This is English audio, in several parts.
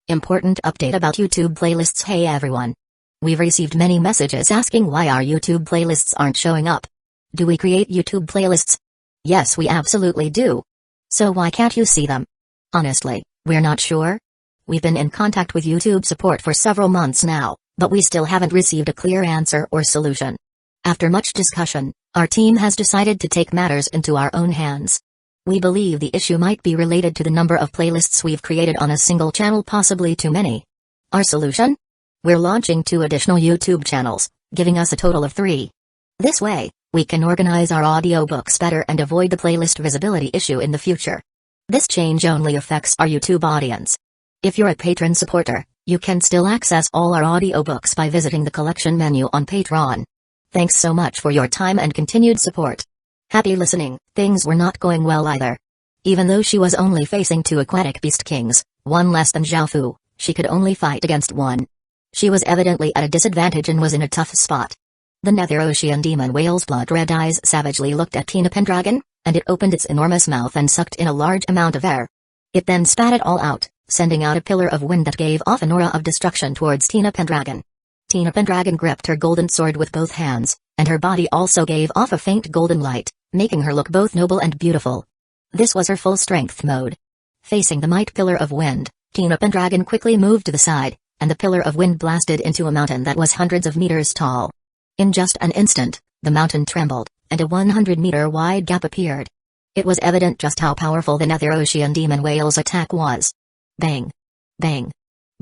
Important update about YouTube playlists. Hey everyone. We've received many messages asking why our YouTube playlists aren't showing up. Do we create YouTube playlists? Yes, we absolutely do. So why can't you see them? Honestly, we're not sure. We've been in contact with YouTube support for several months now, but we still haven't received a clear answer or solution. After much discussion, our team has decided to take matters into our own hands. We believe the issue might be related to the number of playlists we've created on a single channel, possibly too many. Our solution? We're launching 2 additional YouTube channels, giving us a total of 3. This way, we can organize our audiobooks better and avoid the playlist visibility issue in the future. This change only affects our YouTube audience. If you're a patron supporter, you can still access all our audiobooks by visiting the collection menu on Patreon. Thanks so much for your time and continued support. Happy listening. Things were not going well either. Even though she was only facing 2 aquatic beast kings, one less than Zhaofu, she could only fight against one. She was evidently at a disadvantage and was in a tough spot. The Nether Ocean demon whale's blood-red eyes savagely looked at Tina Pendragon, and it opened its enormous mouth and sucked in a large amount of air. It then spat it all out, sending out a pillar of wind that gave off an aura of destruction towards Tina Pendragon. Tina Pendragon gripped her golden sword with both hands, and her body also gave off a faint golden light, making her look both noble and beautiful. This was her full strength mode. Facing the might pillar of wind, Tina Pendragon quickly moved to the side, and the pillar of wind blasted into a mountain that was hundreds of meters tall. In just an instant, the mountain trembled, and a 100-meter wide gap appeared. It was evident just how powerful the Nether Ocean demon whale's attack was. Bang! Bang!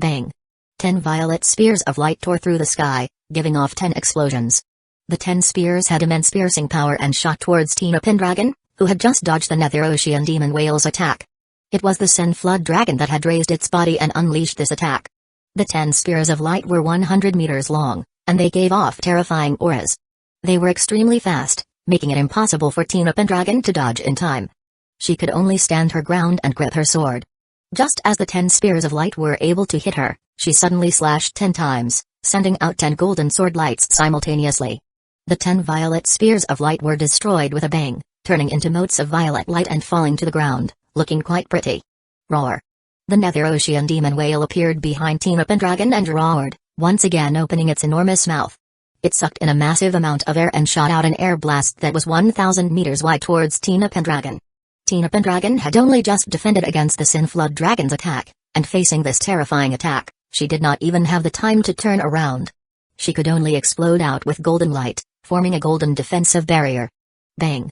Bang! 10 violet spears of light tore through the sky, giving off 10 explosions. The 10 spears had immense piercing power and shot towards Tina Pendragon, who had just dodged the Nether Ocean demon whale's attack. It was the Sen Flood Dragon that had raised its body and unleashed this attack. The 10 spears of light were 100 meters long, and they gave off terrifying auras. They were extremely fast, making it impossible for Tina Pendragon to dodge in time. She could only stand her ground and grip her sword. Just as the 10 spears of light were able to hit her, she suddenly slashed 10 times, sending out 10 golden sword lights simultaneously. The 10 violet spears of light were destroyed with a bang, turning into motes of violet light and falling to the ground, looking quite pretty. Roar! The Nether Ocean demon whale appeared behind Tina Pendragon and roared, once again opening its enormous mouth. It sucked in a massive amount of air and shot out an air blast that was 1,000 meters wide towards Tina Pendragon. Tina Pendragon had only just defended against the Sen Flood Dragon's attack, and facing this terrifying attack, she did not even have the time to turn around. She could only explode out with golden light, forming a golden defensive barrier. Bang!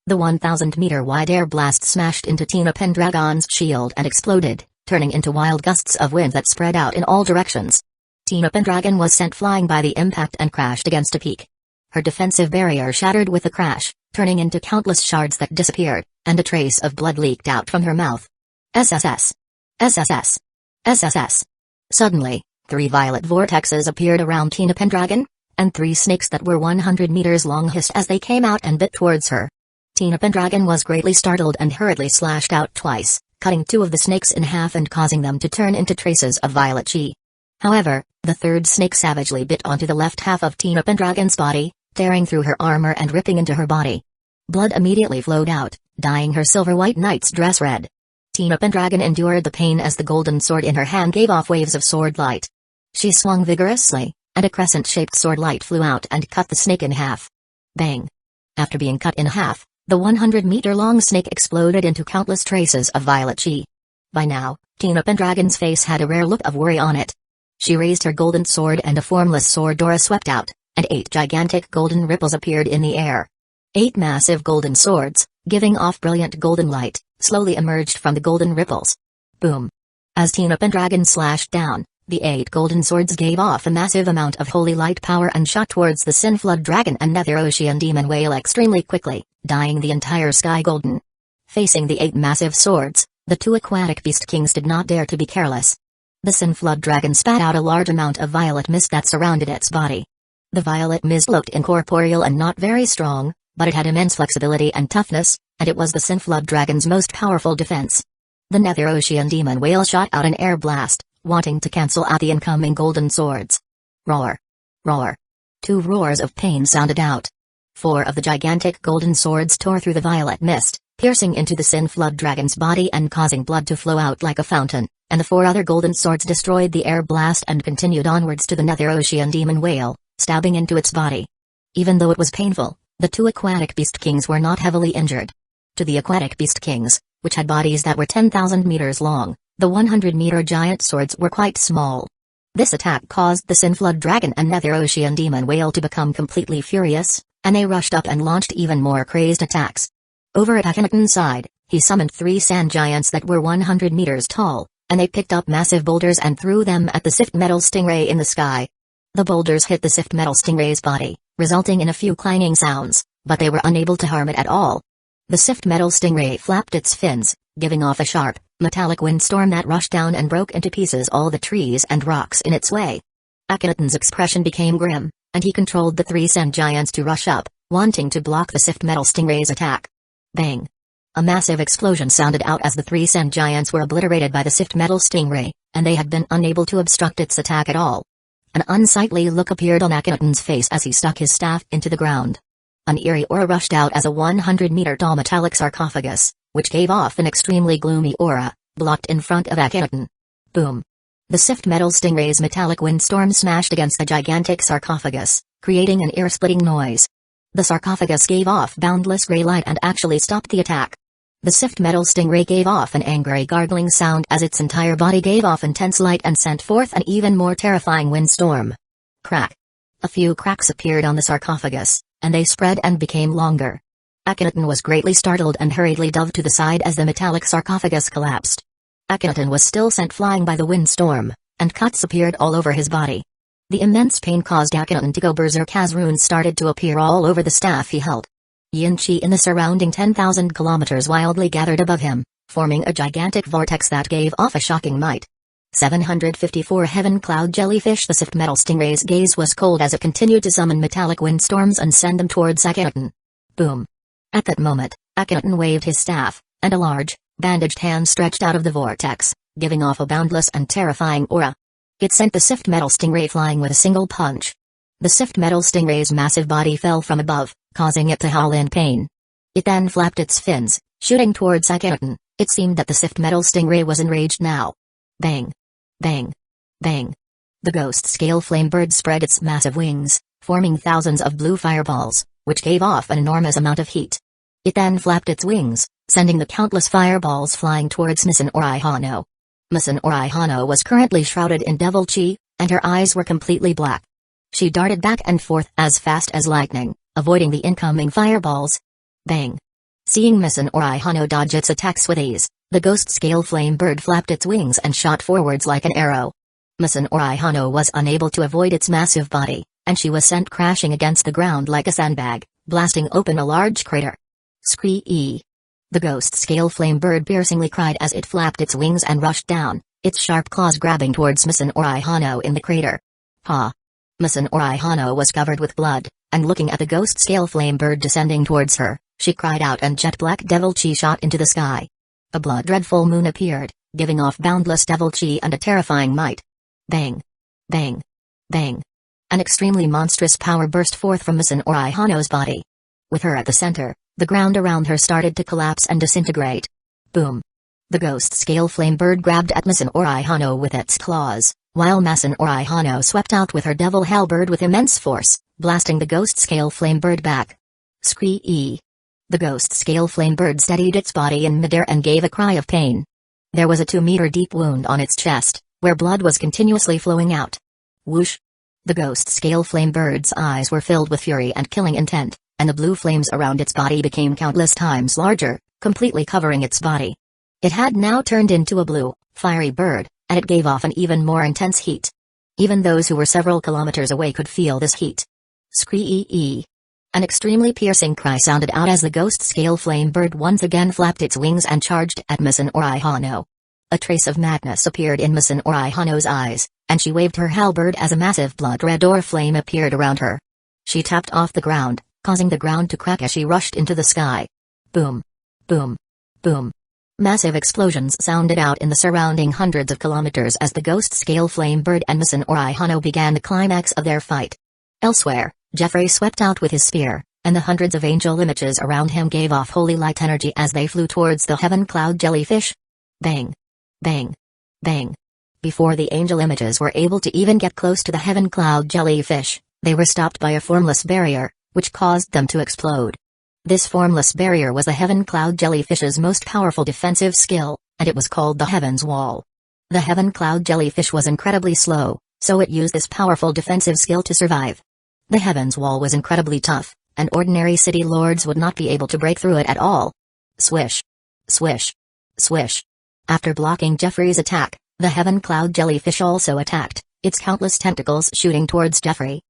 The 1,000-meter wide air blast smashed into Tina Pendragon's shield and exploded, turning into wild gusts of wind that spread out in all directions. Tina Pendragon was sent flying by the impact and crashed against a peak. Her defensive barrier shattered with the crash, turning into countless shards that disappeared, and a trace of blood leaked out from her mouth. SSS. SSS. SSS. Suddenly, 3 violet vortexes appeared around Tina Pendragon, and 3 snakes that were 100 meters long hissed as they came out and bit towards her. Tina Pendragon was greatly startled and hurriedly slashed out twice, cutting 2 of the snakes in half and causing them to turn into traces of violet chi. However, the 3rd snake savagely bit onto the left half of Tina Pendragon's body, tearing through her armor and ripping into her body. Blood immediately flowed out, dyeing her silver-white knight's dress red. Tina Pendragon endured the pain as the golden sword in her hand gave off waves of sword light. She swung vigorously, and a crescent-shaped sword light flew out and cut the snake in half. Bang! After being cut in half, the 100-meter-long snake exploded into countless traces of violet chi. By now, Tina Pendragon's face had a rare look of worry on it. She raised her golden sword and a formless sword aura swept out, and 8 gigantic golden ripples appeared in the air. 8 massive golden swords, giving off brilliant golden light, slowly emerged from the golden ripples. Boom! As Tina Pendragon slashed down, the 8 golden swords gave off a massive amount of holy light power and shot towards the Sen Flood Dragon and Nether Ocean demon whale extremely quickly, dyeing the entire sky golden. Facing the 8 massive swords, the 2 aquatic beast kings did not dare to be careless. The Sen Flood Dragon spat out a large amount of violet mist that surrounded its body. The violet mist looked incorporeal and not very strong, but it had immense flexibility and toughness, and it was the Sen Flood Dragon's most powerful defense. The Nether Ocean demon whale shot out an air blast, wanting to cancel out the incoming golden swords. Roar! Roar! 2 roars of pain sounded out. 4 of the gigantic golden swords tore through the violet mist, piercing into the Sen Flood Dragon's body and causing blood to flow out like a fountain, and the 4 other golden swords destroyed the air blast and continued onwards to the nether ocean demon whale, stabbing into its body. Even though it was painful, the 2 aquatic beast kings were not heavily injured. To the aquatic beast kings, which had bodies that were 10,000 meters long, the 100-meter giant swords were quite small. This attack caused the Sin Flood Dragon and Nether Ocean Demon Whale to become completely furious, and they rushed up and launched even more crazed attacks. Over at Akhenaten's side, he summoned 3 sand giants that were 100 meters tall, and they picked up massive boulders and threw them at the Sift Metal Stingray in the sky. The boulders hit the Sift Metal Stingray's body, resulting in a few clanging sounds, but they were unable to harm it at all. The Sift Metal Stingray flapped its fins, giving off a sharp, metallic windstorm that rushed down and broke into pieces all the trees and rocks in its way. Akhenaten's expression became grim, and he controlled the 3 sand giants to rush up, wanting to block the Sift Metal Stingray's attack. Bang! A massive explosion sounded out as the 3 sand giants were obliterated by the Sift Metal Stingray, and they had been unable to obstruct its attack at all. An unsightly look appeared on Akhenaten's face as he stuck his staff into the ground. An eerie aura rushed out as a 100-meter-tall metallic sarcophagus, which gave off an extremely gloomy aura, blocked in front of Akhenaten. Boom! The Sift Metal Stingray's metallic windstorm smashed against the gigantic sarcophagus, creating an ear-splitting noise. The sarcophagus gave off boundless gray light and actually stopped the attack. The Sift Metal Stingray gave off an angry gargling sound as its entire body gave off intense light and sent forth an even more terrifying windstorm. Crack! A few cracks appeared on the sarcophagus, and they spread and became longer. Akhenaten was greatly startled and hurriedly dove to the side as the metallic sarcophagus collapsed. Akhenaten was still sent flying by the windstorm, and cuts appeared all over his body. The immense pain caused Akhenaten to go berserk as runes started to appear all over the staff he held. Yin Qi in the surrounding 10,000 kilometers wildly gathered above him, forming a gigantic vortex that gave off a shocking might. 754 Heaven Cloud Jellyfish. The Sift Metal Stingray's gaze was cold as it continued to summon metallic windstorms and send them towards Akhenaten. Boom! At that moment, Akhenaten waved his staff, and a large, bandaged hand stretched out of the vortex, giving off a boundless and terrifying aura. It sent the Sift Metal Stingray flying with a single punch. The Sift Metal Stingray's massive body fell from above, causing it to howl in pain. It then flapped its fins, shooting towards Akhenaten. It seemed that the Sift Metal Stingray was enraged now. Bang! Bang! Bang! The ghost scale flame bird spread its massive wings, forming thousands of blue fireballs, which gave off an enormous amount of heat. It then flapped its wings, sending the countless fireballs flying towards Misan Ori Hano. Misan Ori Hano was currently shrouded in devil chi, and her eyes were completely black. She darted back and forth as fast as lightning, avoiding the incoming fireballs. Bang! Seeing Misan Ori Hano dodge its attacks with ease, the ghost scale flame bird flapped its wings and shot forwards like an arrow. Misan Ori Hano was unable to avoid its massive body, and she was sent crashing against the ground like a sandbag, blasting open a large crater. Scree! The ghost scale flame bird piercingly cried as it flapped its wings and rushed down, its sharp claws grabbing towards Misan Ori Hano in the crater. Ha! Misan Ori Hano was covered with blood, and looking at the ghost scale flame bird descending towards her, she cried out and jet black devil chi shot into the sky. A blood-red full moon appeared, giving off boundless devil chi and a terrifying might. Bang! Bang! Bang! An extremely monstrous power burst forth from Misan Ori Hano's body. With her at the center, the ground around her started to collapse and disintegrate. Boom! The ghost scale flame bird grabbed at Misan Ori Hano with its claws, while Misan Ori Hano swept out with her devil halberd with immense force, blasting the ghost scale flame bird back. Scree! The ghost scale flame bird steadied its body in midair and gave a cry of pain. There was a 2-meter deep wound on its chest, where blood was continuously flowing out. Whoosh! The ghost scale flame bird's eyes were filled with fury and killing intent, and the blue flames around its body became countless times larger, completely covering its body. It had now turned into a blue, fiery bird, and it gave off an even more intense heat. Even those who were several kilometers away could feel this heat. Scree! An extremely piercing cry sounded out as the ghost scale flame bird once again flapped its wings and charged at Misan Ori Hano. A trace of madness appeared in Misan Ori Hano's eyes, and she waved her halberd as a massive blood-red ore flame appeared around her. She tapped off the ground, causing the ground to crack as she rushed into the sky. Boom! Boom! Boom! Massive explosions sounded out in the surrounding hundreds of kilometers as the ghost scale flame bird and Misan Ori Hano began the climax of their fight. Elsewhere, Jeffrey swept out with his spear, and the hundreds of angel images around him gave off holy light energy as they flew towards the heaven cloud jellyfish. Bang! Bang! Bang! Before the angel images were able to even get close to the heaven cloud jellyfish, they were stopped by a formless barrier, which caused them to explode. This formless barrier was the heaven cloud jellyfish's most powerful defensive skill, and it was called the Heaven's Wall. The heaven cloud jellyfish was incredibly slow, so it used this powerful defensive skill to survive. The Heaven's Wall was incredibly tough, and ordinary city lords would not be able to break through it at all. Swish! Swish! Swish! After blocking Jeffrey's attack, the heaven cloud jellyfish also attacked, its countless tentacles shooting towards Jeffrey.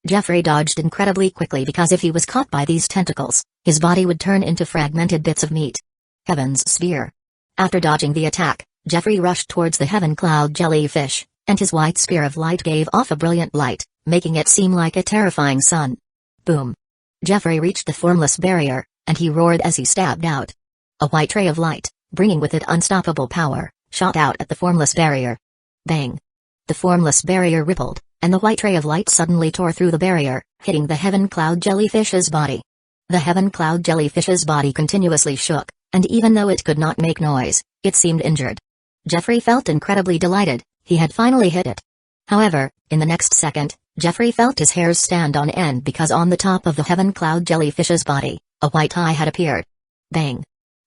Jeffrey dodged incredibly quickly because if he was caught by these tentacles, his body would turn into fragmented bits of meat. Heaven's Sphere. After dodging the attack, Jeffrey rushed towards the heaven cloud jellyfish, and his white spear of light gave off a brilliant light, making it seem like a terrifying sun. Boom! Jeffrey reached the formless barrier, and he roared as he stabbed out. A white ray of light, bringing with it unstoppable power, shot out at the formless barrier. Bang! The formless barrier rippled, and the white ray of light suddenly tore through the barrier, hitting the heaven cloud jellyfish's body. The heaven cloud jellyfish's body continuously shook, and even though it could not make noise, it seemed injured. Jeffrey felt incredibly delighted, he had finally hit it. However, in the next second, Jeffrey felt his hairs stand on end because on the top of the heaven cloud jellyfish's body, a white eye had appeared. Bang!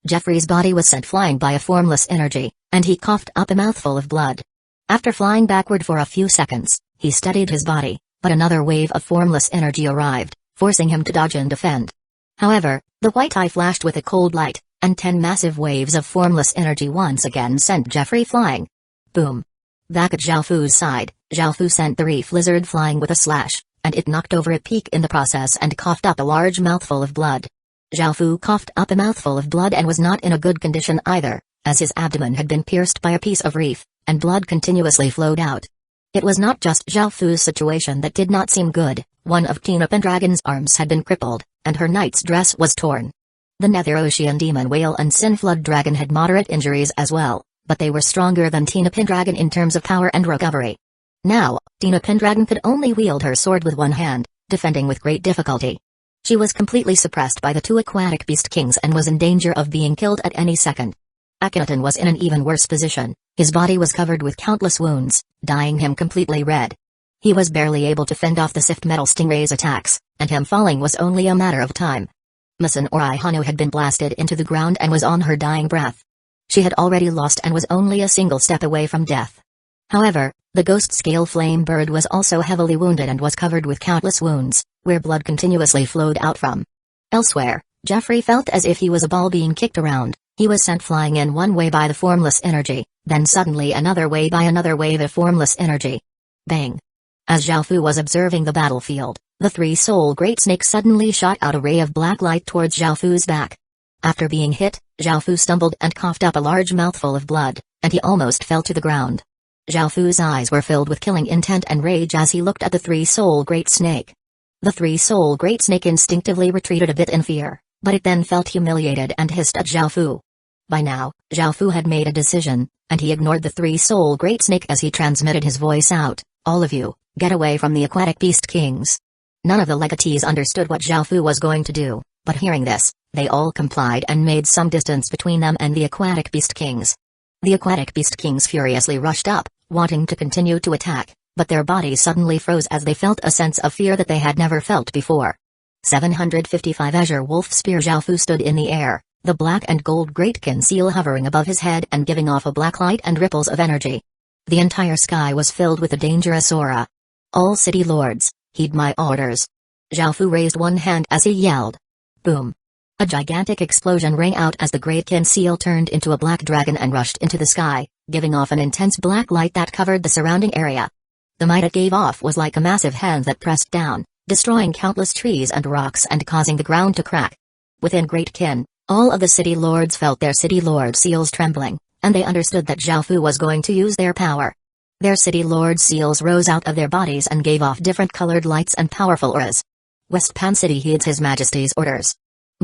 Jeffrey's body was sent flying by a formless energy, and he coughed up a mouthful of blood. After flying backward for a few seconds, he steadied his body, but another wave of formless energy arrived, forcing him to dodge and defend. However, the white eye flashed with a cold light, and 10 massive waves of formless energy once again sent Jeffrey flying. Boom! Back at Xiaofu's side, Xiaofu sent the reef lizard flying with a slash, and it knocked over a peak in the process and coughed up a large mouthful of blood. Xiaofu coughed up a mouthful of blood and was not in a good condition either, as his abdomen had been pierced by a piece of reef, and blood continuously flowed out. It was not just Xiaofu's situation that did not seem good, one of Tina Pendragon's arms had been crippled, and her knight's dress was torn. The Nether Ocean Demon Whale and Sin Flood Dragon had moderate injuries as well, but they were stronger than Tina Pendragon in terms of power and recovery. Now, Tina Pendragon could only wield her sword with one hand, defending with great difficulty. She was completely suppressed by the 2 aquatic beast kings and was in danger of being killed at any second. Akhenaten was in an even worse position, his body was covered with countless wounds, dyeing him completely red. He was barely able to fend off the Sift Metal Stingray's attacks, and him falling was only a matter of time. Misanori Hanu had been blasted into the ground and was on her dying breath. She had already lost and was only a single step away from death. However, the ghost scale flame bird was also heavily wounded and was covered with countless wounds, where blood continuously flowed out from. Elsewhere, Jeffrey felt as if he was a ball being kicked around. He was sent flying in one way by the formless energy, then suddenly another way by another wave of formless energy. Bang! As Xiaofu was observing the battlefield, the 3 soul great snake suddenly shot out a ray of black light towards Xiaofu's back. After being hit, Xiaofu stumbled and coughed up a large mouthful of blood, and he almost fell to the ground. Xiaofu's eyes were filled with killing intent and rage as he looked at the 3 soul great snake. The 3 soul great snake instinctively retreated a bit in fear, but it then felt humiliated and hissed at Xiaofu. By now, Xiaofu had made a decision, and he ignored the 3 soul great snake as he transmitted his voice out, "All of you, get away from the aquatic beast kings." None of the legatees understood what Xiaofu was going to do, but hearing this, they all complied and made some distance between them and the aquatic beast kings. The aquatic beast kings furiously rushed up, wanting to continue to attack, but their bodies suddenly froze as they felt a sense of fear that they had never felt before. 755 Azure Wolf Spear. Xiaofu stood in the air, the black and gold greatkin seal hovering above his head and giving off a black light and ripples of energy. The entire sky was filled with a dangerous aura. "All city lords, heed my orders." Xiaofu raised one hand as he yelled. Boom! A gigantic explosion rang out as the greatkin seal turned into a black dragon and rushed into the sky, giving off an intense black light that covered the surrounding area. The might it gave off was like a massive hand that pressed down, destroying countless trees and rocks and causing the ground to crack. Within Greatkin, all of the city lords felt their city lord seals trembling, and they understood that Xiaofu was going to use their power. Their city lord seals rose out of their bodies and gave off different colored lights and powerful auras. Westpan City heeds His Majesty's orders.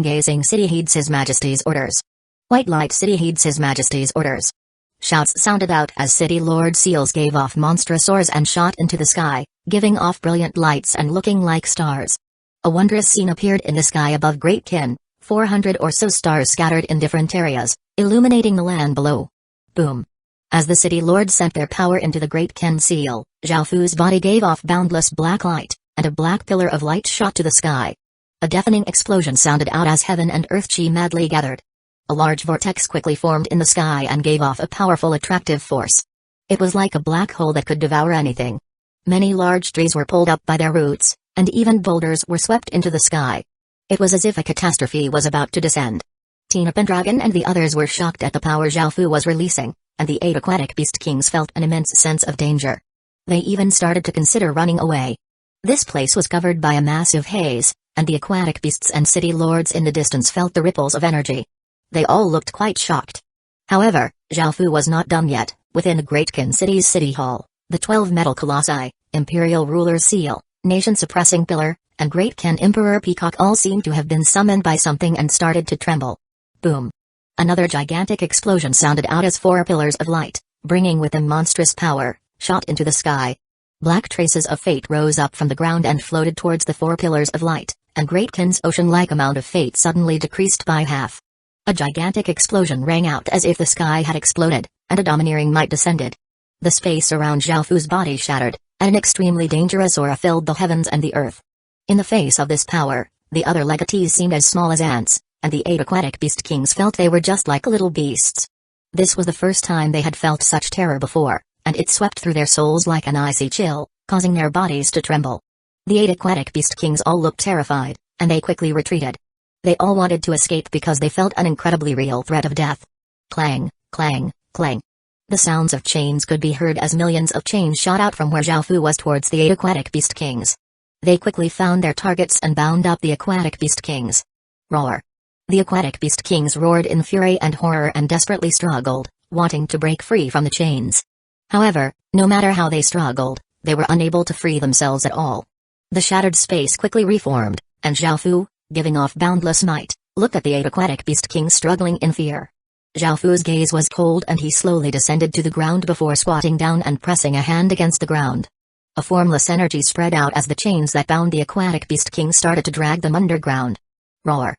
Gazing City heeds His Majesty's orders. White Light City heeds His Majesty's orders. Shouts sounded out as City Lord seals gave off monstrous auras and shot into the sky, giving off brilliant lights and looking like stars. A wondrous scene appeared in the sky above Greatkin, 400 or so stars scattered in different areas, illuminating the land below. Boom! As the city lords sent their power into the Great Ken Seal, Zhaofu's body gave off boundless black light, and a black pillar of light shot to the sky. A deafening explosion sounded out as heaven and earth chi madly gathered. A large vortex quickly formed in the sky and gave off a powerful attractive force. It was like a black hole that could devour anything. Many large trees were pulled up by their roots, and even boulders were swept into the sky. It was as if a catastrophe was about to descend. Tina Pendragon and the others were shocked at the power Zhaofu was releasing, and the 8 aquatic beast kings felt an immense sense of danger. They even started to consider running away. This place was covered by a massive haze, and the aquatic beasts and city lords in the distance felt the ripples of energy. They all looked quite shocked. However, Zhaofu was not done yet. Within the Great Ken City's city hall, the 12 metal colossi, Imperial Ruler's Seal, Nation-Suppressing Pillar, and Great Ken Emperor Peacock all seemed to have been summoned by something and started to tremble. Boom! Another gigantic explosion sounded out as 4 pillars of light, bringing with them monstrous power, shot into the sky. Black traces of fate rose up from the ground and floated towards the 4 pillars of light, and Great Ken's ocean-like amount of fate suddenly decreased by half. A gigantic explosion rang out as if the sky had exploded, and a domineering might descended. The space around Zhaofu's body shattered, and an extremely dangerous aura filled the heavens and the earth. In the face of this power, the other legatees seemed as small as ants, and the 8 aquatic beast kings felt they were just like little beasts. This was the first time they had felt such terror before, and it swept through their souls like an icy chill, causing their bodies to tremble. The 8 aquatic beast kings all looked terrified, and they quickly retreated. They all wanted to escape because they felt an incredibly real threat of death. Clang, clang, clang. The sounds of chains could be heard as millions of chains shot out from where Zhaofu was towards the 8 aquatic beast kings. They quickly found their targets and bound up the aquatic beast kings. Roar. The aquatic beast kings roared in fury and horror and desperately struggled, wanting to break free from the chains. However, no matter how they struggled, they were unable to free themselves at all. The shattered space quickly reformed, and Zhaofu, giving off boundless might, looked at the 8 aquatic beast kings struggling in fear. Zhaofu's gaze was cold and he slowly descended to the ground before squatting down and pressing a hand against the ground. A formless energy spread out as the chains that bound the aquatic beast kings started to drag them underground. Roar.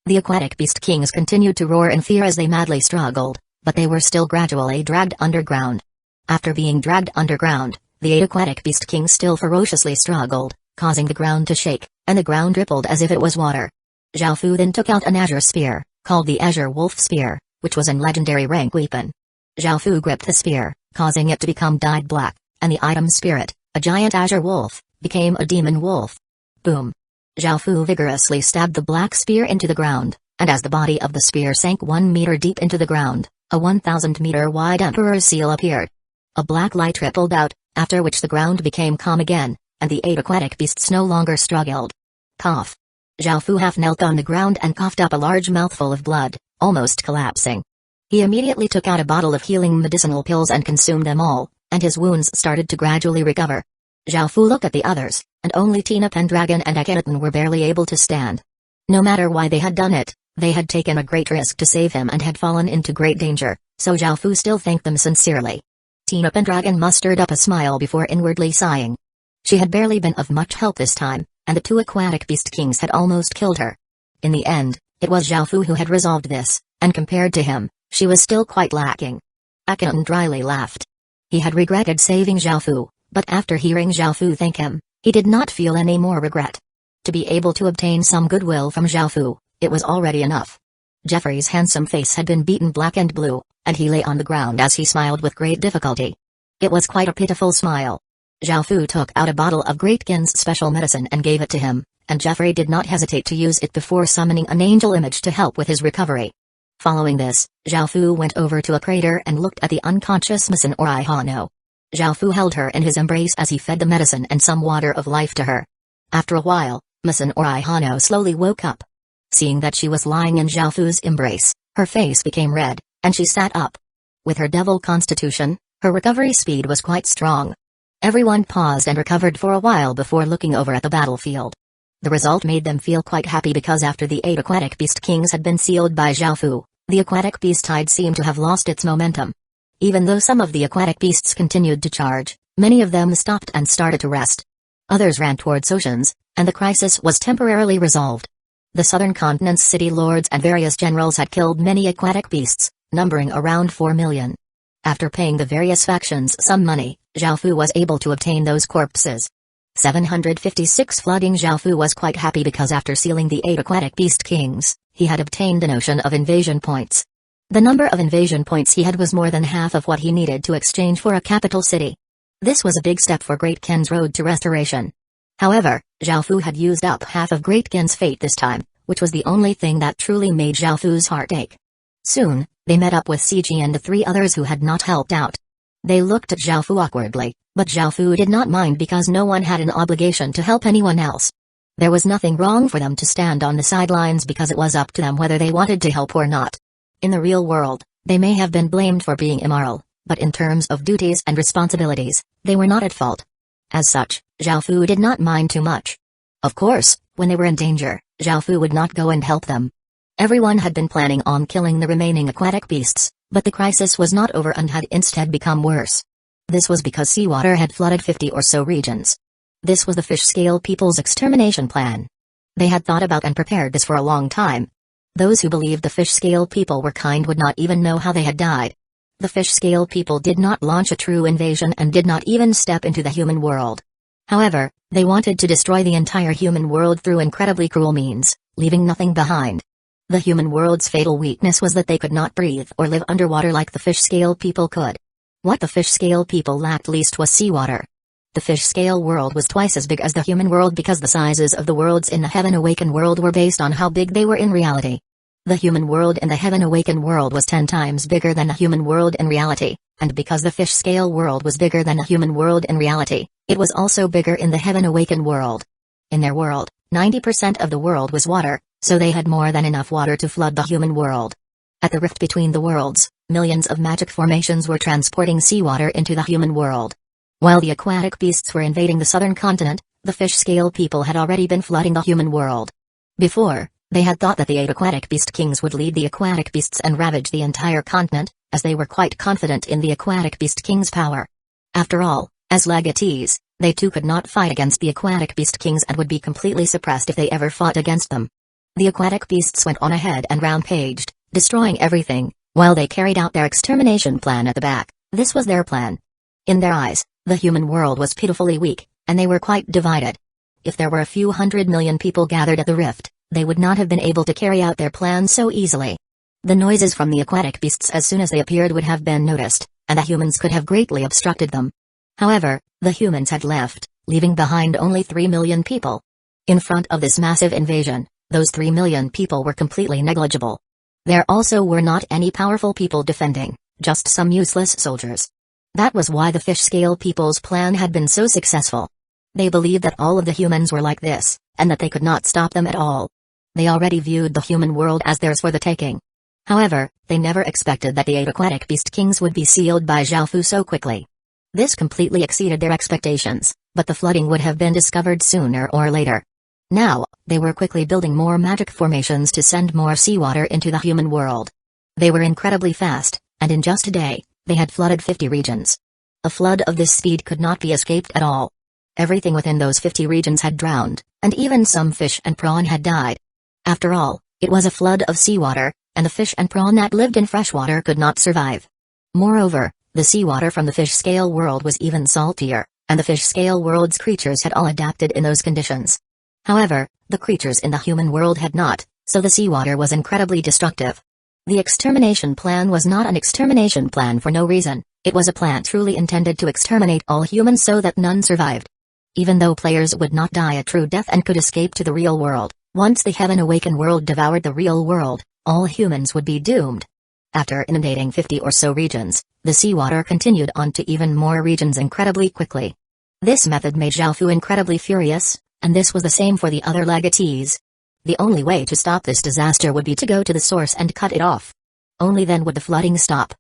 The aquatic beast kings continued to roar in fear as they madly struggled, but they were still gradually dragged underground. After being dragged underground, the 8 aquatic beast kings still ferociously struggled, causing the ground to shake, and the ground rippled as if it was water. Zhaofu then took out an azure spear, called the Azure Wolf Spear, which was an legendary rank weapon. Zhaofu gripped the spear, causing it to become dyed black, and the item spirit, a giant azure wolf, became a demon wolf. Boom! Zhaofu vigorously stabbed the black spear into the ground, and as the body of the spear sank 1 meter deep into the ground, a 1,000-meter wide Emperor's seal appeared. A black light rippled out, after which the ground became calm again, and the 8 aquatic beasts no longer struggled. Cough. Zhaofu half knelt on the ground and coughed up a large mouthful of blood, almost collapsing. He immediately took out a bottle of healing medicinal pills and consumed them all, and his wounds started to gradually recover. Zhaofu looked at the others, and only Tina Pendragon and Akhenaton were barely able to stand. No matter why they had done it, they had taken a great risk to save him and had fallen into great danger, so Zhaofu still thanked them sincerely. Tina Pendragon mustered up a smile before inwardly sighing. She had barely been of much help this time, and the 2 aquatic beast kings had almost killed her. In the end, it was Zhaofu who had resolved this, and compared to him, she was still quite lacking. Akhenaton dryly laughed. He had regretted saving Zhaofu, but after hearing Zhaofu thank him, he did not feel any more regret. To be able to obtain some goodwill from Zhaofu, it was already enough. Jeffrey's handsome face had been beaten black and blue, and he lay on the ground as he smiled with great difficulty. It was quite a pitiful smile. Zhaofu took out a bottle of Great Ken's special medicine and gave it to him, and Jeffrey did not hesitate to use it before summoning an angel image to help with his recovery. Following this, Zhaofu went over to a crater and looked at the unconscious Masen Ori Hano. Zhaofu held her in his embrace as he fed the medicine and some water of life to her. After a while, Masen Ori Hano slowly woke up. Seeing that she was lying in Zhaofu's embrace, her face became red, and she sat up. With her devil constitution, her recovery speed was quite strong. Everyone paused and recovered for a while before looking over at the battlefield. The result made them feel quite happy because after the 8 aquatic beast kings had been sealed by Zhaofu, the aquatic beast tide seemed to have lost its momentum. Even though some of the aquatic beasts continued to charge, many of them stopped and started to rest. Others ran towards oceans, and the crisis was temporarily resolved. The southern continent's city lords and various generals had killed many aquatic beasts, numbering around 4 million. After paying the various factions some money, Zhaofu was able to obtain those corpses. 756 flooding. Zhaofu was quite happy because after sealing the 8 aquatic beast kings, he had obtained an ocean of invasion points. The number of invasion points he had was more than half of what he needed to exchange for a capital city. This was a big step for Great Gen's road to restoration. However, Zhaofu had used up half of Great Gen's fate this time, which was the only thing that truly made Zhaofu's heart ache. Soon, they met up with Ciji and the 3 others who had not helped out. They looked at Zhaofu awkwardly, but Zhaofu did not mind because no one had an obligation to help anyone else. There was nothing wrong for them to stand on the sidelines because it was up to them whether they wanted to help or not. In the real world, they may have been blamed for being immoral, but in terms of duties and responsibilities, they were not at fault. As such, Zhaofu did not mind too much. Of course, when they were in danger, Zhaofu would not go and help them. Everyone had been planning on killing the remaining aquatic beasts, but the crisis was not over and had instead become worse. This was because seawater had flooded 50 or so regions. This was the fish-scale people's extermination plan. They had thought about and prepared this for a long time. Those who believed the fish-scale people were kind would not even know how they had died. The fish-scale people did not launch a true invasion and did not even step into the human world. However, they wanted to destroy the entire human world through incredibly cruel means, leaving nothing behind. The human world's fatal weakness was that they could not breathe or live underwater like the fish-scale people could. What the fish-scale people lacked least was seawater. The fish-scale world was twice as big as the human world because the sizes of the worlds in the Heaven-Awakened world were based on how big they were in reality. The human world in the Heaven-Awakened world was 10 times bigger than the human world in reality, and because the fish-scale world was bigger than the human world in reality, it was also bigger in the Heaven-Awakened world. In their world, 90% of the world was water, so they had more than enough water to flood the human world. At the rift between the worlds, millions of magic formations were transporting seawater into the human world. While the aquatic beasts were invading the southern continent, the fish-scale people had already been flooding the human world. Before, they had thought that the 8 aquatic beast kings would lead the aquatic beasts and ravage the entire continent, as they were quite confident in the aquatic beast king's power. After all, as legatees, they too could not fight against the aquatic beast kings and would be completely suppressed if they ever fought against them. The aquatic beasts went on ahead and rampaged, destroying everything, while they carried out their extermination plan at the back. This was their plan. In their eyes, the human world was pitifully weak, and they were quite divided. If there were a few 100 million people gathered at the rift, they would not have been able to carry out their plan so easily. The noises from the aquatic beasts as soon as they appeared would have been noticed, and the humans could have greatly obstructed them. However, the humans had left, leaving behind only 3 million people. In front of this massive invasion, those 3 million people were completely negligible. There also were not any powerful people defending, just some useless soldiers. That was why the fish-scale people's plan had been so successful. They believed that all of the humans were like this, and that they could not stop them at all. They already viewed the human world as theirs for the taking. However, they never expected that the 8 aquatic beast kings would be sealed by Zhaofu so quickly. This completely exceeded their expectations, but the flooding would have been discovered sooner or later. Now, they were quickly building more magic formations to send more seawater into the human world. They were incredibly fast, and in just a day, they had flooded 50 regions. A flood of this speed could not be escaped at all. Everything within those 50 regions had drowned, and even some fish and prawn had died. After all, it was a flood of seawater, and the fish and prawn that lived in freshwater could not survive. Moreover, the seawater from the fish-scale world was even saltier, and the fish-scale world's creatures had all adapted in those conditions. However, the creatures in the human world had not, so the seawater was incredibly destructive. The extermination plan was not an extermination plan for no reason, it was a plan truly intended to exterminate all humans so that none survived. Even though players would not die a true death and could escape to the real world, once the Heaven-Awakened world devoured the real world, all humans would be doomed. After inundating 50 or so regions, the seawater continued on to even more regions incredibly quickly. This method made Zhaofu incredibly furious, and this was the same for the other legatees. The only way to stop this disaster would be to go to the source and cut it off. Only then would the flooding stop.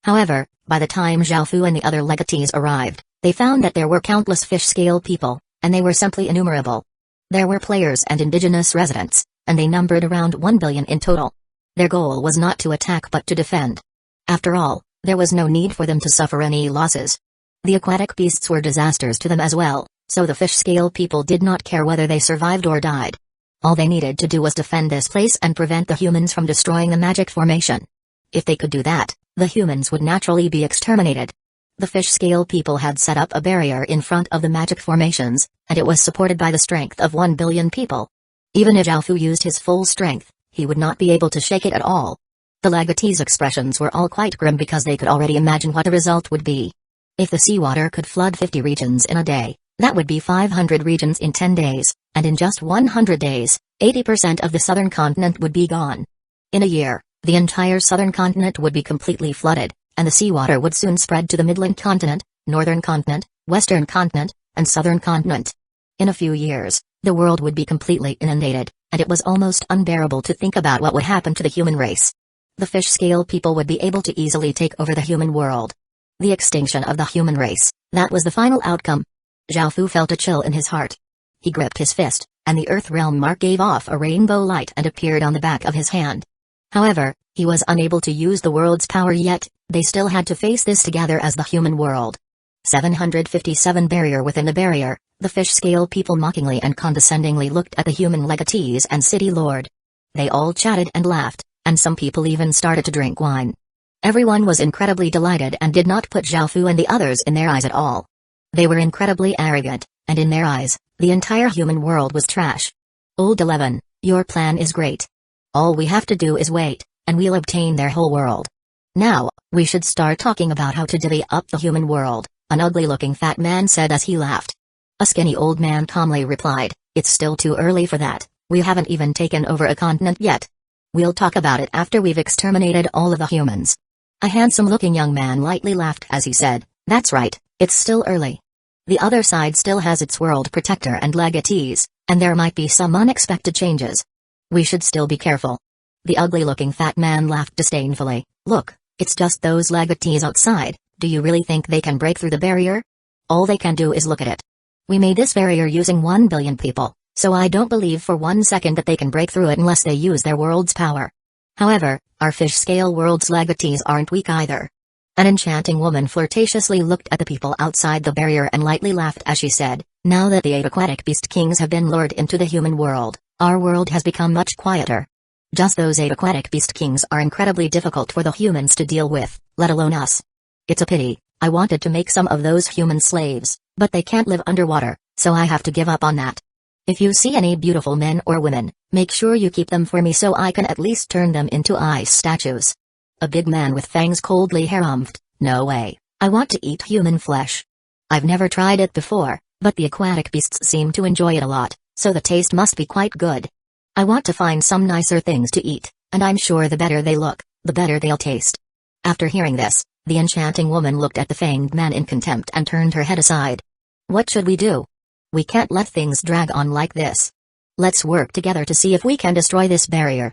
However, by the time Zhaofu and the other legatees arrived, they found that there were countless fish-scale people, and they were simply innumerable. There were players and indigenous residents, and they numbered around 1 billion in total. Their goal was not to attack but to defend. After all, there was no need for them to suffer any losses. The aquatic beasts were disasters to them as well, so the fish-scale people did not care whether they survived or died. All they needed to do was defend this place and prevent the humans from destroying the magic formation. If they could do that, The humans would naturally be exterminated. The fish-scale people had set up a barrier in front of the magic formations, and it was supported by the strength of 1 billion people. Even if Zhao Fu used his full strength, he would not be able to shake it at all. The legatees' expressions were all quite grim because they could already imagine what the result would be. If the seawater could flood 50 regions in a day, that would be 500 regions in 10 days, and in just 100 days, 80% of the southern continent would be gone. In a year, the entire southern continent would be completely flooded, and the seawater would soon spread to the midland continent, northern continent, western continent, and southern continent. In a few years, the world would be completely inundated, and it was almost unbearable to think about what would happen to the human race. The fish-scale people would be able to easily take over the human world. The extinction of the human race, that was the final outcome. Zhao Fu felt a chill in his heart. He gripped his fist, and the Earth Realm mark gave off a rainbow light and appeared on the back of his hand. However, he was unable to use the world's power yet. They still had to face this together as the human world. 757 Barrier. Within the barrier, the fish-scale people mockingly and condescendingly looked at the human legatees and city lord. They all chatted and laughed, and some people even started to drink wine. Everyone was incredibly delighted and did not put Zhao Fu and the others in their eyes at all. They were incredibly arrogant, and in their eyes, the entire human world was trash. Old 11, your plan is great. All we have to do is wait, and we'll obtain their whole world. Now, we should start talking about how to divvy up the human world, an ugly-looking fat man said as he laughed. A skinny old man calmly replied, it's still too early for that, we haven't even taken over a continent yet. We'll talk about it after we've exterminated all of the humans. A handsome-looking young man lightly laughed as he said, that's right, it's still early. The other side still has its world protector and legatees, and there might be some unexpected changes. We should still be careful. The ugly-looking fat man laughed disdainfully. Look, it's just those legatees outside, do you really think they can break through the barrier? All they can do is look at it. We made this barrier using 1 billion people, so I don't believe for 1 second that they can break through it unless they use their world's power. However, our fish-scale world's legatees aren't weak either. An enchanting woman flirtatiously looked at the people outside the barrier and lightly laughed as she said, now that the 8 aquatic beast kings have been lured into the human world, our world has become much quieter. Just those 8 aquatic beast kings are incredibly difficult for the humans to deal with, let alone us. It's a pity, I wanted to make some of those human slaves, but they can't live underwater, so I have to give up on that. If you see any beautiful men or women, make sure you keep them for me so I can at least turn them into ice statues. A big man with fangs coldly harumphed, no way, I want to eat human flesh. I've never tried it before, but the aquatic beasts seem to enjoy it a lot, so the taste must be quite good. I want to find some nicer things to eat, and I'm sure the better they look, the better they'll taste. After hearing this, the enchanting woman looked at the fanged man in contempt and turned her head aside. What should we do? We can't let things drag on like this. Let's work together to see if we can destroy this barrier.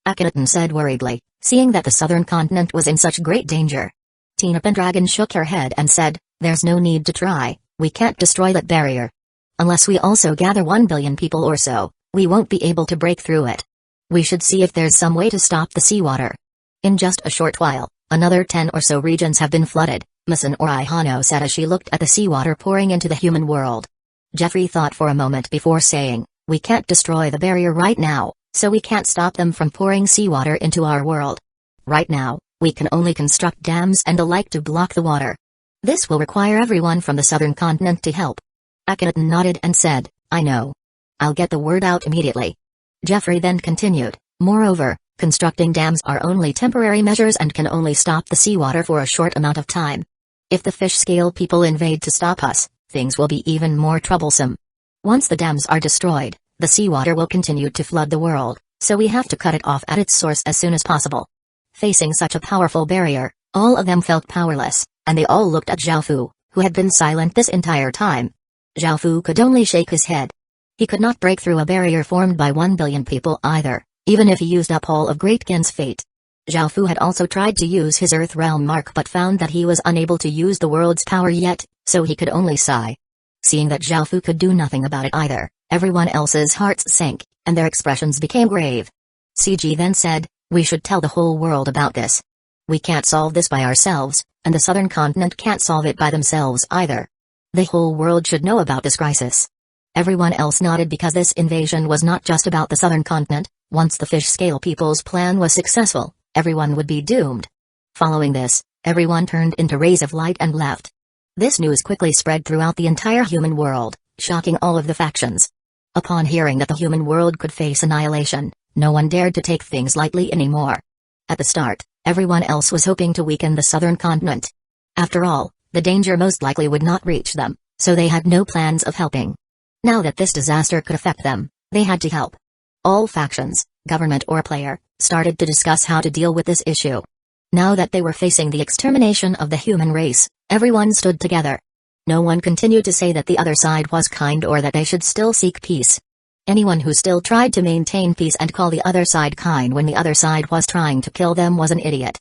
Akhenaten said worriedly, seeing that the southern continent was in such great danger. Tina Pendragon shook her head and said, there's no need to try, we can't destroy that barrier. Unless we also gather 1 billion people or so, we won't be able to break through it. We should see if there's some way to stop the seawater. In just a short while, another 10 or so regions have been flooded, Masan or Ihano said as she looked at the seawater pouring into the human world. Jeffrey thought for a moment before saying, we can't destroy the barrier right now, so we can't stop them from pouring seawater into our world. Right now, we can only construct dams and the like to block the water. This will require everyone from the southern continent to help. Akhenaten nodded and said, I know. I'll get the word out immediately. Jeffrey then continued, moreover, constructing dams are only temporary measures and can only stop the seawater for a short amount of time. If the fish-scale people invade to stop us, things will be even more troublesome. Once the dams are destroyed, the seawater will continue to flood the world, so we have to cut it off at its source as soon as possible. Facing such a powerful barrier, all of them felt powerless, and they all looked at Zhao Fu, who had been silent this entire time. Zhao Fu could only shake his head. He could not break through a barrier formed by 1 billion people either, even if he used up all of Great Gen's fate. Zhao Fu had also tried to use his Earth Realm mark but found that he was unable to use the world's power yet, so he could only sigh. Seeing that Zhao Fu could do nothing about it either, everyone else's hearts sank, and their expressions became grave. CG then said, we should tell the whole world about this. We can't solve this by ourselves, and the southern continent can't solve it by themselves either. The whole world should know about this crisis. Everyone else nodded because this invasion was not just about the southern continent. Once the fish-scale people's plan was successful, everyone would be doomed. Following this, everyone turned into rays of light and left. This news quickly spread throughout the entire human world, shocking all of the factions. Upon hearing that the human world could face annihilation, no one dared to take things lightly anymore. At the start, everyone else was hoping to weaken the southern continent. After all, the danger most likely would not reach them, so they had no plans of helping. Now that this disaster could affect them, they had to help. All factions, government or player, started to discuss how to deal with this issue. Now that they were facing the extermination of the human race, everyone stood together. No one continued to say that the other side was kind or that they should still seek peace. Anyone who still tried to maintain peace and call the other side kind when the other side was trying to kill them was an idiot.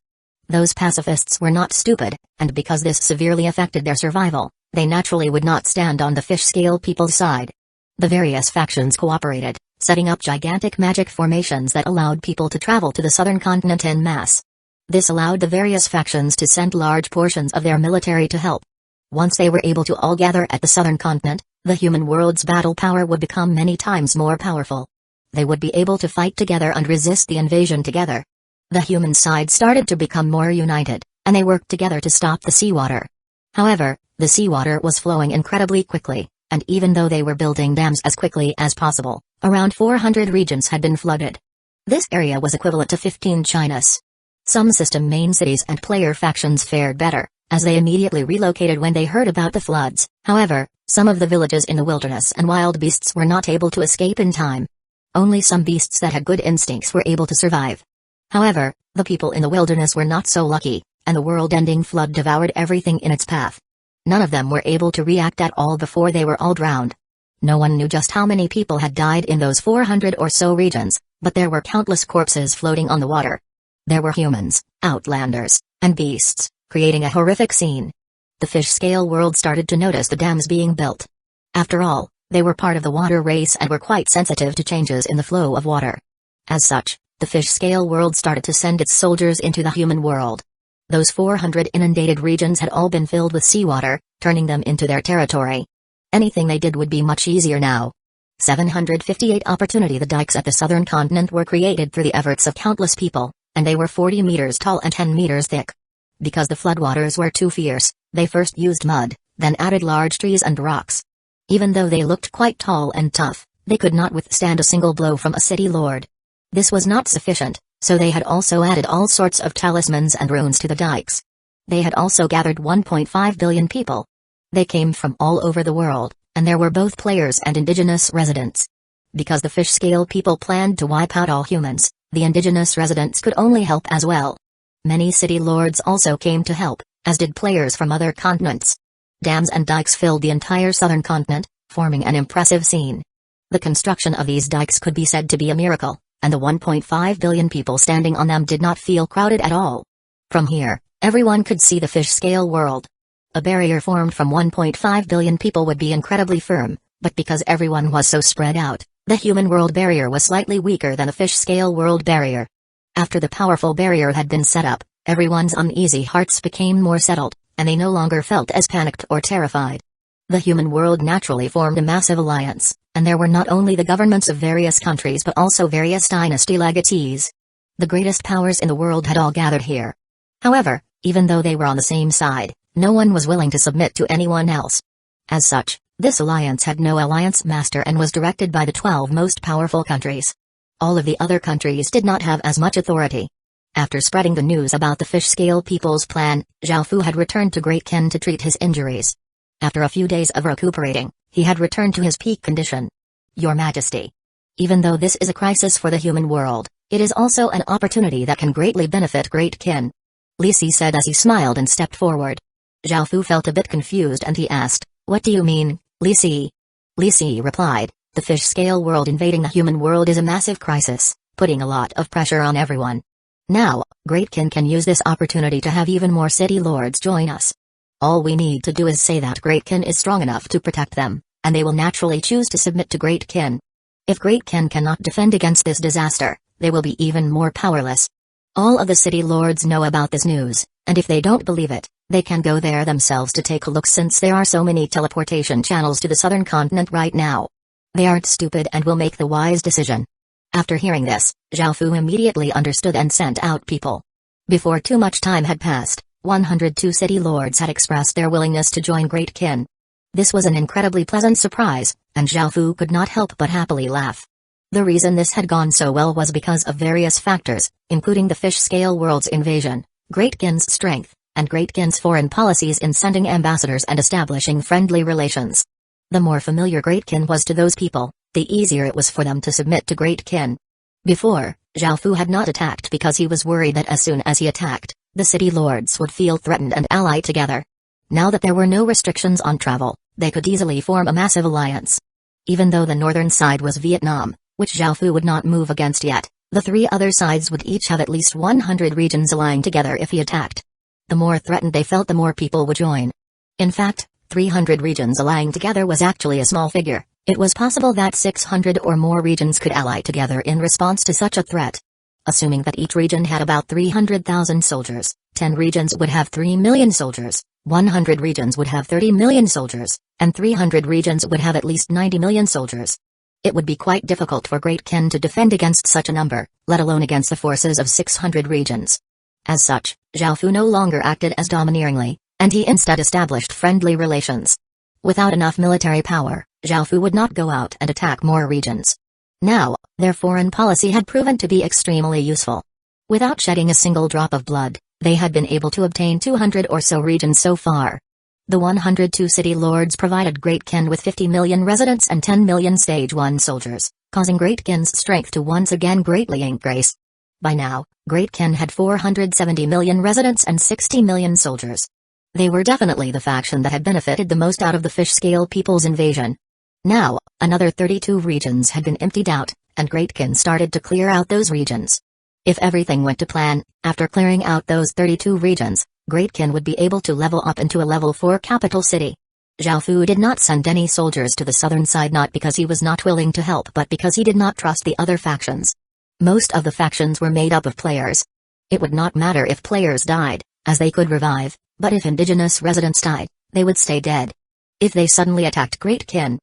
Those pacifists were not stupid, and because this severely affected their survival, they naturally would not stand on the fish-scale people's side. The various factions cooperated, setting up gigantic magic formations that allowed people to travel to the southern continent en masse. This allowed the various factions to send large portions of their military to help. Once they were able to all gather at the southern continent, the human world's battle power would become many times more powerful. They would be able to fight together and resist the invasion together. The human side started to become more united, and they worked together to stop the seawater. However, the seawater was flowing incredibly quickly, and even though they were building dams as quickly as possible, around 400 regions had been flooded. This area was equivalent to 15 Chinas. Some system main cities and player factions fared better, as they immediately relocated when they heard about the floods. However, some of the villages in the wilderness and wild beasts were not able to escape in time. Only some beasts that had good instincts were able to survive. However, the people in the wilderness were not so lucky, and the world-ending flood devoured everything in its path. None of them were able to react at all before they were all drowned. No one knew just how many people had died in those 400 or so regions, but there were countless corpses floating on the water. There were humans, outlanders, and beasts, creating a horrific scene. The fish-scale world started to notice the dams being built. After all, they were part of the water race and were quite sensitive to changes in the flow of water. As such, the fish-scale world started to send its soldiers into the human world. Those 400 inundated regions had all been filled with seawater, turning them into their territory. Anything they did would be much easier now. 758 opportunity. The dikes at the southern continent were created through the efforts of countless people, and they were 40 meters tall and 10 meters thick. Because the floodwaters were too fierce, they first used mud, then added large trees and rocks. Even though they looked quite tall and tough, they could not withstand a single blow from a city lord. This was not sufficient, so they had also added all sorts of talismans and runes to the dikes. They had also gathered 1.5 billion people. They came from all over the world, and there were both players and indigenous residents. Because the fish-scale people planned to wipe out all humans, the indigenous residents could only help as well. Many city lords also came to help, as did players from other continents. Dams and dikes filled the entire southern continent, forming an impressive scene. The construction of these dikes could be said to be a miracle, and the 1.5 billion people standing on them did not feel crowded at all. From here, everyone could see the fish-scale world. A barrier formed from 1.5 billion people would be incredibly firm, but because everyone was so spread out, the human world barrier was slightly weaker than the fish-scale world barrier. After the powerful barrier had been set up, everyone's uneasy hearts became more settled, and they no longer felt as panicked or terrified. The human world naturally formed a massive alliance, and there were not only the governments of various countries but also various dynasty legatees. The greatest powers in the world had all gathered here. However, even though they were on the same side, no one was willing to submit to anyone else. As such, this alliance had no alliance master and was directed by the 12 most powerful countries. All of the other countries did not have as much authority. After spreading the news about the fish-scale people's plan, Zhao Fu had returned to Great Ken to treat his injuries. After a few days of recuperating, he had returned to his peak condition. Your Majesty. Even though this is a crisis for the human world, it is also an opportunity that can greatly benefit Great Ken. Li Si said as he smiled and stepped forward. Zhao Fu felt a bit confused and he asked, "What do you mean, Li Si?" Li Si replied, "The fish-scale world invading the human world is a massive crisis, putting a lot of pressure on everyone. Now, Great Ken can use this opportunity to have even more city lords join us. All we need to do is say that Great Ken is strong enough to protect them, and they will naturally choose to submit to Great Ken. If Great Ken cannot defend against this disaster, they will be even more powerless. All of the city lords know about this news, and if they don't believe it, they can go there themselves to take a look since there are so many teleportation channels to the southern continent right now. They aren't stupid and will make the wise decision." After hearing this, Zhao Fu immediately understood and sent out people. Before too much time had passed, 102 city lords had expressed their willingness to join Great Kin. This was an incredibly pleasant surprise, and Xiaofu could not help but happily laugh. The reason this had gone so well was because of various factors, including the fish-scale world's invasion, Great Kin's strength, and Great Kin's foreign policies in sending ambassadors and establishing friendly relations. The more familiar Great Kin was to those people, the easier it was for them to submit to Great Kin. Before, Xiaofu had not attacked because he was worried that as soon as he attacked, the city lords would feel threatened and ally together. Now that there were no restrictions on travel, they could easily form a massive alliance. Even though the northern side was Vietnam, which Xiaofu would not move against yet, the three other sides would each have at least 100 regions allying together if he attacked. The more threatened they felt, the more people would join. In fact, 300 regions allying together was actually a small figure. It was possible that 600 or more regions could ally together in response to such a threat. Assuming that each region had about 300,000 soldiers, 10 regions would have 3 million soldiers, 100 regions would have 30 million soldiers, and 300 regions would have at least 90 million soldiers. It would be quite difficult for Great Kin to defend against such a number, let alone against the forces of 600 regions. As such, Xiaofu no longer acted as domineeringly, and he instead established friendly relations. Without enough military power, Xiaofu would not go out and attack more regions. Now, their foreign policy had proven to be extremely useful. Without shedding a single drop of blood, they had been able to obtain 200 or so regions so far. The 102 city lords provided Great Kin with 50 million residents and 10 million Stage 1 soldiers, causing Great Kin's strength to once again greatly increase. By now, Great Kin had 470 million residents and 60 million soldiers. They were definitely the faction that had benefited the most out of the fish-scale people's invasion. Now, another 32 regions had been emptied out, and Great Kin started to clear out those regions. If everything went to plan, after clearing out those 32 regions, Great Kin would be able to level up into a level 4 capital city. Xiaofu did not send any soldiers to the southern side, not because he was not willing to help but because he did not trust the other factions. Most of the factions were made up of players. It would not matter if players died, as they could revive, but if indigenous residents died, they would stay dead. If they suddenly attacked Great Kin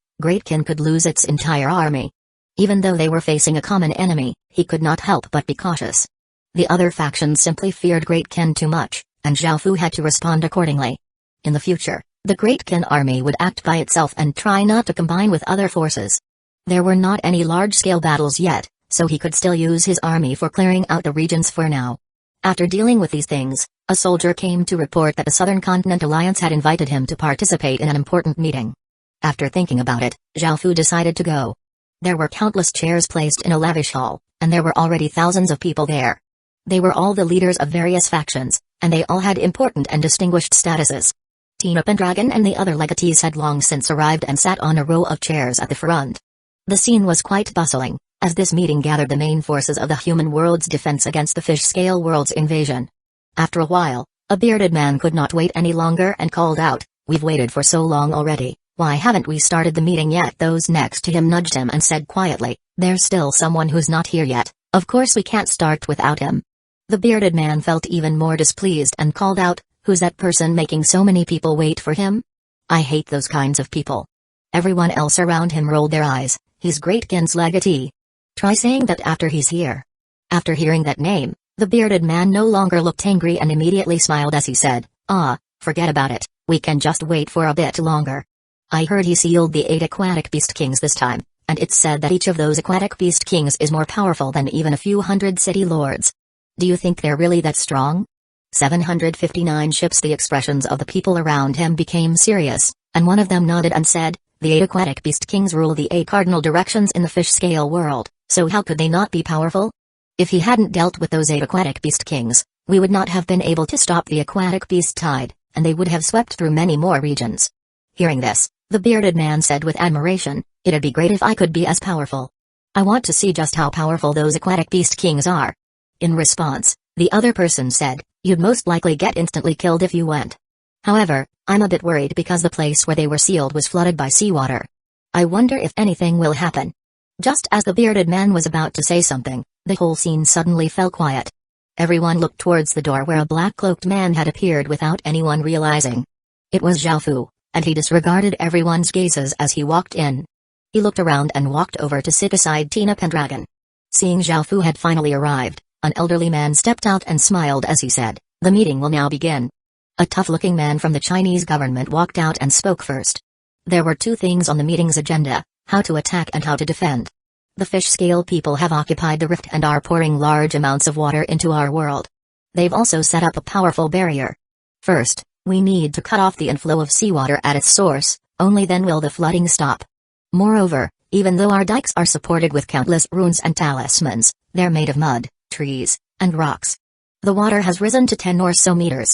could lose its entire army. Even though they were facing a common enemy, he could not help but be cautious. The other factions simply feared Great Kin too much, and Xiaofu had to respond accordingly. In the future, the Great Kin army would act by itself and try not to combine with other forces. There were not any large-scale battles yet, so he could still use his army for clearing out the regions for now. After dealing with these things, a soldier came to report that the Southern Continent Alliance had invited him to participate in an important meeting. After thinking about it, Xiaofu decided to go. There were countless chairs placed in a lavish hall, and there were already thousands of people there. They were all the leaders of various factions, and they all had important and distinguished statuses. Tina Pendragon and the other legatees had long since arrived and sat on a row of chairs at the front. The scene was quite bustling, as this meeting gathered the main forces of the human world's defense against the fish-scale world's invasion. After a while, a bearded man could not wait any longer and called out, "We've waited for so long already. Why haven't we started the meeting yet?" Those next to him nudged him and said quietly, "There's still someone who's not here yet. Of course we can't start without him." The bearded man felt even more displeased and called out, "Who's that person making so many people wait for him? I hate those kinds of people." Everyone else around him rolled their eyes. "He's Great Kin's legatee. Try saying that after he's here." After hearing that name, the bearded man no longer looked angry and immediately smiled as he said, "Forget about it, we can just wait for a bit longer. I heard he sealed the 8 aquatic beast kings this time, and it's said that each of those aquatic beast kings is more powerful than even a few hundred city lords. Do you think they're really that strong?" 759 ships. The expressions of the people around him became serious, and one of them nodded and said, "The 8 aquatic beast kings rule the 8 cardinal directions in the fish-scale world, so how could they not be powerful? If he hadn't dealt with those 8 aquatic beast kings, we would not have been able to stop the aquatic beast tide, and they would have swept through many more regions." Hearing this, the bearded man said with admiration, "It'd be great if I could be as powerful. I want to see just how powerful those aquatic beast kings are." In response, the other person said, "You'd most likely get instantly killed if you went. However, I'm a bit worried because the place where they were sealed was flooded by seawater. I wonder if anything will happen." Just as the bearded man was about to say something, the whole scene suddenly fell quiet. Everyone looked towards the door where a black-cloaked man had appeared without anyone realizing. It was Xiaofu, and he disregarded everyone's gazes as he walked in. He looked around and walked over to sit beside Tina Pendragon. Seeing Xiaofu had finally arrived, An elderly man stepped out and smiled as he said, "The meeting will now begin." A tough-looking man from the Chinese government walked out and spoke first. There were two things on the meeting's agenda: how to attack and how to defend. The fish scale people have occupied the rift and are pouring large amounts of water into our world. They've also set up a powerful barrier. First, we need to cut off the inflow of seawater at its source, only then will the flooding stop. Moreover, even though our dikes are supported with countless runes and talismans, they're made of mud, trees, and rocks. The water has risen to 10 or so meters.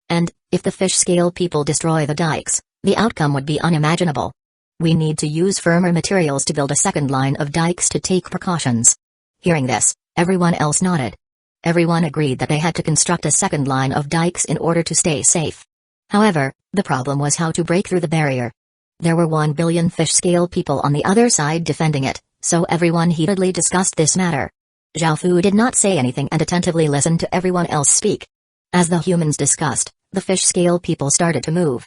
And, if the fish scale people destroy the dikes, the outcome would be unimaginable. We need to use firmer materials to build a second line of dikes to take precautions. Hearing this, everyone else nodded. Everyone agreed that they had to construct a second line of dikes in order to stay safe. However, the problem was how to break through the barrier. There were 1 billion fish scale people on the other side defending it, so everyone heatedly discussed this matter. Zhao Fu did not say anything and attentively listened to everyone else speak. As the humans discussed, the fish scale people started to move.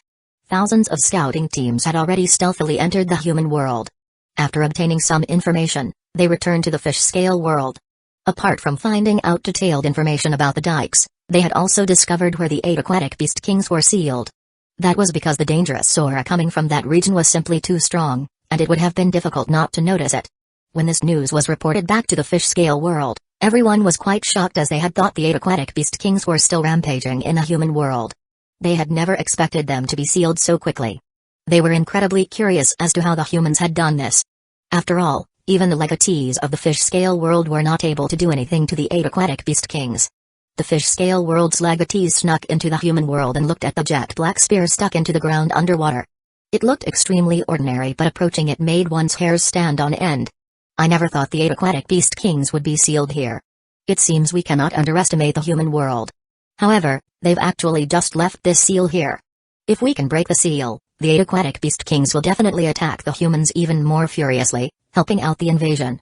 Thousands of scouting teams had already stealthily entered the human world. After obtaining some information, they returned to the fish scale world. Apart from finding out detailed information about the dikes, they had also discovered where the 8 aquatic beast kings were sealed. That was because the dangerous aura coming from that region was simply too strong, and it would have been difficult not to notice it. When this news was reported back to the fish scale world, everyone was quite shocked as they had thought the 8 aquatic beast kings were still rampaging in the human world. They had never expected them to be sealed so quickly. They were incredibly curious as to how the humans had done this. After all, even the legatees of the fish scale world were not able to do anything to the 8 aquatic beast kings. The fish scale world's legatees snuck into the human world and looked at the jet black spear stuck into the ground underwater. It looked extremely ordinary, but approaching it made one's hairs stand on end. I never thought the 8 aquatic beast kings would be sealed here. It seems we cannot underestimate the human world. However, they've actually just left this seal here. If we can break the seal, the 8 aquatic beast kings will definitely attack the humans even more furiously, helping out the invasion.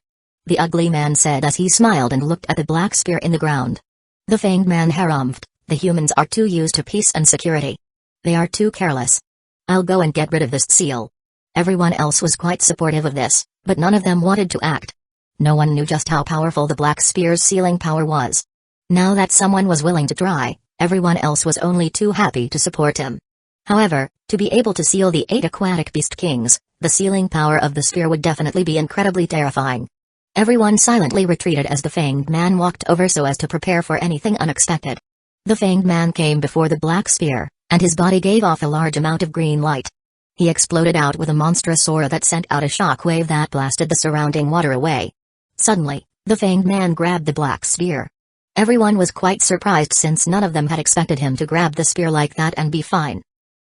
The ugly man said as he smiled and looked at the black spear in the ground. The fanged man harumphed, "The humans are too used to peace and security. They are too careless. I'll go and get rid of this seal." Everyone else was quite supportive of this, but none of them wanted to act. No one knew just how powerful the black spear's sealing power was. Now that someone was willing to try, everyone else was only too happy to support him. However, to be able to seal the 8 aquatic beast kings, the sealing power of the spear would definitely be incredibly terrifying. Everyone silently retreated as the fanged man walked over so as to prepare for anything unexpected. The fanged man came before the black spear, and his body gave off a large amount of green light. He exploded out with a monstrous aura that sent out a shock wave that blasted the surrounding water away. Suddenly, the fanged man grabbed the black spear. Everyone was quite surprised since none of them had expected him to grab the spear like that and be fine.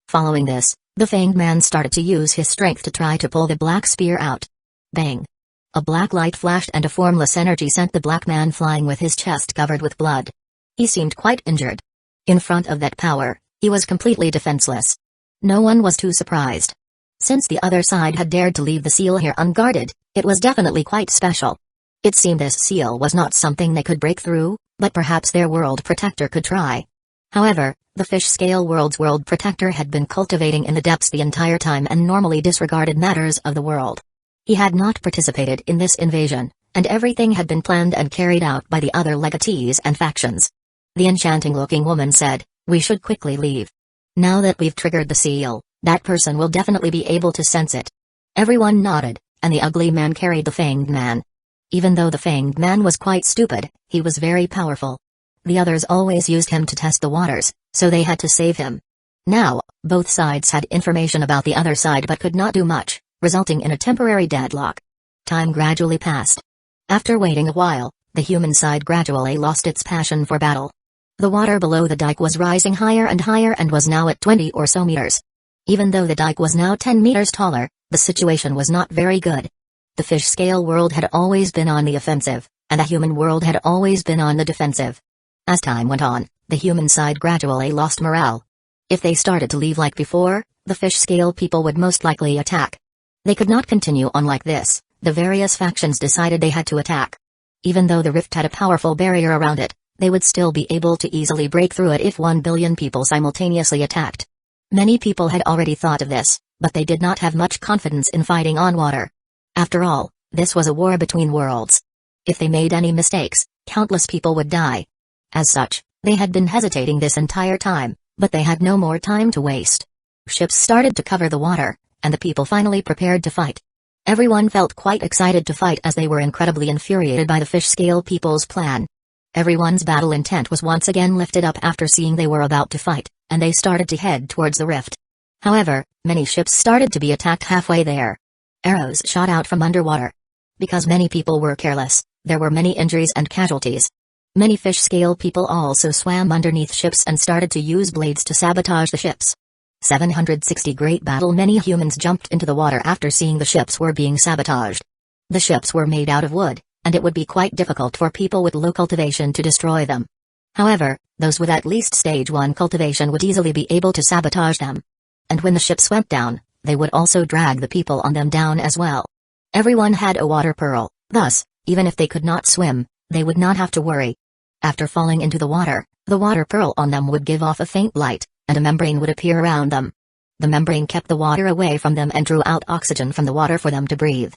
Following this, the fanged man started to use his strength to try to pull the black spear out. Bang! A black light flashed and a formless energy sent the black man flying with his chest covered with blood. He seemed quite injured. In front of that power, he was completely defenseless. No one was too surprised. Since the other side had dared to leave the seal here unguarded, it was definitely quite special. It seemed this seal was not something they could break through, but perhaps their world protector could try. However, the fish scale world's world protector had been cultivating in the depths the entire time and normally disregarded matters of the world. He had not participated in this invasion, and everything had been planned and carried out by the other legatees and factions. The enchanting-looking woman said, "We should quickly leave. Now that we've triggered the seal, that person will definitely be able to sense it." Everyone nodded, and the ugly man carried the fanged man. Even though the fanged man was quite stupid, he was very powerful. The others always used him to test the waters, so they had to save him. Now, both sides had information about the other side but could not do much, resulting in a temporary deadlock. Time gradually passed. After waiting a while, the human side gradually lost its passion for battle. The water below the dike was rising higher and was now at 20 or so meters. Even though the dike was now 10 meters taller, the situation was not very good. The fish scale world had always been on the offensive, and the human world had always been on the defensive. As time went on, the human side gradually lost morale. If they started to leave like before, the fish scale people would most likely attack. They could not continue on like this. The various factions decided they had to attack. Even though the rift had a powerful barrier around it, they would still be able to easily break through it if 1 billion people simultaneously attacked. Many people had already thought of this, but they did not have much confidence in fighting on water. After all, this was a war between worlds. If they made any mistakes, countless people would die. As such, they had been hesitating this entire time, but they had no more time to waste. Ships started to cover the water, and the people finally prepared to fight. Everyone felt quite excited to fight as they were incredibly infuriated by the fish scale people's plan. Everyone's battle intent was once again lifted up after seeing they were about to fight, and they started to head towards the rift. However, many ships started to be attacked halfway there. Arrows shot out from underwater. Because many people were careless, there were many injuries and casualties. Many fish scale people also swam underneath ships and started to use blades to sabotage the ships. 760 Great Battle. Many humans jumped into the water after seeing the ships were being sabotaged. The ships were made out of wood, and it would be quite difficult for people with low cultivation to destroy them. However, those with at least stage 1 cultivation would easily be able to sabotage them. And when the ships went down, they would also drag the people on them down as well. Everyone had a water pearl, thus, even if they could not swim, they would not have to worry. After falling into the water pearl on them would give off a faint light, and a membrane would appear around them. The membrane kept the water away from them and drew out oxygen from the water for them to breathe.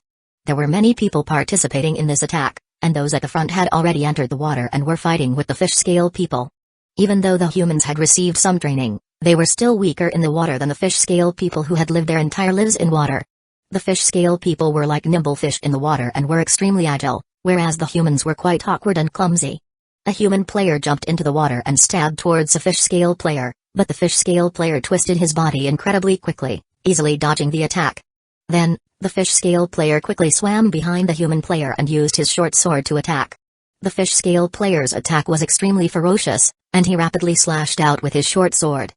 There were many people participating in this attack, and those at the front had already entered the water and were fighting with the fish scale people. Even though the humans had received some training, they were still weaker in the water than the fish scale people who had lived their entire lives in water. The fish scale people were like nimble fish in the water and were extremely agile, whereas the humans were quite awkward and clumsy. A human player jumped into the water and stabbed towards a fish scale player, but the fish scale player twisted his body incredibly quickly, easily dodging the attack. Then, the fish scale player quickly swam behind the human player and used his short sword to attack. The fish scale player's attack was extremely ferocious, and he rapidly slashed out with his short sword.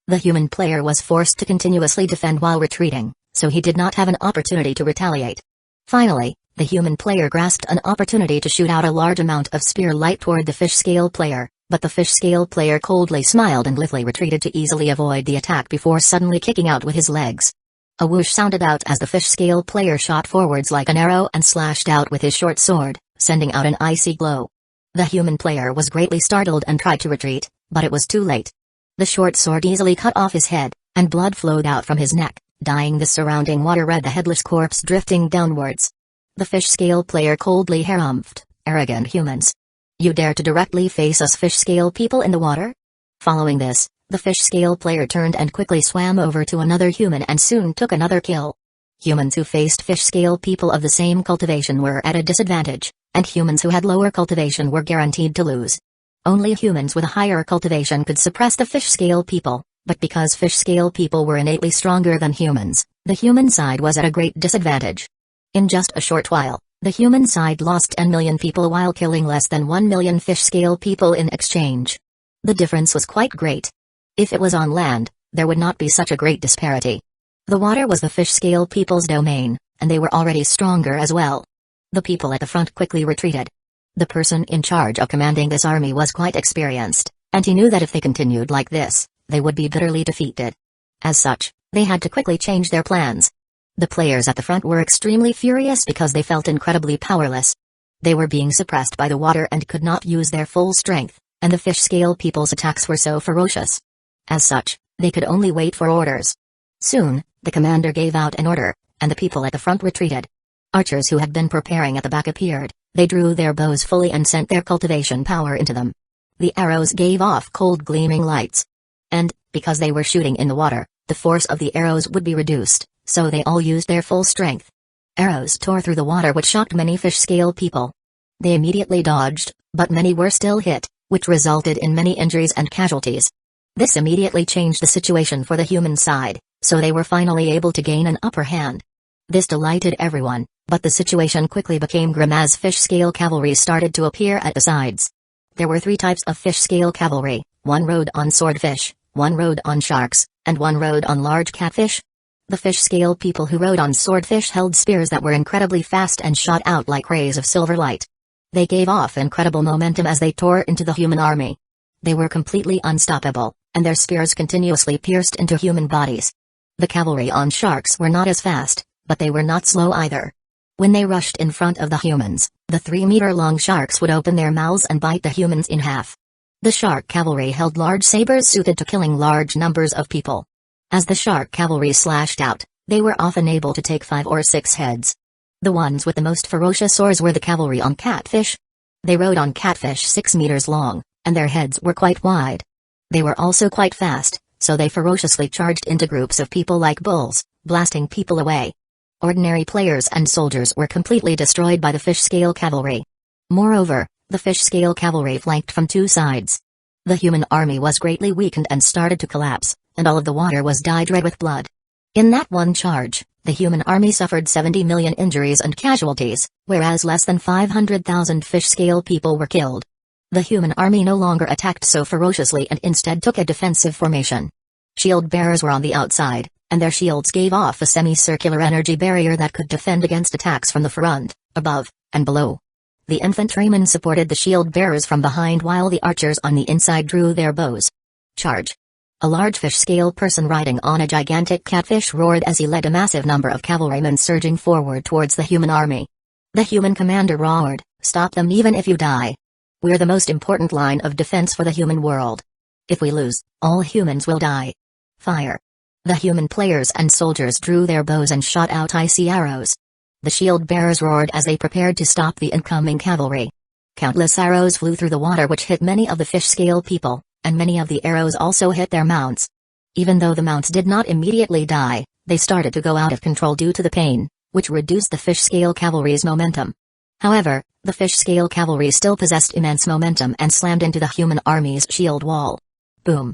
The human player was forced to continuously defend while retreating, so he did not have an opportunity to retaliate. Finally, the human player grasped an opportunity to shoot out a large amount of spear light toward the fish scale player, but the fish scale player coldly smiled and lithely retreated to easily avoid the attack before suddenly kicking out with his legs. A whoosh sounded out as the fish scale player shot forwards like an arrow and slashed out with his short sword, sending out an icy glow. The human player was greatly startled and tried to retreat, but it was too late. The short sword easily cut off his head, and blood flowed out from his neck, dyeing the surrounding water red, the headless corpse drifting downwards. The fish scale player coldly harumphed, "Arrogant humans. You dare to directly face us fish scale people in the water?" Following this, the fish scale player turned and quickly swam over to another human and soon took another kill. Humans who faced fish scale people of the same cultivation were at a disadvantage, and humans who had lower cultivation were guaranteed to lose. Only humans with a higher cultivation could suppress the fish scale people, but because fish scale people were innately stronger than humans, the human side was at a great disadvantage. In just a short while, the human side lost 10 million people while killing less than 1 million fish scale people in exchange. The difference was quite great. If it was on land, there would not be such a great disparity. The water was the fish scale people's domain, and they were already stronger as well. The people at the front quickly retreated. The person in charge of commanding this army was quite experienced, and he knew that if they continued like this, they would be bitterly defeated. As such, they had to quickly change their plans. The players at the front were extremely furious because they felt incredibly powerless. They were being suppressed by the water and could not use their full strength, and the fish scale people's attacks were so ferocious. As such, they could only wait for orders. Soon, the commander gave out an order, and the people at the front retreated. Archers who had been preparing at the back appeared. They drew their bows fully and sent their cultivation power into them. The arrows gave off cold gleaming lights. And, because they were shooting in the water, the force of the arrows would be reduced, so they all used their full strength. Arrows tore through the water, which shocked many fish scale people. They immediately dodged, but many were still hit, which resulted in many injuries and casualties. This immediately changed the situation for the human side, so they were finally able to gain an upper hand. This delighted everyone, but the situation quickly became grim as fish scale cavalry started to appear at the sides. There were 3 types of fish scale cavalry: one rode on swordfish, one rode on sharks, and one rode on large catfish. The fish scale people who rode on swordfish held spears that were incredibly fast and shot out like rays of silver light. They gave off incredible momentum as they tore into the human army. They were completely unstoppable, and their spears continuously pierced into human bodies. The cavalry on sharks were not as fast, but they were not slow either. When they rushed in front of the humans, the 3-meter-long sharks would open their mouths and bite the humans in half. The shark cavalry held large sabers suited to killing large numbers of people. As the shark cavalry slashed out, they were often able to take 5 or 6 heads. The ones with the most ferocious oars were the cavalry on catfish. They rode on catfish 6 meters long, and their heads were quite wide. They were also quite fast, so they ferociously charged into groups of people like bulls, blasting people away. Ordinary players and soldiers were completely destroyed by the fish-scale cavalry. Moreover, the fish-scale cavalry flanked from 2 sides. The human army was greatly weakened and started to collapse, and all of the water was dyed red with blood. In that one charge, the human army suffered 70 million injuries and casualties, whereas less than 500,000 fish-scale people were killed. The human army no longer attacked so ferociously and instead took a defensive formation. Shield bearers were on the outside, and their shields gave off a semicircular energy barrier that could defend against attacks from the front, above, and below. The infantrymen supported the shield bearers from behind while the archers on the inside drew their bows. Charge! A large fish-scale person riding on a gigantic catfish roared as he led a massive number of cavalrymen surging forward towards the human army. The human commander roared, "Stop them even if you die. We're the most important line of defense for the human world. If we lose, all humans will die. Fire!" The human players and soldiers drew their bows and shot out icy arrows. The shield bearers roared as they prepared to stop the incoming cavalry. Countless arrows flew through the water which hit many of the fish-scale people, and many of the arrows also hit their mounts. Even though the mounts did not immediately die, they started to go out of control due to the pain, which reduced the fish-scale cavalry's momentum. However, the fish-scale cavalry still possessed immense momentum and slammed into the human army's shield wall. Boom!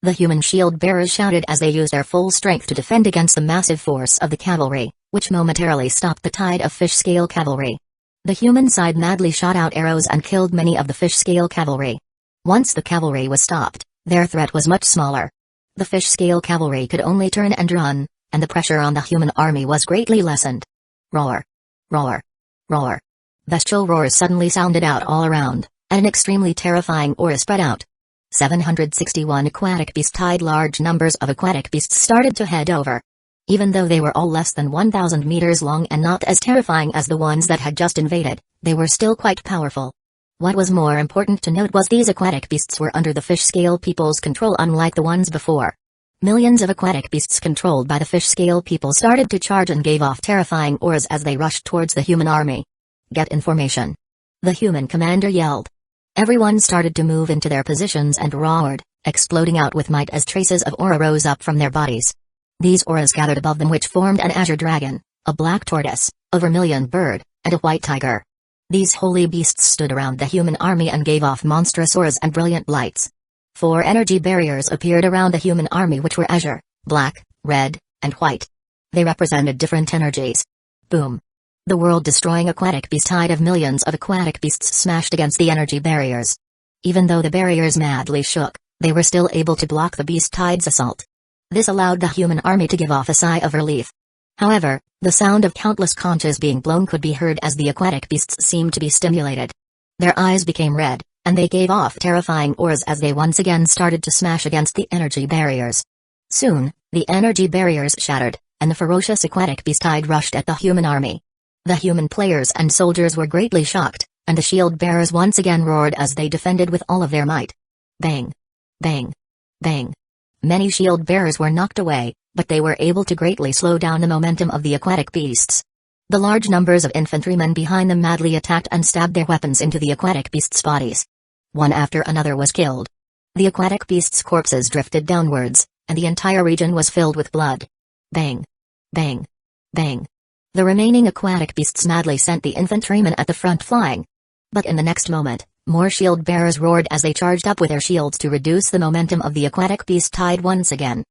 The human shield bearers shouted as they used their full strength to defend against the massive force of the cavalry, which momentarily stopped the tide of fish-scale cavalry. The human side madly shot out arrows and killed many of the fish-scale cavalry. Once the cavalry was stopped, their threat was much smaller. The fish-scale cavalry could only turn and run, and the pressure on the human army was greatly lessened. Roar! Roar! Roar! Bestial roars suddenly sounded out all around, and an extremely terrifying aura spread out. 761 aquatic beasts tied. Large numbers of aquatic beasts started to head over. Even though they were all less than 1,000 meters long and not as terrifying as the ones that had just invaded, they were still quite powerful. What was more important to note was these aquatic beasts were under the fish-scale people's control, unlike the ones before. Millions of aquatic beasts controlled by the fish-scale people started to charge and gave off terrifying auras as they rushed towards the human army. "Get information!" the human commander yelled. Everyone started to move into their positions and roared, exploding out with might as traces of aura rose up from their bodies. These auras gathered above them which formed an azure dragon, a black tortoise, a vermilion bird, and a white tiger. These holy beasts stood around the human army and gave off monstrous auras and brilliant lights. 4 energy barriers appeared around the human army which were azure, black, red, and white. They represented different energies. Boom! The world-destroying aquatic beast tide of millions of aquatic beasts smashed against the energy barriers. Even though the barriers madly shook, they were still able to block the beast tide's assault. This allowed the human army to give off a sigh of relief. However, the sound of countless conches being blown could be heard as the aquatic beasts seemed to be stimulated. Their eyes became red, and they gave off terrifying auras as they once again started to smash against the energy barriers. Soon, the energy barriers shattered, and the ferocious aquatic beast tide rushed at the human army. The human players and soldiers were greatly shocked, and the shield bearers once again roared as they defended with all of their might. Bang! Bang! Bang! Many shield bearers were knocked away, but they were able to greatly slow down the momentum of the aquatic beasts. The large numbers of infantrymen behind them madly attacked and stabbed their weapons into the aquatic beasts' bodies. One after another was killed. The aquatic beasts' corpses drifted downwards, and the entire region was filled with blood. Bang! Bang! Bang! The remaining aquatic beasts madly sent the infantrymen at the front flying. But in the next moment, more shield bearers roared as they charged up with their shields to reduce the momentum of the aquatic beast tide once again.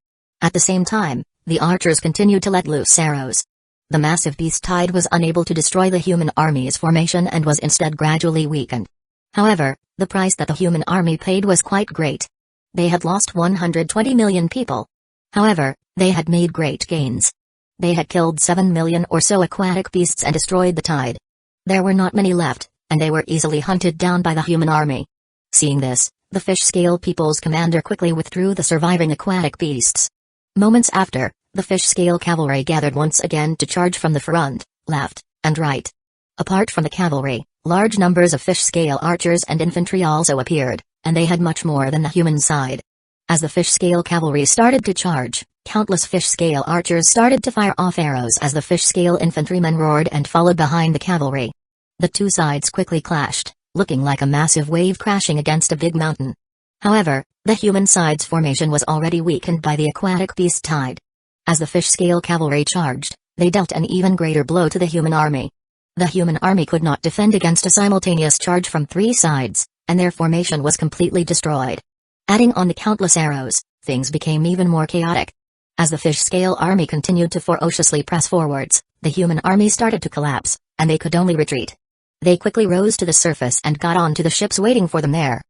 At the same time, the archers continued to let loose arrows. The massive beast tide was unable to destroy the human army's formation and was instead gradually weakened. However, the price that the human army paid was quite great. They had lost 120 million people. However, they had made great gains. They had killed 7 million or so aquatic beasts and destroyed the tide. There were not many left, and they were easily hunted down by the human army. Seeing this, the fish-scale people's commander quickly withdrew the surviving aquatic beasts. Moments after, the fish-scale cavalry gathered once again to charge from the front, left, and right. Apart from the cavalry, large numbers of fish-scale archers and infantry also appeared, and they had much more than the human side. As the fish-scale cavalry started to charge, Countless fish-scale archers started to fire off arrows as the fish-scale infantrymen roared and followed behind the cavalry. The two sides quickly clashed, looking like a massive wave crashing against a big mountain. However, the human side's formation was already weakened by the aquatic beast tide. As the fish-scale cavalry charged, they dealt an even greater blow to the human army. The human army could not defend against a simultaneous charge from three sides, and their formation was completely destroyed. Adding on the countless arrows, things became even more chaotic. As the fish-scale army continued to ferociously press forwards, the human army started to collapse, and they could only retreat. They quickly rose to the surface and got onto the ships waiting for them there.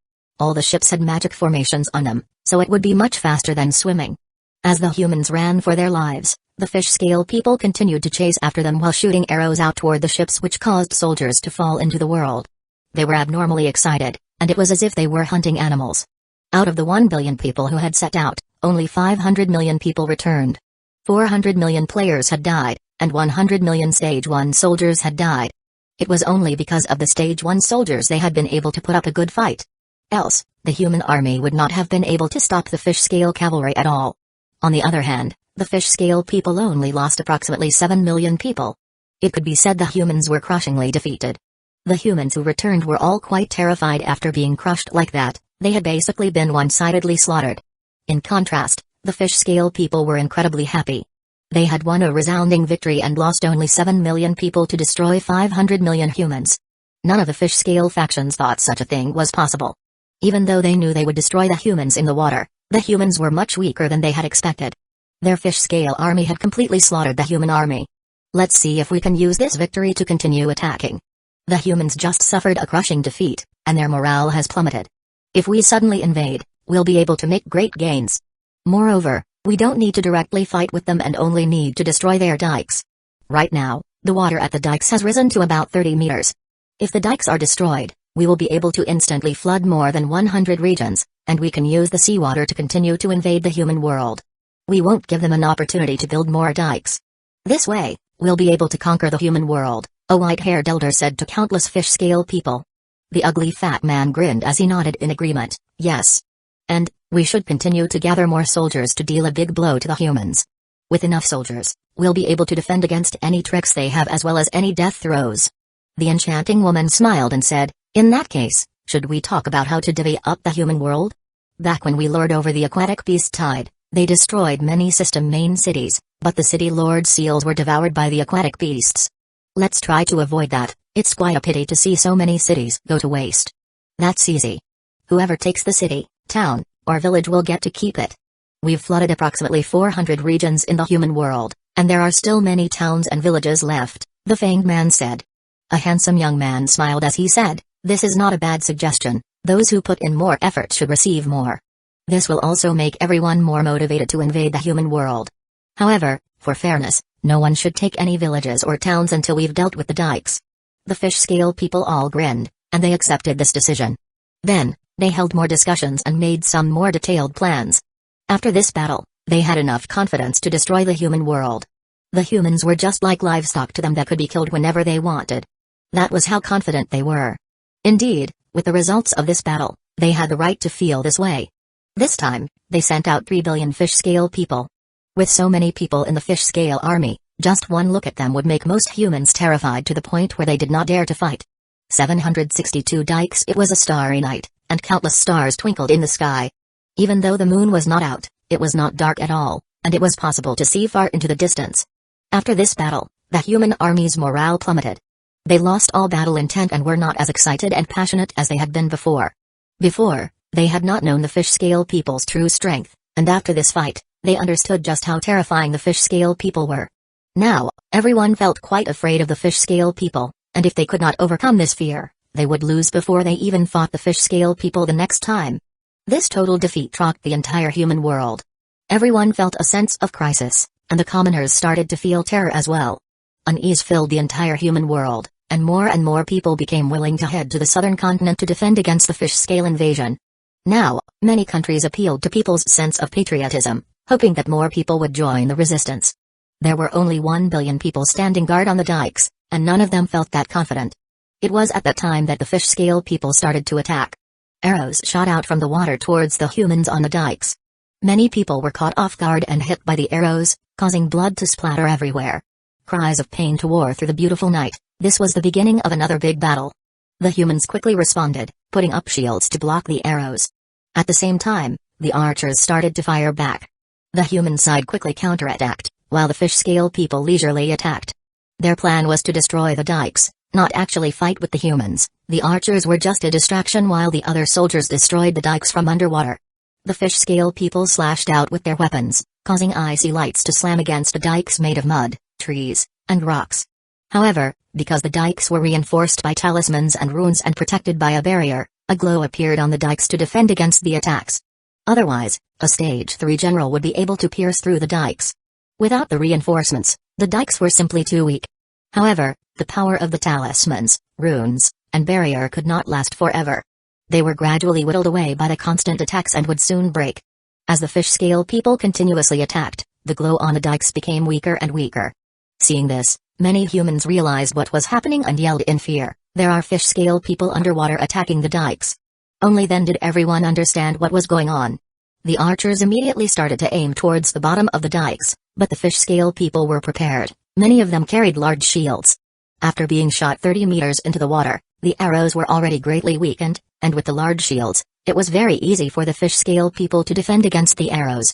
All the ships had magic formations on them, so it would be much faster than swimming. As the humans ran for their lives, the fish-scale people continued to chase after them while shooting arrows out toward the ships, which caused soldiers to fall into the world. They were abnormally excited, and it was as if they were hunting animals. Out of the 1 billion people who had set out, only 500 million people returned. 400 million players had died, and 100 million Stage 1 soldiers had died. It was only because of the Stage 1 soldiers they had been able to put up a good fight. Else, the human army would not have been able to stop the fish-scale cavalry at all. On the other hand, the fish-scale people only lost approximately 7 million people. It could be said the humans were crushingly defeated. The humans who returned were all quite terrified after being crushed like that. They had basically been one-sidedly slaughtered. In contrast, the fish-scale people were incredibly happy. They had won a resounding victory and lost only 7 million people to destroy 500 million humans. None of the fish-scale factions thought such a thing was possible. Even though they knew they would destroy the humans in the water, the humans were much weaker than they had expected. Their fish-scale army had completely slaughtered the human army. Let's see if we can use this victory to continue attacking. The humans just suffered a crushing defeat, and their morale has plummeted. If we suddenly invade, we'll be able to make great gains. Moreover, we don't need to directly fight with them and only need to destroy their dikes. Right now, the water at the dikes has risen to about 30 meters. If the dikes are destroyed, we will be able to instantly flood more than 100 regions, and we can use the seawater to continue to invade the human world. We won't give them an opportunity to build more dikes. This way, we'll be able to conquer the human world, a white-haired elder said to countless fish-scale people. The ugly fat man grinned as he nodded in agreement, yes. And, we should continue to gather more soldiers to deal a big blow to the humans. With enough soldiers, we'll be able to defend against any tricks they have as well as any death throws. The enchanting woman smiled and said, in that case, should we talk about how to divvy up the human world? Back when we lord over the aquatic beast tide, they destroyed many system main cities, but the city lord seals were devoured by the aquatic beasts. Let's try to avoid that. It's quite a pity to see so many cities go to waste. That's easy. Whoever takes the city, town, or village will get to keep it. We've flooded approximately 400 regions in the human world, and there are still many towns and villages left, the fanged man said. A handsome young man smiled as he said, this is not a bad suggestion. Those who put in more effort should receive more. This will also make everyone more motivated to invade the human world. However, for fairness, no one should take any villages or towns until we've dealt with the dikes. The fish-scale people all grinned, and they accepted this decision. Then, they held more discussions and made some more detailed plans. After this battle, they had enough confidence to destroy the human world. The humans were just like livestock to them that could be killed whenever they wanted. That was how confident they were. Indeed, with the results of this battle, they had the right to feel this way. This time, they sent out 3 billion fish-scale people. With so many people in the fish-scale army, just one look at them would make most humans terrified to the point where they did not dare to fight. 762 dikes. It was a starry night, and countless stars twinkled in the sky. Even though the moon was not out, it was not dark at all, and it was possible to see far into the distance. After this battle, the human army's morale plummeted. They lost all battle intent and were not as excited and passionate as they had been before. Before, they had not known the fish-scale people's true strength, and after this fight, they understood just how terrifying the fish-scale people were. Now, everyone felt quite afraid of the fish-scale people, and if they could not overcome this fear, they would lose before they even fought the fish-scale people the next time. This total defeat rocked the entire human world. Everyone felt a sense of crisis, and the commoners started to feel terror as well. Unease filled the entire human world, and more people became willing to head to the southern continent to defend against the fish-scale invasion. Now, many countries appealed to people's sense of patriotism, hoping that more people would join the resistance. There were only 1 billion people standing guard on the dikes, and none of them felt that confident. It was at that time that the fish-scale people started to attack. Arrows shot out from the water towards the humans on the dikes. Many people were caught off guard and hit by the arrows, causing blood to splatter everywhere. Cries of pain tore through the beautiful night. This was the beginning of another big battle. The humans quickly responded, putting up shields to block the arrows. At the same time, the archers started to fire back. The human side quickly counterattacked, while the fish-scale people leisurely attacked. Their plan was to destroy the dikes, not actually fight with the humans. The archers were just a distraction while the other soldiers destroyed the dikes from underwater. The fish-scale people slashed out with their weapons, causing icy lights to slam against the dikes made of mud, trees, and rocks. However, because the dikes were reinforced by talismans and runes and protected by a barrier, a glow appeared on the dikes to defend against the attacks. Otherwise, a Stage 3 general would be able to pierce through the dikes. Without the reinforcements, the dikes were simply too weak. However, the power of the talismans, runes, and barrier could not last forever. They were gradually whittled away by the constant attacks and would soon break. As the fish-scale people continuously attacked, the glow on the dikes became weaker and weaker. Seeing this, many humans realized what was happening and yelled in fear, "There are fish-scale people underwater attacking the dikes." Only then did everyone understand what was going on. The archers immediately started to aim towards the bottom of the dikes, but the fish-scale people were prepared. Many of them carried large shields. After being shot 30 meters into the water, the arrows were already greatly weakened, and with the large shields, it was very easy for the fish-scale people to defend against the arrows.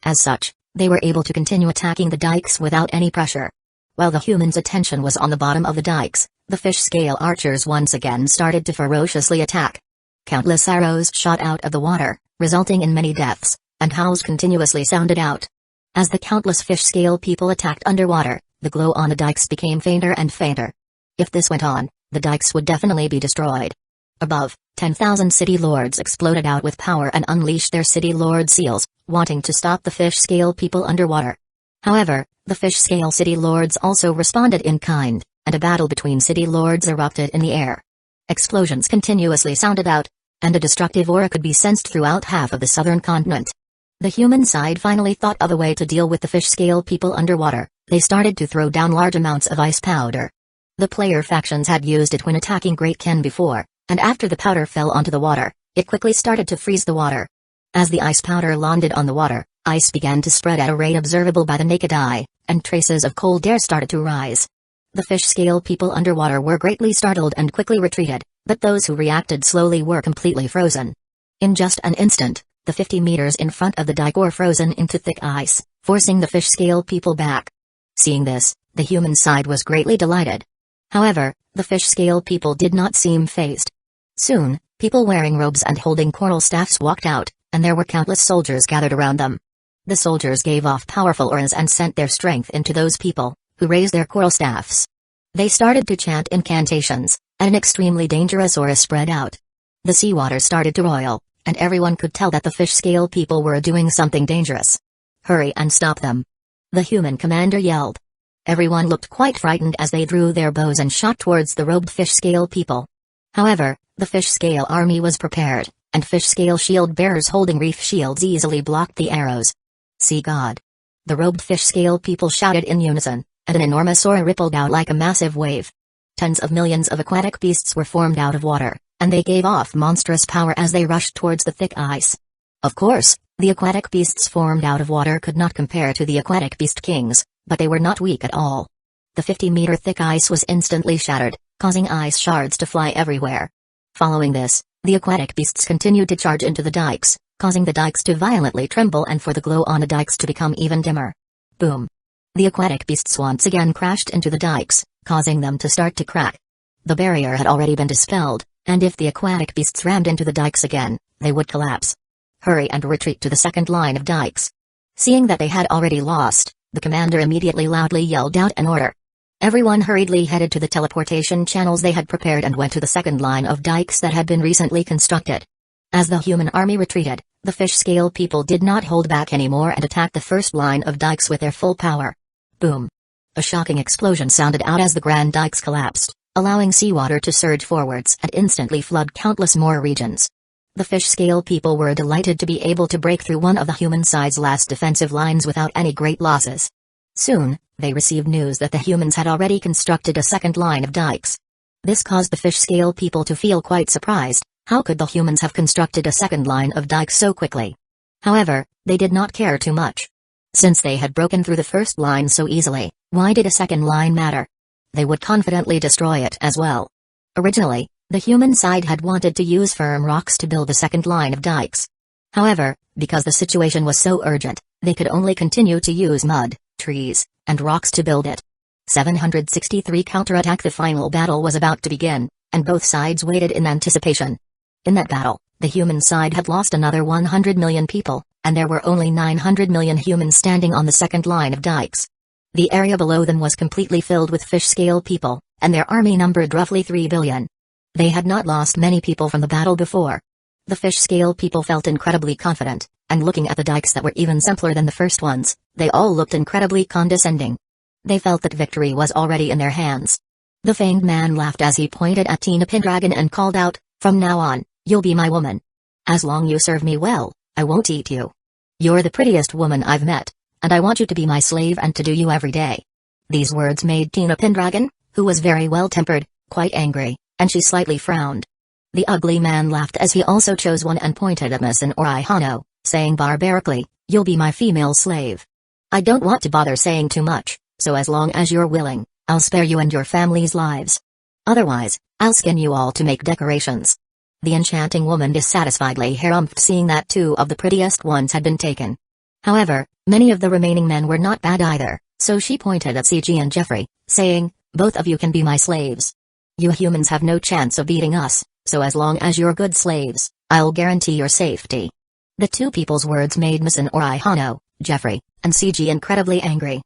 As such, they were able to continue attacking the dikes without any pressure. While the humans' attention was on the bottom of the dikes, the fish-scale archers once again started to ferociously attack. Countless arrows shot out of the water, resulting in many deaths, and howls continuously sounded out. As the countless fish-scale people attacked underwater, the glow on the dikes became fainter and fainter. If this went on, the dikes would definitely be destroyed. Above, 10,000 city lords exploded out with power and unleashed their city lord seals, wanting to stop the fish-scale people underwater. However, the fish-scale city lords also responded in kind, and a battle between city lords erupted in the air. Explosions continuously sounded out, and a destructive aura could be sensed throughout half of the southern continent. The human side finally thought of a way to deal with the fish-scale people underwater. They started to throw down large amounts of ice powder. The player factions had used it when attacking Great Ken before, and after the powder fell onto the water, it quickly started to freeze the water. As the ice powder landed on the water, ice began to spread at a rate observable by the naked eye, and traces of cold air started to rise. The fish-scale people underwater were greatly startled and quickly retreated, but those who reacted slowly were completely frozen. In just an instant, the 50 meters in front of the dike were frozen into thick ice, forcing the fish-scale people back. Seeing this, the human side was greatly delighted. However, the fish-scale people did not seem fazed. Soon, people wearing robes and holding coral staffs walked out, and there were countless soldiers gathered around them. The soldiers gave off powerful auras and sent their strength into those people, who raised their coral staffs. They started to chant incantations, and an extremely dangerous aura spread out. The seawater started to roil, and everyone could tell that the fish-scale people were doing something dangerous. "Hurry and stop them!" the human commander yelled. Everyone looked quite frightened as they drew their bows and shot towards the robed fish-scale people. However, the fish-scale army was prepared, and fish-scale shield-bearers holding reef shields easily blocked the arrows. "See God!" the robed fish-scale people shouted in unison, and an enormous aura rippled out like a massive wave. Tens of millions of aquatic beasts were formed out of water, and they gave off monstrous power as they rushed towards the thick ice. Of course, the aquatic beasts formed out of water could not compare to the aquatic beast kings, but they were not weak at all. The 50-meter thick ice was instantly shattered, causing ice shards to fly everywhere. Following this, the aquatic beasts continued to charge into the dikes, causing the dikes to violently tremble and for the glow on the dikes to become even dimmer. Boom! The aquatic beasts once again crashed into the dikes, causing them to start to crack. The barrier had already been dispelled, and if the aquatic beasts rammed into the dikes again, they would collapse. "Hurry and retreat to the second line of dikes." Seeing that they had already lost, the commander immediately loudly yelled out an order. Everyone hurriedly headed to the teleportation channels they had prepared and went to the second line of dikes that had been recently constructed. As the human army retreated, the fish-scale people did not hold back anymore and attacked the first line of dikes with their full power. Boom! A shocking explosion sounded out as the grand dikes collapsed, allowing seawater to surge forwards and instantly flood countless more regions. The fish-scale people were delighted to be able to break through one of the human side's last defensive lines without any great losses. Soon, they received news that the humans had already constructed a second line of dikes. This caused the fish-scale people to feel quite surprised. How could the humans have constructed a second line of dikes so quickly? However, they did not care too much. Since they had broken through the first line so easily, why did a second line matter? They would confidently destroy it as well. Originally, the human side had wanted to use firm rocks to build the second line of dikes. However, because the situation was so urgent, they could only continue to use mud, trees, and rocks to build it. 763 counterattack. The final battle was about to begin, and both sides waited in anticipation. In that battle, the human side had lost another 100 million people, and there were only 900 million humans standing on the second line of dikes. The area below them was completely filled with fish-scale people, and their army numbered roughly 3 billion. They had not lost many people from the battle before. The fish-scale people felt incredibly confident, and looking at the dikes that were even simpler than the first ones, they all looked incredibly condescending. They felt that victory was already in their hands. The fanged man laughed as he pointed at Tina Pendragon and called out, "From now on, you'll be my woman. As long you serve me well, I won't eat you. You're the prettiest woman I've met, and I want you to be my slave and to do you every day." These words made Tina Pendragon, who was very well-tempered, quite angry, and she slightly frowned. The ugly man laughed as he also chose one and pointed at Misin Orihano, saying barbarically, "You'll be my female slave. I don't want to bother saying too much, so as long as you're willing, I'll spare you and your family's lives. Otherwise, I'll skin you all to make decorations." The enchanting woman dissatisfiedly harumphed, seeing that 2 of the prettiest ones had been taken. However, many of the remaining men were not bad either, so she pointed at CG and Jeffrey, saying, "Both of you can be my slaves. You humans have no chance of beating us, so as long as you're good slaves, I'll guarantee your safety." The 2 people's words made Misin Orihano, Jeffrey, and CG incredibly angry.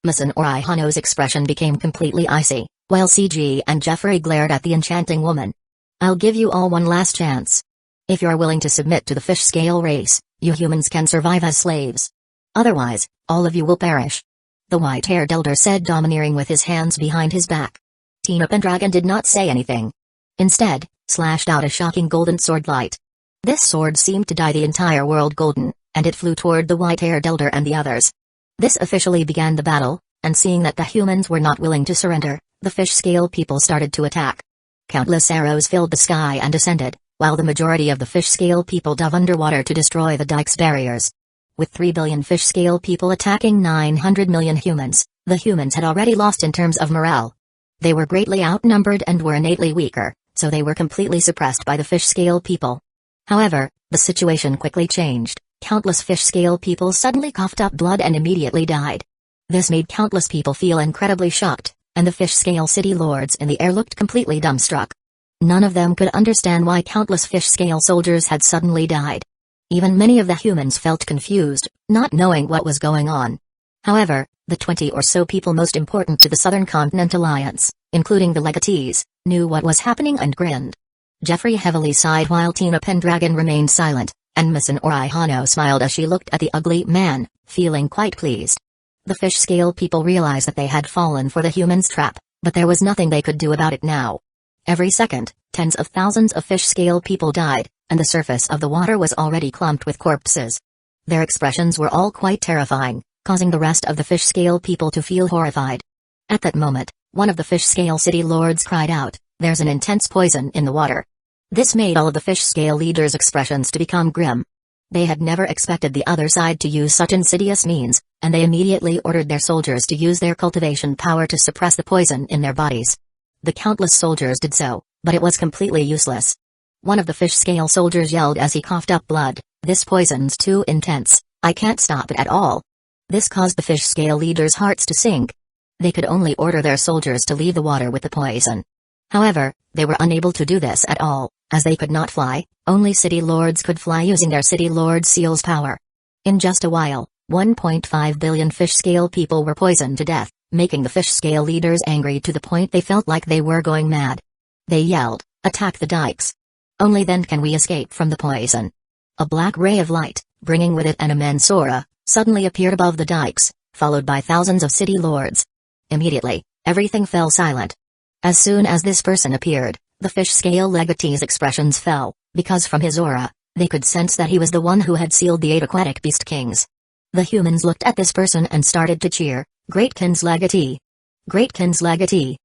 Misin Orihano's expression became completely icy, while CG and Jeffrey glared at the enchanting woman. "I'll give you all one last chance. If you're willing to submit to the fish scale race, you humans can survive as slaves. Otherwise, all of you will perish," the white-haired elder said, domineering with his hands behind his back. Tina Pendragon did not say anything. Instead, slashed out a shocking golden sword light. This sword seemed to dye the entire world golden, and it flew toward the white-haired elder and the others. This officially began the battle, and seeing that the humans were not willing to surrender, the fish-scale people started to attack. Countless arrows filled the sky and descended, while the majority of the fish-scale people dove underwater to destroy the dike's barriers. With 3 billion fish-scale people attacking 900 million humans, the humans had already lost in terms of morale. They were greatly outnumbered and were innately weaker, so they were completely suppressed by the fish-scale people. However, the situation quickly changed. Countless fish-scale people suddenly coughed up blood and immediately died. This made countless people feel incredibly shocked, and the fish-scale city lords in the air looked completely dumbstruck. None of them could understand why countless fish-scale soldiers had suddenly died. Even many of the humans felt confused, not knowing what was going on. However, the 20 or so people most important to the Southern Continent Alliance, including the legatees, knew what was happening and grinned. Jeffrey heavily sighed while Tina Pendragon remained silent, and Misin Orihano smiled as she looked at the ugly man, feeling quite pleased. The fish-scale people realized that they had fallen for the humans' trap, but there was nothing they could do about it now. Every second, tens of thousands of fish-scale people died, and the surface of the water was already clumped with corpses. Their expressions were all quite terrifying, causing the rest of the fish-scale people to feel horrified. At that moment, one of the fish-scale city lords cried out, "There's an intense poison in the water." This made all of the fish-scale leaders' expressions to become grim. They had never expected the other side to use such insidious means, and they immediately ordered their soldiers to use their cultivation power to suppress the poison in their bodies. The countless soldiers did so, but it was completely useless. One of the fish-scale soldiers yelled as he coughed up blood, "This poison's too intense, I can't stop it at all." This caused the fish-scale leaders' hearts to sink. They could only order their soldiers to leave the water with the poison. However, they were unable to do this at all, as they could not fly. Only city lords could fly using their city lord seal's power. In just a while, 1.5 billion fish-scale people were poisoned to death, making the fish-scale leaders angry to the point they felt like they were going mad. They yelled, "Attack the dikes! Only then can we escape from the poison." A black ray of light, bringing with it an immense aura, suddenly appeared above the dikes, followed by thousands of city lords. Immediately, everything fell silent. As soon as this person appeared, the fish-scale legatee's expressions fell, because from his aura, they could sense that he was the one who had sealed the 8 aquatic beast kings. The humans looked at this person and started to cheer, "Great King's Legatee! Great King's Legatee!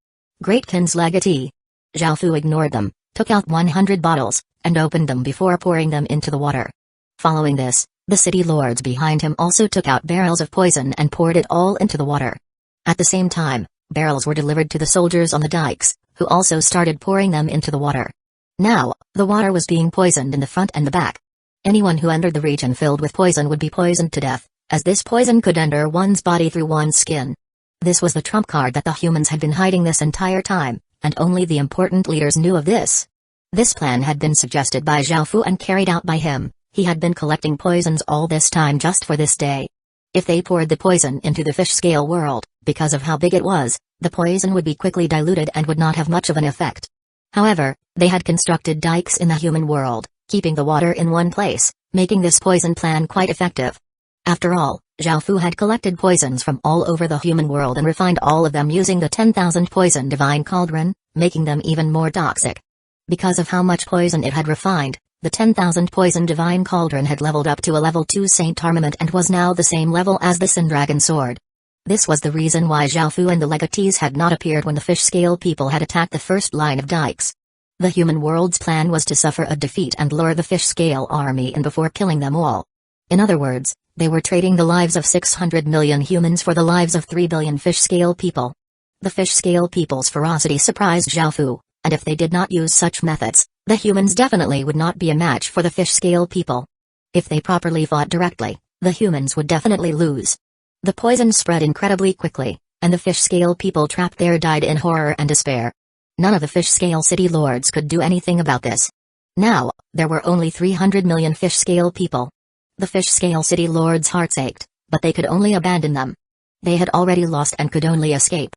Great King's Legatee!" Zhao Fu ignored them, took out 100 bottles, and opened them before pouring them into the water. Following this, The city lords behind him also took out barrels of poison and poured it all into the water. At the same time, barrels were delivered to the soldiers on the dikes, who also started pouring them into the water. Now, the water was being poisoned in the front and the back. Anyone who entered the region filled with poison would be poisoned to death, as this poison could enter one's body through one's skin. This was the trump card that the humans had been hiding this entire time, and only the important leaders knew of this. This plan had been suggested by Zhao Fu and carried out by him. He had been collecting poisons all this time just for this day. If they poured the poison into the fish scale world, because of how big it was, the poison would be quickly diluted and would not have much of an effect. However, they had constructed dikes in the human world, keeping the water in one place, making this poison plan quite effective. After all, Zhao Fu had collected poisons from all over the human world and refined all of them using the 10,000 poison divine cauldron, making them even more toxic. Because of how much poison it had refined, the 10,000 poison divine cauldron had leveled up to a level 2 saint armament and was now the same level as the Sin Dragon sword. This was the reason why Zhao Fu and the legatees had not appeared when the fish scale people had attacked the first line of dikes. The human world's plan was to suffer a defeat and lure the fish scale army in before killing them all. In other words, they were trading the lives of 600 million humans for the lives of 3 billion fish scale people. The fish scale people's ferocity surprised Zhao Fu, and if they did not use such methods, the humans definitely would not be a match for the fish scale people. If they properly fought directly, the humans would definitely lose. The poison spread incredibly quickly, and the fish scale people trapped there died in horror and despair. None of the fish scale city lords could do anything about this. Now, there were only 300 million fish scale people. The fish scale city lords' hearts ached, but they could only abandon them. They had already lost and could only escape.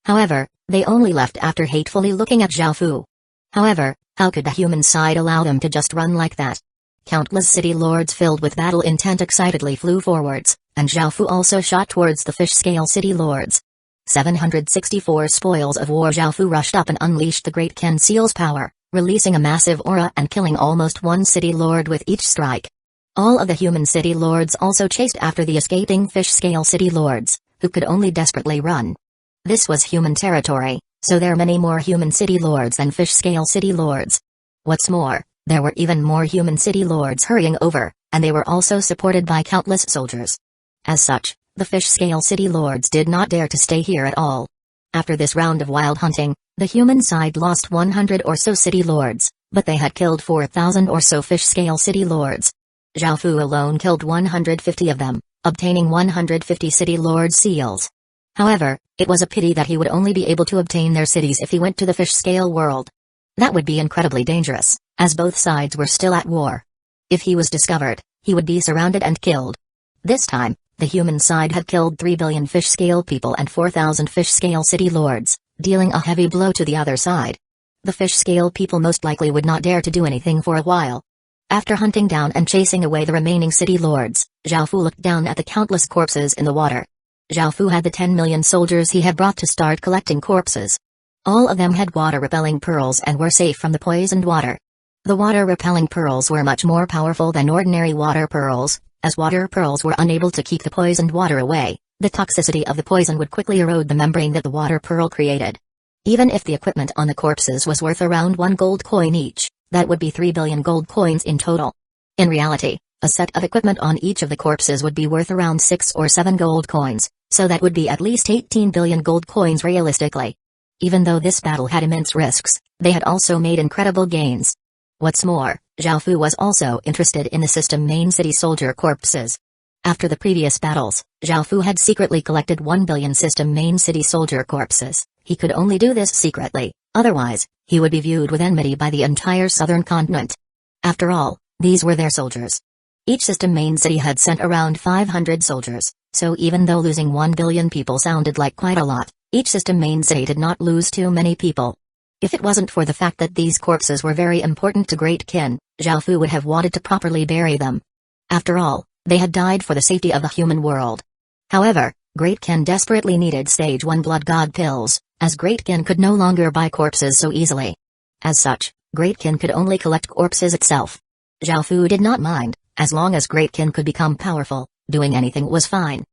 However, they only left after hatefully looking at Zhao Fu. However, how could the human side allow them to just run like that? Countless city lords filled with battle intent excitedly flew forwards, and Zhao Fu also shot towards the fish scale city lords. 764 spoils of war. Zhao Fu rushed up and unleashed the Great Ken Seal's power, releasing a massive aura and killing almost one city lord with each strike. All of the human city lords also chased after the escaping fish scale city lords, who could only desperately run. This was human territory, so there are many more human city lords than fish scale city lords. What's more, there were even more human city lords hurrying over, and they were also supported by countless soldiers. As such, the fish scale city lords did not dare to stay here at all. After this round of wild hunting, the human side lost 100 or so city lords, but they had killed 4,000 or so fish scale city lords. Zhao Fu alone killed 150 of them, obtaining 150 city lord seals. However, it was a pity that he would only be able to obtain their cities if he went to the fish scale world. That would be incredibly dangerous, as both sides were still at war. If he was discovered, he would be surrounded and killed. This time, the human side had killed 3 billion fish scale people and 4,000 fish scale city lords, dealing a heavy blow to the other side. The fish scale people most likely would not dare to do anything for a while. After hunting down and chasing away the remaining city lords, Zhao Fu looked down at the countless corpses in the water. Zhao Fu had the 10 million soldiers he had brought to start collecting corpses. All of them had water-repelling pearls and were safe from the poisoned water. The water-repelling pearls were much more powerful than ordinary water pearls, as water pearls were unable to keep the poisoned water away. The toxicity of the poison would quickly erode the membrane that the water pearl created. Even if the equipment on the corpses was worth around 1 gold coin each, that would be 3 billion gold coins in total. In reality, a set of equipment on each of the corpses would be worth around 6 or 7 gold coins, so that would be at least 18 billion gold coins realistically. Even though this battle had immense risks, they had also made incredible gains. What's more, Zhao Fu was also interested in the system main city soldier corpses. After the previous battles, Zhao Fu had secretly collected 1 billion system main city soldier corpses. He could only do this secretly, otherwise, he would be viewed with enmity by the entire southern continent. After all, these were their soldiers. Each system main city had sent around 500 soldiers, so even though losing 1 billion people sounded like quite a lot, each system main city did not lose too many people. If it wasn't for the fact that these corpses were very important to Great Kin, Zhao Fu would have wanted to properly bury them. After all, they had died for the safety of the human world. However, Great Kin desperately needed Stage 1 Blood God pills, as Great Kin could no longer buy corpses so easily. As such, Great Kin could only collect corpses itself. Zhao Fu did not mind, as long as Great Kin could become powerful, doing anything was fine.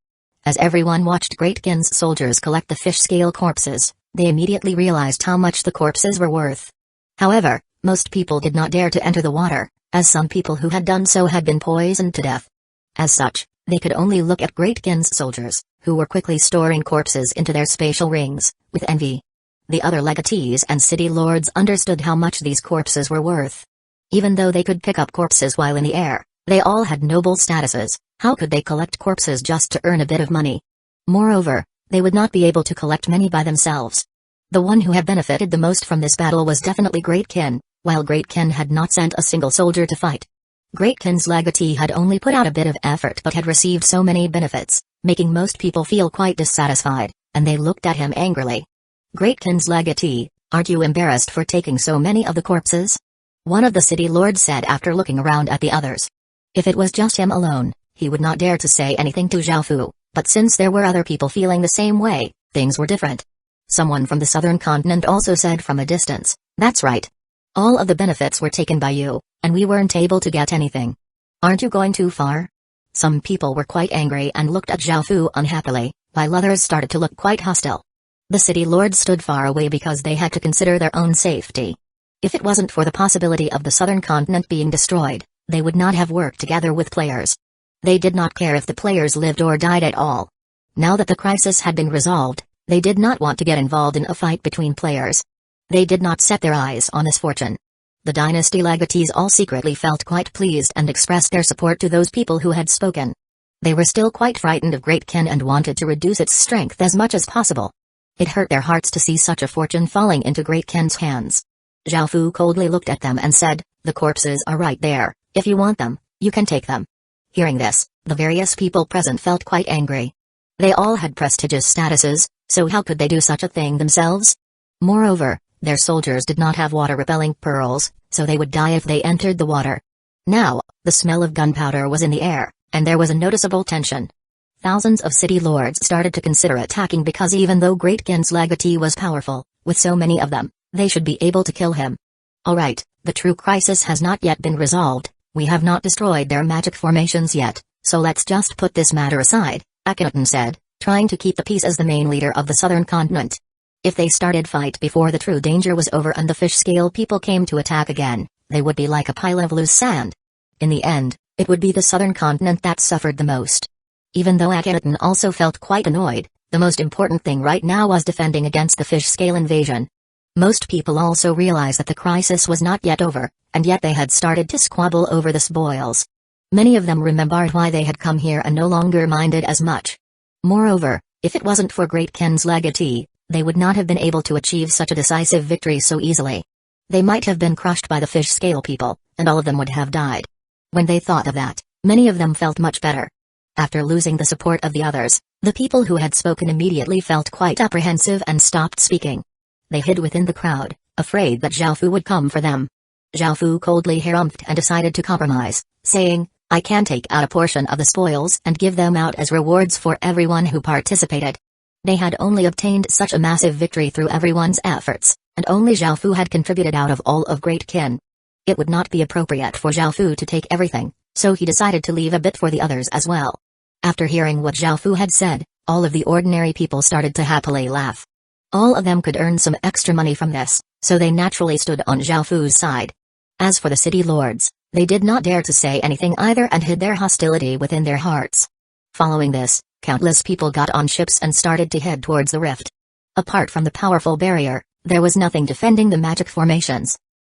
As everyone watched Great Kin's soldiers collect the fish-scale corpses, they immediately realized how much the corpses were worth. However, most people did not dare to enter the water, as some people who had done so had been poisoned to death. As such, they could only look at Great Kin's soldiers, who were quickly storing corpses into their spatial rings, with envy. The other legatees and city lords understood how much these corpses were worth. Even though they could pick up corpses while in the air, they all had noble statuses. How could they collect corpses just to earn a bit of money? Moreover, they would not be able to collect many by themselves. The one who had benefited the most from this battle was definitely Great Kin, while Great Kin had not sent a single soldier to fight. Great Kin's legatee had only put out a bit of effort but had received so many benefits, making most people feel quite dissatisfied, and they looked at him angrily. Great Kin's legatee, aren't you embarrassed for taking so many of the corpses? One of the city lords said after looking around at the others. If it was just him alone, he would not dare to say anything to Zhaofu, but since there were other people feeling the same way, things were different. Someone from the southern continent also said from a distance, "That's right. All of the benefits were taken by you, and we weren't able to get anything. Aren't you going too far?" Some people were quite angry and looked at Zhaofu unhappily, while others started to look quite hostile. The city lords stood far away because they had to consider their own safety. If it wasn't for the possibility of the southern continent being destroyed, they would not have worked together with players. They did not care if the players lived or died at all. Now that the crisis had been resolved, they did not want to get involved in a fight between players. They did not set their eyes on this fortune. The dynasty legatees all secretly felt quite pleased and expressed their support to those people who had spoken. They were still quite frightened of Great Kin and wanted to reduce its strength as much as possible. It hurt their hearts to see such a fortune falling into Great Kin's hands. Zhaofu coldly looked at them and said, "The corpses are right there. If you want them, you can take them." Hearing this, the various people present felt quite angry. They all had prestigious statuses, so how could they do such a thing themselves? Moreover, their soldiers did not have water-repelling pearls, so they would die if they entered the water. Now, the smell of gunpowder was in the air, and there was a noticeable tension. Thousands of city lords started to consider attacking because even though Great Kin's legatee was powerful, with so many of them, they should be able to kill him. Alright, the true crisis has not yet been resolved. We have not destroyed their magic formations yet, so let's just put this matter aside, Akhenaten said, trying to keep the peace as the main leader of the southern continent. If they started fight before the true danger was over and the fish scale people came to attack again, they would be like a pile of loose sand. In the end, it would be the southern continent that suffered the most. Even though Akhenaten also felt quite annoyed, the most important thing right now was defending against the fish scale invasion. Most people also realized that the crisis was not yet over, and yet they had started to squabble over the spoils. Many of them remembered why they had come here and no longer minded as much. Moreover, if it wasn't for Great Kin's legatee, they would not have been able to achieve such a decisive victory so easily. They might have been crushed by the fish scale people, and all of them would have died. When they thought of that, many of them felt much better. After losing the support of the others, the people who had spoken immediately felt quite apprehensive and stopped speaking. They hid within the crowd, afraid that Zhaofu would come for them. Zhaofu coldly harumphed and decided to compromise, saying, "I can take out a portion of the spoils and give them out as rewards for everyone who participated." They had only obtained such a massive victory through everyone's efforts, and only Zhaofu had contributed out of all of Great Kin. It would not be appropriate for Zhaofu to take everything, so he decided to leave a bit for the others as well. After hearing what Zhaofu had said, all of the ordinary people started to happily laugh. All of them could earn some extra money from this, so they naturally stood on Zhaofu's side. As for the city lords, they did not dare to say anything either and hid their hostility within their hearts. Following this, countless people got on ships and started to head towards the rift. Apart from the powerful barrier, there was nothing defending the magic formations.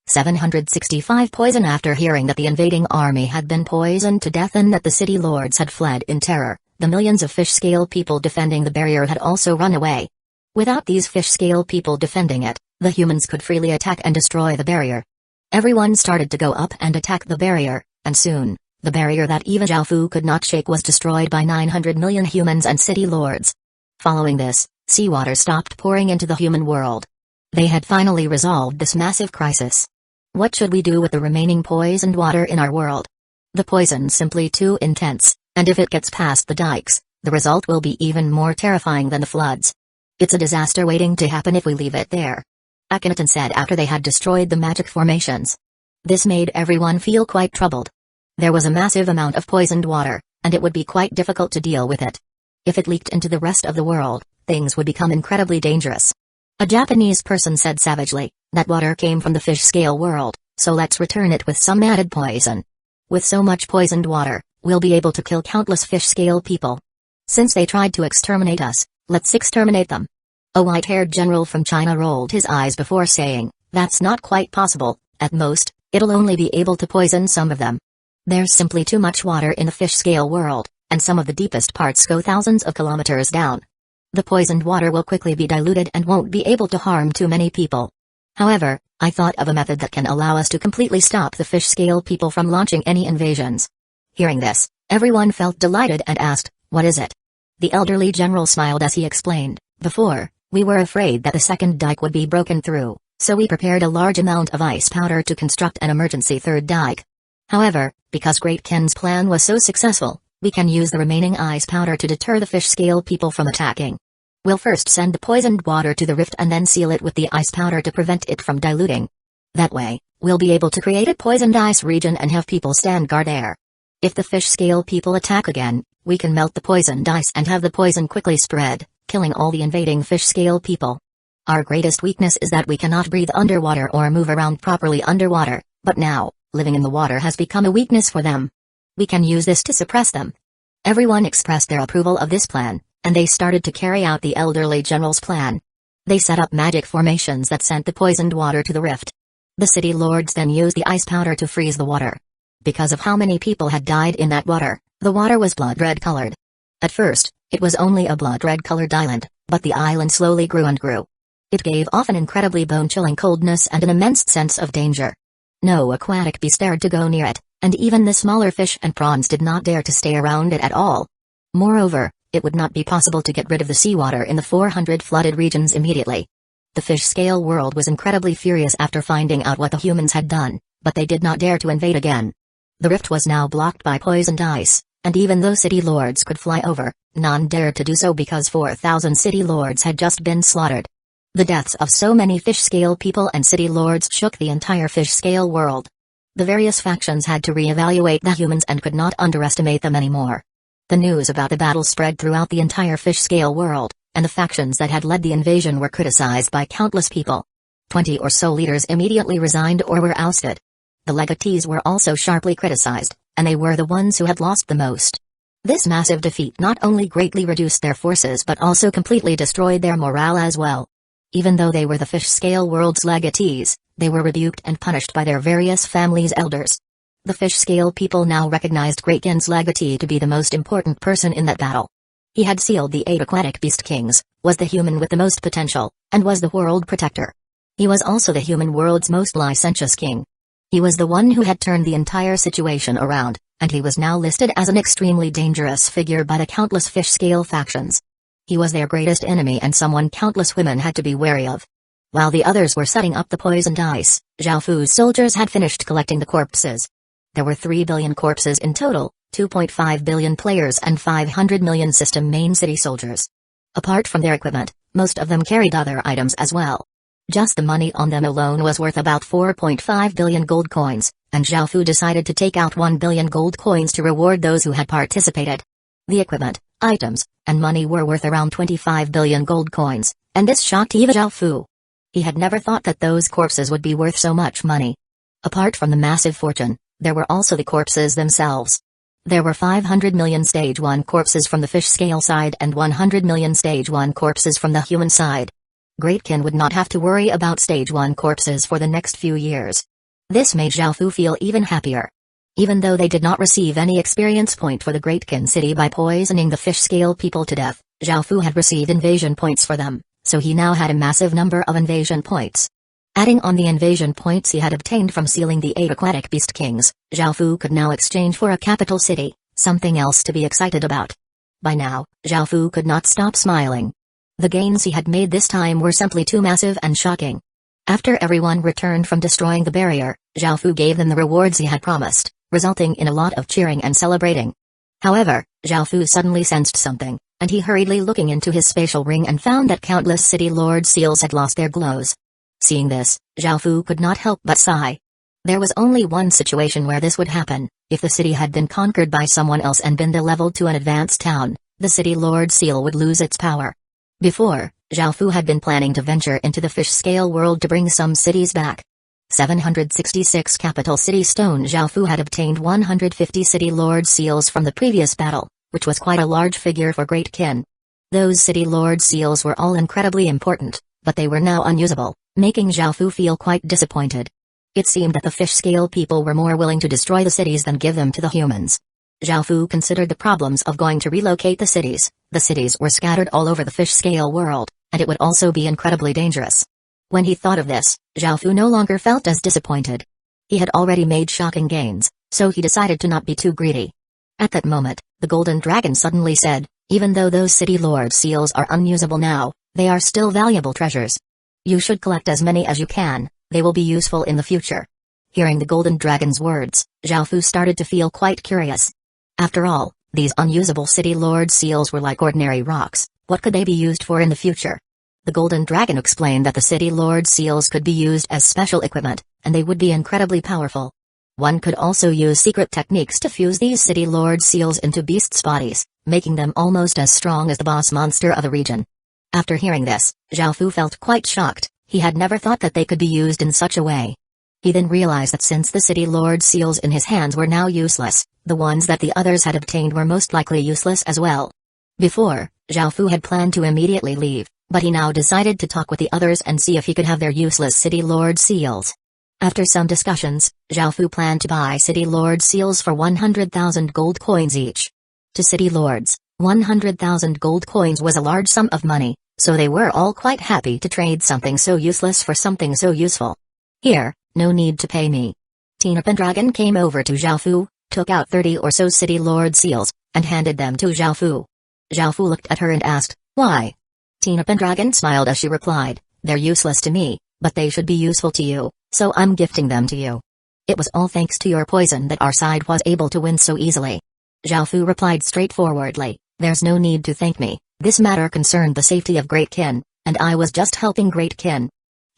765 Poison. After hearing that the invading army had been poisoned to death and that the city lords had fled in terror, the millions of fish-scale people defending the barrier had also run away. Without these fish-scale people defending it, the humans could freely attack and destroy the barrier. Everyone started to go up and attack the barrier, and soon, the barrier that even Zhaofu could not shake was destroyed by 900 million humans and city lords. Following this, seawater stopped pouring into the human world. They had finally resolved this massive crisis. What should we do with the remaining poisoned water in our world? The poison's simply too intense, and if it gets past the dikes, the result will be even more terrifying than the floods. It's a disaster waiting to happen if we leave it there, Akhenaten said after they had destroyed the magic formations. This made everyone feel quite troubled. There was a massive amount of poisoned water, and it would be quite difficult to deal with it. If it leaked into the rest of the world, things would become incredibly dangerous. A Japanese person said savagely, "That water came from the fish scale world, so let's return it with some added poison." With so much poisoned water, we'll be able to kill countless fish-scale people. Since they tried to exterminate us, let's exterminate them. A white-haired general from China rolled his eyes before saying, that's not quite possible. At most, it'll only be able to poison some of them. There's simply too much water in the fish-scale world, and some of the deepest parts go thousands of kilometers down. The poisoned water will quickly be diluted and won't be able to harm too many people. However, I thought of a method that can allow us to completely stop the fish-scale people from launching any invasions. Hearing this, everyone felt delighted and asked, what is it? The elderly general smiled as he explained, before, we were afraid that the second dike would be broken through, so we prepared a large amount of ice powder to construct an emergency third dike. However, because Great Kin's plan was so successful, we can use the remaining ice powder to deter the fish-scale people from attacking. We'll first send the poisoned water to the rift and then seal it with the ice powder to prevent it from diluting. That way, we'll be able to create a poisoned ice region and have people stand guard there. If the fish-scale people attack again, we can melt the poisoned ice and have the poison quickly spread, killing all the invading fish-scale people. Our greatest weakness is that we cannot breathe underwater or move around properly underwater, but now, living in the water has become a weakness for them. We can use this to suppress them. Everyone expressed their approval of this plan, and they started to carry out the elderly general's plan. They set up magic formations that sent the poisoned water to the rift. The city lords then used the ice powder to freeze the water. Because of how many people had died in that water, the water was blood-red colored. At first, it was only a blood-red colored island, but the island slowly grew and grew. It gave off an incredibly bone-chilling coldness and an immense sense of danger. No aquatic beast dared to go near it, and even the smaller fish and prawns did not dare to stay around it at all. Moreover, it would not be possible to get rid of the seawater in the 400 flooded regions immediately. The fish-scale world was incredibly furious after finding out what the humans had done, but they did not dare to invade again. The rift was now blocked by poisoned ice, and even though city lords could fly over, none dared to do so because 4,000 city lords had just been slaughtered. The deaths of so many fish-scale people and city lords shook the entire fish-scale world. The various factions had to re-evaluate the humans and could not underestimate them anymore. The news about the battle spread throughout the entire fish-scale world, and the factions that had led the invasion were criticized by countless people. 20 or so leaders immediately resigned or were ousted. The legatees were also sharply criticized, and they were the ones who had lost the most. This massive defeat not only greatly reduced their forces but also completely destroyed their morale as well. Even though they were the fish-scale world's legatees, they were rebuked and punished by their various families' elders. The fish-scale people now recognized Great Kin's legatee to be the most important person in that battle. He had sealed the 8 aquatic beast kings, was the human with the most potential, and was the world protector. He was also the human world's most licentious king. He was the one who had turned the entire situation around, and he was now listed as an extremely dangerous figure by the countless fish-scale factions. He was their greatest enemy and someone countless women had to be wary of. While the others were setting up the poisoned ice, Zhao Fu's soldiers had finished collecting the corpses. There were 3 billion corpses in total, 2.5 billion players and 500 million system main city soldiers. Apart from their equipment, most of them carried other items as well. Just the money on them alone was worth about 4.5 billion gold coins, and Zhao Fu decided to take out 1 billion gold coins to reward those who had participated. The equipment, items, and money were worth around 25 billion gold coins, and this shocked even Zhao Fu. He had never thought that those corpses would be worth so much money. Apart from the massive fortune, there were also the corpses themselves. There were 500 million Stage 1 corpses from the fish scale side and 100 million Stage 1 corpses from the human side. Great Kin would not have to worry about Stage 1 corpses for the next few years. This made Zhao Fu feel even happier. Even though they did not receive any experience point for the Great Kin city by poisoning the fish scale people to death, Zhao Fu had received invasion points for them, so he now had a massive number of invasion points. Adding on the invasion points he had obtained from sealing the 8 aquatic beast kings, Zhao Fu could now exchange for a capital city, something else to be excited about. By now, Zhao Fu could not stop smiling. The gains he had made this time were simply too massive and shocking. After everyone returned from destroying the barrier, Zhao Fu gave them the rewards he had promised, resulting in a lot of cheering and celebrating. However, Zhao Fu suddenly sensed something, and he hurriedly looking into his spatial ring and found that countless city lord seals had lost their glows. Seeing this, Zhao Fu could not help but sigh. There was only one situation where this would happen: if the city had been conquered by someone else and been leveled to an advanced town, the city lord seal would lose its power. Before, Zhao Fu had been planning to venture into the fish scale world to bring some cities back. 766 Capital City Stone. Zhaofu had obtained 150 City Lord seals from the previous battle, which was quite a large figure for Great Kin. Those City Lord seals were all incredibly important, but they were now unusable, making Zhaofu feel quite disappointed. It seemed that the fish-scale people were more willing to destroy the cities than give them to the humans. Zhaofu considered the problems of going to relocate the cities. The cities were scattered all over the fish-scale world, and it would also be incredibly dangerous. When he thought of this, Zhaofu no longer felt as disappointed. He had already made shocking gains, so he decided to not be too greedy. At that moment, the Golden Dragon suddenly said, "Even though those City Lord seals are unusable now, they are still valuable treasures. You should collect as many as you can, they will be useful in the future." Hearing the Golden Dragon's words, Zhaofu started to feel quite curious. After all, these unusable City Lord seals were like ordinary rocks. What could they be used for in the future? The Golden Dragon explained that the City Lord seals could be used as special equipment, and they would be incredibly powerful. One could also use secret techniques to fuse these City Lord seals into beasts' bodies, making them almost as strong as the boss monster of the region. After hearing this, Zhaofu felt quite shocked. He had never thought that they could be used in such a way. He then realized that since the City Lord seals in his hands were now useless, the ones that the others had obtained were most likely useless as well. Before, Zhaofu had planned to immediately leave, but he now decided to talk with the others and see if he could have their useless City Lord seals. After some discussions, Zhaofu planned to buy City Lord seals for 100,000 gold coins each. To City Lords, 100,000 gold coins was a large sum of money, so they were all quite happy to trade something so useless for something so useful. "Here, no need to pay me." Tina Pendragon came over to Zhaofu, took out 30 or so City Lord seals, and handed them to Zhaofu. Zhaofu looked at her and asked, "Why?" Tina Pendragon smiled as she replied, "They're useless to me, but they should be useful to you, so I'm gifting them to you. It was all thanks to your poison that our side was able to win so easily." Zhaofu replied straightforwardly, "There's no need to thank me, this matter concerned the safety of Great Kin, and I was just helping Great Kin."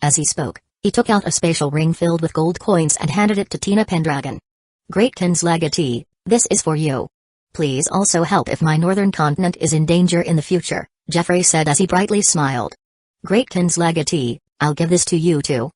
As he spoke, he took out a spatial ring filled with gold coins and handed it to Tina Pendragon. "Great Kin's legatee, this is for you. Please also help if my northern continent is in danger in the future," Jeffrey said as he brightly smiled. "Great Kin's legatee, I'll give this to you too."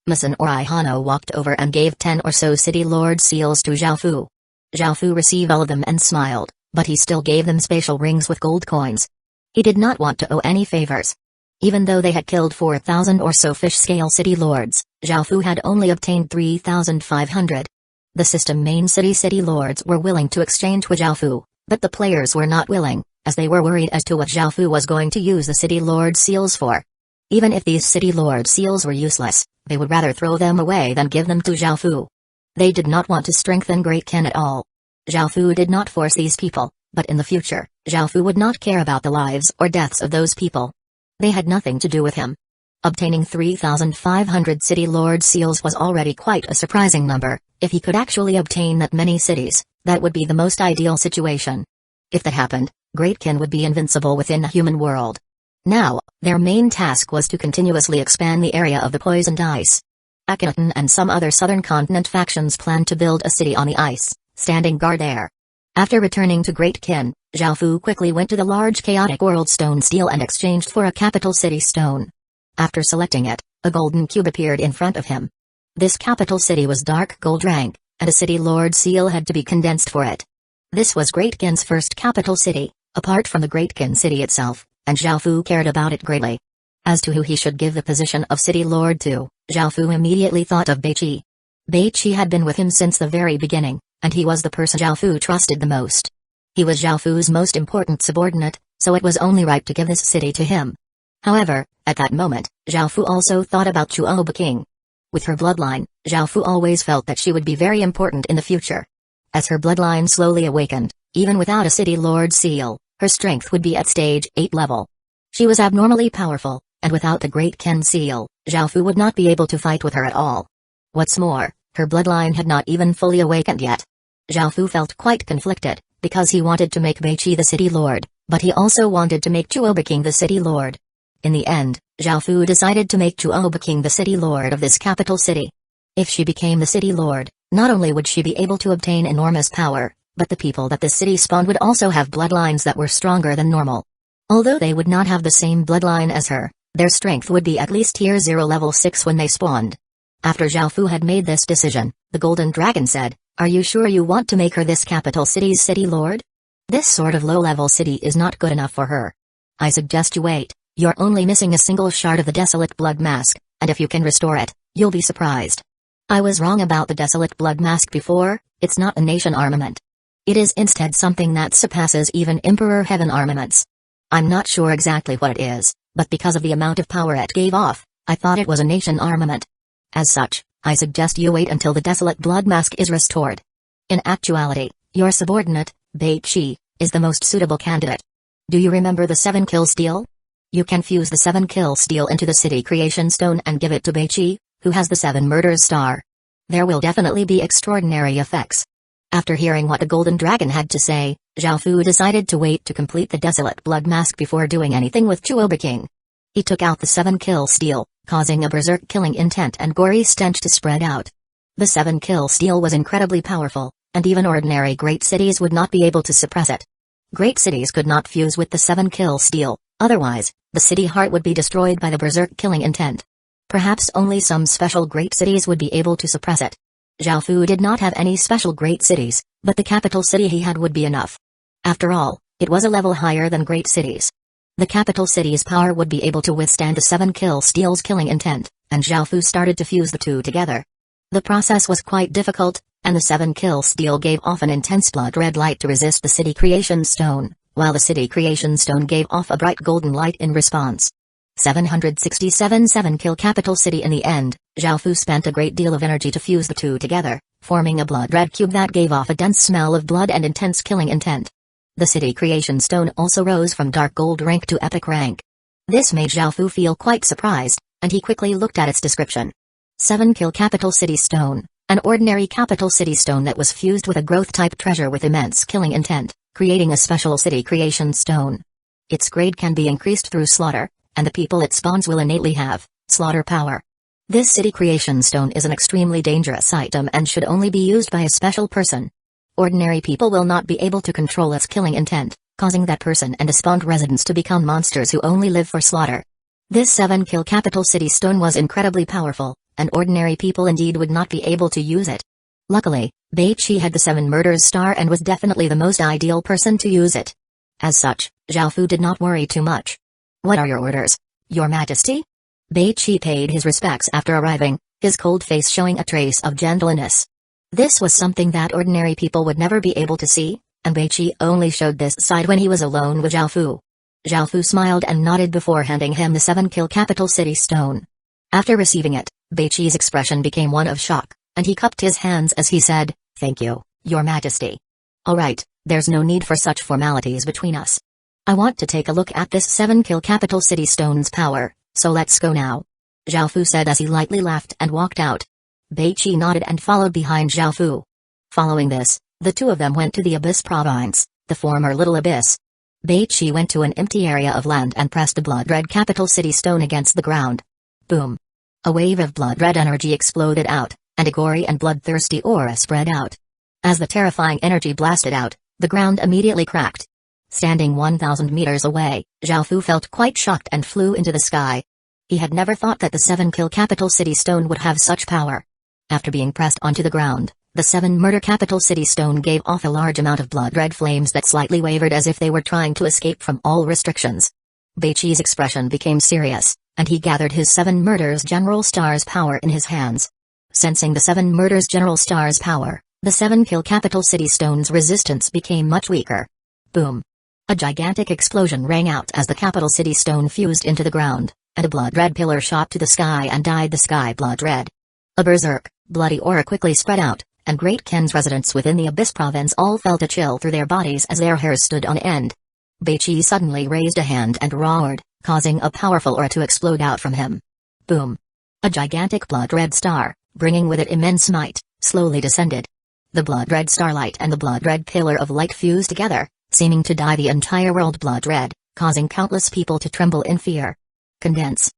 Masan Orihano walked over and gave 10 or so City Lord seals to Zhaofu. Zhaofu received all of them and smiled, but he still gave them spatial rings with gold coins. He did not want to owe any favors. Even though they had killed 4,000 or so fish-scale City Lords, Zhaofu had only obtained 3,500. The system main City Lords were willing to exchange with Zhaofu, but the players were not willing, as they were worried as to what Zhaofu was going to use the City Lord seals for. Even if these City Lord seals were useless, they would rather throw them away than give them to Zhaofu. They did not want to strengthen Great Kin at all. Zhaofu did not force these people, but in the future, Zhaofu would not care about the lives or deaths of those people. They had nothing to do with him. Obtaining 3,500 City Lord seals was already quite a surprising number. If he could actually obtain that many cities, that would be the most ideal situation. If that happened, Great Kin would be invincible within the human world. Now, their main task was to continuously expand the area of the poisoned ice. Akhenaten and some other southern continent factions planned to build a city on the ice, standing guard there. After returning to Great Kin, Zhaofu quickly went to the large chaotic world stone steel and exchanged for a capital city stone. After selecting it, a golden cube appeared in front of him. This capital city was dark gold rank, and a City Lord seal had to be condensed for it. This was Great Kin's first capital city, apart from the Great Kin city itself, and Zhaofu cared about it greatly. As to who he should give the position of City Lord to, Zhaofu immediately thought of Beiqi. Beiqi had been with him since the very beginning, and he was the person Zhaofu trusted the most. He was Zhaofu's most important subordinate, so it was only right to give this city to him. However, at that moment, Zhaofu also thought about Chuoba King. With her bloodline, Zhaofu always felt that she would be very important in the future. As her bloodline slowly awakened, even without a City Lord seal, her strength would be at stage 8 level. She was abnormally powerful, and without the Great Kin seal, Zhaofu would not be able to fight with her at all. What's more, her bloodline had not even fully awakened yet. Zhaofu felt quite conflicted, because he wanted to make Beiqi the City Lord, but he also wanted to make Chuoba King the City Lord. In the end, Zhaofu decided to make Chuoba King the City Lord of this capital city. If she became the City Lord, not only would she be able to obtain enormous power, but the people that this city spawned would also have bloodlines that were stronger than normal. Although they would not have the same bloodline as her, their strength would be at least tier 0 level 6 when they spawned. After Zhao Fu had made this decision, the Golden Dragon said, "Are you sure you want to make her this capital city's city lord? This sort of low-level city is not good enough for her. I suggest you wait. You're only missing a single shard of the Desolate Blood Mask, and if you can restore it, you'll be surprised. I was wrong about the Desolate Blood Mask before. It's not a nation armament. It is instead something that surpasses even Emperor Heaven armaments. I'm not sure exactly what it is, but because of the amount of power it gave off, I thought it was a nation armament. As such, I suggest you wait until the Desolate Blood Mask is restored. In actuality, your subordinate, Beichi, is the most suitable candidate. Do you remember the 7-kill steel? You can fuse the 7-kill steel into the city creation stone and give it to Beichi, who has the 7 murders star. There will definitely be extraordinary effects." After hearing what the Golden Dragon had to say, Zhao Fu decided to wait to complete the Desolate Blood Mask before doing anything with Chuoba King. He took out the 7-kill steel, causing a berserk killing intent and gory stench to spread out. The 7-kill steel was incredibly powerful, and even ordinary great cities would not be able to suppress it. Great cities could not fuse with the 7-kill steel, otherwise, the city heart would be destroyed by the berserk killing intent. Perhaps only some special great cities would be able to suppress it. Zhao Fu did not have any special great cities, but the capital city he had would be enough. After all, it was a level higher than great cities. The capital city's power would be able to withstand the 7-kill steel's killing intent, and Zhao Fu started to fuse the two together. The process was quite difficult, and the 7-kill steel gave off an intense blood-red light to resist the city creation stone, while the city creation stone gave off a bright golden light in response. 767 7-kill capital city. In the end, Zhao Fu spent a great deal of energy to fuse the two together, forming a blood-red cube that gave off a dense smell of blood and intense killing intent. The city creation stone also rose from dark gold rank to epic rank. This made Zhao Fu feel quite surprised, and he quickly looked at its description. 7-kill capital city stone, an ordinary capital city stone that was fused with a growth-type treasure with immense killing intent, creating a special city creation stone. Its grade can be increased through slaughter, and the people it spawns will innately have slaughter power. This city creation stone is an extremely dangerous item and should only be used by a special person. Ordinary people will not be able to control its killing intent, causing that person and the spawned residents to become monsters who only live for slaughter. This 7-kill capital city stone was incredibly powerful, and ordinary people indeed would not be able to use it. Luckily, Beichi had the 7 murders star and was definitely the most ideal person to use it. As such, Zhao Fu did not worry too much. "What are your orders, Your Majesty?" Beichi paid his respects after arriving, his cold face showing a trace of gentleness. This was something that ordinary people would never be able to see, and Beichi only showed this side when he was alone with Zhao Fu. Zhao Fu smiled and nodded before handing him the 7-kill capital city stone. After receiving it, Beichi's expression became one of shock, and he cupped his hands as he said, "Thank you, Your Majesty. All right, there's no need for such formalities between us. I want to take a look at this 7-kill capital city stone's power, so let's go now," Zhao Fu said as he lightly laughed and walked out. Beichi nodded and followed behind Zhao Fu. Following this, the two of them went to the Abyss Province, the former Little Abyss. Beichi went to an empty area of land and pressed the blood-red capital city stone against the ground. Boom! A wave of blood-red energy exploded out, and a gory and bloodthirsty aura spread out. As the terrifying energy blasted out, the ground immediately cracked. Standing 1,000 meters away, Zhao Fu felt quite shocked and flew into the sky. He had never thought that the 7-kill capital city stone would have such power. After being pressed onto the ground, the 7-murder capital city stone gave off a large amount of blood-red flames that slightly wavered as if they were trying to escape from all restrictions. Beichi's expression became serious, and he gathered his 7 murders general star's power in his hands. Sensing the 7 murders general star's power, the 7-kill capital city stone's resistance became much weaker. Boom! A gigantic explosion rang out as the capital city stone fused into the ground, and a blood-red pillar shot to the sky and dyed the sky blood-red. A berserk, bloody aura quickly spread out, and Great Ken's residents within the Abyss Province all felt a chill through their bodies as their hairs stood on end. Beichi suddenly raised a hand and roared, causing a powerful aura to explode out from him. Boom! A gigantic blood-red star, bringing with it immense might, slowly descended. The blood-red starlight and the blood-red pillar of light fused together, seeming to dye the entire world blood-red, causing countless people to tremble in fear. Condense!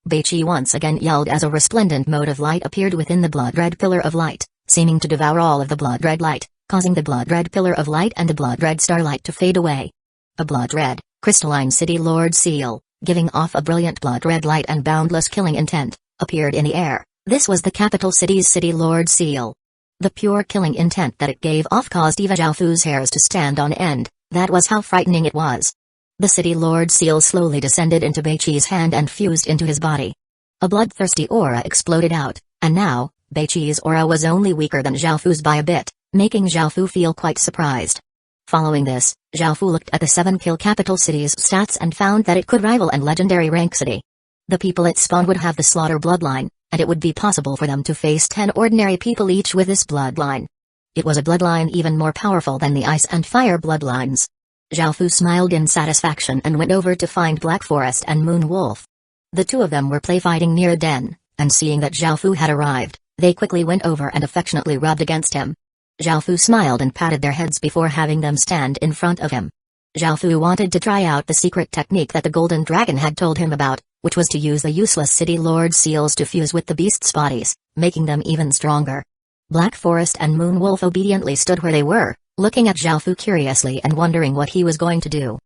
Beichi once again yelled as a resplendent mode of light appeared within the blood-red pillar of light, seeming to devour all of the blood-red light, causing the blood-red pillar of light and the blood-red starlight to fade away. A blood-red, crystalline city lord seal, giving off a brilliant blood-red light and boundless killing intent, appeared in the air, This was the capital city's City Lord seal. The pure killing intent that it gave off caused even Zhaofu's hairs to stand on end. That was how frightening it was. The City Lord seal slowly descended into Beiqi's hand and fused into his body. A bloodthirsty aura exploded out, and now, Beiqi's aura was only weaker than Zhaofu's by a bit, making Zhaofu feel quite surprised. Following this, Zhaofu looked at the 7-kill capital city's stats and found that it could rival an legendary rank city. The people it spawned would have the slaughter bloodline, and it would be possible for them to face 10 ordinary people each with this bloodline. It was a bloodline even more powerful than the ice and fire bloodlines. Zhaofu smiled in satisfaction and went over to find Black Forest and Moon Wolf. The two of them were play-fighting near a den, and seeing that Zhaofu had arrived, they quickly went over and affectionately rubbed against him. Zhaofu smiled and patted their heads before having them stand in front of him. Zhaofu wanted to try out the secret technique that the Golden Dragon had told him about, which was to use the useless City Lord seals to fuse with the beasts' bodies, making them even stronger. Black Forest and Moon Wolf obediently stood where they were, looking at Zhaofu curiously and wondering what he was going to do.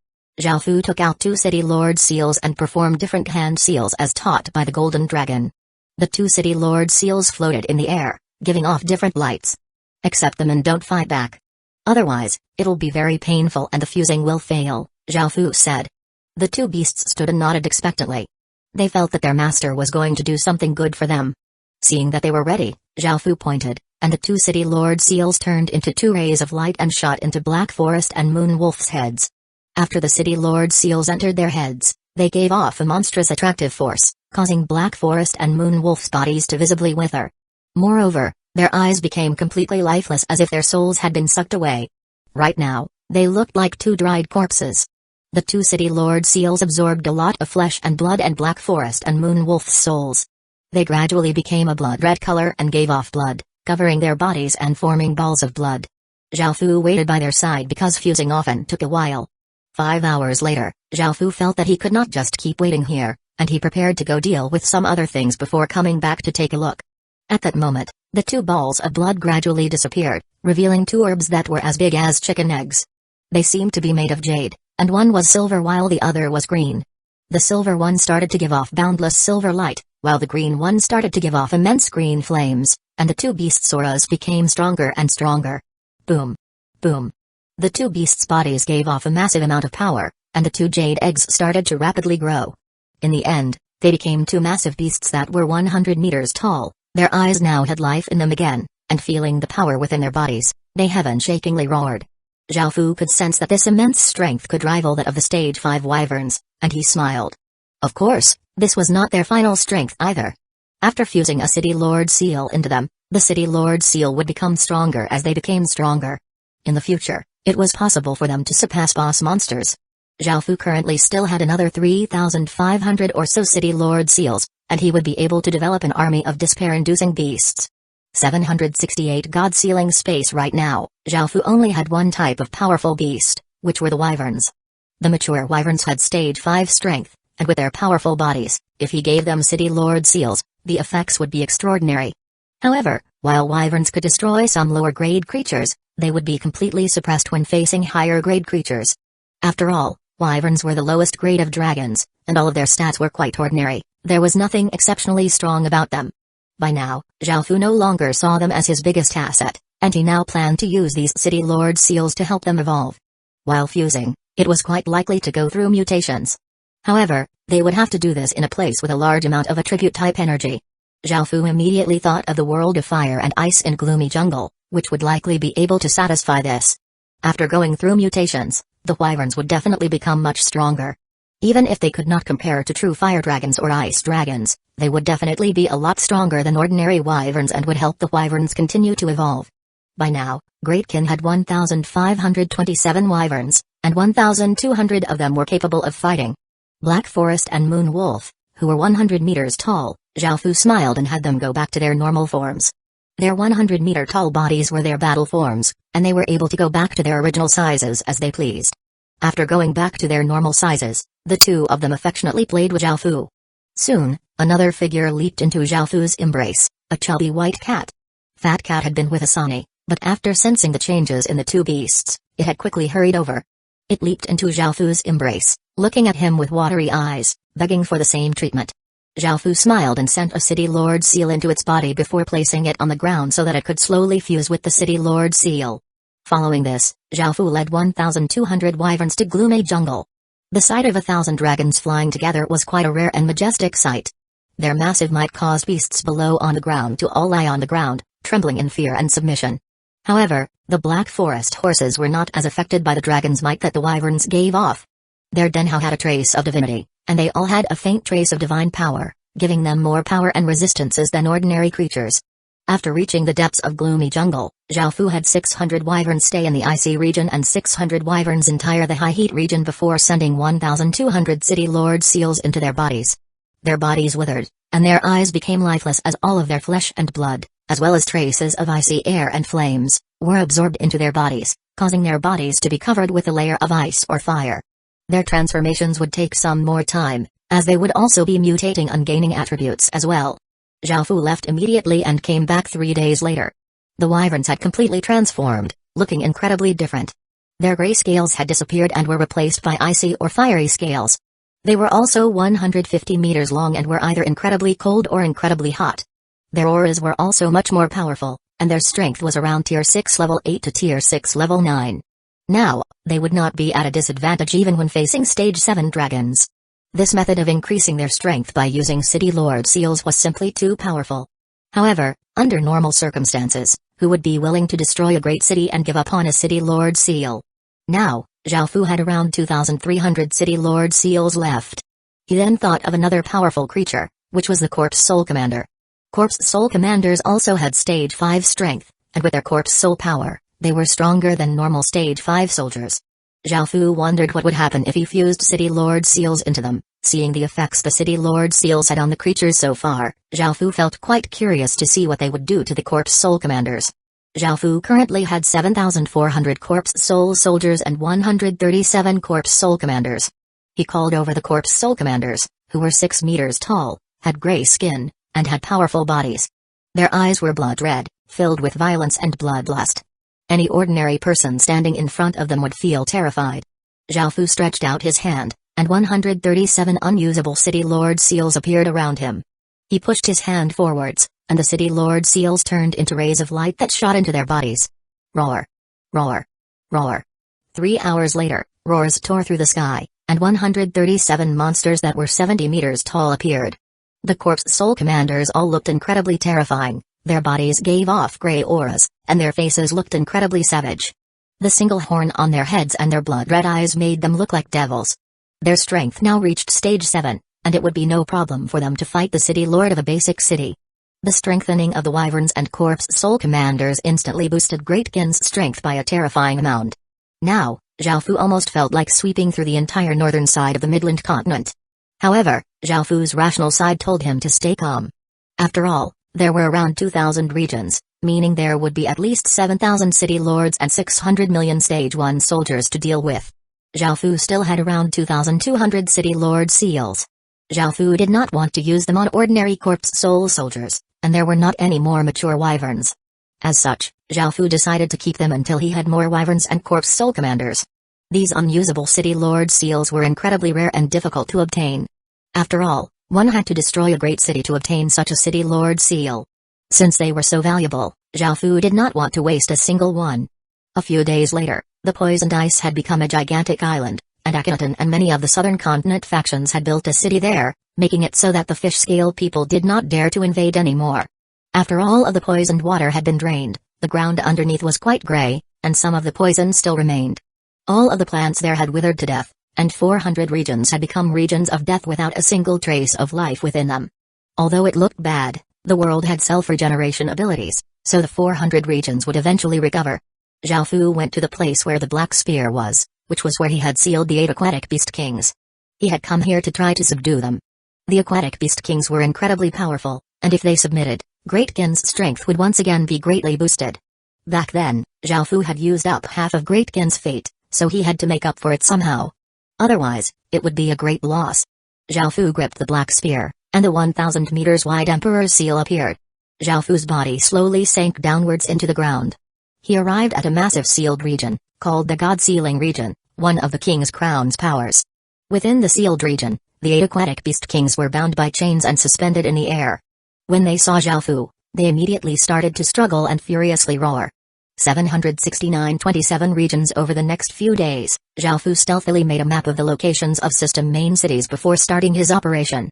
Zhaofu took out 2 City Lord seals and performed different hand seals as taught by the Golden Dragon. The 2 City Lord seals floated in the air, giving off different lights. Accept them and don't fight back. Otherwise, it'll be very painful and the fusing will fail, Zhaofu said. The 2 beasts stood and nodded expectantly. They felt that their master was going to do something good for them. Seeing that they were ready, Zhaofu pointed, and the 2 City Lord seals turned into 2 rays of light and shot into Black Forest and Moon Wolf's heads. After the City Lord seals entered their heads, they gave off a monstrous attractive force, causing Black Forest and Moon Wolf's bodies to visibly wither. Moreover, their eyes became completely lifeless as if their souls had been sucked away. Right now, they looked like 2 dried corpses. The 2 City Lord seals absorbed a lot of flesh and blood and Black Forest and Moon Wolf's souls. They gradually became a blood-red color and gave off blood, covering their bodies and forming balls of blood. Zhaofu waited by their side because fusing often took a while. 5 hours later, Zhaofu felt that he could not just keep waiting here, and he prepared to go deal with some other things before coming back to take a look. At that moment, the 2 balls of blood gradually disappeared, revealing 2 orbs that were as big as chicken eggs. They seemed to be made of jade, and one was silver while the other was green. The silver one started to give off boundless silver light, while the green one started to give off immense green flames, and the 2 beasts' auras became stronger and stronger. Boom. Boom. The 2 beasts' bodies gave off a massive amount of power, and the 2 jade eggs started to rapidly grow. In the end, they became 2 massive beasts that were 100 meters tall. Their eyes now had life in them again, and feeling the power within their bodies, they heaven-shakingly roared. Zhaofu could sense that this immense strength could rival that of the Stage 5 wyverns, and he smiled. Of course, this was not their final strength either. After fusing a City Lord seal into them, the City Lord seal would become stronger as they became stronger. In the future, it was possible for them to surpass boss monsters. Zhaofu currently still had another 3,500 or so City Lord seals, and he would be able to develop an army of despair-inducing beasts. 768 God sealing space right now, Zhaofu only had one type of powerful beast, which were the wyverns. The mature wyverns had Stage 5 strength, and with their powerful bodies, if he gave them City Lord seals, the effects would be extraordinary. However, while wyverns could destroy some lower-grade creatures, they would be completely suppressed when facing higher-grade creatures. After all, wyverns were the lowest grade of dragons, and all of their stats were quite ordinary. There was nothing exceptionally strong about them. By now, Zhaofu no longer saw them as his biggest asset, and he now planned to use these City Lord seals to help them evolve. While fusing, it was quite likely to go through mutations. However, they would have to do this in a place with a large amount of attribute-type energy. Zhaofu immediately thought of the world of fire and ice in Gloomy Jungle, which would likely be able to satisfy this. After going through mutations, the wyverns would definitely become much stronger. Even if they could not compare to true fire dragons or ice dragons, they would definitely be a lot stronger than ordinary wyverns and would help the wyverns continue to evolve. By now, Greatkin had 1,527 wyverns, and 1,200 of them were capable of fighting. Black Forest and Moon Wolf, who were 100 meters tall, Zhaofu smiled and had them go back to their normal forms. Their 100-meter-tall bodies were their battle forms, and they were able to go back to their original sizes as they pleased. After going back to their normal sizes, the 2 of them affectionately played with Zhaofu. Soon, another figure leaped into Zhaofu's embrace, a chubby white cat. Fat Cat had been with Asani, but after sensing the changes in the 2 beasts, it had quickly hurried over. It leaped into Zhaofu's embrace, looking at him with watery eyes, begging for the same treatment. Zhao Fu smiled and sent a City Lord seal into its body before placing it on the ground so that it could slowly fuse with the City Lord seal. Following this, Zhao Fu led 1,200 wyverns to gloomy jungle. The sight of 1,000 dragons flying together was quite a rare and majestic sight. Their massive might caused beasts below on the ground to all lie on the ground, trembling in fear and submission. However, the Black Forest horses were not as affected by the dragon's might that the wyverns gave off. Their Denhao had a trace of divinity, and they all had a faint trace of divine power, giving them more power and resistances than ordinary creatures. After reaching the depths of gloomy jungle, Zhao Fu had 600 wyverns stay in the icy region and 600 wyverns entire the high heat region before sending 1,200 City Lord seals into their bodies. Their bodies withered, and their eyes became lifeless as all of their flesh and blood, as well as traces of icy air and flames, were absorbed into their bodies, causing their bodies to be covered with a layer of ice or fire. Their transformations would take some more time, as they would also be mutating and gaining attributes as well. Zhao Fu left immediately and came back 3 days later. The wyverns had completely transformed, looking incredibly different. Their gray scales had disappeared and were replaced by icy or fiery scales. They were also 150 meters long and were either incredibly cold or incredibly hot. Their auras were also much more powerful, and their strength was around Tier 6 level 8 to Tier 6 level 9. Now, they would not be at a disadvantage even when facing Stage 7 dragons. This method of increasing their strength by using City Lord seals was simply too powerful. However, under normal circumstances, who would be willing to destroy a great city and give up on a City Lord seal? Now, Zhao Fu had around 2,300 City Lord seals left. He then thought of another powerful creature, which was the Corpse Soul Commander. Corpse Soul Commanders also had Stage 5 strength, and with their Corpse Soul power, they were stronger than normal Stage 5 soldiers. Zhao Fu wondered what would happen if he fused City Lord seals into them. Seeing the effects the City Lord seals had on the creatures so far, Zhao Fu felt quite curious to see what they would do to the Corpse Soul Commanders. Zhao Fu currently had 7,400 Corpse Soul soldiers and 137 Corpse Soul Commanders. He called over the Corpse Soul Commanders, who were 6 meters tall, had gray skin, and had powerful bodies. Their eyes were blood red, filled with violence and bloodlust. Any ordinary person standing in front of them would feel terrified. Zhao Fu stretched out his hand, and 137 unusable City Lord seals appeared around him. He pushed his hand forwards, and the City Lord seals turned into rays of light that shot into their bodies. Roar! Roar! Roar! 3 hours later, roars tore through the sky, and 137 monsters that were 70 meters tall appeared. The Corpse Soul Commanders all looked incredibly terrifying. Their bodies gave off gray auras, and their faces looked incredibly savage. The single horn on their heads and their blood-red eyes made them look like devils. Their strength now reached Stage 7, and it would be no problem for them to fight the City Lord of a basic city. The strengthening of the Wyverns and Corpse Soul Commanders instantly boosted Great Gin's strength by a terrifying amount. Now, Zhao Fu almost felt like sweeping through the entire northern side of the Midland continent. However, Zhao Fu's rational side told him to stay calm. After all, there were around 2,000 regions, meaning there would be at least 7,000 City Lords and 600 million Stage 1 soldiers to deal with. Zhao Fu still had around 2,200 City Lord seals. Zhao Fu did not want to use them on ordinary Corpse Soul soldiers, and there were not any more mature wyverns. As such, Zhao Fu decided to keep them until he had more wyverns and Corpse Soul Commanders. These unusable City Lord seals were incredibly rare and difficult to obtain. After all, one had to destroy a great city to obtain such a City Lord seal. Since they were so valuable, Zhao Fu did not want to waste a single one. A few days later, the poisoned ice had become a gigantic island, and Akhenaten and many of the southern continent factions had built a city there, making it so that the fish scale people did not dare to invade anymore. After all of the poisoned water had been drained, the ground underneath was quite gray, and some of the poison still remained. All of the plants there had withered to death, and 400 regions had become regions of death without a single trace of life within them. Although it looked bad, the world had self-regeneration abilities, so the 400 regions would eventually recover. Zhao Fu went to the place where the Black Spear was, which was where he had sealed the 8 aquatic beast kings. He had come here to try to subdue them. The aquatic beast kings were incredibly powerful, and if they submitted, Great Gin's strength would once again be greatly boosted. Back then, Zhao Fu had used up half of Great Gin's fate, so he had to make up for it somehow. Otherwise, it would be a great loss. Zhao Fu gripped the Black Spear, and the 1,000 meters wide Emperor's Seal appeared. Zhao Fu's body slowly sank downwards into the ground. He arrived at a massive sealed region, called the God Sealing Region, one of the King's Crown's powers. Within the sealed region, the 8 aquatic beast kings were bound by chains and suspended in the air. When they saw Zhao Fu, they immediately started to struggle and furiously roar. 769-27 regions. Over the next few days, Zhao Fu stealthily made a map of the locations of system main cities before starting his operation.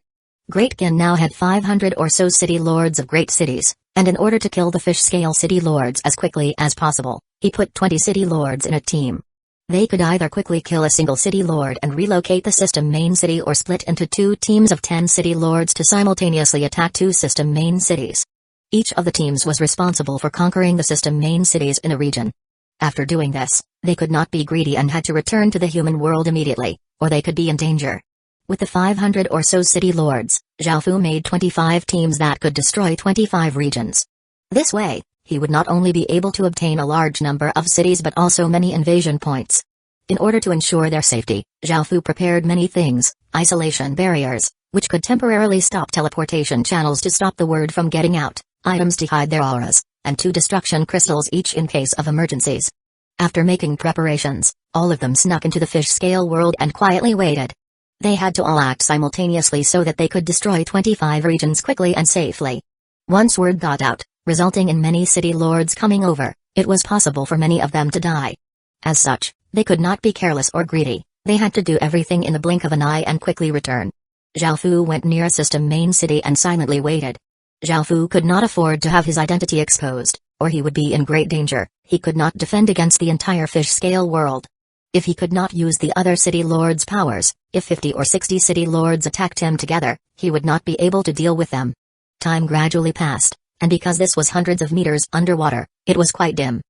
Great Qin now had 500 or so city lords of great cities, and in order to kill the fish-scale city lords as quickly as possible, he put 20 city lords in a team. They could either quickly kill a single city lord and relocate the system main city, or split into 2 teams of 10 city lords to simultaneously attack 2 system main cities. Each of the teams was responsible for conquering the system main cities in a region. After doing this, they could not be greedy and had to return to the human world immediately, or they could be in danger. With the 500 or so city lords, Zhao Fu made 25 teams that could destroy 25 regions. This way, he would not only be able to obtain a large number of cities but also many invasion points. In order to ensure their safety, Zhao Fu prepared many things: isolation barriers, which could temporarily stop teleportation channels to stop the word from getting out, items to hide their auras, and 2 destruction crystals each in case of emergencies. After making preparations, all of them snuck into the fish-scale world and quietly waited. They had to all act simultaneously so that they could destroy 25 regions quickly and safely. Once word got out, resulting in many city lords coming over, it was possible for many of them to die. As such, they could not be careless or greedy. They had to do everything in the blink of an eye and quickly return. Zhao Fu went near a system main city and silently waited. Zhao Fu could not afford to have his identity exposed, or he would be in great danger. He could not defend against the entire fish-scale world. If he could not use the other city lords' powers, if 50 or 60 city lords attacked him together, he would not be able to deal with them. Time gradually passed, and because this was hundreds of meters underwater, it was quite dim.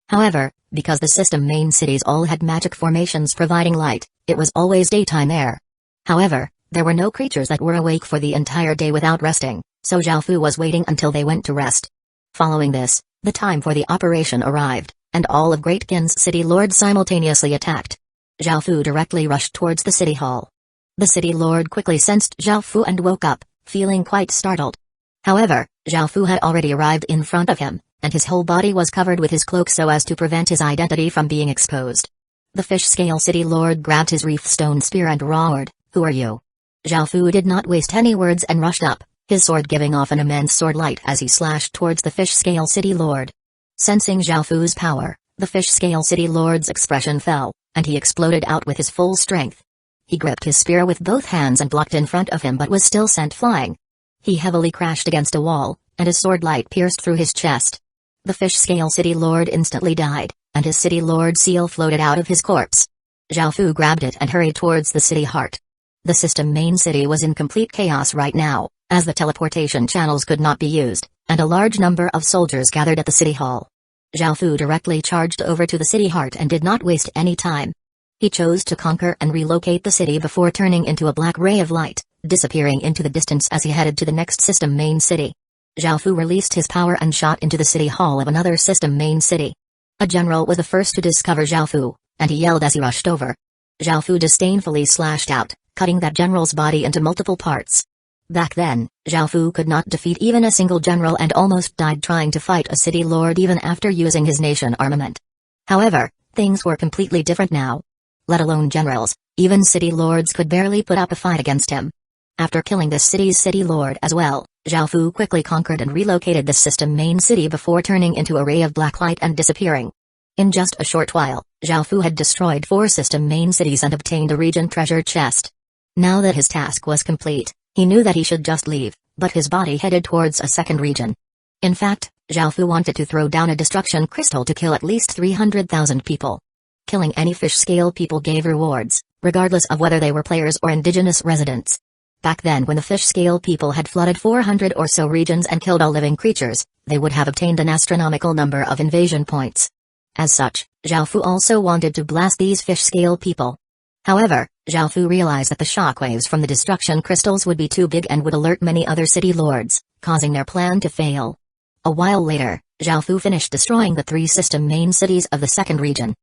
However, because the system main cities all had magic formations providing light, it was always daytime there. However, there were no creatures that were awake for the entire day without resting, so Zhao Fu was waiting until they went to rest. Following this, the time for the operation arrived, and all of Great Qin's city lords simultaneously attacked. Zhao Fu directly rushed towards the city hall. The city lord quickly sensed Zhao Fu and woke up, feeling quite startled. However, Zhao Fu had already arrived in front of him, and his whole body was covered with his cloak so as to prevent his identity from being exposed. The fish-scale city lord grabbed his reef stone spear and roared, "Who are you?" Zhao Fu did not waste any words and rushed up, his sword giving off an immense sword light as he slashed towards the fish-scale city lord. Sensing Zhao Fu's power, the fish-scale city lord's expression fell, and he exploded out with his full strength. He gripped his spear with both hands and blocked in front of him but was still sent flying. He heavily crashed against a wall, and his sword light pierced through his chest. The fish-scale city lord instantly died, and his city lord seal floated out of his corpse. Zhao Fu grabbed it and hurried towards the city heart. The system main city was in complete chaos right now, as the teleportation channels could not be used, and a large number of soldiers gathered at the city hall. Zhao Fu directly charged over to the city heart and did not waste any time. He chose to conquer and relocate the city before turning into a black ray of light, disappearing into the distance as he headed to the next system main city. Zhao Fu released his power and shot into the city hall of another system main city. A general was the first to discover Zhao Fu, and he yelled as he rushed over. Zhao Fu disdainfully slashed out, cutting that general's body into multiple parts. Back then, Zhao Fu could not defeat even a single general and almost died trying to fight a city lord even after using his nation armament. However, things were completely different now. Let alone generals, even city lords could barely put up a fight against him. After killing this city's city lord as well, Zhao Fu quickly conquered and relocated the system main city before turning into a ray of black light and disappearing. In just a short while, Zhao Fu had destroyed 4 system main cities and obtained a region treasure chest. Now that his task was complete, he knew that he should just leave, but his body headed towards a second region. In fact, Zhao Fu wanted to throw down a destruction crystal to kill at least 300,000 people. Killing any fish-scale people gave rewards, regardless of whether they were players or indigenous residents. Back then when the fish-scale people had flooded 400 or so regions and killed all living creatures, they would have obtained an astronomical number of invasion points. As such, Zhao Fu also wanted to blast these fish-scale people. However, Zhao Fu realized that the shockwaves from the destruction crystals would be too big and would alert many other city lords, causing their plan to fail. A while later, Zhao Fu finished destroying the 3 system main cities of the second region.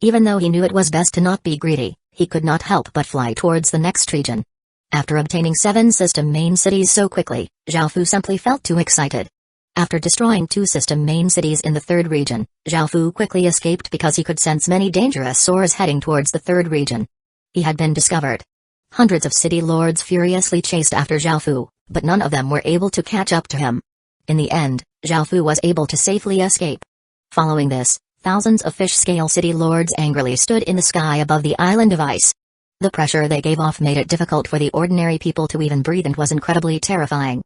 Even though he knew it was best to not be greedy, he could not help but fly towards the next region. After obtaining 7 system main cities so quickly, Zhao Fu simply felt too excited. After destroying 2 system main cities in the third region, Zhao Fu quickly escaped because he could sense many dangerous sores heading towards the third region. He had been discovered. Hundreds of city lords furiously chased after Zhaofu, but none of them were able to catch up to him. In the end, Zhaofu was able to safely escape. Following this, thousands of fish-scale city lords angrily stood in the sky above the island of ice. The pressure they gave off made it difficult for the ordinary people to even breathe and was incredibly terrifying.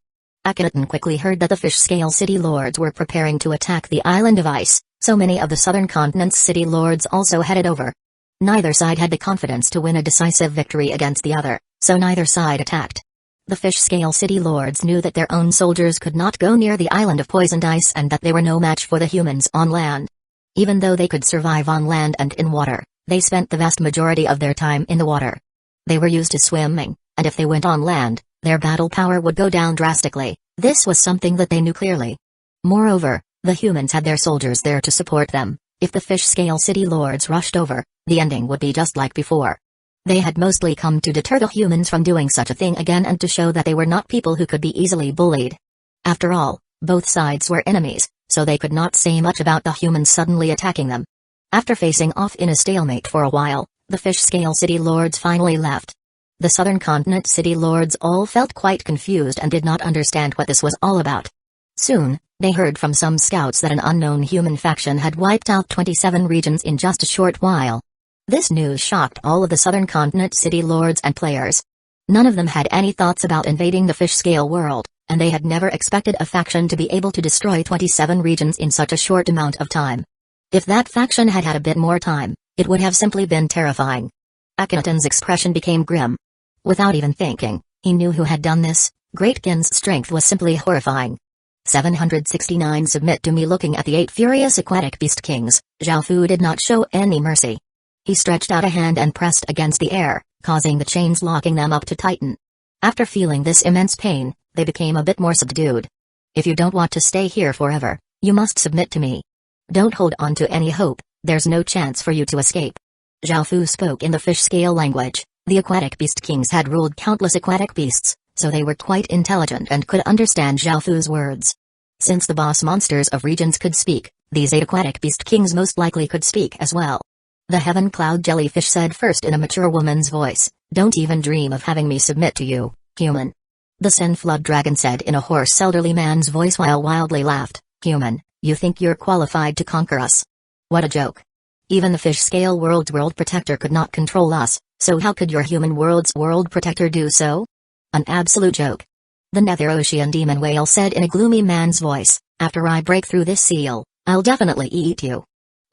Akhenaten quickly heard that the fish-scale city lords were preparing to attack the island of ice, so many of the southern continent's city lords also headed over. Neither side had the confidence to win a decisive victory against the other, so neither side attacked. The fish-scale city lords knew that their own soldiers could not go near the island of poisoned ice and that they were no match for the humans on land. Even though they could survive on land and in water, they spent the vast majority of their time in the water. They were used to swimming, and if they went on land, their battle power would go down drastically. This was something that they knew clearly. Moreover, the humans had their soldiers there to support them. If the fish-scale city lords rushed over, the ending would be just like before. They had mostly come to deter the humans from doing such a thing again and to show that they were not people who could be easily bullied. After all, both sides were enemies, so they could not say much about the humans suddenly attacking them. After facing off in a stalemate for a while, the fish-scale city lords finally left. The southern continent city lords all felt quite confused and did not understand what this was all about. Soon, they heard from some scouts that an unknown human faction had wiped out 27 regions in just a short while. This news shocked all of the southern continent city lords and players. None of them had any thoughts about invading the fish-scale world, and they had never expected a faction to be able to destroy 27 regions in such a short amount of time. If that faction had had a bit more time, it would have simply been terrifying. Akhenaten's expression became grim. Without even thinking, he knew who had done this. Great Gin's strength was simply horrifying. 769 Submit to me. Looking at the 8 furious aquatic beast kings, Zhaofu did not show any mercy. He stretched out a hand and pressed against the air, causing the chains locking them up to tighten. After feeling this immense pain, they became a bit more subdued. If you don't want to stay here forever, you must submit to me. Don't hold on to any hope, there's no chance for you to escape. Zhaofu spoke in the fish-scale language. The aquatic beast kings had ruled countless aquatic beasts, so they were quite intelligent and could understand Zhaofu's words. Since the boss monsters of regions could speak, these 8 aquatic beast kings most likely could speak as well. The heaven cloud jellyfish said first in a mature woman's voice, "Don't even dream of having me submit to you, human." The Sen flood dragon said in a hoarse elderly man's voice while wildly laughed, "Human, you think you're qualified to conquer us? What a joke. Even the fish-scale world's world protector could not control us, so how could your human world's world protector do so? An absolute joke." The Nether Ocean demon whale said in a gloomy man's voice, "After I break through this seal, I'll definitely eat you.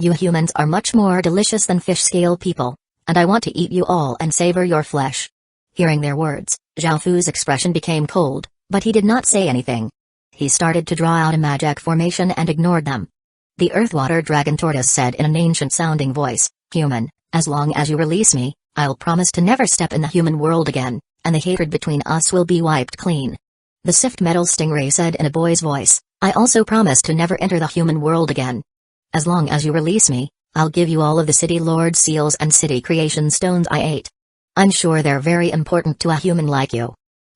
You humans are much more delicious than fish-scale people, and I want to eat you all and savor your flesh." Hearing their words, Zhaofu's expression became cold, but he did not say anything. He started to draw out a magic formation and ignored them. The Earthwater Dragon Tortoise said in an ancient-sounding voice, "Human, as long as you release me, I'll promise to never step in the human world again, and the hatred between us will be wiped clean." The Sift Metal Stingray said in a boy's voice, "I also promise to never enter the human world again. As long as you release me, I'll give you all of the City Lord seals and city creation stones I ate. I'm sure they're very important to a human like you."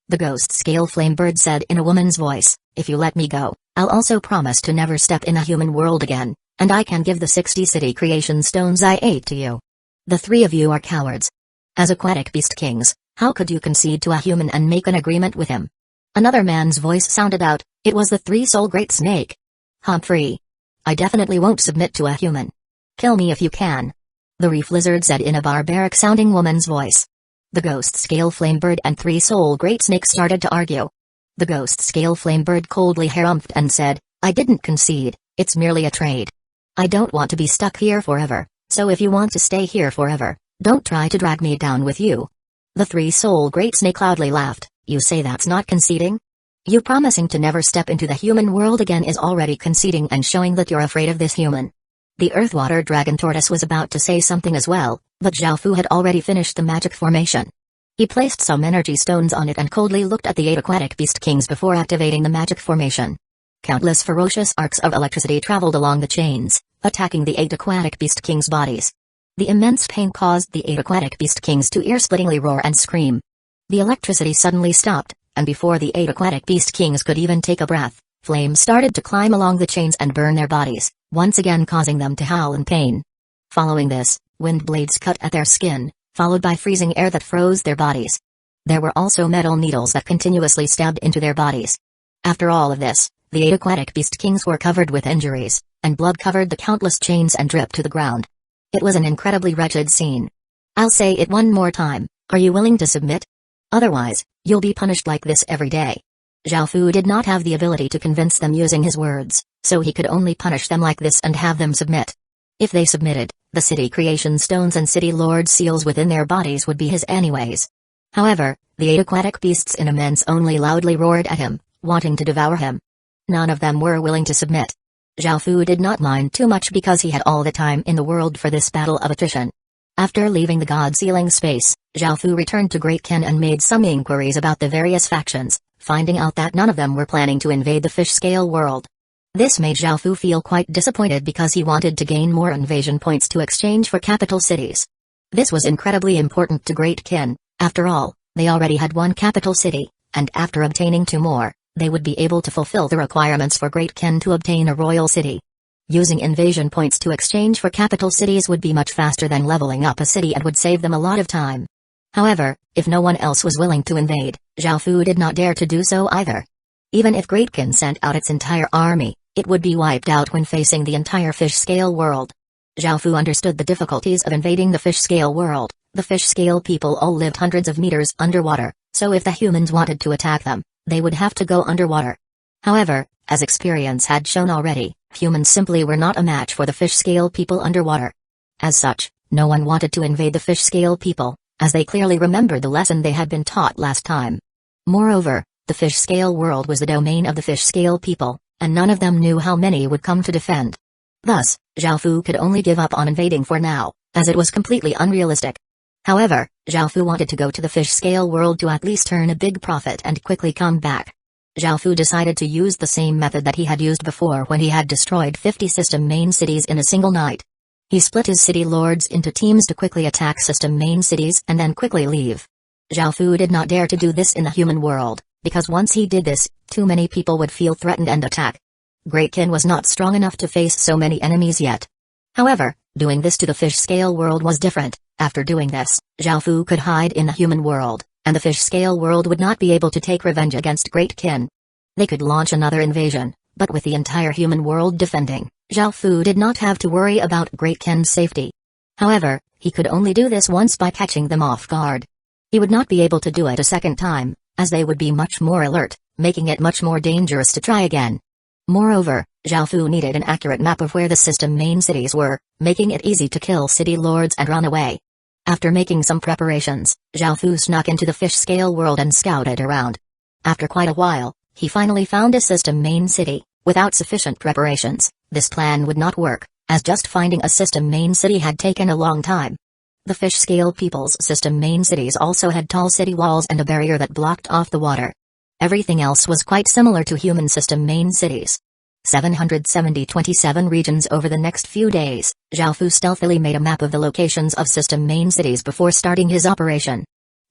The Ghost Scale Flamebird said in a woman's voice, "If you let me go, I'll also promise to never step in a human world again, and I can give the 60 city creation stones I ate to you. The 3 of you are cowards. As aquatic beast kings, how could you concede to a human and make an agreement with him?" Another man's voice sounded out. It was the 3-soul great snake. "Humphrey. I definitely won't submit to a human. Kill me if you can." The Reef Lizard said in a barbaric-sounding woman's voice. The Ghost Scale Flamebird and 3-soul great snake started to argue. The Ghost Scale Flamebird coldly harumphed and said, "I didn't concede, it's merely a trade. I don't want to be stuck here forever, so if you want to stay here forever, don't try to drag me down with you." The 3-soul great snake loudly laughed. "You say that's not conceding? You promising to never step into the human world again is already conceding and showing that you're afraid of this human." The Earthwater Dragon Tortoise was about to say something as well, but Zhaofu had already finished the magic formation. He placed some energy stones on it and coldly looked at the 8 aquatic beast kings before activating the magic formation. Countless ferocious arcs of electricity traveled along the chains, attacking the 8 aquatic beast kings' bodies. The immense pain caused the 8 aquatic beast kings to ear-splittingly roar and scream. The electricity suddenly stopped, and before the 8 aquatic beast kings could even take a breath, flames started to climb along the chains and burn their bodies, once again causing them to howl in pain. Following this, wind blades cut at their skin, followed by freezing air that froze their bodies. There were also metal needles that continuously stabbed into their bodies. After all of this, the 8 aquatic beast kings were covered with injuries, and blood covered the countless chains and dripped to the ground. It was an incredibly wretched scene. I'll say it one more time, are you willing to submit? Otherwise, you'll be punished like this every day. Zhao Fu did not have the ability to convince them using his words, so he could only punish them like this and have them submit. If they submitted, the city creation stones and city lord seals within their bodies would be his anyways. However, the 8 aquatic beasts in immense only loudly roared at him, wanting to devour him. None of them were willing to submit. Zhao Fu did not mind too much because he had all the time in the world for this battle of attrition. After leaving the god sealing space, Zhao Fu returned to Great Kin and made some inquiries about the various factions, finding out that none of them were planning to invade the fish scale world. This made Zhao Fu feel quite disappointed because he wanted to gain more invasion points to exchange for capital cities. This was incredibly important to Great Kin. After all, they already had 1 capital city, and after obtaining 2 more, they would be able to fulfill the requirements for Great Kin to obtain a royal city. Using invasion points to exchange for capital cities would be much faster than leveling up a city and would save them a lot of time. However, if no one else was willing to invade, Zhao Fu did not dare to do so either. Even if Great Kin sent out its entire army, it would be wiped out when facing the entire fish scale world. Zhao Fu understood the difficulties of invading the fish scale world. The fish scale people all lived hundreds of meters underwater, so if the humans wanted to attack them, they would have to go underwater. However, as experience had shown already, humans simply were not a match for the fish scale people underwater. As such, no one wanted to invade the fish scale people, as they clearly remembered the lesson they had been taught last time. Moreover, the fish scale world was the domain of the fish scale people, and none of them knew how many would come to defend. Thus, Zhao Fu could only give up on invading for now, as it was completely unrealistic. However, Zhao Fu wanted to go to the fish scale world to at least earn a big profit and quickly come back. Zhao Fu decided to use the same method that he had used before when he had destroyed 50 system main cities in a single night. He split his city lords into teams to quickly attack system main cities and then quickly leave. Zhao Fu did not dare to do this in the human world, because once he did this, too many people would feel threatened and attack. Great Kin was not strong enough to face so many enemies yet. However, doing this to the fish scale world was different. After doing this, Zhao Fu could hide in the human world, and the fish scale world would not be able to take revenge against Great Kin. They could launch another invasion, but with the entire human world defending, Zhao Fu did not have to worry about Great Kin's safety. However, he could only do this once by catching them off guard. He would not be able to do it a second time, as they would be much more alert, making it much more dangerous to try again. Moreover, Zhao Fu needed an accurate map of where the system main cities were, making it easy to kill city lords and run away. After making some preparations, Zhao Fu snuck into the fish scale world and scouted around. After quite a while, he finally found a system main city. Without sufficient preparations, this plan would not work, as just finding a system main city had taken a long time. The fish scale people's system main cities also had tall city walls and a barrier that blocked off the water. Everything else was quite similar to human system main cities. 27 regions. Over the next few days, Zhao Fu stealthily made a map of the locations of system main cities before starting his operation.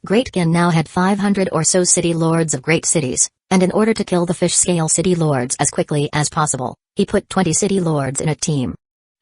Great Kin now had 500 or so city lords of great cities, and in order to kill the fish scale city lords as quickly as possible, he put 20 city lords in a team.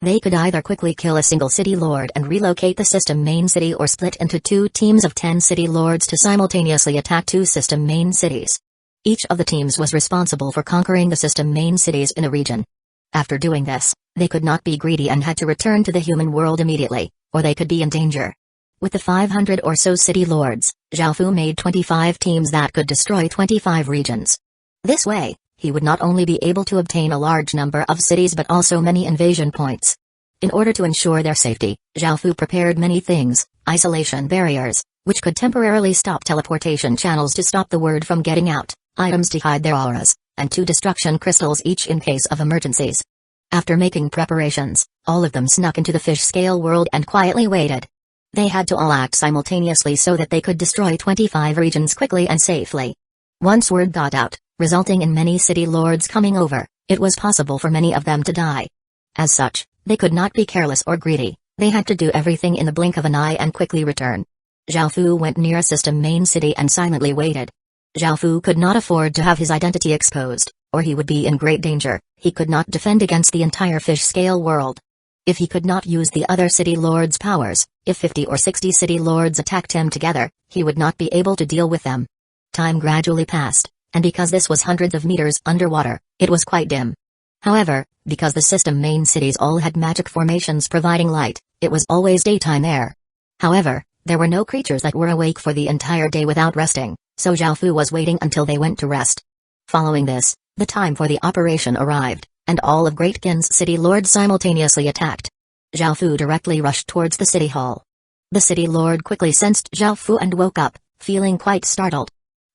They could either quickly kill a single city lord and relocate the system main city or split into 2 teams of 10 city lords to simultaneously attack 2 system main cities. Each of the teams was responsible for conquering the system main cities in a region. After doing this, they could not be greedy and had to return to the human world immediately, or they could be in danger. With the 500 or so city lords, Zhao Fu made 25 teams that could destroy 25 regions. This way, he would not only be able to obtain a large number of cities but also many invasion points. In order to ensure their safety, Zhao Fu prepared many things: isolation barriers, which could temporarily stop teleportation channels to stop the word from getting out, items to hide their auras, and 2 destruction crystals each in case of emergencies. After making preparations, all of them snuck into the fish scale world and quietly waited. They had to all act simultaneously so that they could destroy 25 regions quickly and safely. Once word got out, resulting in many city lords coming over, it was possible for many of them to die. As such, they could not be careless or greedy. They had to do everything in the blink of an eye and quickly return. Zhao Fu went near a system main city and silently waited. Zhao Fu could not afford to have his identity exposed, or he would be in great danger. He could not defend against the entire fish scale world. If he could not use the other city lords' powers, if 50 or 60 city lords attacked him together, he would not be able to deal with them. Time gradually passed, and because this was hundreds of meters underwater, it was quite dim. However, because the system main cities all had magic formations providing light, it was always daytime there. However, there were no creatures that were awake for the entire day without resting, so Zhaofu was waiting until they went to rest. Following this, the time for the operation arrived, and all of Great Qin's city lords simultaneously attacked. Zhaofu directly rushed towards the city hall. The city lord quickly sensed Zhaofu and woke up, feeling quite startled.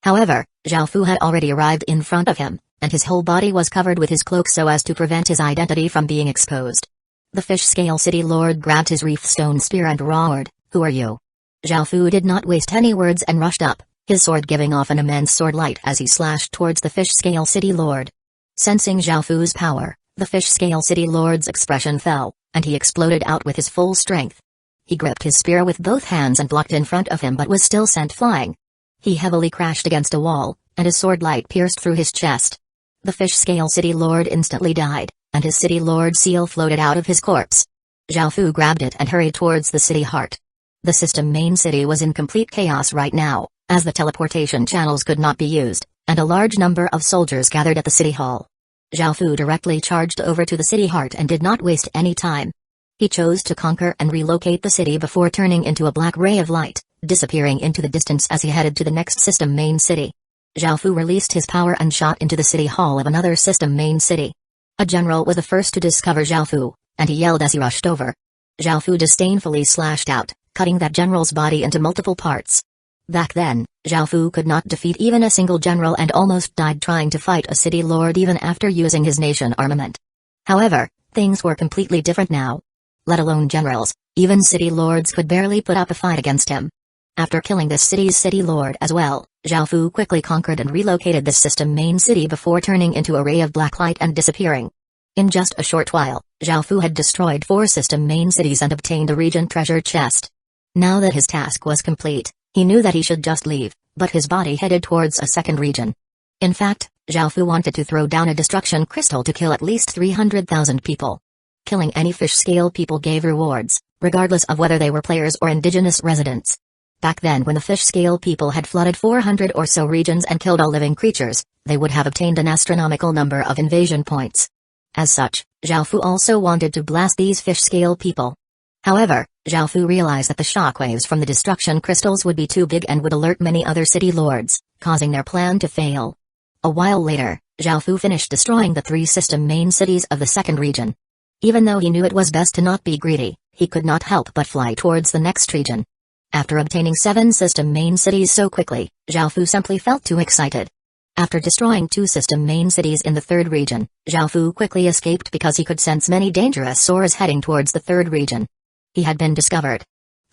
However, Zhaofu had already arrived in front of him, and his whole body was covered with his cloak so as to prevent his identity from being exposed. The fish-scale city lord grabbed his reef stone spear and roared, "Who are you?" Zhaofu did not waste any words and rushed up, his sword giving off an immense sword light as he slashed towards the fish-scale city lord. Sensing Zhaofu's power, the fish-scale city lord's expression fell, and he exploded out with his full strength. He gripped his spear with both hands and blocked in front of him but was still sent flying. He heavily crashed against a wall, and his sword light pierced through his chest. The fish-scale city lord instantly died, and his city lord seal floated out of his corpse. Zhaofu grabbed it and hurried towards the city heart. The system main city was in complete chaos right now, as the teleportation channels could not be used, and a large number of soldiers gathered at the city hall. Zhaofu directly charged over to the city heart and did not waste any time. He chose to conquer and relocate the city before turning into a black ray of light, disappearing into the distance as he headed to the next system main city. Zhaofu released his power and shot into the city hall of another system main city. A general was the first to discover Zhaofu, and he yelled as he rushed over. Zhaofu disdainfully slashed out, cutting that general's body into multiple parts. Back then, Zhaofu could not defeat even a single general and almost died trying to fight a city lord even after using his nation armament. However, things were completely different now. Let alone generals, even city lords could barely put up a fight against him. After killing this city's city lord as well, Zhaofu quickly conquered and relocated this system main city before turning into a ray of black light and disappearing. In just a short while, Zhaofu had destroyed 4 system main cities and obtained a regent treasure chest. Now that his task was complete, he knew that he should just leave, but his body headed towards a second region. In fact, Zhaofu wanted to throw down a destruction crystal to kill at least 300,000 people. Killing any fish-scale people gave rewards, regardless of whether they were players or indigenous residents. Back then when the fish-scale people had flooded 400 or so regions and killed all living creatures, they would have obtained an astronomical number of invasion points. As such, Zhaofu also wanted to blast these fish-scale people. However, Zhaofu realized that the shockwaves from the destruction crystals would be too big and would alert many other city lords, causing their plan to fail. A while later, Zhaofu finished destroying the 3 system main cities of the second region. Even though he knew it was best to not be greedy, he could not help but fly towards the next region. After obtaining 7 system main cities so quickly, Zhaofu simply felt too excited. After destroying 2 system main cities in the third region, Zhaofu quickly escaped because he could sense many dangerous sores heading towards the third region. He had been discovered.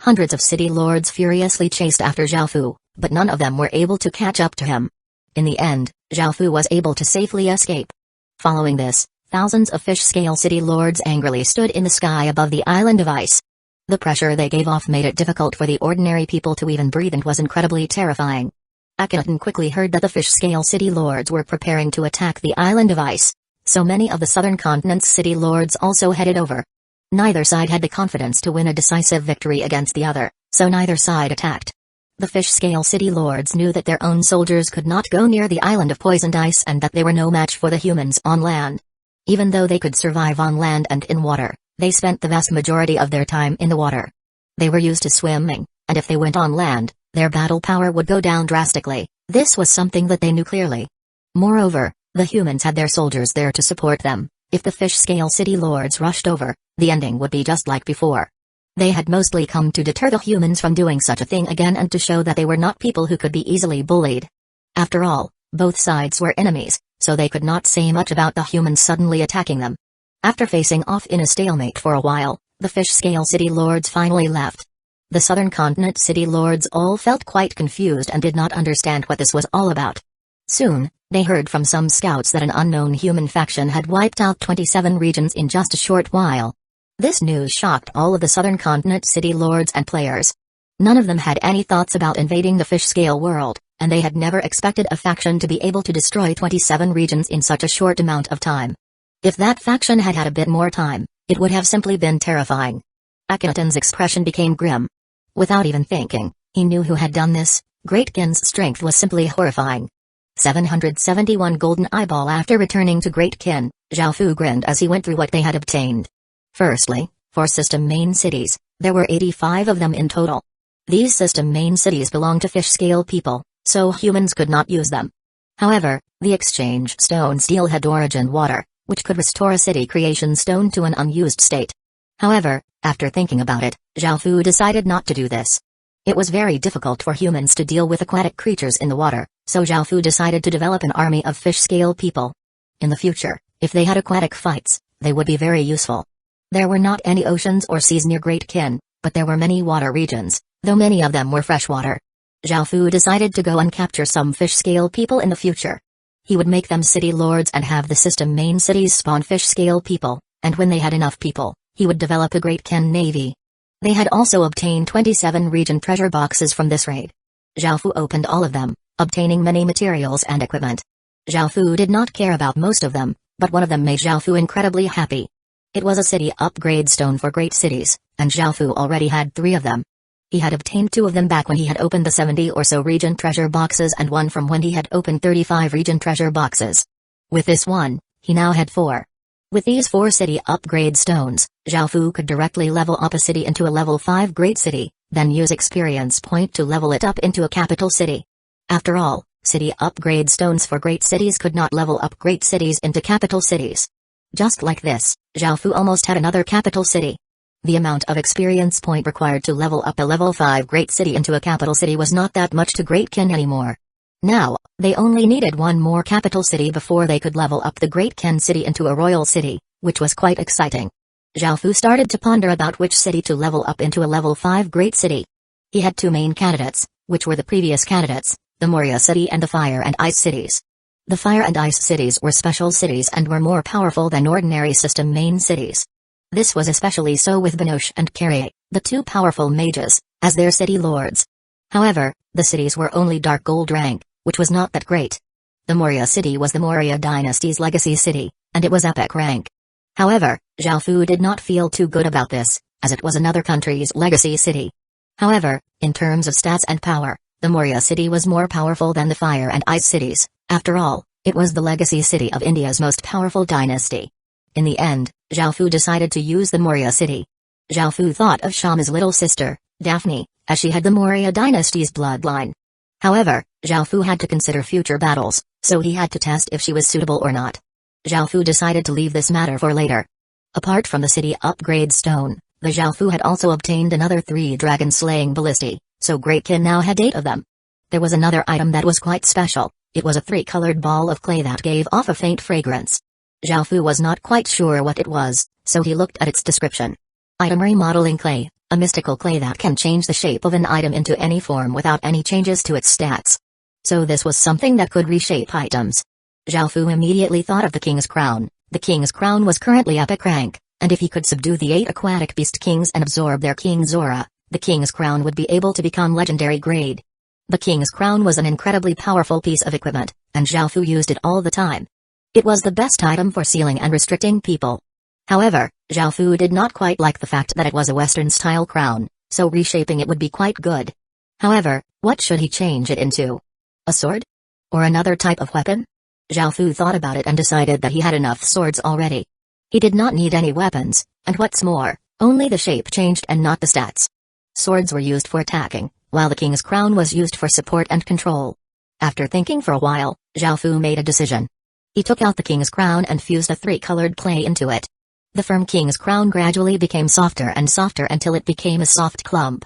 Hundreds of city lords furiously chased after Zhaofu, but none of them were able to catch up to him. In the end, Zhaofu was able to safely escape. Following this, thousands of fish-scale city lords angrily stood in the sky above the island of ice. The pressure they gave off made it difficult for the ordinary people to even breathe and was incredibly terrifying. Akhenaten quickly heard that the fish-scale city lords were preparing to attack the island of ice, so many of the southern continent's city lords also headed over. Neither side had the confidence to win a decisive victory against the other, so neither side attacked. The fish-scale city lords knew that their own soldiers could not go near the island of poisoned ice and that they were no match for the humans on land. Even though they could survive on land and in water, they spent the vast majority of their time in the water. They were used to swimming, and if they went on land, their battle power would go down drastically. This was something that they knew clearly. Moreover, the humans had their soldiers there to support them. If the fish-scale city lords rushed over, the ending would be just like before. They had mostly come to deter the humans from doing such a thing again and to show that they were not people who could be easily bullied. After all, both sides were enemies, so they could not say much about the humans suddenly attacking them. After facing off in a stalemate for a while, the fish-scale city lords finally left. The southern continent city lords all felt quite confused and did not understand what this was all about. Soon, they heard from some scouts that an unknown human faction had wiped out 27 regions in just a short while. This news shocked all of the southern continent city lords and players. None of them had any thoughts about invading the fish-scale world, and they had never expected a faction to be able to destroy 27 regions in such a short amount of time. If that faction had had a bit more time, It would have simply been terrifying. Akhenaton's expression became grim. Without even thinking, he knew who had done this. Great Kin's strength was simply horrifying. 771 golden eyeball. After returning to Great Kin, Zhao Fu grinned as he went through what they had obtained. Firstly, 4 system main cities, there were 85 of them in total. These system main cities belonged to fish-scale people, so humans could not use them. However, the exchange stone steel had origin water, which could restore a city creation stone to an unused state. However, after thinking about it, Zhao Fu decided not to do this. It was very difficult for humans to deal with aquatic creatures in the water, so Zhao Fu decided to develop an army of fish-scale people. In the future, if they had aquatic fights, they would be very useful. There were not any oceans or seas near Great Kin, but there were many water regions, though many of them were freshwater. Zhao Fu decided to go and capture some fish-scale people in the future. He would make them city lords and have the system main cities spawn fish-scale people, and when they had enough people, he would develop a Great Kin navy. They had also obtained 27 region treasure boxes from this raid. Zhao Fu opened all of them, obtaining many materials and equipment. Zhao Fu did not care about most of them, but one of them made Zhao Fu incredibly happy. It was a city upgrade stone for great cities, and Zhao Fu already had 3 of them. He had obtained 2 of them back when he had opened the 70 or so region treasure boxes and 1 from when he had opened 35 region treasure boxes. With this one, he now had 4. With these 4 city upgrade stones, Zhao Fu could directly level up a city into a level 5 great city, then use experience point to level it up into a capital city. After all, city upgrade stones for great cities could not level up great cities into capital cities. Just like this, Zhao Fu almost had another capital city. The amount of experience point required to level up a level 5 great city into a capital city was not that much to Great Kin anymore. Now, they only needed 1 more capital city before they could level up the Great Kin city into a royal city, which was quite exciting. Zhao Fu started to ponder about which city to level up into a level 5 great city. He had 2 main candidates, which were the previous candidates, the Moria city and the Fire and Ice cities. The Fire and Ice cities were special cities and were more powerful than ordinary system main cities. This was especially so with Binoche and Carrier, the 2 powerful mages, as their city lords. However, the cities were only dark gold rank, which was not that great. The Moria city was the Moria dynasty's legacy city, and it was epic rank. However, Zhao Fu did not feel too good about this, as it was another country's legacy city. However, in terms of stats and power, the Moria city was more powerful than the Fire and Ice cities. After all, it was the legacy city of India's most powerful dynasty. In the end, Zhao Fu decided to use the Moria city. Zhao Fu thought of Shama's little sister, Daphne, as she had the Moria dynasty's bloodline. However, Zhao Fu had to consider future battles, so he had to test if she was suitable or not. Zhao Fu decided to leave this matter for later. Apart from the city upgrade stone, the Zhao Fu had also obtained another 3 dragon-slaying ballistae, so Great Kin now had 8 of them. There was another item that was quite special. It was a 3-colored ball of clay that gave off a faint fragrance. Zhao Fu was not quite sure what it was, so he looked at its description. Item remodeling clay, a mystical clay that can change the shape of an item into any form without any changes to its stats. So this was something that could reshape items. Zhao Fu immediately thought of the King's Crown. The King's Crown was currently epic rank, and if he could subdue the 8 aquatic beast kings and absorb their King's aura, the King's Crown would be able to become legendary grade. The King's Crown was an incredibly powerful piece of equipment, and Zhao Fu used it all the time. It was the best item for sealing and restricting people. However, Zhao Fu did not quite like the fact that it was a Western-style crown, so reshaping it would be quite good. However, what should he change it into? A sword? Or another type of weapon? Zhao Fu thought about it and decided that he had enough swords already. He did not need any weapons, and what's more, only the shape changed and not the stats. Swords were used for attacking, while the King's Crown was used for support and control. After thinking for a while, Zhao Fu made a decision. He took out the King's Crown and fused a 3-colored clay into it. The firm King's Crown gradually became softer and softer until it became a soft clump.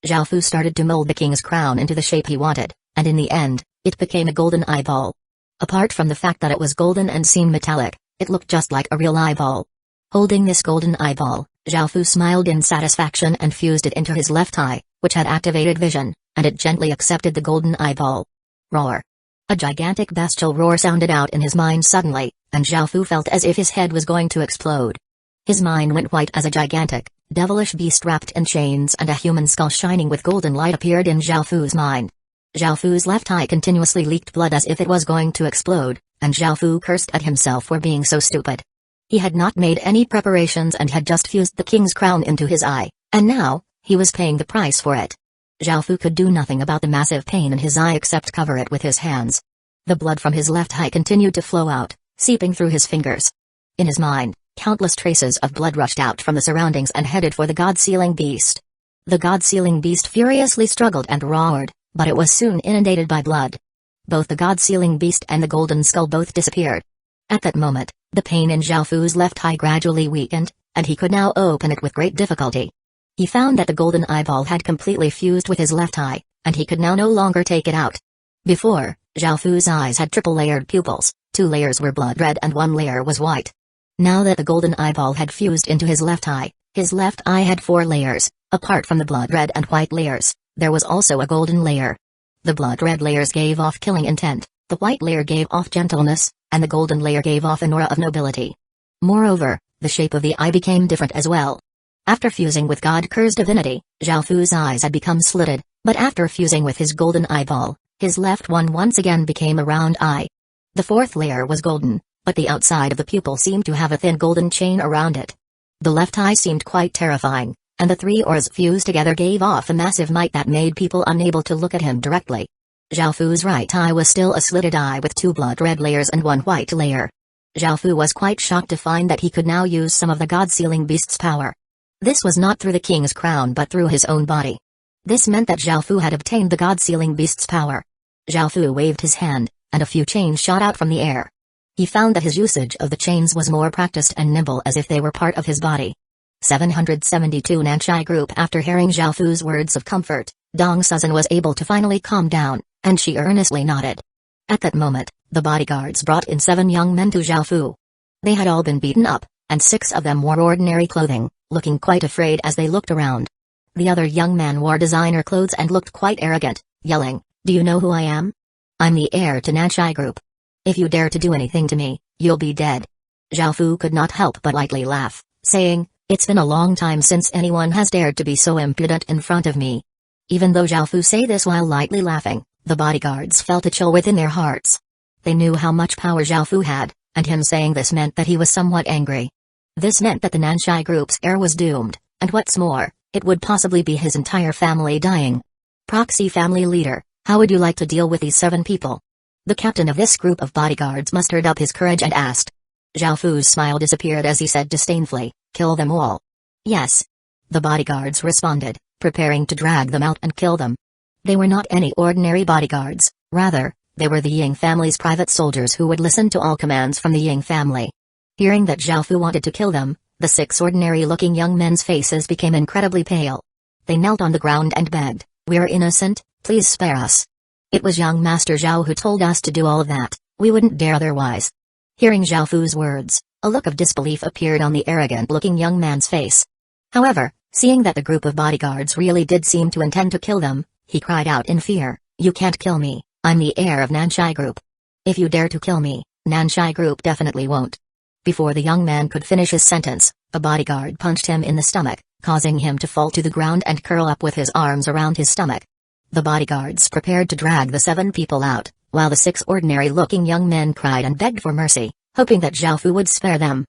Zhao Fu started to mold the King's Crown into the shape he wanted, and in the end, it became a golden eyeball. Apart from the fact that it was golden and seemed metallic, it looked just like a real eyeball. Holding this golden eyeball, Zhao Fu smiled in satisfaction and fused it into his left eye, which had activated vision, and it gently accepted the golden eyeball. Roar! A gigantic bestial roar sounded out in his mind suddenly, and Zhao Fu felt as if his head was going to explode. His mind went white as a gigantic, devilish beast wrapped in chains and a human skull shining with golden light appeared in Zhao Fu's mind. Zhao Fu's left eye continuously leaked blood as if it was going to explode, and Zhao Fu cursed at himself for being so stupid. He had not made any preparations and had just fused the king's crown into his eye, and now, he was paying the price for it. Zhao Fu could do nothing about the massive pain in his eye except cover it with his hands. The blood from his left eye continued to flow out, seeping through his fingers. In his mind, countless traces of blood rushed out from the surroundings and headed for the God-sealing beast. The God-sealing beast furiously struggled and roared, but it was soon inundated by blood. Both the God-sealing beast and the golden skull both disappeared. At that moment, the pain in Zhao Fu's left eye gradually weakened, and he could now open it with great difficulty. He found that the golden eyeball had completely fused with his left eye, and he could now no longer take it out. Before, Zhao Fu's eyes had triple-layered pupils, 2 layers were blood red and 1 layer was white. Now that the golden eyeball had fused into his left eye had 4 layers. Apart from the blood red and white layers, there was also a golden layer. The blood red layers gave off killing intent, the white layer gave off gentleness, and the golden layer gave off an aura of nobility. Moreover, the shape of the eye became different as well. After fusing with God-cursed divinity, Zhao Fu's eyes had become slitted, but after fusing with his golden eyeball, his left one once again became a round eye. The 4th layer was golden, but the outside of the pupil seemed to have a thin golden chain around it. The left eye seemed quite terrifying, and the 3 auras fused together gave off a massive light that made people unable to look at him directly. Zhao Fu's right eye was still a slitted eye with 2 blood red layers and 1 white layer. Zhao Fu was quite shocked to find that he could now use some of the God-sealing beast's power. This was not through the king's crown but through his own body. This meant that Zhao Fu had obtained the God-sealing beast's power. Zhao Fu waved his hand, and a few chains shot out from the air. He found that his usage of the chains was more practiced and nimble as if they were part of his body. 772 Nanchai Group. After hearing Zhao Fu's words of comfort, Dong Suzan was able to finally calm down, and she earnestly nodded. At that moment, the bodyguards brought in 7 young men to Zhao Fu. They had all been beaten up, and 6 of them wore ordinary clothing, looking quite afraid as they looked around. The other young man wore designer clothes and looked quite arrogant, yelling, "Do you know who I am? I'm the heir to Nanchai Group. If you dare to do anything to me, you'll be dead." Zhao Fu could not help but lightly laugh, saying, "It's been a long time since anyone has dared to be so impudent in front of me." Even though Zhao Fu said this while lightly laughing, the bodyguards felt a chill within their hearts. They knew how much power Zhao Fu had, and him saying this meant that he was somewhat angry. This meant that the Nanchai Group's heir was doomed, and what's more, it would possibly be his entire family dying. "Proxy family leader, how would you like to deal with these 7 people?" The captain of this group of bodyguards mustered up his courage and asked. Zhao Fu's smile disappeared as he said disdainfully, "Kill them all." "Yes." The bodyguards responded, preparing to drag them out and kill them. They were not any ordinary bodyguards, rather, they were the Ying family's private soldiers who would listen to all commands from the Ying family. Hearing that Zhao Fu wanted to kill them, the 6 ordinary-looking young men's faces became incredibly pale. They knelt on the ground and begged, "We're innocent, please spare us. It was young Master Zhao who told us to do all of that, we wouldn't dare otherwise." Hearing Zhao Fu's words, a look of disbelief appeared on the arrogant-looking young man's face. However, seeing that the group of bodyguards really did seem to intend to kill them, he cried out in fear, "You can't kill me, I'm the heir of Nanchai Group. If you dare to kill me, Nanchai Group definitely won't." Before the young man could finish his sentence, a bodyguard punched him in the stomach, causing him to fall to the ground and curl up with his arms around his stomach. The bodyguards prepared to drag the 7 people out, while the 6 ordinary-looking young men cried and begged for mercy, hoping that Zhao Fu would spare them.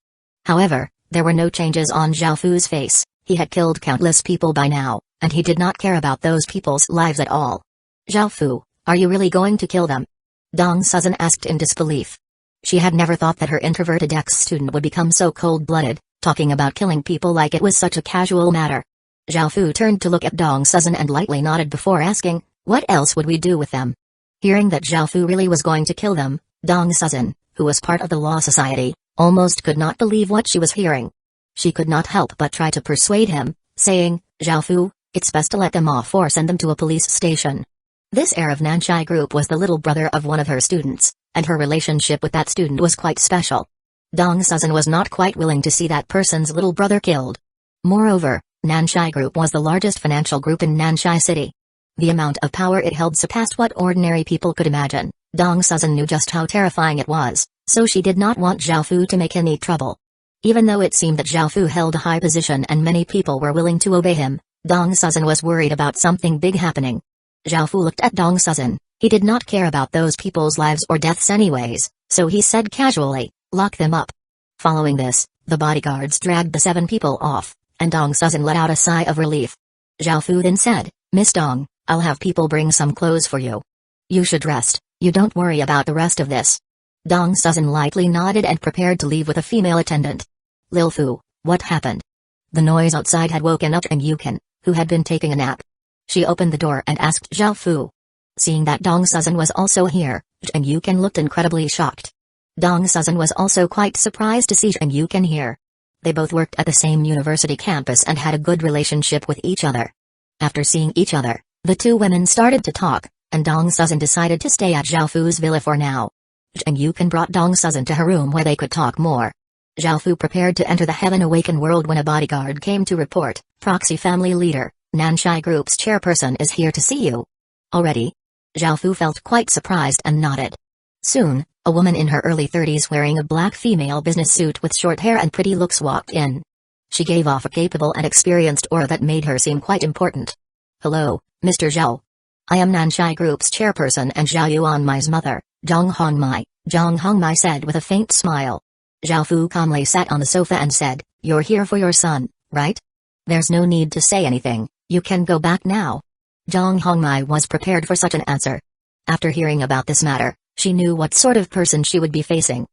However, there were no changes on Zhao Fu's face. He had killed countless people by now, and he did not care about those people's lives at all. "Zhao Fu, are you really going to kill them?" Dong Suzan asked in disbelief. She had never thought that her introverted ex-student would become so cold-blooded, talking about killing people like it was such a casual matter. Zhao Fu turned to look at Dong Suzan and lightly nodded before asking, "What else would we do with them?" Hearing that Zhao Fu really was going to kill them, Dong Suzan, who was part of the Law Society, almost could not believe what she was hearing. She could not help but try to persuade him, saying, "Zhao Fu, it's best to let them off or send them to a police station." This heir of Nanchai Group was the little brother of one of her students, and her relationship with that student was quite special. Dong Suzan was not quite willing to see that person's little brother killed. Moreover, Nanchai Group was the largest financial group in Nanchai City. The amount of power it held surpassed what ordinary people could imagine. Dong Suzan knew just how terrifying it was, so she did not want Zhao Fu to make any trouble. Even though it seemed that Zhao Fu held a high position and many people were willing to obey him, Dong Suzan was worried about something big happening. Zhao Fu looked at Dong Suzan. He did not care about those people's lives or deaths anyways, so he said casually, "Lock them up." Following this, The bodyguards dragged the 7 people off, and Dong Suzin let out a sigh of relief. Zhao Fu then said, "Miss Dong, I'll have people bring some clothes for you. You should rest, you don't worry about the rest of this." Dong Suzin lightly nodded and prepared to leave with a female attendant. "Lil Fu, what happened?" The noise outside had woken up Zhang Yukin, who had been taking a nap. She opened the door and asked Zhao Fu. Seeing that Dong Suzin was also here, Zhang Yukin looked incredibly shocked. Dong Suzin was also quite surprised to see Zhang Yukin here. They both worked at the same university campus and had a good relationship with each other. After seeing each other, the two women started to talk, and Dong Suzin decided to stay at Zhao Fu's villa for now. Zhang Yukin brought Dong Suzin to her room where they could talk more. Zhao Fu prepared to enter the Heaven Awakened world when a bodyguard came to report, "Proxy family leader, Nanshai Group's chairperson is here to see you." "Already?" Zhao Fu felt quite surprised and nodded. Soon, a woman in her early 30s wearing a black female business suit with short hair and pretty looks walked in. She gave off a capable and experienced aura that made her seem quite important. "Hello, Mr. Zhao. I am Nanshai Group's chairperson and Zhao Yuanmai's mother, Zhang Hongmai," Zhang Hongmai said with a faint smile. Zhao Fu calmly sat on the sofa and said, "You're here for your son, right? There's no need to say anything, you can go back now." Zhang Hongmai was prepared for such an answer. After hearing about this matter, she knew what sort of person she would be facing.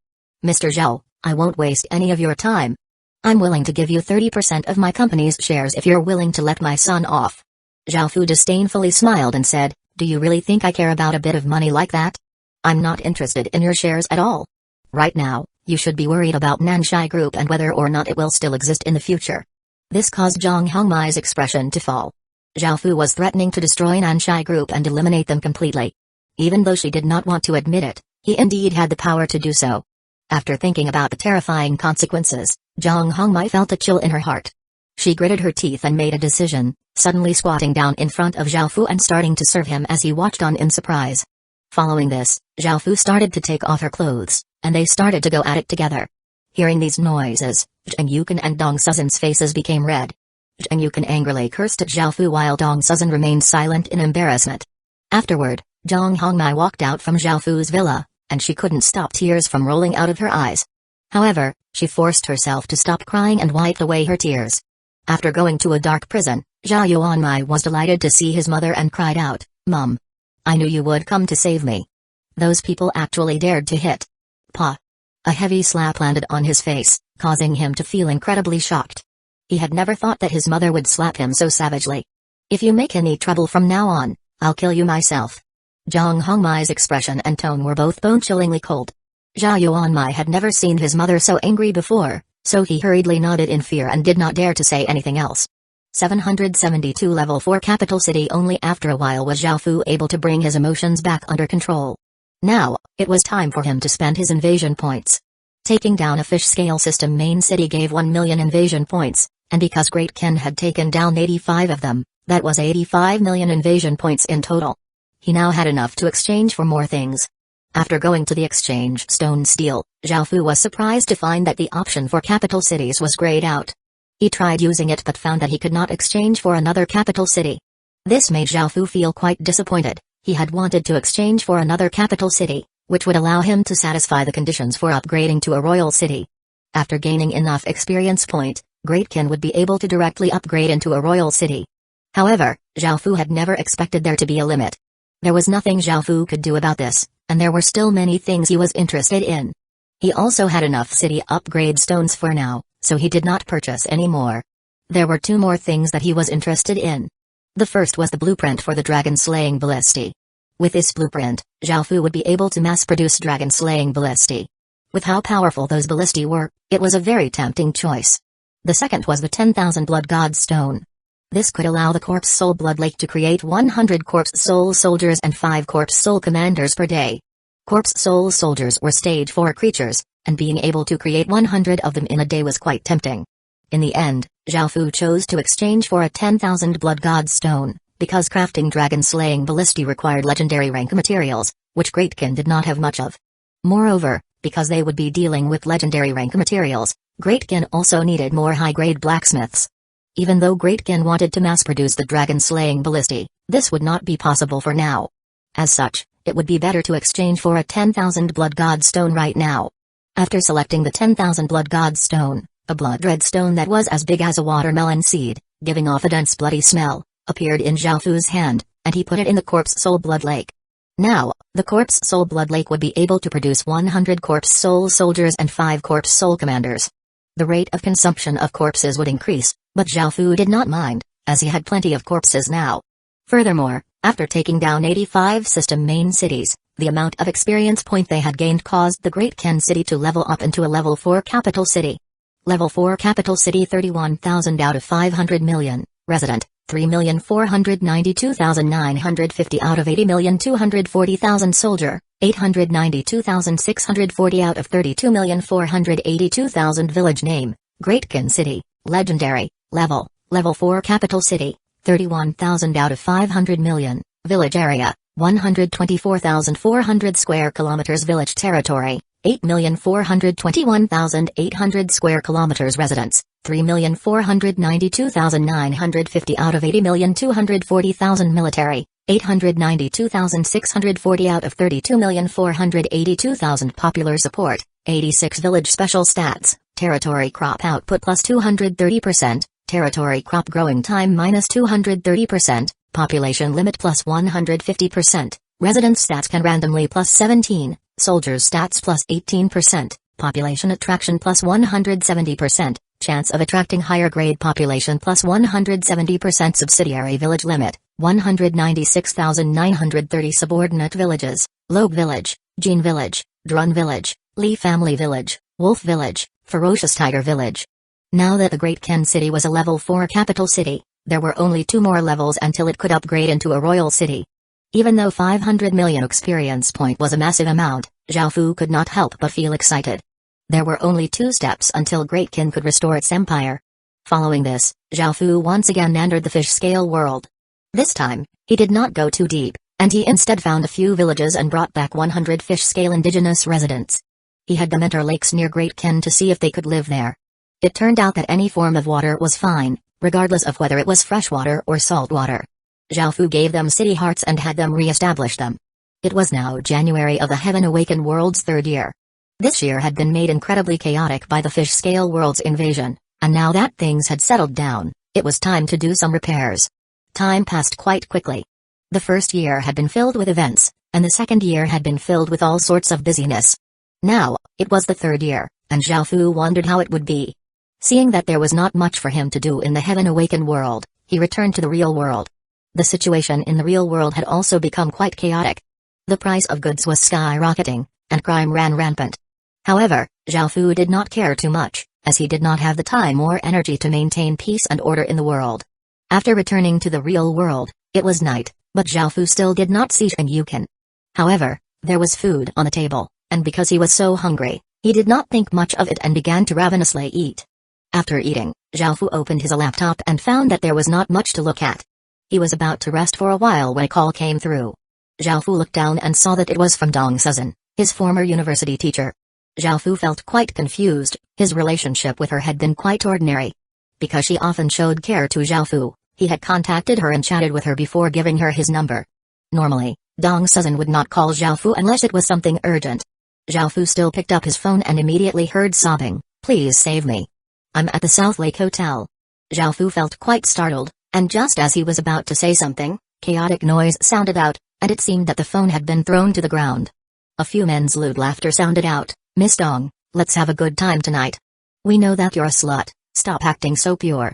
"Mr. Zhao, I won't waste any of your time. I'm willing to give you 30% of my company's shares if you're willing to let my son off." Zhao Fu disdainfully smiled and said, "Do you really think I care about a bit of money like that? I'm not interested in your shares at all. Right now, you should be worried about Nanshai Group and whether or not it will still exist in the future." This caused Zhang Hongmai's expression to fall. Zhao Fu was threatening to destroy Nanshai Group and eliminate them completely. Even though she did not want to admit it, he indeed had the power to do so. After thinking about the terrifying consequences, Zhang Hongmai felt a chill in her heart. She gritted her teeth and made a decision, suddenly squatting down in front of Zhao Fu and starting to serve him as he watched on in surprise. Following this, Zhao Fu started to take off her clothes, and they started to go at it together. Hearing these noises, Zhang Yukin and Dong Suzin's faces became red. Zhang Yukin angrily cursed at Zhao Fu while Dong Suzin remained silent in embarrassment. Afterward, Zhang Hongmai walked out from Zhao Fu's villa, and she couldn't stop tears from rolling out of her eyes. However, she forced herself to stop crying and wiped away her tears. After going to a dark prison, Zhao Yuanmai was delighted to see his mother and cried out, "Mom! I knew you would come to save me. Those people actually dared to hit." Pa! A heavy slap landed on his face, causing him to feel incredibly shocked. He had never thought that his mother would slap him so savagely. "If you make any trouble from now on, I'll kill you myself." Zhang Hongmai's expression and tone were both bone-chillingly cold. Zhao Yuanmai had never seen his mother so angry before, so he hurriedly nodded in fear and did not dare to say anything else. 772 Level 4 Capital City. Only after a while was Zhao Fu able to bring his emotions back under control. Now, it was time for him to spend his invasion points. Taking down a fish scale system main city gave 1 million invasion points, and because Great Ken had taken down 85 of them, that was 85 million invasion points in total. He now had enough to exchange for more things. After going to the exchange stone steel, Zhao Fu was surprised to find that the option for capital cities was grayed out. He tried using it but found that he could not exchange for another capital city. This made Zhao Fu feel quite disappointed. He had wanted to exchange for another capital city, which would allow him to satisfy the conditions for upgrading to a royal city. After gaining enough experience point, Great Ken would be able to directly upgrade into a royal city. However, Zhao Fu had never expected there to be a limit. There was nothing Zhao Fu could do about this, and there were still many things he was interested in. He also had enough city upgrade stones for now, so he did not purchase any more. There were 2 more things that he was interested in. The first was the blueprint for the dragon-slaying ballistae. With this blueprint, Zhao Fu would be able to mass-produce dragon-slaying ballistae. With how powerful those ballistae were, it was a very tempting choice. The second was the 10,000 Blood God Stone. This could allow the Corpse Soul Blood Lake to create 100 Corpse Soul Soldiers and 5 Corpse Soul Commanders per day. Corpse Soul Soldiers were stage 4 creatures, and being able to create 100 of them in a day was quite tempting. In the end, Zhao Fu chose to exchange for a 10,000 Blood God Stone, because crafting dragon-slaying ballistae required legendary rank materials, which Great Ken did not have much of. Moreover, because they would be dealing with legendary rank materials, Great Ken also needed more high-grade blacksmiths. Even though Great Ken wanted to mass-produce the dragon-slaying ballistae, this would not be possible for now. As such, it would be better to exchange for a 10,000 Blood God Stone right now. After selecting the 10,000 Blood God Stone, A blood-red stone that was as big as a watermelon seed, giving off a dense bloody smell, appeared in Zhao Fu's hand, and he put it in the corpse soul blood lake. Now, the corpse soul blood lake would be able to produce 100 corpse soul soldiers and 5 corpse soul commanders. The rate of consumption of corpses would increase, but Zhao Fu did not mind, as he had plenty of corpses now. Furthermore, after taking down 85 system main cities, the amount of experience point they had gained caused the Great Ken City to level up into a level 4 capital city. Level 4 capital city 31,000 out of 500 million, resident, 3,492,950 out of 80,240,000 soldier, 892,640 out of 32,482,000 village name, Great Ken City, legendary, level 4 capital city, 31,000 out of 500 million, village area, 124,400 square kilometers village territory, 8,421,800 square kilometers residents, 3,492,950 out of 80,240,000 military, 892,640 out of 32,482,000 popular support, 86 village special stats, territory crop output plus 230%, territory crop growing time minus 230%, population limit plus 150%, residence stats can randomly plus 17, soldiers stats plus 18%, population attraction plus 170%, chance of attracting higher grade population plus 170%, subsidiary village limit, 196,930 subordinate villages, Logue Village, Jean Village, Drun Village, Lee Family Village, Wolf Village, Ferocious Tiger Village. Now that the Great Ken City was a level 4 capital city, there were only 2 more levels until it could upgrade into a royal city. Even though 500 million experience point was a massive amount, Zhao Fu could not help but feel excited. There were only 2 steps until Great Ken could restore its empire. Following this, Zhao Fu once again entered the fish scale world. This time, he did not go too deep, and he instead found a few villages and brought back 100 fish scale indigenous residents. He had them enter lakes near Great Ken to see if they could live there. It turned out that any form of water was fine, regardless of whether it was fresh water or salt water. Zhao Fu gave them city hearts and had them re-establish them. It was now January of the Heaven Awakened world's 3rd year. This year had been made incredibly chaotic by the fish scale world's invasion, and now that things had settled down, it was time to do some repairs. Time passed quite quickly. The first year had been filled with events, and the second year had been filled with all sorts of busyness. Now, it was the 3rd year, and Zhao Fu wondered how it would be. Seeing that there was not much for him to do in the Heaven Awakened world, he returned to the real world. The situation in the real world had also become quite chaotic. The price of goods was skyrocketing, and crime ran rampant. However, Zhao Fu did not care too much, as he did not have the time or energy to maintain peace and order in the world. After returning to the real world, it was night, but Zhao Fu still did not see Shinigami. However, there was food on the table, and because he was so hungry, he did not think much of it and began to ravenously eat. After eating, Zhao Fu opened his laptop and found that there was not much to look at. He was about to rest for a while when a call came through. Zhao Fu looked down and saw that it was from Danzō, his former university teacher. Zhao Fu felt quite confused, his relationship with her had been quite ordinary. Because she often showed care to Zhao Fu, he had contacted her and chatted with her before giving her his number. Normally, Danzō would not call Zhao Fu unless it was something urgent. Zhao Fu still picked up his phone and immediately heard sobbing, "Please save me. I'm at the South Lake Hotel." Zhao Fu felt quite startled, and just as he was about to say something, chaotic noise sounded out, and it seemed that the phone had been thrown to the ground. A few men's lewd laughter sounded out. "Miss Dong, let's have a good time tonight. We know that you're a slut, stop acting so pure."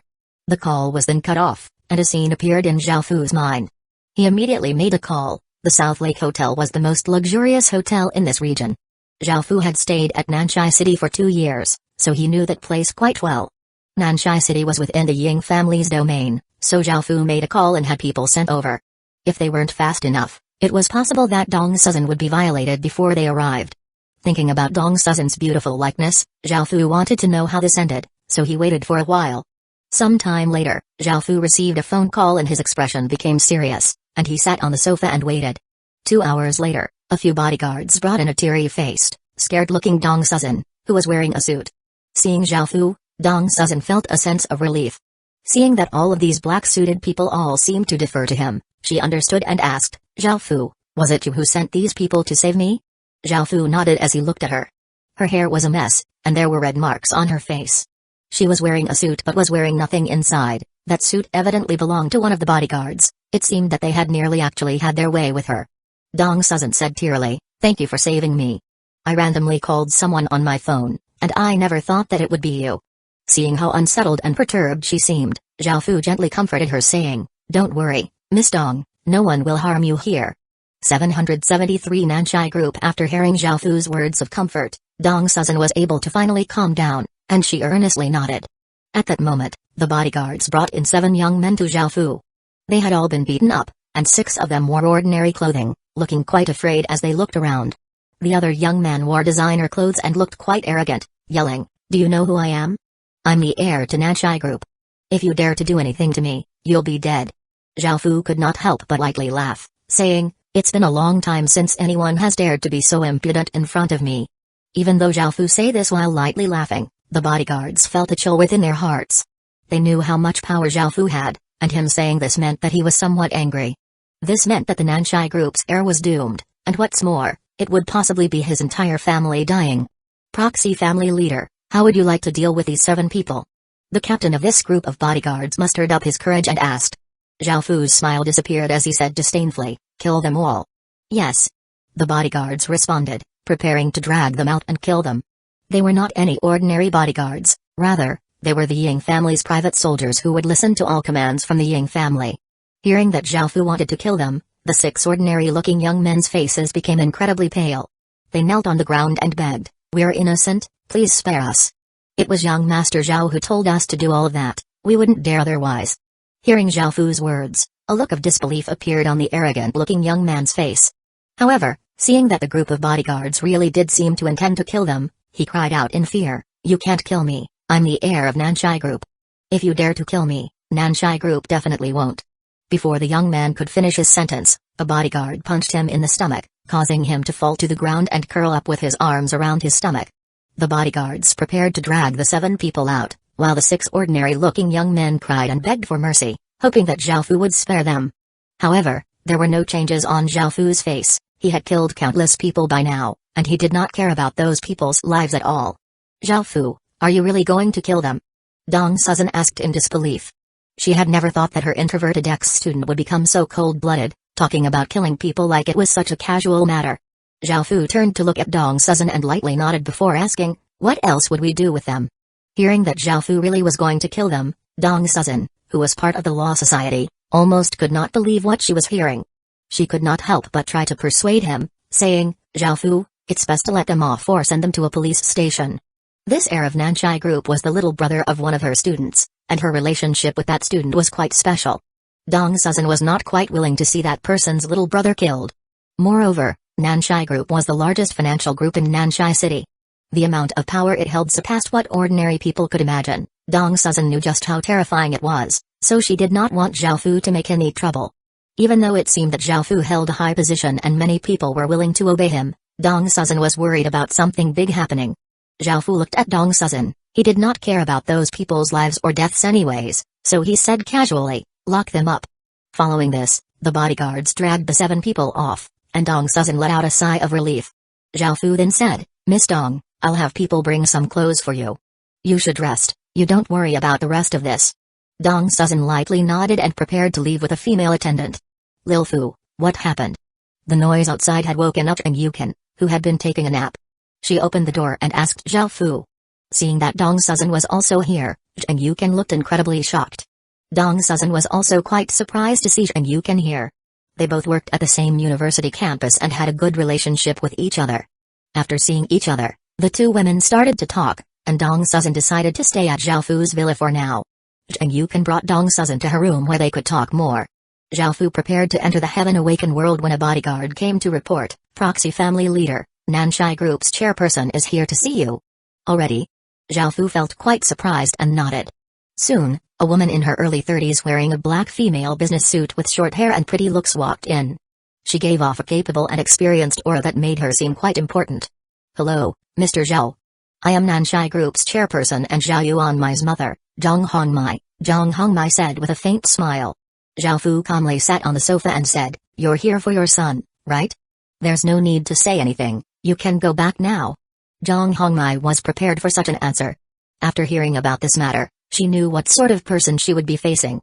The call was then cut off, and a scene appeared in Zhao Fu's mind. He immediately made a call. The South Lake Hotel was the most luxurious hotel in this region. Zhao Fu had stayed at Nanshai City for 2 years, so he knew that place quite well. Nanshai City was within the Ying family's domain, so Zhao Fu made a call and had people sent over. If they weren't fast enough, it was possible that Danzō would be violated before they arrived. Thinking about Danzō's beautiful likeness, Zhao Fu wanted to know how this ended, so he waited for a while. Some time later, Zhao Fu received a phone call and his expression became serious, and he sat on the sofa and waited. 2 hours later, a few bodyguards brought in a teary-faced, scared-looking Danzō, who was wearing a suit. Seeing Zhao Fu, Danzō felt a sense of relief. Seeing that all of these black-suited people all seemed to defer to him, she understood and asked, "Zhao Fu, was it you who sent these people to save me?" Zhao Fu nodded as he looked at her. Her hair was a mess, and there were red marks on her face. She was wearing a suit but was wearing nothing inside. That suit evidently belonged to one of the bodyguards. It seemed that they had nearly actually had their way with her. Dong Suzan said tearily, "Thank you for saving me. I randomly called someone on my phone, and I never thought that it would be you." Seeing how unsettled and perturbed she seemed, Zhao Fu gently comforted her saying, "Don't worry, Miss Dong, no one will harm you here." 773 Nanshai Group. After hearing Zhao Fu's words of comfort, Dong Suzan was able to finally calm down, and she earnestly nodded. At that moment, the bodyguards brought in 7 young men to Zhao Fu. They had all been beaten up, and 6 of them wore ordinary clothing, looking quite afraid as they looked around. The other young man wore designer clothes and looked quite arrogant, yelling, "Do you know who I am? I'm the heir to Nanshai Group. If you dare to do anything to me, you'll be dead." Zhao Fu could not help but lightly laugh, saying, "It's been a long time since anyone has dared to be so impudent in front of me." Even though Zhao Fu say this while lightly laughing, the bodyguards felt a chill within their hearts. They knew how much power Zhao Fu had, and him saying this meant that he was somewhat angry. This meant that the Nanshai Group's heir was doomed, and what's more, it would possibly be his entire family dying. "Proxy family leader, how would you like to deal with these 7 people?" The captain of this group of bodyguards mustered up his courage and asked. Zhao Fu's smile disappeared as he said disdainfully, "Kill them all." "Yes." The bodyguards responded, preparing to drag them out and kill them. They were not any ordinary bodyguards, rather, they were the Ying family's private soldiers who would listen to all commands from the Ying family. Hearing that Zhao Fu wanted to kill them, the 6 ordinary-looking young men's faces became incredibly pale. They knelt on the ground and begged, "We're innocent, please spare us. It was young Master Zhao who told us to do all of that, we wouldn't dare otherwise." Hearing Zhao Fu's words, a look of disbelief appeared on the arrogant-looking young man's face. However, seeing that the group of bodyguards really did seem to intend to kill them, he cried out in fear, "You can't kill me, I'm the heir of Nanshai Group. If you dare to kill me, Nanshai Group definitely won't." Before the young man could finish his sentence, a bodyguard punched him in the stomach, causing him to fall to the ground and curl up with his arms around his stomach. The bodyguards prepared to drag the 7 people out, while the 6 ordinary-looking young men cried and begged for mercy, hoping that Zhao Fu would spare them. However, there were no changes on Zhao Fu's face. He had killed countless people by now, and he did not care about those people's lives at all. "Zhao Fu, are you really going to kill them?" Dong Suzan asked in disbelief. She had never thought that her introverted ex-student would become so cold-blooded, talking about killing people like it was such a casual matter. Zhao Fu turned to look at Dong Suzan and lightly nodded before asking, "What else would we do with them?" Hearing that Zhao Fu really was going to kill them, Dong Suzan, who was part of the Law Society, almost could not believe what she was hearing. She could not help but try to persuade him, saying, "Zhao Fu, it's best to let them off or send them to a police station." This heir of Nanshai Group was the little brother of one of her students, and her relationship with that student was quite special. Dong Suzan was not quite willing to see that person's little brother killed. Moreover, Nanshai Group was the largest financial group in Nanshai City. The amount of power it held surpassed what ordinary people could imagine. Dong Suzan knew just how terrifying it was, so she did not want Zhao Fu to make any trouble. Even though it seemed that Zhao Fu held a high position and many people were willing to obey him, Dong Suzan was worried about something big happening. Zhao Fu looked at Dong Suzan. He did not care about those people's lives or deaths anyways, so he said casually, "Lock them up." Following this, the bodyguards dragged the 7 people off, and Dong Suzan let out a sigh of relief. Zhao Fu then said, "Miss Dong, I'll have people bring some clothes for you. You should rest, you don't worry about the rest of this." Dong Suzan lightly nodded and prepared to leave with a female attendant. "Lil Fu, what happened?" The noise outside had woken up Zheng Yukin, who had been taking a nap. She opened the door and asked Zhao Fu. Seeing that Dong Suzan was also here, Zheng Yukin looked incredibly shocked. Dong Suzan was also quite surprised to see Zheng Yukin here. They both worked at the same university campus and had a good relationship with each other. After seeing each other, the 2 women started to talk, and Dong Suzan decided to stay at Zhao Fu's villa for now. Zheng Yukin brought Dong Suzan to her room where they could talk more. Zhao Fu prepared to enter the heaven-awakened world when a bodyguard came to report, "Proxy family leader, Nanshai Group's chairperson is here to see you." "Already?" Zhao Fu felt quite surprised and nodded. Soon, a woman in her early 30s wearing a black female business suit with short hair and pretty looks walked in. She gave off a capable and experienced aura that made her seem quite important. "Hello, Mr. Zhao. I am Nanshai Group's chairperson and Zhao Yuanmai's mother, Zhang Hongmai," Zhang Hongmai said with a faint smile. Zhao Fu calmly sat on the sofa and said, "You're here for your son, right? There's no need to say anything, you can go back now." Zhang Hongmai was prepared for such an answer. After hearing about this matter, she knew what sort of person she would be facing.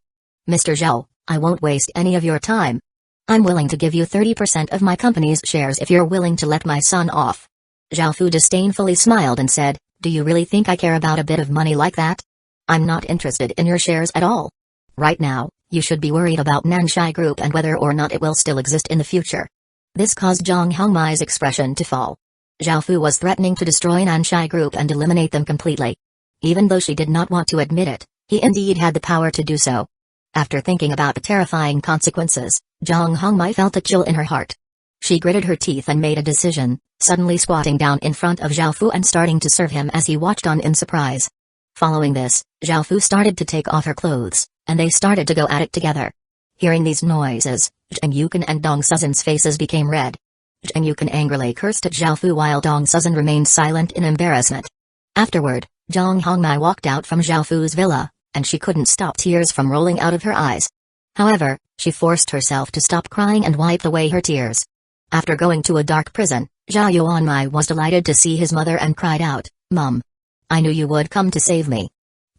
Mr. Zhao, I won't waste any of your time. I'm willing to give you 30% of my company's shares if you're willing to let my son off. Zhao Fu disdainfully smiled and said, do you really think I care about a bit of money like that? I'm not interested in your shares at all. Right now, you should be worried about Nanshai Group and whether or not it will still exist in the future. This caused Zhang Hongmai's expression to fall. Zhao Fu was threatening to destroy Nanshai Group and eliminate them completely. Even though she did not want to admit it, he indeed had the power to do so. After thinking about the terrifying consequences, Zhang Hongmai felt a chill in her heart. She gritted her teeth and made a decision, suddenly squatting down in front of Zhao Fu and starting to serve him as he watched on in surprise. Following this, Zhao Fu started to take off her clothes, and they started to go at it together. Hearing these noises, Zhang Yukan and Dong Suzan's faces became red. Zhang Yukan angrily cursed at Zhao Fu while Dong Suzan remained silent in embarrassment. Afterward, Zhang Hongmai walked out from Zhao Fu's villa, and she couldn't stop tears from rolling out of her eyes. However, she forced herself to stop crying and wiped away her tears. After going to a dark prison, Zhao Yuanmai was delighted to see his mother and cried out, Mom! I knew you would come to save me.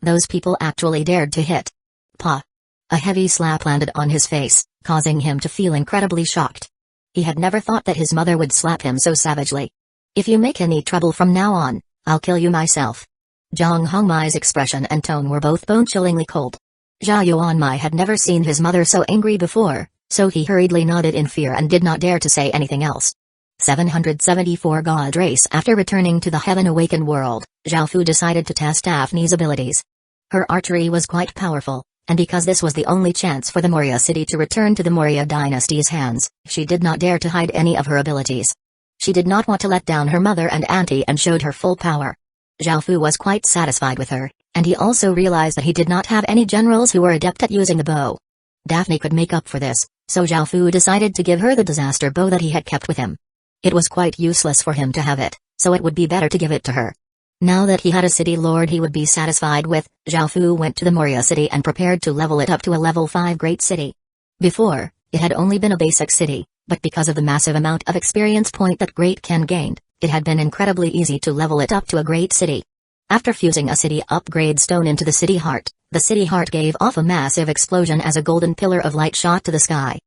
Those people actually dared to hit. Pa! A heavy slap landed on his face, causing him to feel incredibly shocked. He had never thought that his mother would slap him so savagely. If you make any trouble from now on, I'll kill you myself. Zhang Hongmai's expression and tone were both bone-chillingly cold. Zhao Yuanmai had never seen his mother so angry before, so he hurriedly nodded in fear and did not dare to say anything else. 774 God Race. After returning to the Heaven Awakened world, Zhao Fu decided to test Daphne's abilities. Her archery was quite powerful, and because this was the only chance for the Moria city to return to the Moria dynasty's hands, she did not dare to hide any of her abilities. She did not want to let down her mother and auntie and showed her full power. Zhao Fu was quite satisfied with her, and he also realized that he did not have any generals who were adept at using the bow. Daphne could make up for this, so Zhao Fu decided to give her the disaster bow that he had kept with him. It was quite useless for him to have it, so it would be better to give it to her. Now that he had a city lord he would be satisfied with, Zhao Fu went to the Moria city and prepared to level it up to a level 5 great city. Before, it had only been a basic city, but because of the massive amount of experience point that Great Ken gained, it had been incredibly easy to level it up to a great city. After fusing a city upgrade stone into the city heart, the city heart gave off a massive explosion as a golden pillar of light shot to the sky.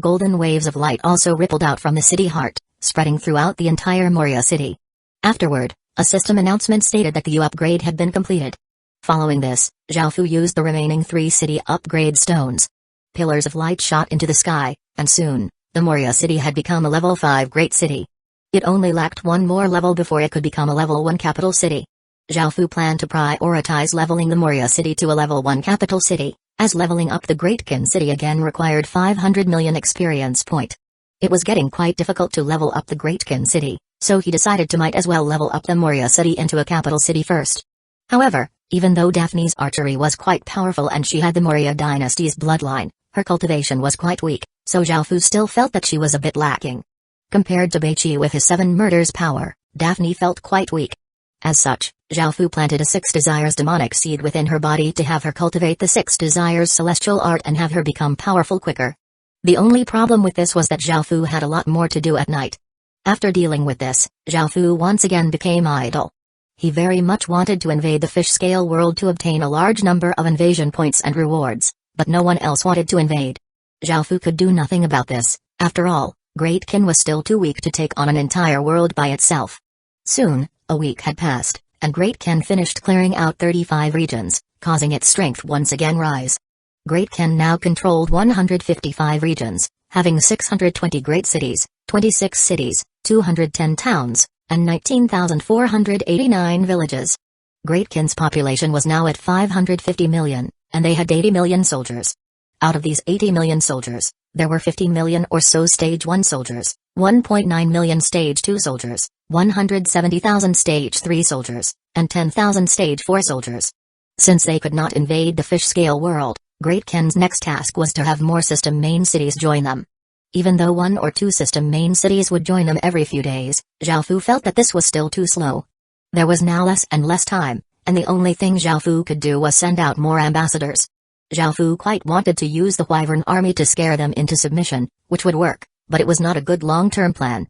Golden waves of light also rippled out from the city heart, spreading throughout the entire Moria city. Afterward, a system announcement stated that the upgrade had been completed. Following this, Zhao Fu used the remaining 3 city upgrade stones. Pillars of light shot into the sky, and soon, the Moria city had become a level 5 great city. It only lacked one more level before it could become a level 1 capital city. Zhao Fu planned to prioritize leveling the Moria city to a level 1 capital city, as leveling up the Great Ken city again required 500 million experience point. It was getting quite difficult to level up the Great Ken city, so he decided to might as well level up the Moria city into a capital city first. However, even though Daphne's archery was quite powerful and she had the Moria dynasty's bloodline, her cultivation was quite weak, so Zhao Fu still felt that she was a bit lacking. Compared to Beiqi with his 7 murders power, Daphne felt quite weak. As such, Zhao Fu planted a 6 desires demonic seed within her body to have her cultivate the 6 desires celestial art and have her become powerful quicker. The only problem with this was that Zhao Fu had a lot more to do at night. After dealing with this, Zhao Fu once again became idle. He very much wanted to invade the fish scale world to obtain a large number of invasion points and rewards, but no one else wanted to invade. Zhao Fu could do nothing about this. After all, Great Ken was still too weak to take on an entire world by itself. Soon, a week had passed, and Great Ken finished clearing out 35 regions, causing its strength once again rise. Great Ken now controlled 155 regions, having 620 great cities, 26 cities, 210 towns, and 19,489 villages. Great Ken's population was now at 550 million, and they had 80 million soldiers. Out of these 80 million soldiers, there were 50 million or so Stage 1 soldiers, 1.9 million Stage 2 soldiers, 170,000 Stage 3 soldiers, and 10,000 Stage 4 soldiers. Since they could not invade the fish-scale world, Great Ken's next task was to have more system main cities join them. Even though 1 or 2 system main cities would join them every few days, Zhao Fu felt that this was still too slow. There was now less and less time, and the only thing Zhao Fu could do was send out more ambassadors. Zhao Fu quite wanted to use the Wyvern army to scare them into submission, which would work, but it was not a good long-term plan.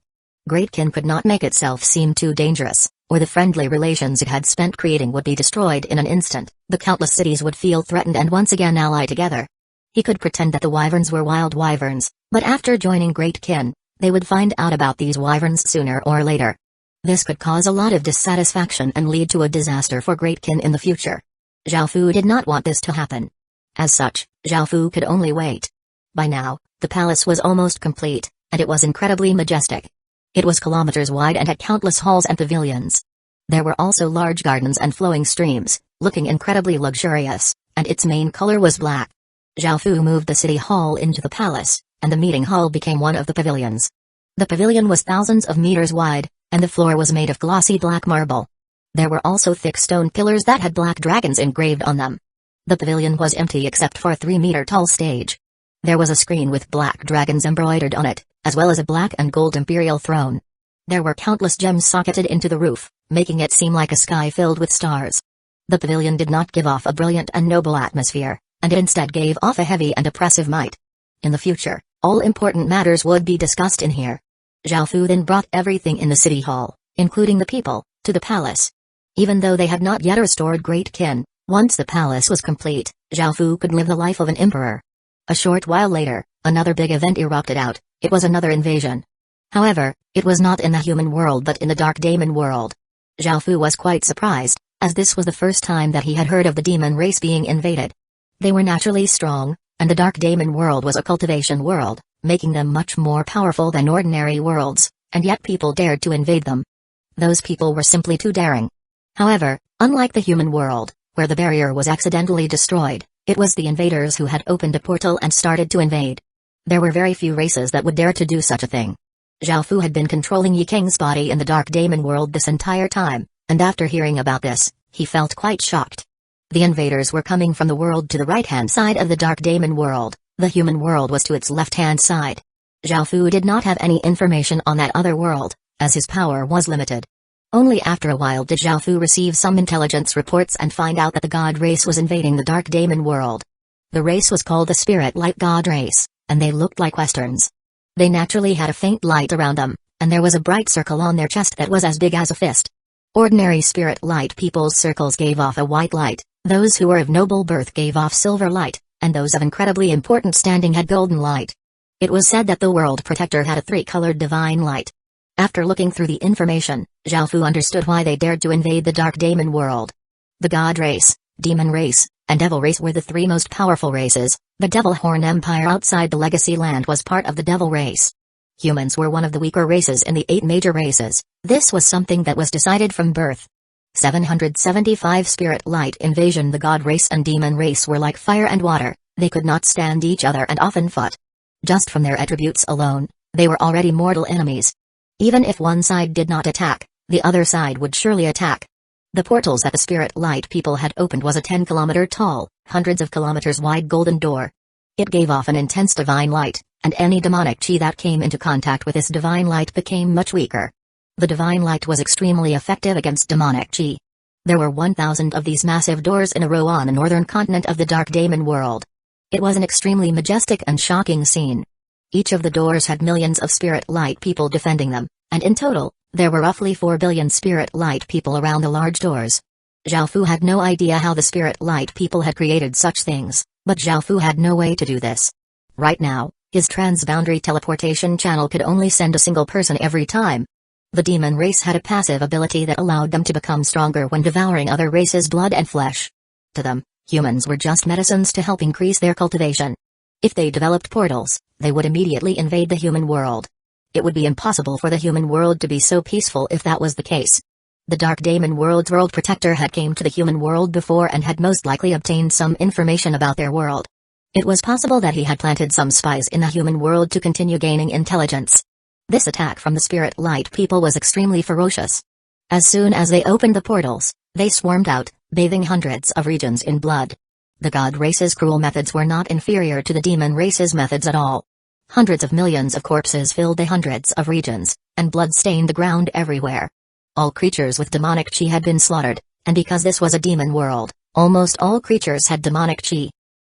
Great Ken could not make itself seem too dangerous, or the friendly relations it had spent creating would be destroyed in an instant. The countless cities would feel threatened and once again ally together. He could pretend that the wyverns were wild wyverns, but after joining Great Kin, they would find out about these wyverns sooner or later. This could cause a lot of dissatisfaction and lead to a disaster for Great Kin in the future. Zhao Fu did not want this to happen. As such, Zhao Fu could only wait. By now, the palace was almost complete, and it was incredibly majestic. It was kilometers wide and had countless halls and pavilions. There were also large gardens and flowing streams, looking incredibly luxurious, and its main color was black. Zhao Fu moved the city hall into the palace, and the meeting hall became one of the pavilions. The pavilion was thousands of meters wide, and the floor was made of glossy black marble. There were also thick stone pillars that had black dragons engraved on them. The pavilion was empty except for a 3-meter-tall stage. There was a screen with black dragons embroidered on it, as well as a black and gold imperial throne. There were countless gems socketed into the roof, making it seem like a sky filled with stars. The pavilion did not give off a brilliant and noble atmosphere, and it instead gave off a heavy and oppressive might. In the future, all important matters would be discussed in here. Zhao Fu then brought everything in the city hall, including the people, to the palace. Even though they had not yet restored Great Kin, once the palace was complete, Zhao Fu could live the life of an emperor. A short while later, another big event erupted out. It was another invasion. However, it was not in the human world but in the dark demon world. Zhao Fu was quite surprised, as this was the first time that he had heard of the demon race being invaded. They were naturally strong, and the dark demon world was a cultivation world, making them much more powerful than ordinary worlds, and yet people dared to invade them. Those people were simply too daring. However, unlike the human world, where the barrier was accidentally destroyed, it was the invaders who had opened a portal and started to invade. There were very few races that would dare to do such a thing. Zhao Fu had been controlling Yi King's body in the dark demon world this entire time, and after hearing about this, he felt quite shocked. The invaders were coming from the world to the right-hand side of the dark demon world, the human world was to its left-hand side. Zhao Fu did not have any information on that other world, as his power was limited. Only after a while did Zhao Fu receive some intelligence reports and find out that the god race was invading the dark demon world. The race was called the Spirit Light God race, and they looked like Westerns. They naturally had a faint light around them, and there was a bright circle on their chest that was as big as a fist. Ordinary spirit light people's circles gave off a white light, those who were of noble birth gave off silver light, and those of incredibly important standing had golden light. It was said that the world protector had a 3-colored divine light. After looking through the information, Zhao Fu understood why they dared to invade the dark demon world. The god race, demon race, and devil race were the 3 most powerful races. The Devil Horn Empire outside the Legacy Land was part of the devil race. Humans were one of the weaker races in the 8 major races. This was something that was decided from birth. 775 Spirit Light Invasion. The god race and demon race were like fire and water, they could not stand each other and often fought. Just from their attributes alone, they were already mortal enemies. Even if one side did not attack, the other side would surely attack. The portals that the Spirit Light people had opened was a 10-kilometer tall, hundreds of kilometers wide golden door. It gave off an intense divine light, and any demonic chi that came into contact with this divine light became much weaker. The divine light was extremely effective against demonic chi. There were 1,000 of these massive doors in a row on the northern continent of the dark demon world. It was an extremely majestic and shocking scene. Each of the doors had millions of Spirit Light people defending them, and in total, there were roughly 4 billion Spirit Light people around the large doors. Zhao Fu had no idea how the Spirit Light people had created such things, but Zhao Fu had no way to do this. Right now, his transboundary teleportation channel could only send a single person every time. The demon race had a passive ability that allowed them to become stronger when devouring other races' blood and flesh. To them, humans were just medicines to help increase their cultivation. If they developed portals, they would immediately invade the human world. It would be impossible for the human world to be so peaceful if that was the case. The Dark Demon World's world protector had came to the human world before and had most likely obtained some information about their world. It was possible that he had planted some spies in the human world to continue gaining intelligence. This attack from the Spirit Light people was extremely ferocious. As soon as they opened the portals, they swarmed out, bathing hundreds of regions in blood. The God race's cruel methods were not inferior to the demon race's methods at all. Hundreds of millions of corpses filled the hundreds of regions, and blood stained the ground everywhere. All creatures with demonic chi had been slaughtered, and because this was a demon world, almost all creatures had demonic chi.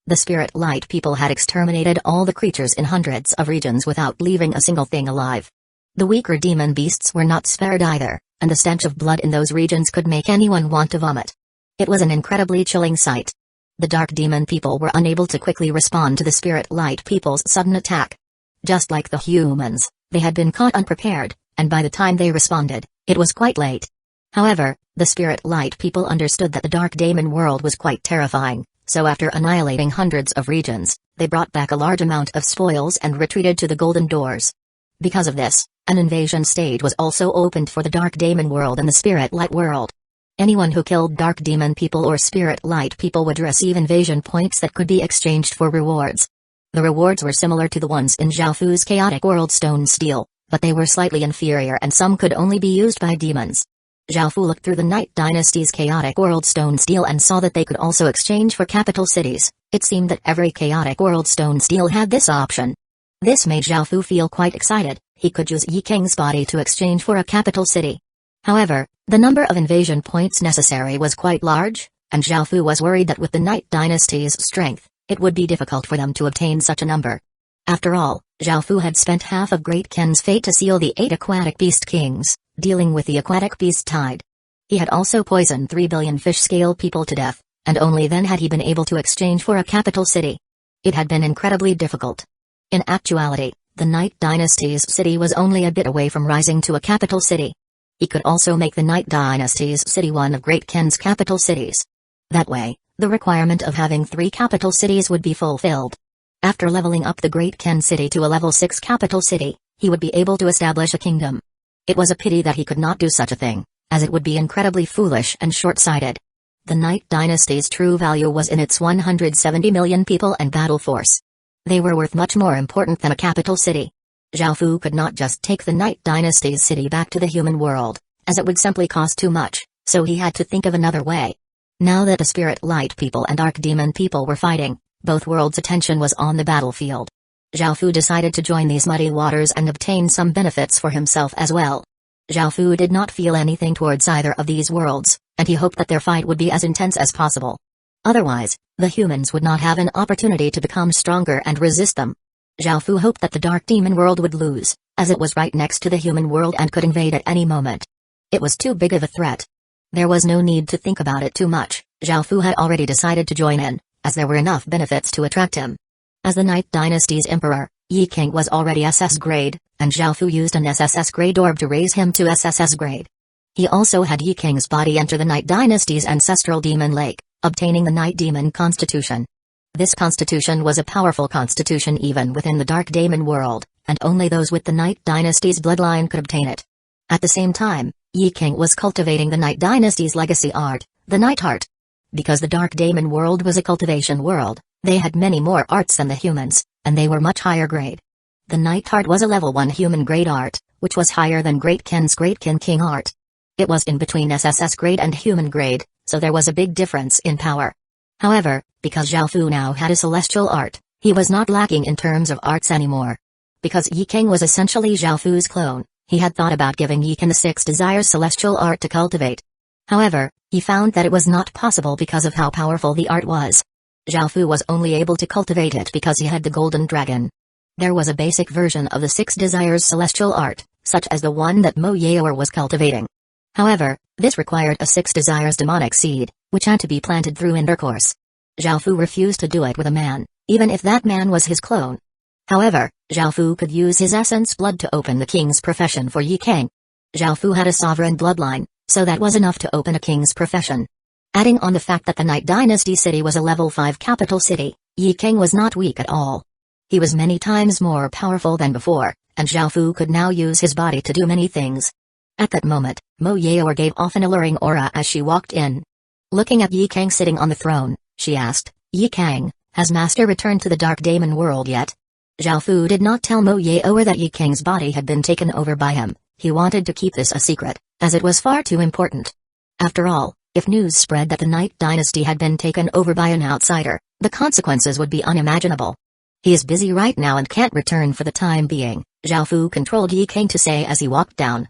The Spirit Light people had exterminated all the creatures in hundreds of regions without leaving a single thing alive. The weaker demon beasts were not spared either, and the stench of blood in those regions could make anyone want to vomit. It was an incredibly chilling sight. The Dark Demon people were unable to quickly respond to the Spirit Light people's sudden attack. Just like the humans, they had been caught unprepared, and by the time they responded, it was quite late. However, the Spirit Light people understood that the Dark Demon world was quite terrifying, so after annihilating hundreds of regions, they brought back a large amount of spoils and retreated to the Golden Doors. Because of this, an invasion stage was also opened for the Dark Demon world and the Spirit Light world. Anyone who killed Dark Demon people or Spirit Light people would receive invasion points that could be exchanged for rewards. The rewards were similar to the ones in Zhaofu's Chaotic World Stone Steel, but they were slightly inferior and some could only be used by demons. Zhaofu looked through the Night Dynasty's Chaotic World Stone Steel and saw that they could also exchange for capital cities. It seemed that every Chaotic World Stone Steel had this option. This made Zhaofu feel quite excited. He could use Yi King's body to exchange for a capital city. However, the number of invasion points necessary was quite large, and Zhaofu was worried that with the Night Dynasty's strength, it would be difficult for them to obtain such a number. After all, Zhaofu had spent half of Great Ken's fate to seal the 8 aquatic beast kings, dealing with the aquatic beast tide. He had also poisoned 3 billion fish-scale people to death, and only then had he been able to exchange for a capital city. It had been incredibly difficult. In actuality, the Night Dynasty's city was only a bit away from rising to a capital city. He could also make the Night Dynasty's city one of Great Ken's capital cities. That way, the requirement of having 3 capital cities would be fulfilled. After leveling up the Great Ken city to a level 6 capital city, he would be able to establish a kingdom. It was a pity that he could not do such a thing, as it would be incredibly foolish and short-sighted. The Night Dynasty's true value was in its 170 million people and battle force. They were worth much more important than a capital city. Zhaofu could not just take the Night Dynasty's city back to the human world, as it would simply cost too much, so he had to think of another way. Now that the Spirit Light people and Dark Demon people were fighting, both worlds' attention was on the battlefield. Zhaofu decided to join these muddy waters and obtain some benefits for himself as well. Zhaofu did not feel anything towards either of these worlds, and he hoped that their fight would be as intense as possible. Otherwise, the humans would not have an opportunity to become stronger and resist them. Zhaofu hoped that the Dark Demon world would lose, as it was right next to the human world and could invade at any moment. It was too big of a threat. There was no need to think about it too much. Zhaofu had already decided to join in, as there were enough benefits to attract him. As the Night Dynasty's emperor, Yi King was already SS grade, and Zhaofu used an SSS grade orb to raise him to SSS grade. He also had Yi King's body enter the Night Dynasty's ancestral demon lake, obtaining the Night Demon Constitution. This constitution was a powerful constitution even within the Dark Demon world, and only those with the Night Dynasty's bloodline could obtain it. At the same time, Yi King was cultivating the Night Dynasty's legacy art, the Night Heart. Because the Dark Demon world was a cultivation world, they had many more arts than the humans, and they were much higher grade. The Night Heart was a level 1 human grade art, which was higher than Great Ken's Great Ken King art. It was in between SSS grade and human grade, so there was a big difference in power. However, because Zhaofu now had a celestial art, he was not lacking in terms of arts anymore. Because Yi King was essentially Zhaofu's clone, he had thought about giving Yi King the 6 Desires celestial art to cultivate. However, he found that it was not possible because of how powerful the art was. Zhaofu was only able to cultivate it because he had the Golden Dragon. There was a basic version of the 6 Desires celestial art, such as the one that Mo Yaoer was cultivating. However, this required a 6 Desires demonic seed, which had to be planted through intercourse. Zhaofu refused to do it with a man, even if that man was his clone. However, Zhaofu could use his essence blood to open the king's profession for Yi King. Zhaofu had a sovereign bloodline, so that was enough to open a king's profession. Adding on the fact that the Night Dynasty city was a level 5 capital city, Yi King was not weak at all. He was many times more powerful than before, and Zhaofu could now use his body to do many things. At that moment, Mo Yaoer gave off an alluring aura as she walked in. Looking at Yi King sitting on the throne, she asked, "Yi King, has Master returned to the Dark Demon world yet?" Zhaofu did not tell Mo Yaoer that Yi King's body had been taken over by him. He wanted to keep this a secret, as it was far too important. After all, if news spread that the Night Dynasty had been taken over by an outsider, the consequences would be unimaginable. "He is busy right now and can't return for the time being," Zhaofu controlled Yi King to say as he walked down.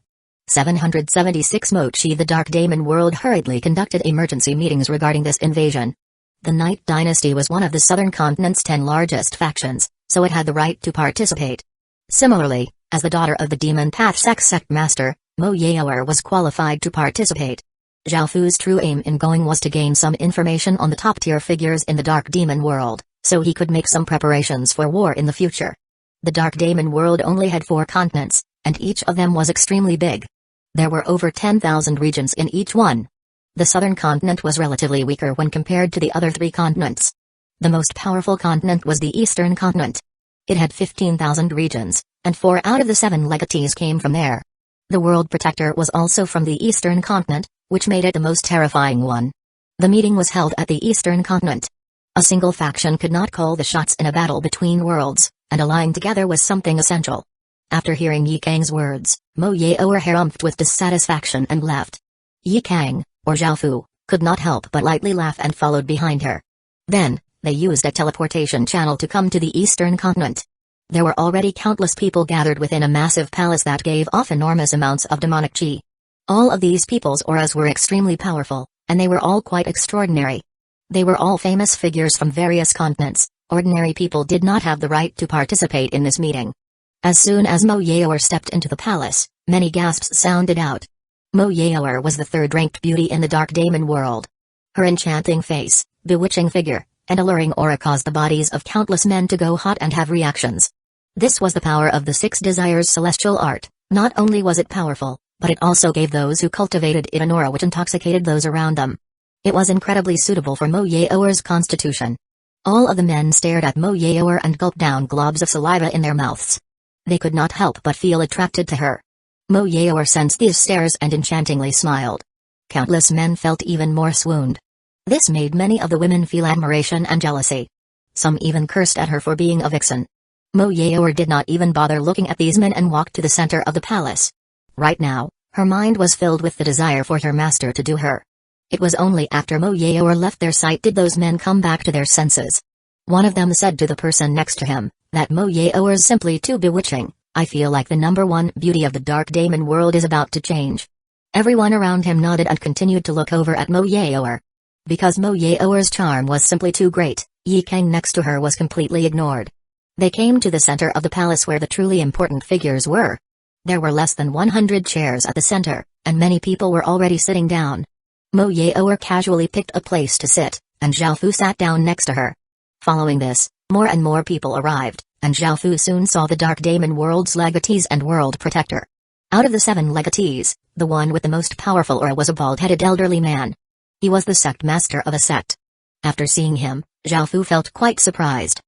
776 Mochi. The Dark Demon world hurriedly conducted emergency meetings regarding this invasion. The Night Dynasty was one of the southern continent's 10 largest factions, so it had the right to participate. Similarly, as the daughter of the Demon Path Sect Master, Mo Yaoer was qualified to participate. Zhao Fu's true aim in going was to gain some information on the top-tier figures in the Dark Demon world, so he could make some preparations for war in the future. The Dark Demon world only had 4 continents, and each of them was extremely big. There were over 10,000 regions in each one. The southern continent was relatively weaker when compared to the other 3 continents. The most powerful continent was the eastern continent. It had 15,000 regions, and 4 out of the 7 legatees came from there. The World Protector was also from the eastern continent, which made it the most terrifying one. The meeting was held at the eastern continent. A single faction could not call the shots in a battle between worlds, and allying together was something essential. After hearing Ye Kang's words, Mo Yaoer harumphed with dissatisfaction and left. Ye Kang, or Zhao Fu, could not help but lightly laugh and followed behind her. Then, they used a teleportation channel to come to the eastern continent. There were already countless people gathered within a massive palace that gave off enormous amounts of demonic chi. All of these people's auras were extremely powerful, and they were all quite extraordinary. They were all famous figures from various continents. Ordinary people did not have the right to participate in this meeting. As soon as Mo Yaoer stepped into the palace, many gasps sounded out. Mo Yaoer was the 3rd-ranked beauty in the Dark Demon world. Her enchanting face, bewitching figure, and alluring aura caused the bodies of countless men to go hot and have reactions. This was the power of the 6 Desires celestial art. Not only was it powerful, but it also gave those who cultivated it an aura which intoxicated those around them. It was incredibly suitable for Mo Yaoer's constitution. All of the men stared at Mo Yaoer and gulped down globs of saliva in their mouths. They could not help but feel attracted to her. Mo Yaoer sensed these stares and enchantingly smiled. Countless men felt even more swooned. This made many of the women feel admiration and jealousy. Some even cursed at her for being a vixen. Mo Yaoer did not even bother looking at these men and walked to the center of the palace. Right now, her mind was filled with the desire for her master to do her. It was only after Mo Yaoer left their sight did those men come back to their senses. One of them said to the person next to him, that Mo Yaoer is simply too bewitching. I feel like the #1 beauty of the Dark Demon world is about to change. Everyone around him nodded and continued to look over at Mo Yaoer. Because Mo Yaoer's charm was simply too great, Ye Kang next to her was completely ignored. They came to the center of the palace where the truly important figures were. There were less than 100 chairs at the center, and many people were already sitting down. Mo Yaoer casually picked a place to sit, and Zhao Fu sat down next to her. Following this, more and more people arrived, and Zhao Fu soon saw the Dark Demon world's legatees and world protector. Out of the 7 legatees, the one with the most powerful aura was a bald-headed elderly man. He was the sect master of a sect. After seeing him, Zhao Fu felt quite surprised.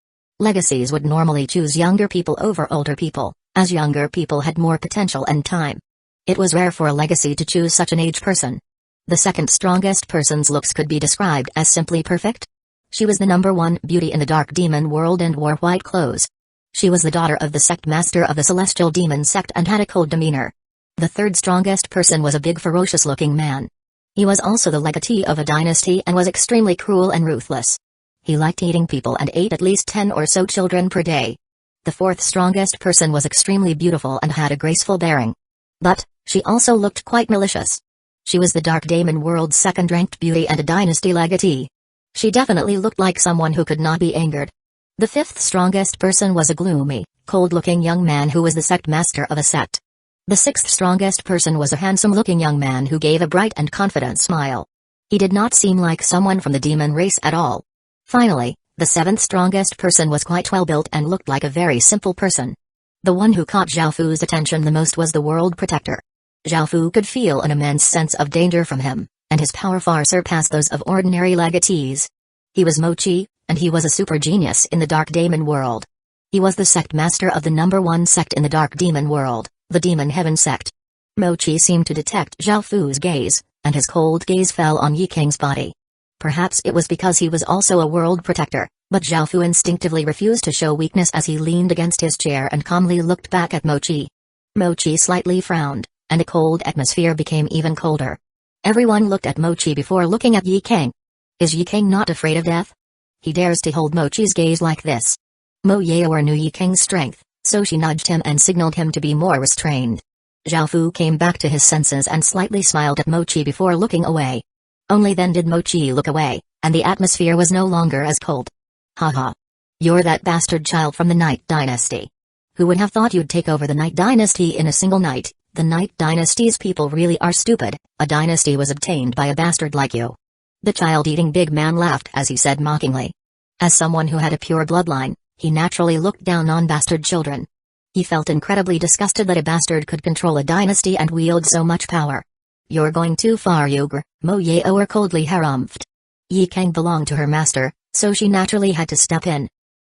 Legacies would normally choose younger people over older people, as younger people had more potential and time. It was rare for a legacy to choose such an aged person. The second strongest person's looks could be described as simply perfect. She was the #1 beauty in the Dark Demon world and wore white clothes. She was the daughter of the sect master of the Celestial Demon sect and had a cold demeanor. The third strongest person was a big ferocious-looking man. He was also the legatee of a dynasty and was extremely cruel and ruthless. He liked eating people and ate at least 10 or so children per day. The fourth strongest person was extremely beautiful and had a graceful bearing. But, she also looked quite malicious. She was the Dark Demon world's second-ranked beauty and a dynasty legatee. She definitely looked like someone who could not be angered. The fifth strongest person was a gloomy, cold-looking young man who was the sect master of a sect. The sixth strongest person was a handsome-looking young man who gave a bright and confident smile. He did not seem like someone from the demon race at all. Finally, the seventh strongest person was quite well-built and looked like a very simple person. The one who caught Zhao Fu's attention the most was the World Protector. Zhao Fu could feel an immense sense of danger from him, and his power far surpassed those of ordinary legatees. He was Mochi, and he was a super genius in the Dark Demon world. He was the sect master of the #1 sect in the Dark Demon world, the Demon Heaven sect. Mochi seemed to detect Zhao Fu's gaze, and his cold gaze fell on Ye King's body. Perhaps it was because he was also a world protector, but Zhao Fu instinctively refused to show weakness as he leaned against his chair and calmly looked back at Mochi. Mochi slightly frowned, and the cold atmosphere became even colder. Everyone looked at Mochi before looking at Ye King. Is Ye King not afraid of death? He dares to hold Mochi's gaze like this. Mo Yaoer knew Ye King's strength, so she nudged him and signaled him to be more restrained. Zhao Fu came back to his senses and slightly smiled at Mochi before looking away. Only then did Mochi look away, and the atmosphere was no longer as cold. Haha. You're that bastard child from the Night Dynasty. Who would have thought you'd take over the Night Dynasty in a single night? The Night Dynasty's people really are stupid. A dynasty was obtained by a bastard like you." The child-eating big man laughed as he said mockingly. As someone who had a pure bloodline, he naturally looked down on bastard children. He felt incredibly disgusted that a bastard could control a dynasty and wield so much power. "You're going too far, Hyuga," Moyaoer coldly harumphed. Yi Kang belonged to her master, so she naturally had to step in.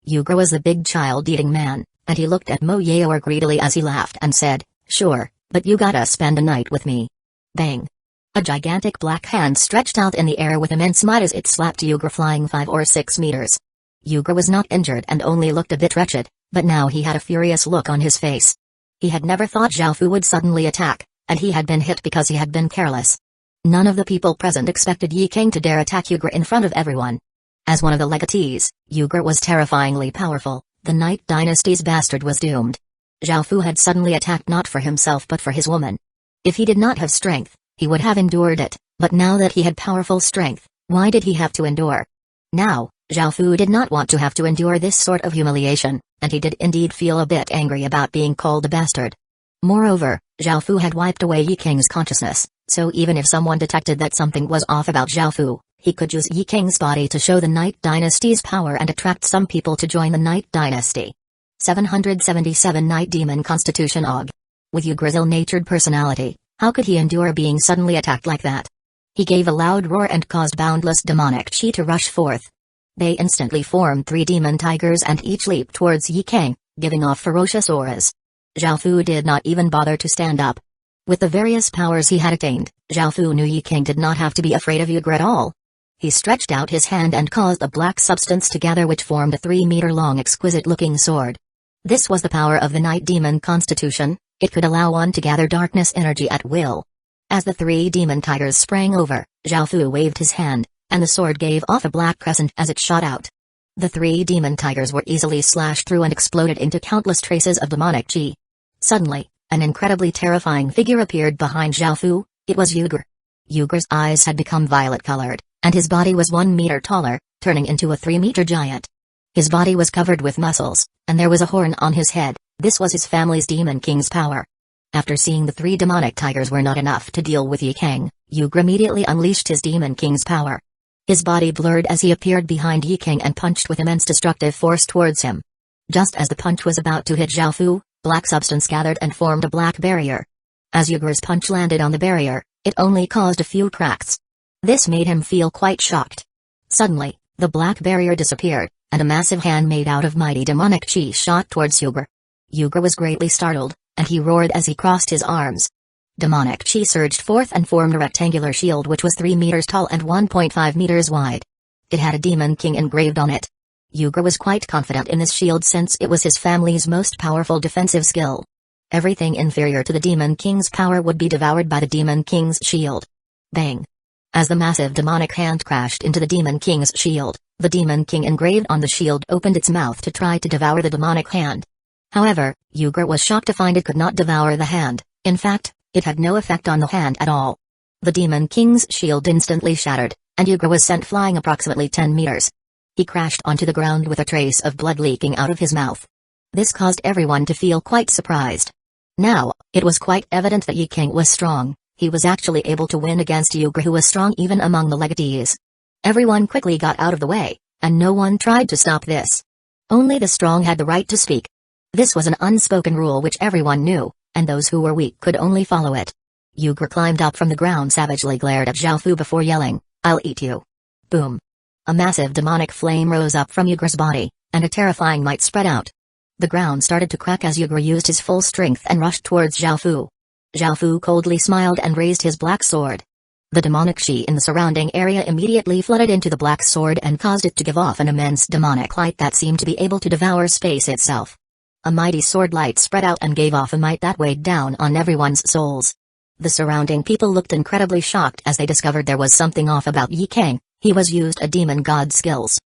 Hyuga was the big child-eating man, and he looked at Moyaoer greedily as he laughed and said, "Sure, but you gotta spend a night with me." Bang! A gigantic black hand stretched out in the air with immense might as it slapped Hyuga flying 5 or 6 meters. Hyuga was not injured and only looked a bit wretched, but now he had a furious look on his face. He had never thought Zhaofu would suddenly attack, and he had been hit because he had been careless. None of the people present expected Yi Kang to dare attack Hyuga in front of everyone. As one of the legatees, Hyuga was terrifyingly powerful. The Night Dynasty's bastard was doomed. Zhaofu had suddenly attacked not for himself but for his woman. If he did not have strength, he would have endured it, but now that he had powerful strength, why did he have to endure? Now, Zhaofu did not want to have to endure this sort of humiliation, and he did indeed feel a bit angry about being called a bastard. Moreover, Zhaofu had wiped away Yi Kang's consciousness, so even if someone detected that something was off about Zhaofu, he could use Yi Kang's body to show the Night Dynasty's power and attract some people to join the Night Dynasty. 777 Night Demon Constitution Og. With Yugra's ill-natured personality, how could he endure being suddenly attacked like that? He gave a loud roar and caused boundless demonic chi to rush forth. They instantly formed 3 demon tigers and each leaped towards Yi Kang, giving off ferocious auras. Zhaofu did not even bother to stand up. With the various powers he had attained, Zhaofu knew Yi Kang did not have to be afraid of Yugra at all. He stretched out his hand and caused a black substance to gather which formed a 3-meter-long exquisite-looking sword. This was the power of the Night Demon Constitution. It could allow one to gather darkness energy at will. As the 3 demon tigers sprang over, Zhaofu waved his hand, and the sword gave off a black crescent as it shot out. The 3 demon tigers were easily slashed through and exploded into countless traces of demonic chi. Suddenly, an incredibly terrifying figure appeared behind Zhaofu. It was Hyuga. Hyuga's eyes had become violet-colored, and his body was 1 meter taller, turning into a 3-meter giant. His body was covered with muscles, and there was a horn on his head. This was his family's Demon King's power. After seeing the 3 demonic tigers were not enough to deal with Yi Kang, Hyuga immediately unleashed his Demon King's power. His body blurred as he appeared behind Yi Kang and punched with immense destructive force towards him. Just as the punch was about to hit Zhaofu, black substance gathered and formed a black barrier. As Hyuga's punch landed on the barrier, it only caused a few cracks. This made him feel quite shocked. Suddenly, the black barrier disappeared, and a massive hand made out of mighty demonic chi shot towards Hyuga. Hyuga was greatly startled, and he roared as he crossed his arms. Demonic chi surged forth and formed a rectangular shield which was 3 meters tall and 1.5 meters wide. It had a Demon King engraved on it. Hyuga was quite confident in this shield since it was his family's most powerful defensive skill. Everything inferior to the Demon King's power would be devoured by the Demon King's shield. Bang! As the massive demonic hand crashed into the Demon King's shield, the Demon King engraved on the shield opened its mouth to try to devour the demonic hand. However, Hyuga was shocked to find it could not devour the hand. In fact, it had no effect on the hand at all. The Demon King's shield instantly shattered, and Hyuga was sent flying approximately 10 meters. He crashed onto the ground with a trace of blood leaking out of his mouth. This caused everyone to feel quite surprised. Now, it was quite evident that Yi Kang was strong. He was actually able to win against Hyuga, who was strong even among the legatees. Everyone quickly got out of the way, and no one tried to stop this. Only the strong had the right to speak. This was an unspoken rule which everyone knew, and those who were weak could only follow it. Hyuga climbed up from the ground, savagely glared at Zhaofu before yelling, "I'll eat you." Boom. A massive demonic flame rose up from Yugra's body, and a terrifying might spread out. The ground started to crack as Hyuga used his full strength and rushed towards Zhaofu. Zhaofu coldly smiled and raised his black sword. The demonic chi in the surrounding area immediately flooded into the black sword and caused it to give off an immense demonic light that seemed to be able to devour space itself. A mighty sword light spread out and gave off a might that weighed down on everyone's souls. The surrounding people looked incredibly shocked as they discovered there was something off about Yi Kang. He was used a demon god skills.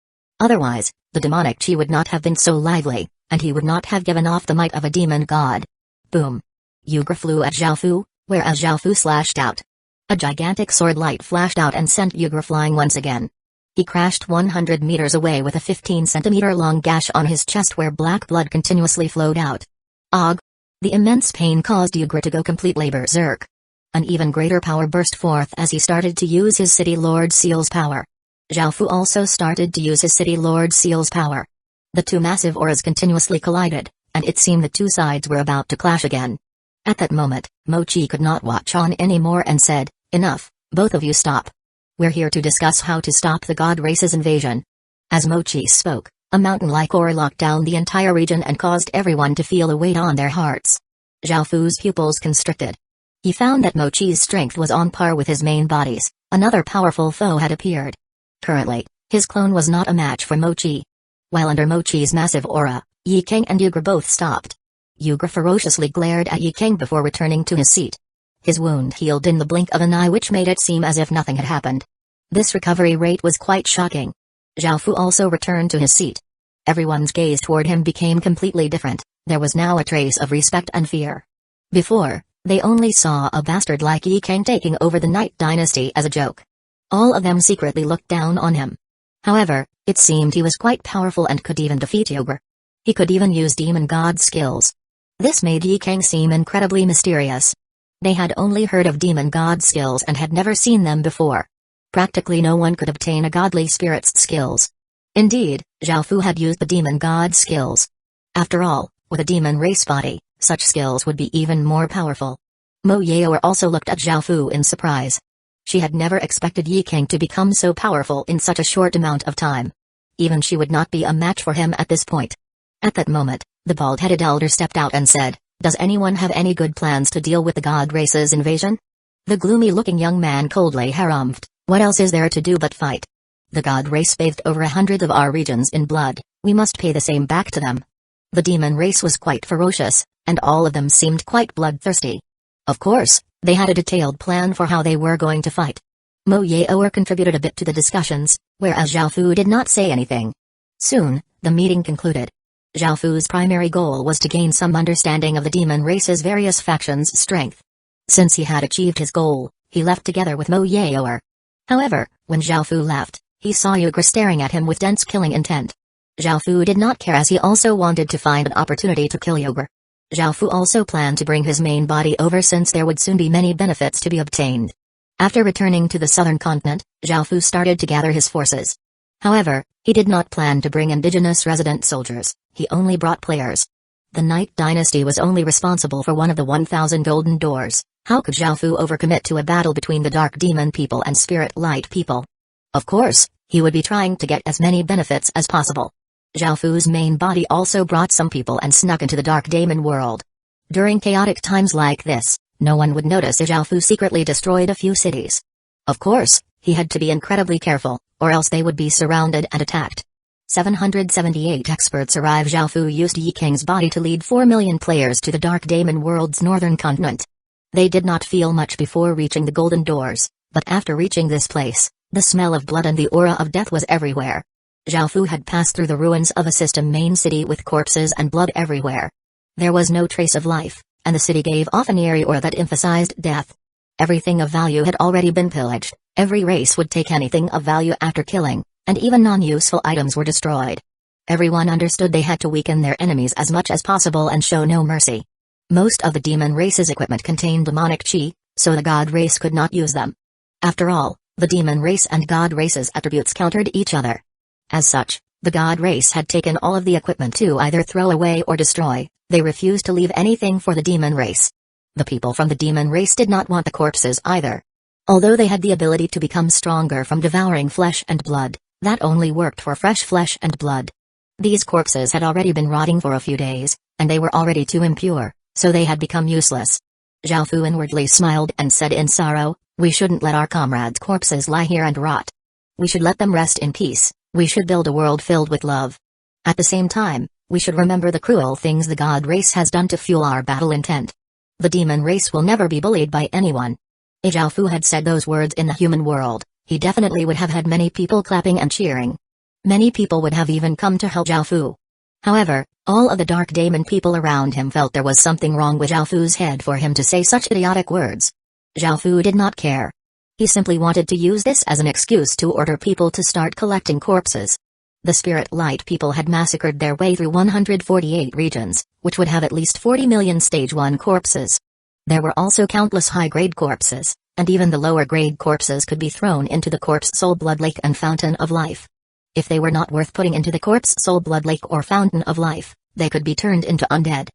Otherwise, the demonic chi would not have been so lively, and he would not have given off the might of a demon god. Boom. Hyuga flew at Zhaofu, whereas Zhaofu slashed out. A gigantic sword light flashed out and sent Hyuga flying once again. He crashed 100 meters away with a 15-centimeter long gash on his chest where black blood continuously flowed out. Og! The immense pain caused Hyuga to go completely berserk. An even greater power burst forth as he started to use his City Lord Seal's power. Zhaofu also started to use his City Lord Seal's power. The two massive auras continuously collided, and it seemed the two sides were about to clash again. At that moment, Mochi could not watch on anymore and said, "Enough, both of you stop. We're here to discuss how to stop the God Race's invasion." As Mochi spoke, a mountain-like aura locked down the entire region and caused everyone to feel a weight on their hearts. Zhaofu's pupils constricted. He found that Mochi's strength was on par with his main body's. Another powerful foe had appeared. Currently, his clone was not a match for Mochi. While under Mochi's massive aura, Yi King and Hyuga both stopped. Hyuga ferociously glared at Yi King before returning to his seat. His wound healed in the blink of an eye, which made it seem as if nothing had happened. This recovery rate was quite shocking. Zhaofu also returned to his seat. Everyone's gaze toward him became completely different. There was now a trace of respect and fear. Before, they only saw a bastard like Yi King taking over the Night Dynasty as a joke. All of them secretly looked down on him. However, it seemed he was quite powerful and could even defeat Hyuga. He could even use demon god skills. This made Yi King seem incredibly mysterious. They had only heard of demon god skills and had never seen them before. Practically no one could obtain a godly spirit's skills. Indeed, Zhaofu had used the demon god skills. After all, with a demon race body, such skills would be even more powerful. Mo Yaoer also looked at Zhaofu in surprise. She had never expected Yi King to become so powerful in such a short amount of time. Even she would not be a match for him at this point. At that moment, the bald-headed elder stepped out and said, "Does anyone have any good plans to deal with the God Race's invasion?" The gloomy-looking young man coldly harumphed, "What else is there to do but fight? The God Race bathed over 100 of our regions in blood, we must pay the same back to them." The demon race was quite ferocious, and all of them seemed quite bloodthirsty. Of course, they had a detailed plan for how they were going to fight. Mo Yaoer contributed a bit to the discussions, whereas Zhaofu did not say anything. Soon, the meeting concluded. Zhaofu's primary goal was to gain some understanding of the demon race's various factions' strength. Since he had achieved his goal, he left together with Mo Yaoer. However, when Zhaofu left, he saw Hyuga staring at him with dense killing intent. Zhaofu did not care as he also wanted to find an opportunity to kill Hyuga. Zhaofu also planned to bring his main body over since there would soon be many benefits to be obtained. After returning to the southern continent, Zhaofu started to gather his forces. However, he did not plan to bring indigenous resident soldiers, he only brought players. The Night Dynasty was only responsible for one of the 1,000 golden doors. How could Zhaofu overcommit to a battle between the Dark Demon people and Spirit Light people? Of course, he would be trying to get as many benefits as possible. Zhaofu's main body also brought some people and snuck into the Dark Demon world. During chaotic times like this, no one would notice if Zhaofu secretly destroyed a few cities. Of course, he had to be incredibly careful, or else they would be surrounded and attacked. 778 experts arrive. Zhaofu used Yi King's body to lead 4 million players to the Dark Demon world's northern continent. They did not feel much before reaching the Golden Doors, but after reaching this place, the smell of blood and the aura of death was everywhere. Zhaofu had passed through the ruins of a system main city with corpses and blood everywhere. There was no trace of life, and the city gave off an eerie aura that emphasized death. Everything of value had already been pillaged, every race would take anything of value after killing, and even non-useful items were destroyed. Everyone understood they had to weaken their enemies as much as possible and show no mercy. Most of the demon race's equipment contained demonic chi, so the god race could not use them. After all, the demon race and god race's attributes countered each other. As such, the god race had taken all of the equipment to either throw away or destroy. They refused to leave anything for the demon race. The people from the demon race did not want the corpses either. Although they had the ability to become stronger from devouring flesh and blood, that only worked for fresh flesh and blood. These corpses had already been rotting for a few days, and they were already too impure, so they had become useless. Zhaofu inwardly smiled and said in sorrow, "We shouldn't let our comrades' corpses lie here and rot. We should let them rest in peace. We should build a world filled with love. At the same time, we should remember the cruel things the god race has done to fuel our battle intent. The demon race will never be bullied by anyone." If Zhaofu had said those words in the human world, he definitely would have had many people clapping and cheering. Many people would have even come to help Zhaofu. However, all of the Dark Demon people around him felt there was something wrong with Zhaofu's head for him to say such idiotic words. Zhaofu did not care. He simply wanted to use this as an excuse to order people to start collecting corpses. The spirit light people had massacred their way through 148 regions, which would have at least 40 million stage 1 corpses. There were also countless high-grade corpses, and even the lower-grade corpses could be thrown into the corpse soul blood lake and fountain of life. If they were not worth putting into the corpse soul blood lake or fountain of life, they could be turned into undead.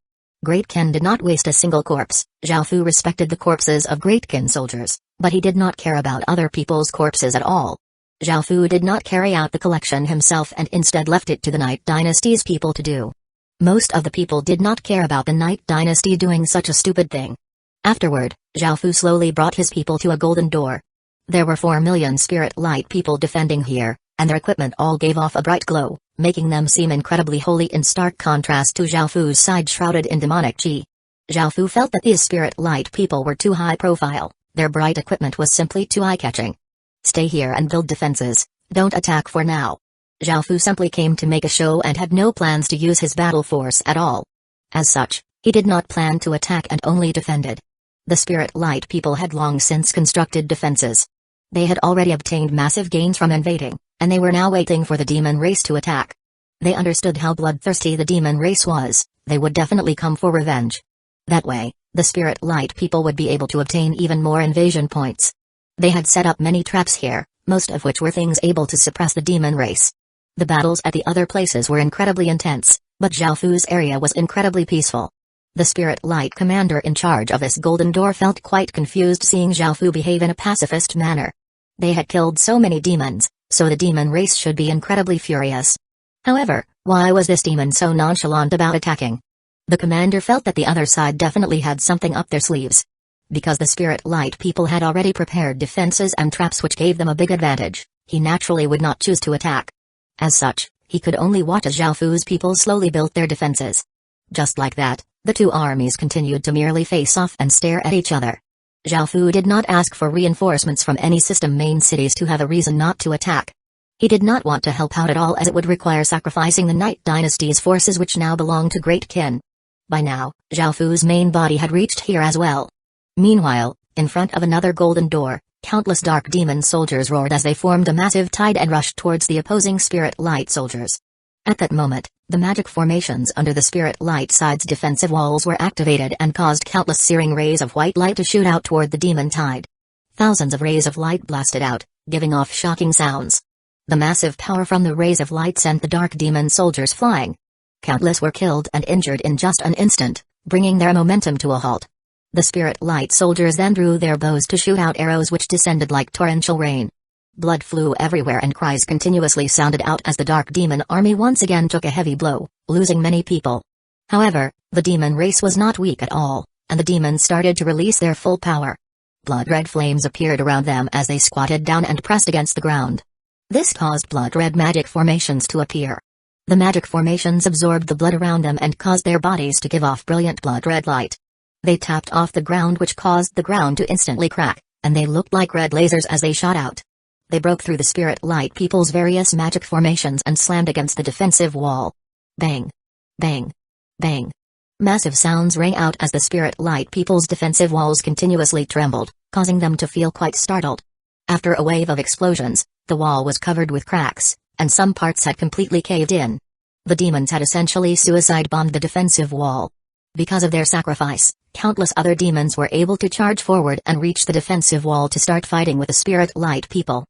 Great Kin did not waste a single corpse. Zhao Fu respected the corpses of Great Kin soldiers, but he did not care about other people's corpses at all. Zhao Fu did not carry out the collection himself and instead left it to the Night Dynasty's people to do. Most of the people did not care about the Night Dynasty doing such a stupid thing. Afterward, Zhao Fu slowly brought his people to a golden door. There were 4 million spirit light people defending here, and their equipment all gave off a bright glow, making them seem incredibly holy in stark contrast to Zhao Fu's side shrouded in demonic chi. Zhao Fu felt that these spirit light people were too high profile, their bright equipment was simply too eye-catching. Stay here and build defenses, don't attack for now. Zhao Fu simply came to make a show and had no plans to use his battle force at all. As such, he did not plan to attack and only defended. The spirit light people had long since constructed defenses. They had already obtained massive gains from invading, and they were now waiting for the demon race to attack. They understood how bloodthirsty the demon race was, they would definitely come for revenge. That way, the spirit light people would be able to obtain even more invasion points. They had set up many traps here, most of which were things able to suppress the demon race. The battles at the other places were incredibly intense, but Zhao Fu's area was incredibly peaceful. The spirit light commander in charge of this golden door felt quite confused seeing Zhao Fu behave in a pacifist manner. They had killed so many demons, so the demon race should be incredibly furious. However, why was this demon so nonchalant about attacking? The commander felt that the other side definitely had something up their sleeves. Because the spirit light people had already prepared defenses and traps which gave them a big advantage, he naturally would not choose to attack. As such, he could only watch as Zhao Fu's people slowly built their defenses. Just like that, the two armies continued to merely face off and stare at each other. Zhao Fu did not ask for reinforcements from any system main cities to have a reason not to attack. He did not want to help out at all as it would require sacrificing the Night Dynasty's forces which now belonged to Great Kin. By now, Zhao Fu's main body had reached here as well. Meanwhile, in front of another golden door, countless dark demon soldiers roared as they formed a massive tide and rushed towards the opposing spirit light soldiers. At that moment, the magic formations under the spirit light side's defensive walls were activated and caused countless searing rays of white light to shoot out toward the demon tide. Thousands of rays of light blasted out, giving off shocking sounds. The massive power from the rays of light sent the dark demon soldiers flying. Countless were killed and injured in just an instant, bringing their momentum to a halt. The spirit light soldiers then drew their bows to shoot out arrows which descended like torrential rain. Blood flew everywhere and cries continuously sounded out as the dark demon army once again took a heavy blow, losing many people. However, the demon race was not weak at all, and the demons started to release their full power. Blood-red flames appeared around them as they squatted down and pressed against the ground. This caused blood-red magic formations to appear. The magic formations absorbed the blood around them and caused their bodies to give off brilliant blood-red light. They tapped off the ground which caused the ground to instantly crack, and they looked like red lasers as they shot out. They broke through the spirit light people's various magic formations and slammed against the defensive wall. Bang! Bang! Bang! Massive sounds rang out as the spirit light people's defensive walls continuously trembled, causing them to feel quite startled. After a wave of explosions, the wall was covered with cracks, and some parts had completely caved in. The demons had essentially suicide-bombed the defensive wall. Because of their sacrifice, countless other demons were able to charge forward and reach the defensive wall to start fighting with the spirit light people.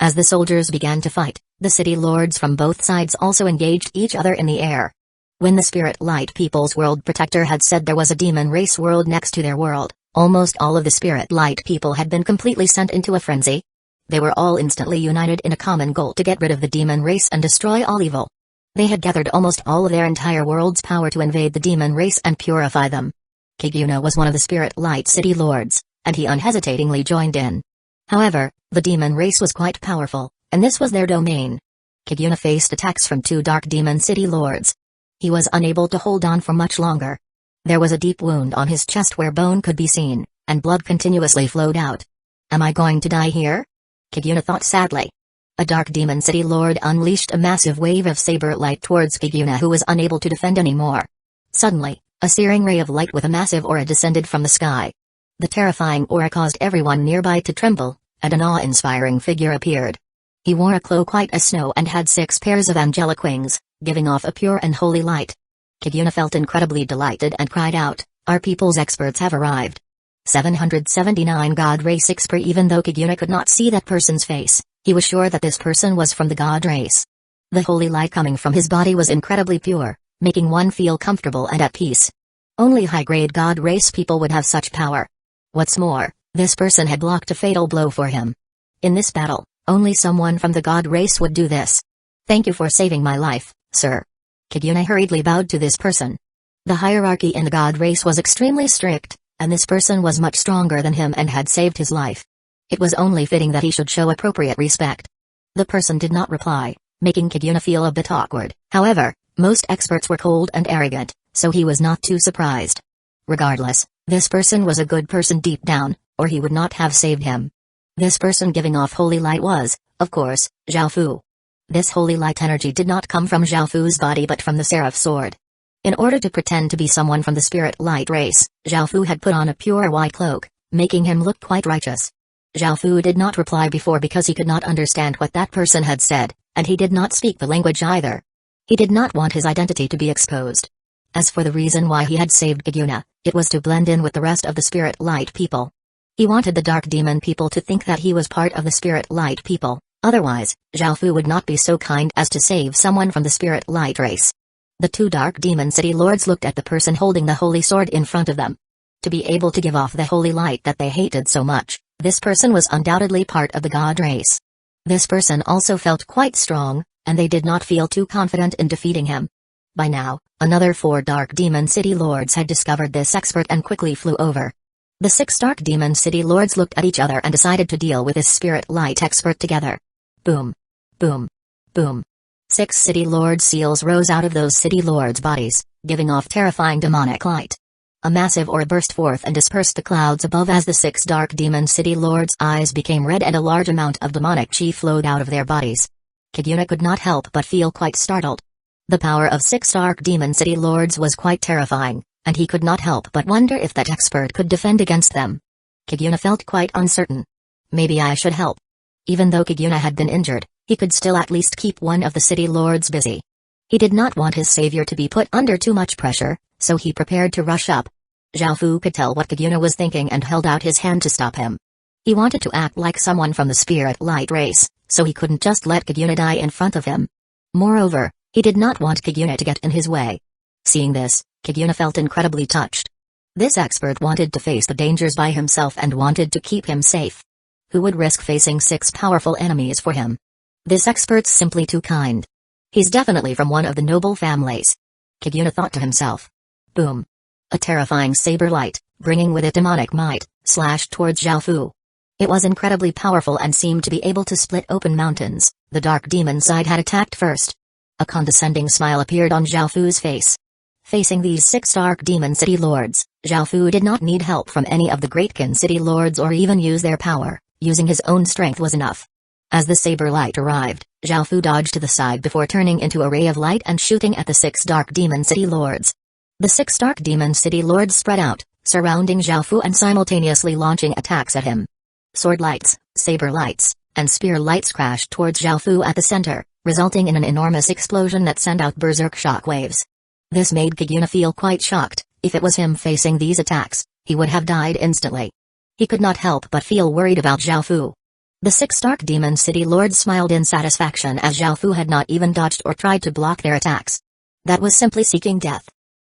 As the soldiers began to fight, the city lords from both sides also engaged each other in the air. When the spirit light people's world protector had said there was a demon race world next to their world, almost all of the spirit light people had been completely sent into a frenzy. They were all instantly united in a common goal to get rid of the demon race and destroy all evil. They had gathered almost all of their entire world's power to invade the demon race and purify them. Kaguna was one of the spirit light city lords, and he unhesitatingly joined in. However, the demon race was quite powerful, and this was their domain. Kaguna faced attacks from two dark demon city lords. He was unable to hold on for much longer. There was a deep wound on his chest where bone could be seen, and blood continuously flowed out. Am I going to die here? Kaguna thought sadly. A dark demon city lord unleashed a massive wave of saber light towards Kaguna who was unable to defend anymore. Suddenly, a searing ray of light with a massive aura descended from the sky. The terrifying aura caused everyone nearby to tremble, and an awe-inspiring figure appeared. He wore a cloak white as snow and had 6 pairs of angelic wings, giving off a pure and holy light. Kaguna felt incredibly delighted and cried out, "Our people's experts have arrived." 779 God Race expert. Even though Kaguna could not see that person's face, he was sure that this person was from the God Race. The holy light coming from his body was incredibly pure, making one feel comfortable and at peace. Only high-grade God Race people would have such power. What's more, this person had blocked a fatal blow for him. In this battle, only someone from the God Race would do this. "Thank you for saving my life, sir." Kaguna hurriedly bowed to this person. The hierarchy in the God Race was extremely strict, and this person was much stronger than him and had saved his life. It was only fitting that he should show appropriate respect. The person did not reply, making Kaguna feel a bit awkward. However, most experts were cold and arrogant, so he was not too surprised. Regardless, this person was a good person deep down, or he would not have saved him. This person giving off holy light was, of course, Zhao Fu. This holy light energy did not come from Zhao Fu's body but from the seraph sword. In order to pretend to be someone from the spirit light race, Zhao Fu had put on a pure white cloak, making him look quite righteous. Zhao Fu did not reply before because he could not understand what that person had said, and he did not speak the language either. He did not want his identity to be exposed. As for the reason why he had saved Kaguna, it was to blend in with the rest of the spirit light people. He wanted the dark demon people to think that he was part of the spirit light people, otherwise, Zhao Fu would not be so kind as to save someone from the spirit light race. The 2 dark demon city lords looked at the person holding the holy sword in front of them. To be able to give off the holy light that they hated so much, this person was undoubtedly part of the god race. This person also felt quite strong, and they did not feel too confident in defeating him. By now, another 4 dark demon city lords had discovered this expert and quickly flew over. The 6 dark demon city lords looked at each other and decided to deal with this spirit light expert together. Boom. Boom. Boom. 6 city lord seals rose out of those city lords' bodies, giving off terrifying demonic light. A massive aura burst forth and dispersed the clouds above as the 6 dark demon city lords' eyes became red and a large amount of demonic chi flowed out of their bodies. Kaguna could not help but feel quite startled. The power of 6 dark demon city lords was quite terrifying, and he could not help but wonder if that expert could defend against them. Kaguna felt quite uncertain. Maybe I should help. Even though Kaguna had been injured, he could still at least keep one of the city lords busy. He did not want his savior to be put under too much pressure, so he prepared to rush up. Zhao Fu could tell what Kaguna was thinking and held out his hand to stop him. He wanted to act like someone from the spirit light race, so he couldn't just let Kaguna die in front of him. Moreover, he did not want Kaguna to get in his way. Seeing this, Kaguna felt incredibly touched. This expert wanted to face the dangers by himself and wanted to keep him safe. Who would risk facing 6 powerful enemies for him? This expert's simply too kind. He's definitely from one of the noble families. Kaguna thought to himself. Boom. A terrifying saber light, bringing with it demonic might, slashed towards Zhao Fu. It was incredibly powerful and seemed to be able to split open mountains. The dark demon side had attacked first. A condescending smile appeared on Zhao Fu's face. Facing these 6 dark demon city lords, Zhao Fu did not need help from any of the Greatkin city lords or even use their power. Using his own strength was enough. As the saber light arrived, Zhao Fu dodged to the side before turning into a ray of light and shooting at the 6 dark demon city lords. The 6 dark demon city lords spread out, surrounding Zhao Fu and simultaneously launching attacks at him. Sword lights, saber lights, and spear lights crashed towards Zhao Fu at the center, resulting in an enormous explosion that sent out berserk shockwaves. This made Kaguna feel quite shocked. If it was him facing these attacks, he would have died instantly. He could not help but feel worried about Zhao Fu. The 6 dark demon city lords smiled in satisfaction as Zhao Fu had not even dodged or tried to block their attacks. That was simply seeking death.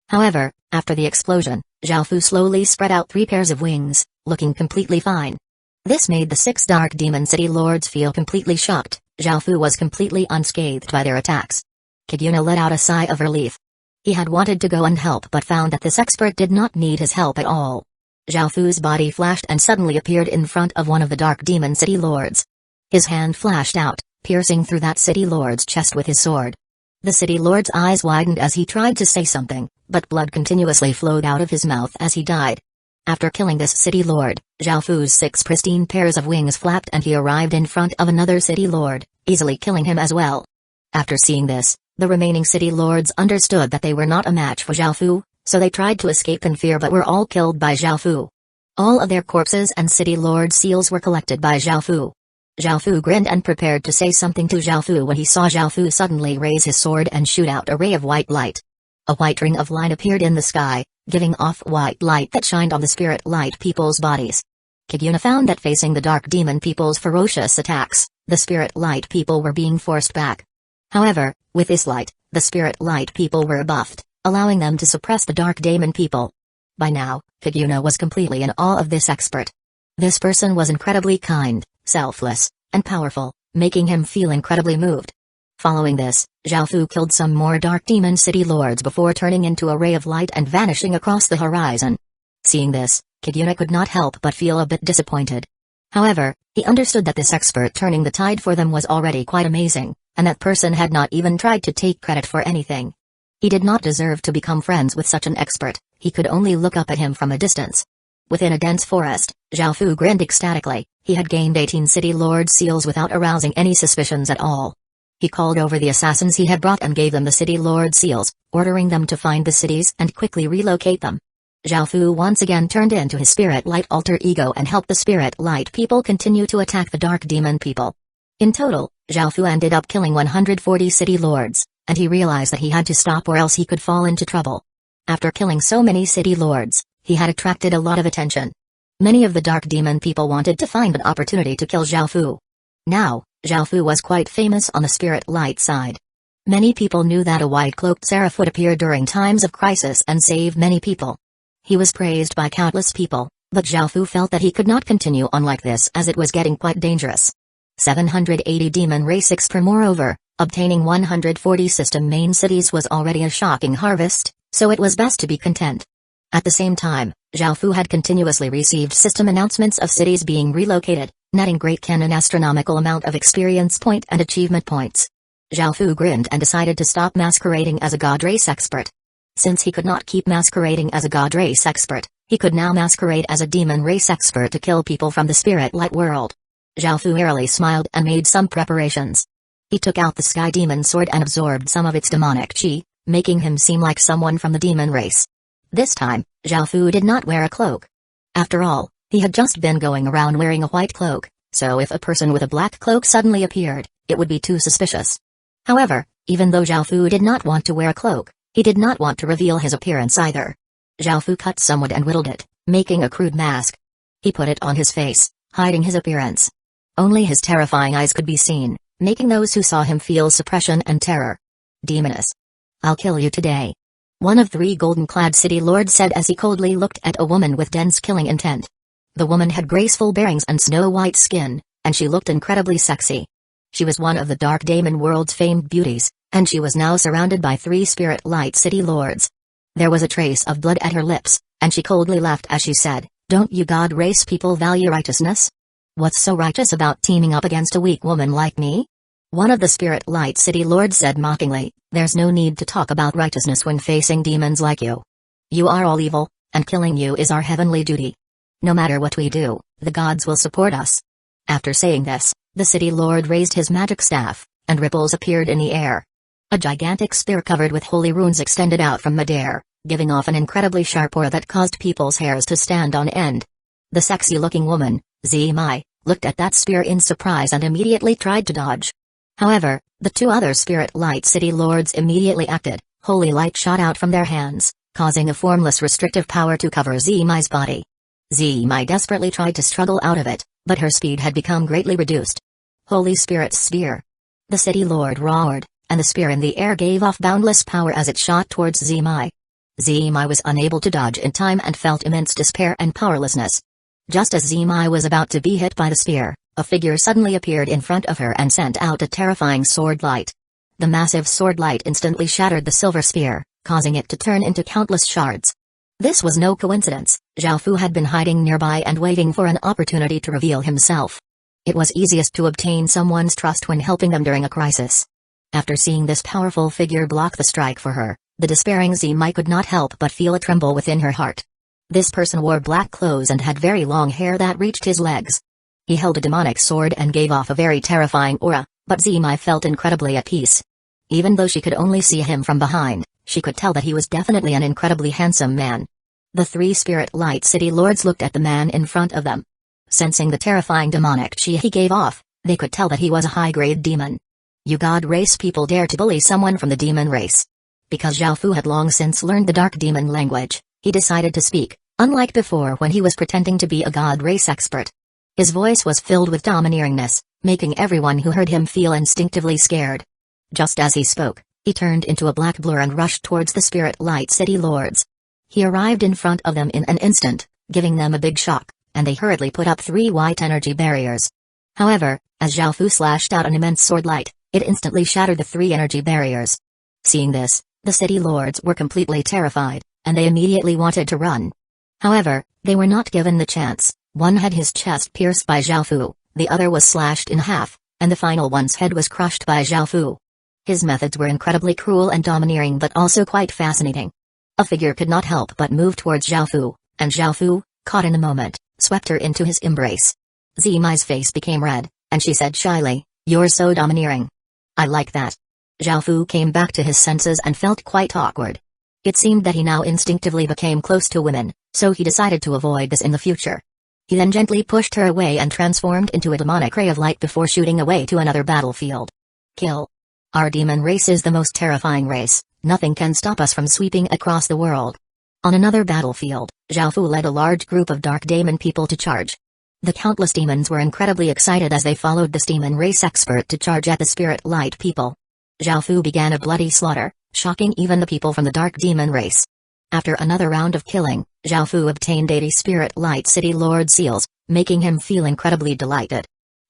However, after the explosion, Zhao Fu slowly spread out 3 pairs of wings, looking completely fine. This made the 6 dark demon city lords feel completely shocked. Zhao Fu was completely unscathed by their attacks. Kaguna let out a sigh of relief. He had wanted to go and help but found that this expert did not need his help at all. Zhao Fu's body flashed and suddenly appeared in front of one of the dark demon city lords. His hand flashed out, piercing through that city lord's chest with his sword. The city lord's eyes widened as he tried to say something, but blood continuously flowed out of his mouth as he died. After killing this city lord, Zhao Fu's 6 pristine pairs of wings flapped and he arrived in front of another city lord, easily killing him as well. After seeing this, the remaining city lords understood that they were not a match for Zhao Fu, so they tried to escape in fear but were all killed by Zhao Fu. All of their corpses and city lord seals were collected by Zhao Fu. Zhao Fu grinned and prepared to say something to Zhao Fu when he saw Zhao Fu suddenly raise his sword and shoot out a ray of white light. A white ring of light appeared in the sky, giving off white light that shined on the spirit light people's bodies. Kaguna found that facing the dark demon people's ferocious attacks, the spirit light people were being forced back. However, with this light, the spirit light people were buffed, allowing them to suppress the dark demon people. By now, Kaguna was completely in awe of this expert. This person was incredibly kind, selfless, and powerful, making him feel incredibly moved. Following this, Zhao Fu killed some more dark demon city lords before turning into a ray of light and vanishing across the horizon. Seeing this, Kaguna could not help but feel a bit disappointed. However, he understood that this expert turning the tide for them was already quite amazing, and that person had not even tried to take credit for anything. He did not deserve to become friends with such an expert, he could only look up at him from a distance. Within a dense forest, Zhao Fu grinned ecstatically. He had gained 18 city lord seals without arousing any suspicions at all. He called over the assassins he had brought and gave them the city lord seals, ordering them to find the cities and quickly relocate them. Zhao Fu once again turned into his spirit light alter ego and helped the spirit light people continue to attack the dark demon people. In total, Zhao Fu ended up killing 140 city lords, and he realized that he had to stop or else he could fall into trouble. After killing so many city lords, he had attracted a lot of attention. Many of the dark demon people wanted to find an opportunity to kill Zhao Fu. Now, Zhao Fu was quite famous on the spirit light side. Many people knew that a white-cloaked seraph would appear during times of crisis and save many people. He was praised by countless people, but Zhao Fu felt that he could not continue on like this as it was getting quite dangerous. 780 demon race per moreover, obtaining 140 system main cities was already a shocking harvest, so it was best to be content. At the same time, Zhao Fu had continuously received system announcements of cities being relocated, netting great an astronomical amount of experience point and achievement points. Zhao Fu grinned and decided to stop masquerading as a god race expert. Since he could not keep masquerading as a god race expert, he could now masquerade as a demon race expert to kill people from the spirit light world. Zhao Fu airily smiled and made some preparations. He took out the sky demon sword and absorbed some of its demonic chi, making him seem like someone from the demon race. This time, Zhao Fu did not wear a cloak. After all, he had just been going around wearing a white cloak, so if a person with a black cloak suddenly appeared, it would be too suspicious. However, even though Zhao Fu did not want to wear a cloak, he did not want to reveal his appearance either. Zhao Fu cut some wood and whittled it, making a crude mask. He put it on his face, hiding his appearance. Only his terrifying eyes could be seen, making those who saw him feel suppression and terror. Demoness. I'll kill you today. One of 3 golden-clad city lords said as he coldly looked at a woman with dense killing intent. The woman had graceful bearings and snow-white skin, and she looked incredibly sexy. She was one of the Dark Demon world's famed beauties, and she was now surrounded by 3 spirit light city lords. There was a trace of blood at her lips, and she coldly laughed as she said, "Don't you god race people value righteousness? What's so righteous about teaming up against a weak woman like me?" One of the spirit light city lords said mockingly, "There's no need to talk about righteousness when facing demons like you. You are all evil, and killing you is our heavenly duty. No matter what we do, the gods will support us." After saying this, the city lord raised his magic staff, and ripples appeared in the air. A gigantic spear covered with holy runes extended out from midair, giving off an incredibly sharp aura that caused people's hairs to stand on end. The sexy-looking woman, Zimai, looked at that spear in surprise and immediately tried to dodge. However, the 2 other spirit light city lords immediately acted. Holy light shot out from their hands, causing a formless restrictive power to cover Zimai's body. Zimai desperately tried to struggle out of it, but her speed had become greatly reduced. Holy Spirit's Spear. The city lord roared, and the spear in the air gave off boundless power as it shot towards Zimai. Zimai was unable to dodge in time and felt immense despair and powerlessness. Just as Zimai was about to be hit by the spear, a figure suddenly appeared in front of her and sent out a terrifying sword light. The massive sword light instantly shattered the silver spear, causing it to turn into countless shards. This was no coincidence. Zhao Fu had been hiding nearby and waiting for an opportunity to reveal himself. It was easiest to obtain someone's trust when helping them during a crisis. After seeing this powerful figure block the strike for her, the despairing Zimai could not help but feel a tremble within her heart. This person wore black clothes and had very long hair that reached his legs. He held a demonic sword and gave off a very terrifying aura, but Zimai felt incredibly at peace. Even though she could only see him from behind, she could tell that he was definitely an incredibly handsome man. The 3 spirit light city lords looked at the man in front of them. Sensing the terrifying demonic chi he gave off, They could tell that he was a high-grade demon. You god race people dare to bully someone from the demon race. Because Zhao Fu had long since learned the dark demon language, he decided to speak, unlike before when he was pretending to be a god race expert. His voice was filled with domineeringness, making everyone who heard him feel instinctively scared. Just as he spoke, he turned into a black blur and rushed towards the Spirit Light City Lords. He arrived in front of them in an instant, giving them a big shock, and they hurriedly put up 3 white energy barriers. However, as Zhao Fu slashed out an immense sword light, it instantly shattered the 3 energy barriers. Seeing this, the city lords were completely terrified, and they immediately wanted to run. However, they were not given the chance. One had his chest pierced by Zhao Fu, the other was slashed in half, and the final one's head was crushed by Zhao Fu. His methods were incredibly cruel and domineering but also quite fascinating. A figure could not help but move towards Zhao Fu, and Zhao Fu, caught in the moment, swept her into his embrace. Zimai's face became red, and she said shyly, "You're so domineering." "I like that." Zhao Fu came back to his senses and felt quite awkward. It seemed that he now instinctively became close to women, so he decided to avoid this in the future. He then gently pushed her away and transformed into a demonic ray of light before shooting away to another battlefield. Kill. Our demon race is the most terrifying race, nothing can stop us from sweeping across the world. On another battlefield, Zhao Fu led a large group of dark demon people to charge. The countless demons were incredibly excited as they followed this demon race expert to charge at the Spirit Light people. Zhao Fu began a bloody slaughter, shocking even the people from the dark demon race. After another round of killing, Zhao Fu obtained 80 Spirit Light City Lord seals, making him feel incredibly delighted.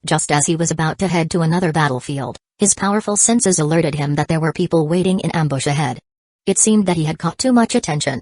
Just as he was about to head to another battlefield, his powerful senses alerted him that there were people waiting in ambush ahead. It seemed that he had caught too much attention.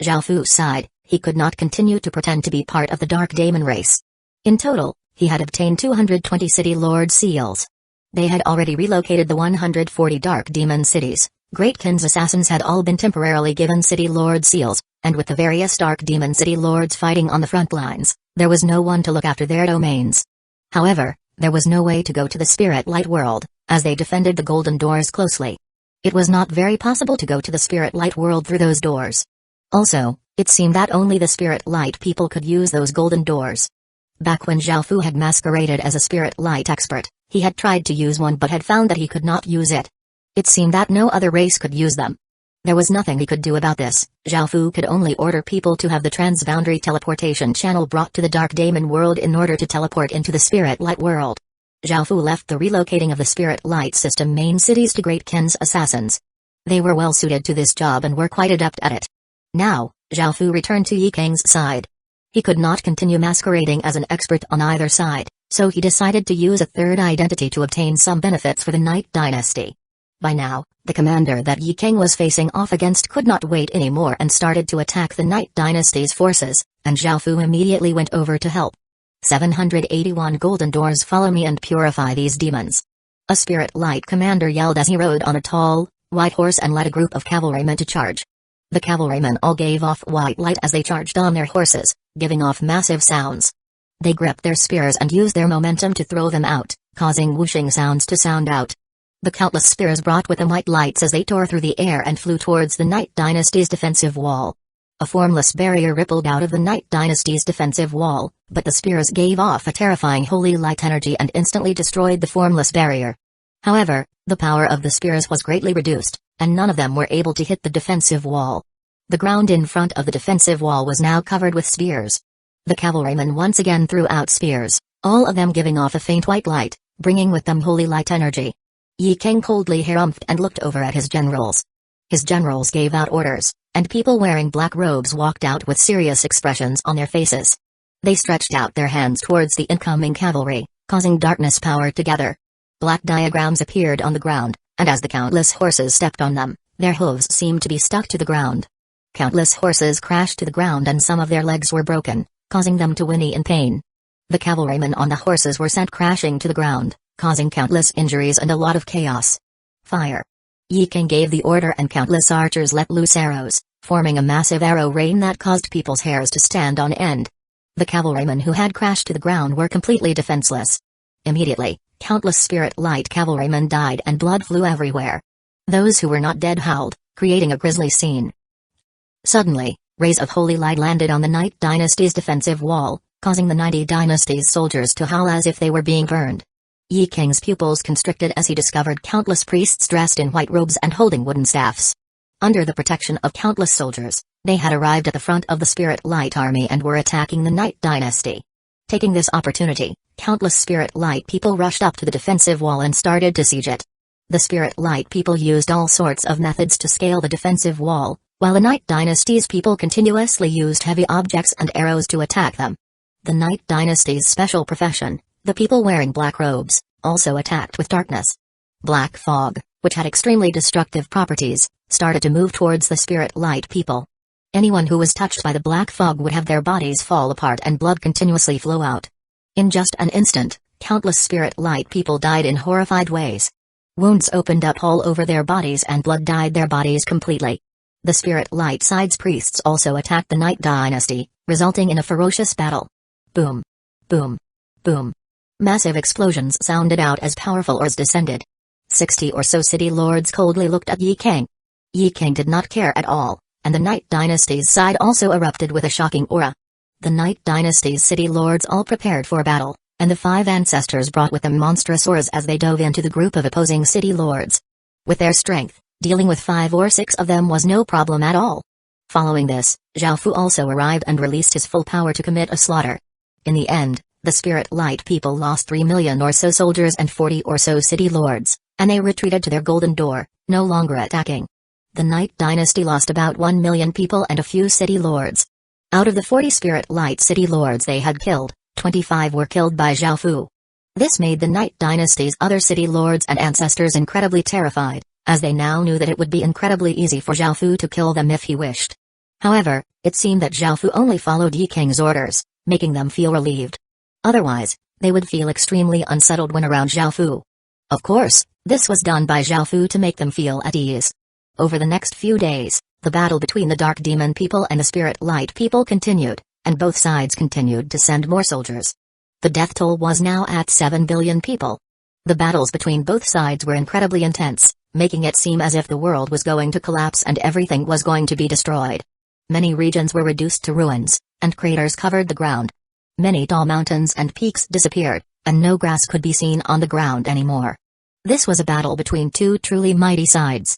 Zhao Fu sighed, he could not continue to pretend to be part of the dark demon race. In total, he had obtained 220 City Lord seals. They had already relocated the 140 dark demon cities. Great Kin's assassins had all been temporarily given City Lord seals, and with the various dark demon city lords fighting on the front lines, there was no one to look after their domains. However, there was no way to go to the Spirit Light world, as they defended the golden doors closely. It was not very possible to go to the Spirit Light world through those doors. Also, it seemed that only the Spirit Light people could use those golden doors. Back when Zhao Fu had masqueraded as a Spirit Light expert, he had tried to use one but had found that he could not use it. It seemed that no other race could use them. There was nothing he could do about this. Zhao Fu could only order people to have the transboundary teleportation channel brought to the Dark Demon world in order to teleport into the Spirit Light world. Zhao Fu left the relocating of the Spirit Light system main cities to Great Kin's assassins. They were well suited to this job and were quite adept at it. Now, Zhao Fu returned to Yi Kang's side. He could not continue masquerading as an expert on either side, so he decided to use a third identity to obtain some benefits for the Night Dynasty. By now, the commander that Yi Kang was facing off against could not wait anymore and started to attack the Night Dynasty's forces, and Zhao Fu immediately went over to help. 781 golden doors, follow me and purify these demons. A Spirit Light commander yelled as he rode on a tall, white horse and led a group of cavalrymen to charge. The cavalrymen all gave off white light as they charged on their horses, giving off massive sounds. They gripped their spears and used their momentum to throw them out, causing whooshing sounds to sound out. The countless spears brought with them white lights as they tore through the air and flew towards the Night Dynasty's defensive wall. A formless barrier rippled out of the Night Dynasty's defensive wall, but the spears gave off a terrifying holy light energy and instantly destroyed the formless barrier. However, the power of the spears was greatly reduced, and none of them were able to hit the defensive wall. The ground in front of the defensive wall was now covered with spears. The cavalrymen once again threw out spears, all of them giving off a faint white light, bringing with them holy light energy. Yi Kang coldly harumphed and looked over at his generals. His generals gave out orders, and people wearing black robes walked out with serious expressions on their faces. They stretched out their hands towards the incoming cavalry, causing darkness power to gather. Black diagrams appeared on the ground, and as the countless horses stepped on them, their hooves seemed to be stuck to the ground. Countless horses crashed to the ground and some of their legs were broken, causing them to whinny in pain. The cavalrymen on the horses were sent crashing to the ground, causing countless injuries and a lot of chaos. Fire. Yi Kang gave the order and countless archers let loose arrows, forming a massive arrow rain that caused people's hairs to stand on end. The cavalrymen who had crashed to the ground were completely defenseless. Immediately, countless Spirit Light cavalrymen died and blood flew everywhere. Those who were not dead howled, creating a grisly scene. Suddenly, rays of holy light landed on the Night Dynasty's defensive wall, causing the 90 Dynasty's soldiers to howl as if they were being burned. Yi King's pupils constricted as he discovered countless priests dressed in white robes and holding wooden staffs. Under the protection of countless soldiers, they had arrived at the front of the Spirit Light Army and were attacking the Night Dynasty. Taking this opportunity, countless Spirit Light people rushed up to the defensive wall and started to siege it. The Spirit Light people used all sorts of methods to scale the defensive wall, while the Night Dynasty's people continuously used heavy objects and arrows to attack them. The Night Dynasty's special profession, the people wearing black robes, also attacked with darkness. Black fog, which had extremely destructive properties, started to move towards the Spirit Light people. Anyone who was touched by the black fog would have their bodies fall apart and blood continuously flow out. In just an instant, countless Spirit Light people died in horrified ways. Wounds opened up all over their bodies and blood dyed their bodies completely. The Spirit Light side's priests also attacked the Night Dynasty, resulting in a ferocious battle. Boom. Boom. Boom. Massive explosions sounded out as powerful oars descended. 60 or so city lords coldly looked at Yi King. Yi King did not care at all, and the Night Dynasty's side also erupted with a shocking aura. The Night Dynasty's city lords all prepared for battle, and the 5 ancestors brought with them monstrous auras as they dove into the group of opposing city lords. With their strength, dealing with 5 or 6 of them was no problem at all. Following this, Zhao Fu also arrived and released his full power to commit a slaughter. In the end, the Spirit Light people lost 3 million or so soldiers and 40 or so city lords, and they retreated to their golden door, no longer attacking. The Night Dynasty lost about 1 million people and a few city lords. Out of the 40 Spirit Light city lords they had killed, 25 were killed by Zhao Fu. This made the Night Dynasty's other city lords and ancestors incredibly terrified, as they now knew that it would be incredibly easy for Zhao Fu to kill them if he wished. However, it seemed that Zhao Fu only followed Yi King's orders, making them feel relieved. Otherwise, they would feel extremely unsettled when around Zhao Fu. Of course, this was done by Zhao Fu to make them feel at ease. Over the next few days, the battle between the Dark Demon people and the Spirit Light people continued, and both sides continued to send more soldiers. The death toll was now at 7 billion people. The battles between both sides were incredibly intense, making it seem as if the world was going to collapse and everything was going to be destroyed. Many regions were reduced to ruins, and craters covered the ground. Many tall mountains and peaks disappeared, and no grass could be seen on the ground anymore. This was a battle between 2 truly mighty sides.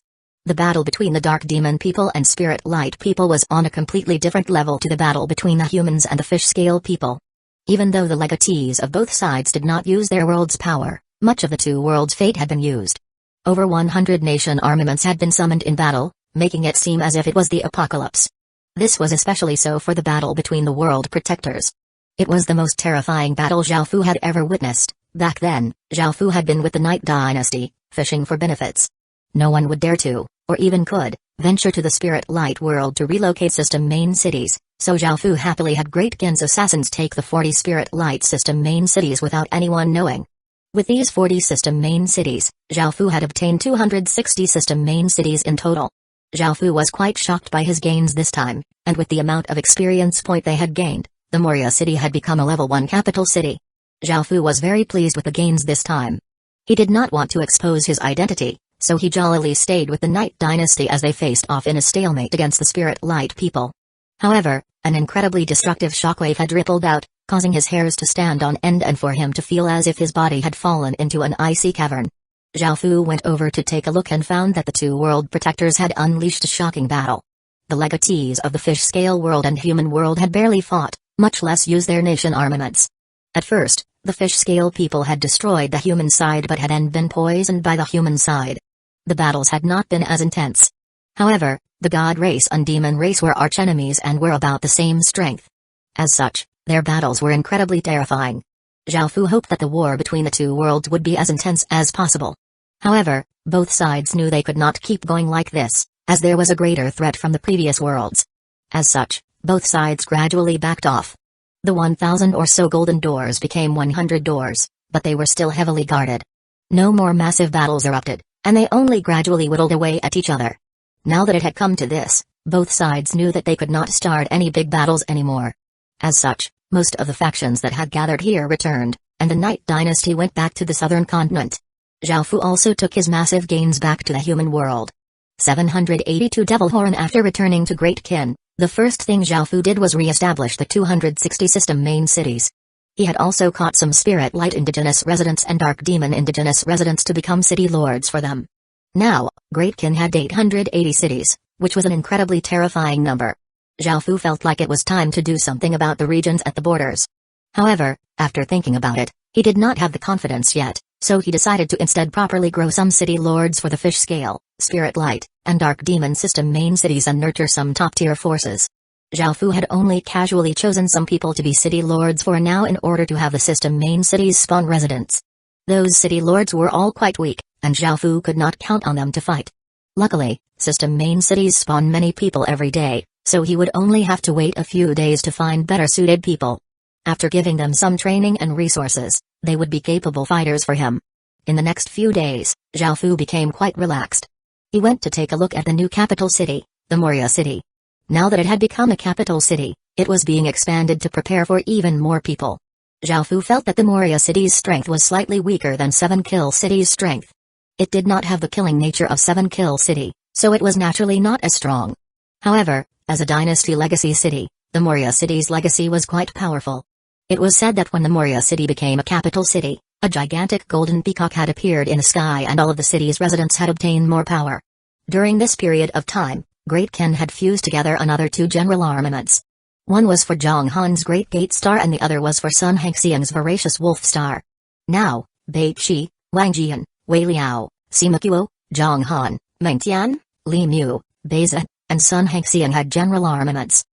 The battle between the Dark Demon people and Spirit Light people was on a completely different level to the battle between the humans and the Fish Scale people. Even though the legatees of both sides did not use their world's power, much of the 2 worlds' fate had been used. Over 100 nation armaments had been summoned in battle, making it seem as if it was the apocalypse. This was especially so for the battle between the world protectors. It was the most terrifying battle Zhao Fu had ever witnessed. Back then, Zhao Fu had been with the Night Dynasty, fishing for benefits. No one would dare to, or even could, venture to the Spirit Light world to relocate system main cities, so Zhao Fu happily had Great Gen's assassins take the 40 Spirit Light system main cities without anyone knowing. With these 40 system main cities, Zhao Fu had obtained 260 system main cities in total. Zhao Fu was quite shocked by his gains this time, and with the amount of experience point they had gained, the Moria city had become a level 1 capital city. Zhao Fu was very pleased with the gains this time. He did not want to expose his identity, so he jollily stayed with the Night Dynasty as they faced off in a stalemate against the Spirit Light people. However, an incredibly destructive shockwave had rippled out, causing his hairs to stand on end and for him to feel as if his body had fallen into an icy cavern. Zhao Fu went over to take a look and found that the 2 world protectors had unleashed a shocking battle. The legatees of the Fish Scale world and human world had barely fought, much less used their nation armaments. At first, the Fish Scale people had destroyed the human side but had then been poisoned by the human side. The battles had not been as intense. However, the God race and demon race were archenemies and were about the same strength. As such, their battles were incredibly terrifying. Zhao Fu hoped that the war between the 2 worlds would be as intense as possible. However, both sides knew they could not keep going like this, as there was a greater threat from the previous worlds. As such, both sides gradually backed off. The 1,000 or so golden doors became 100 doors, but they were still heavily guarded. No more massive battles erupted, and they only gradually whittled away at each other. Now that it had come to this, both sides knew that they could not start any big battles anymore. As such, most of the factions that had gathered here returned, and the Night Dynasty went back to the southern continent. Zhao Fu also took his massive gains back to the human world. 782 Devil Horn. After returning to Great Qin, the first thing Zhao Fu did was re-establish the 260 system main cities. He had also caught some Spirit Light indigenous residents and Dark Demon indigenous residents to become city lords for them. Now, Great Kin had 880 cities, which was an incredibly terrifying number. Zhao Fu felt like it was time to do something about the regions at the borders. However, after thinking about it, he did not have the confidence yet, so he decided to instead properly grow some city lords for the Fish Scale, Spirit Light, and Dark Demon system main cities and nurture some top-tier forces. Zhao Fu had only casually chosen some people to be city lords for now in order to have the system main cities spawn residents. Those city lords were all quite weak, and Zhao Fu could not count on them to fight. Luckily, system main cities spawn many people every day, so he would only have to wait a few days to find better suited people. After giving them some training and resources, they would be capable fighters for him. In the next few days, Zhao Fu became quite relaxed. He went to take a look at the new capital city, the Moria city. Now that it had become a capital city, it was being expanded to prepare for even more people. Zhao Fu felt that the Moria city's strength was slightly weaker than Seven Kill City's strength. It did not have the killing nature of Seven Kill City, so it was naturally not as strong. However, as a dynasty legacy city, the Moria city's legacy was quite powerful. It was said that when the Moria city became a capital city, a gigantic golden peacock had appeared in the sky and all of the city's residents had obtained more power. During this period of time, Great Kin had fused together another two general armaments. One was for Zhang Han's Great Gate Star and the other was for Sun Hengxiang's Voracious Wolf Star. Now, Bai Qi, Wang Jian, Wei Liao, Sima Kuo, Zhang Han, Meng Tian, Li Mu, Beiza, and Sun Hengxiang had general armaments.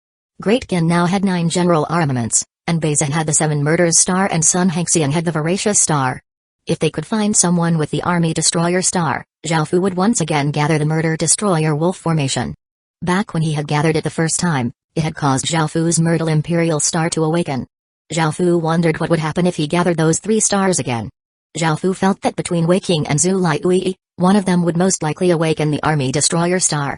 Great Kin now had 9 general armaments, and Beiza had the 7 Murders Star and Sun Hengxiang had the Voracious Star. If they could find someone with the Army Destroyer Star, Zhao Fu would once again gather the Murder Destroyer Wolf formation. Back when he had gathered it the first time, it had caused Zhao Fu's Myrtle Imperial Star to awaken. Zhao Fu wondered what would happen if he gathered those 3 stars again. Zhao Fu felt that between Wei Qing and Zhu Liui, one of them would most likely awaken the Army Destroyer Star.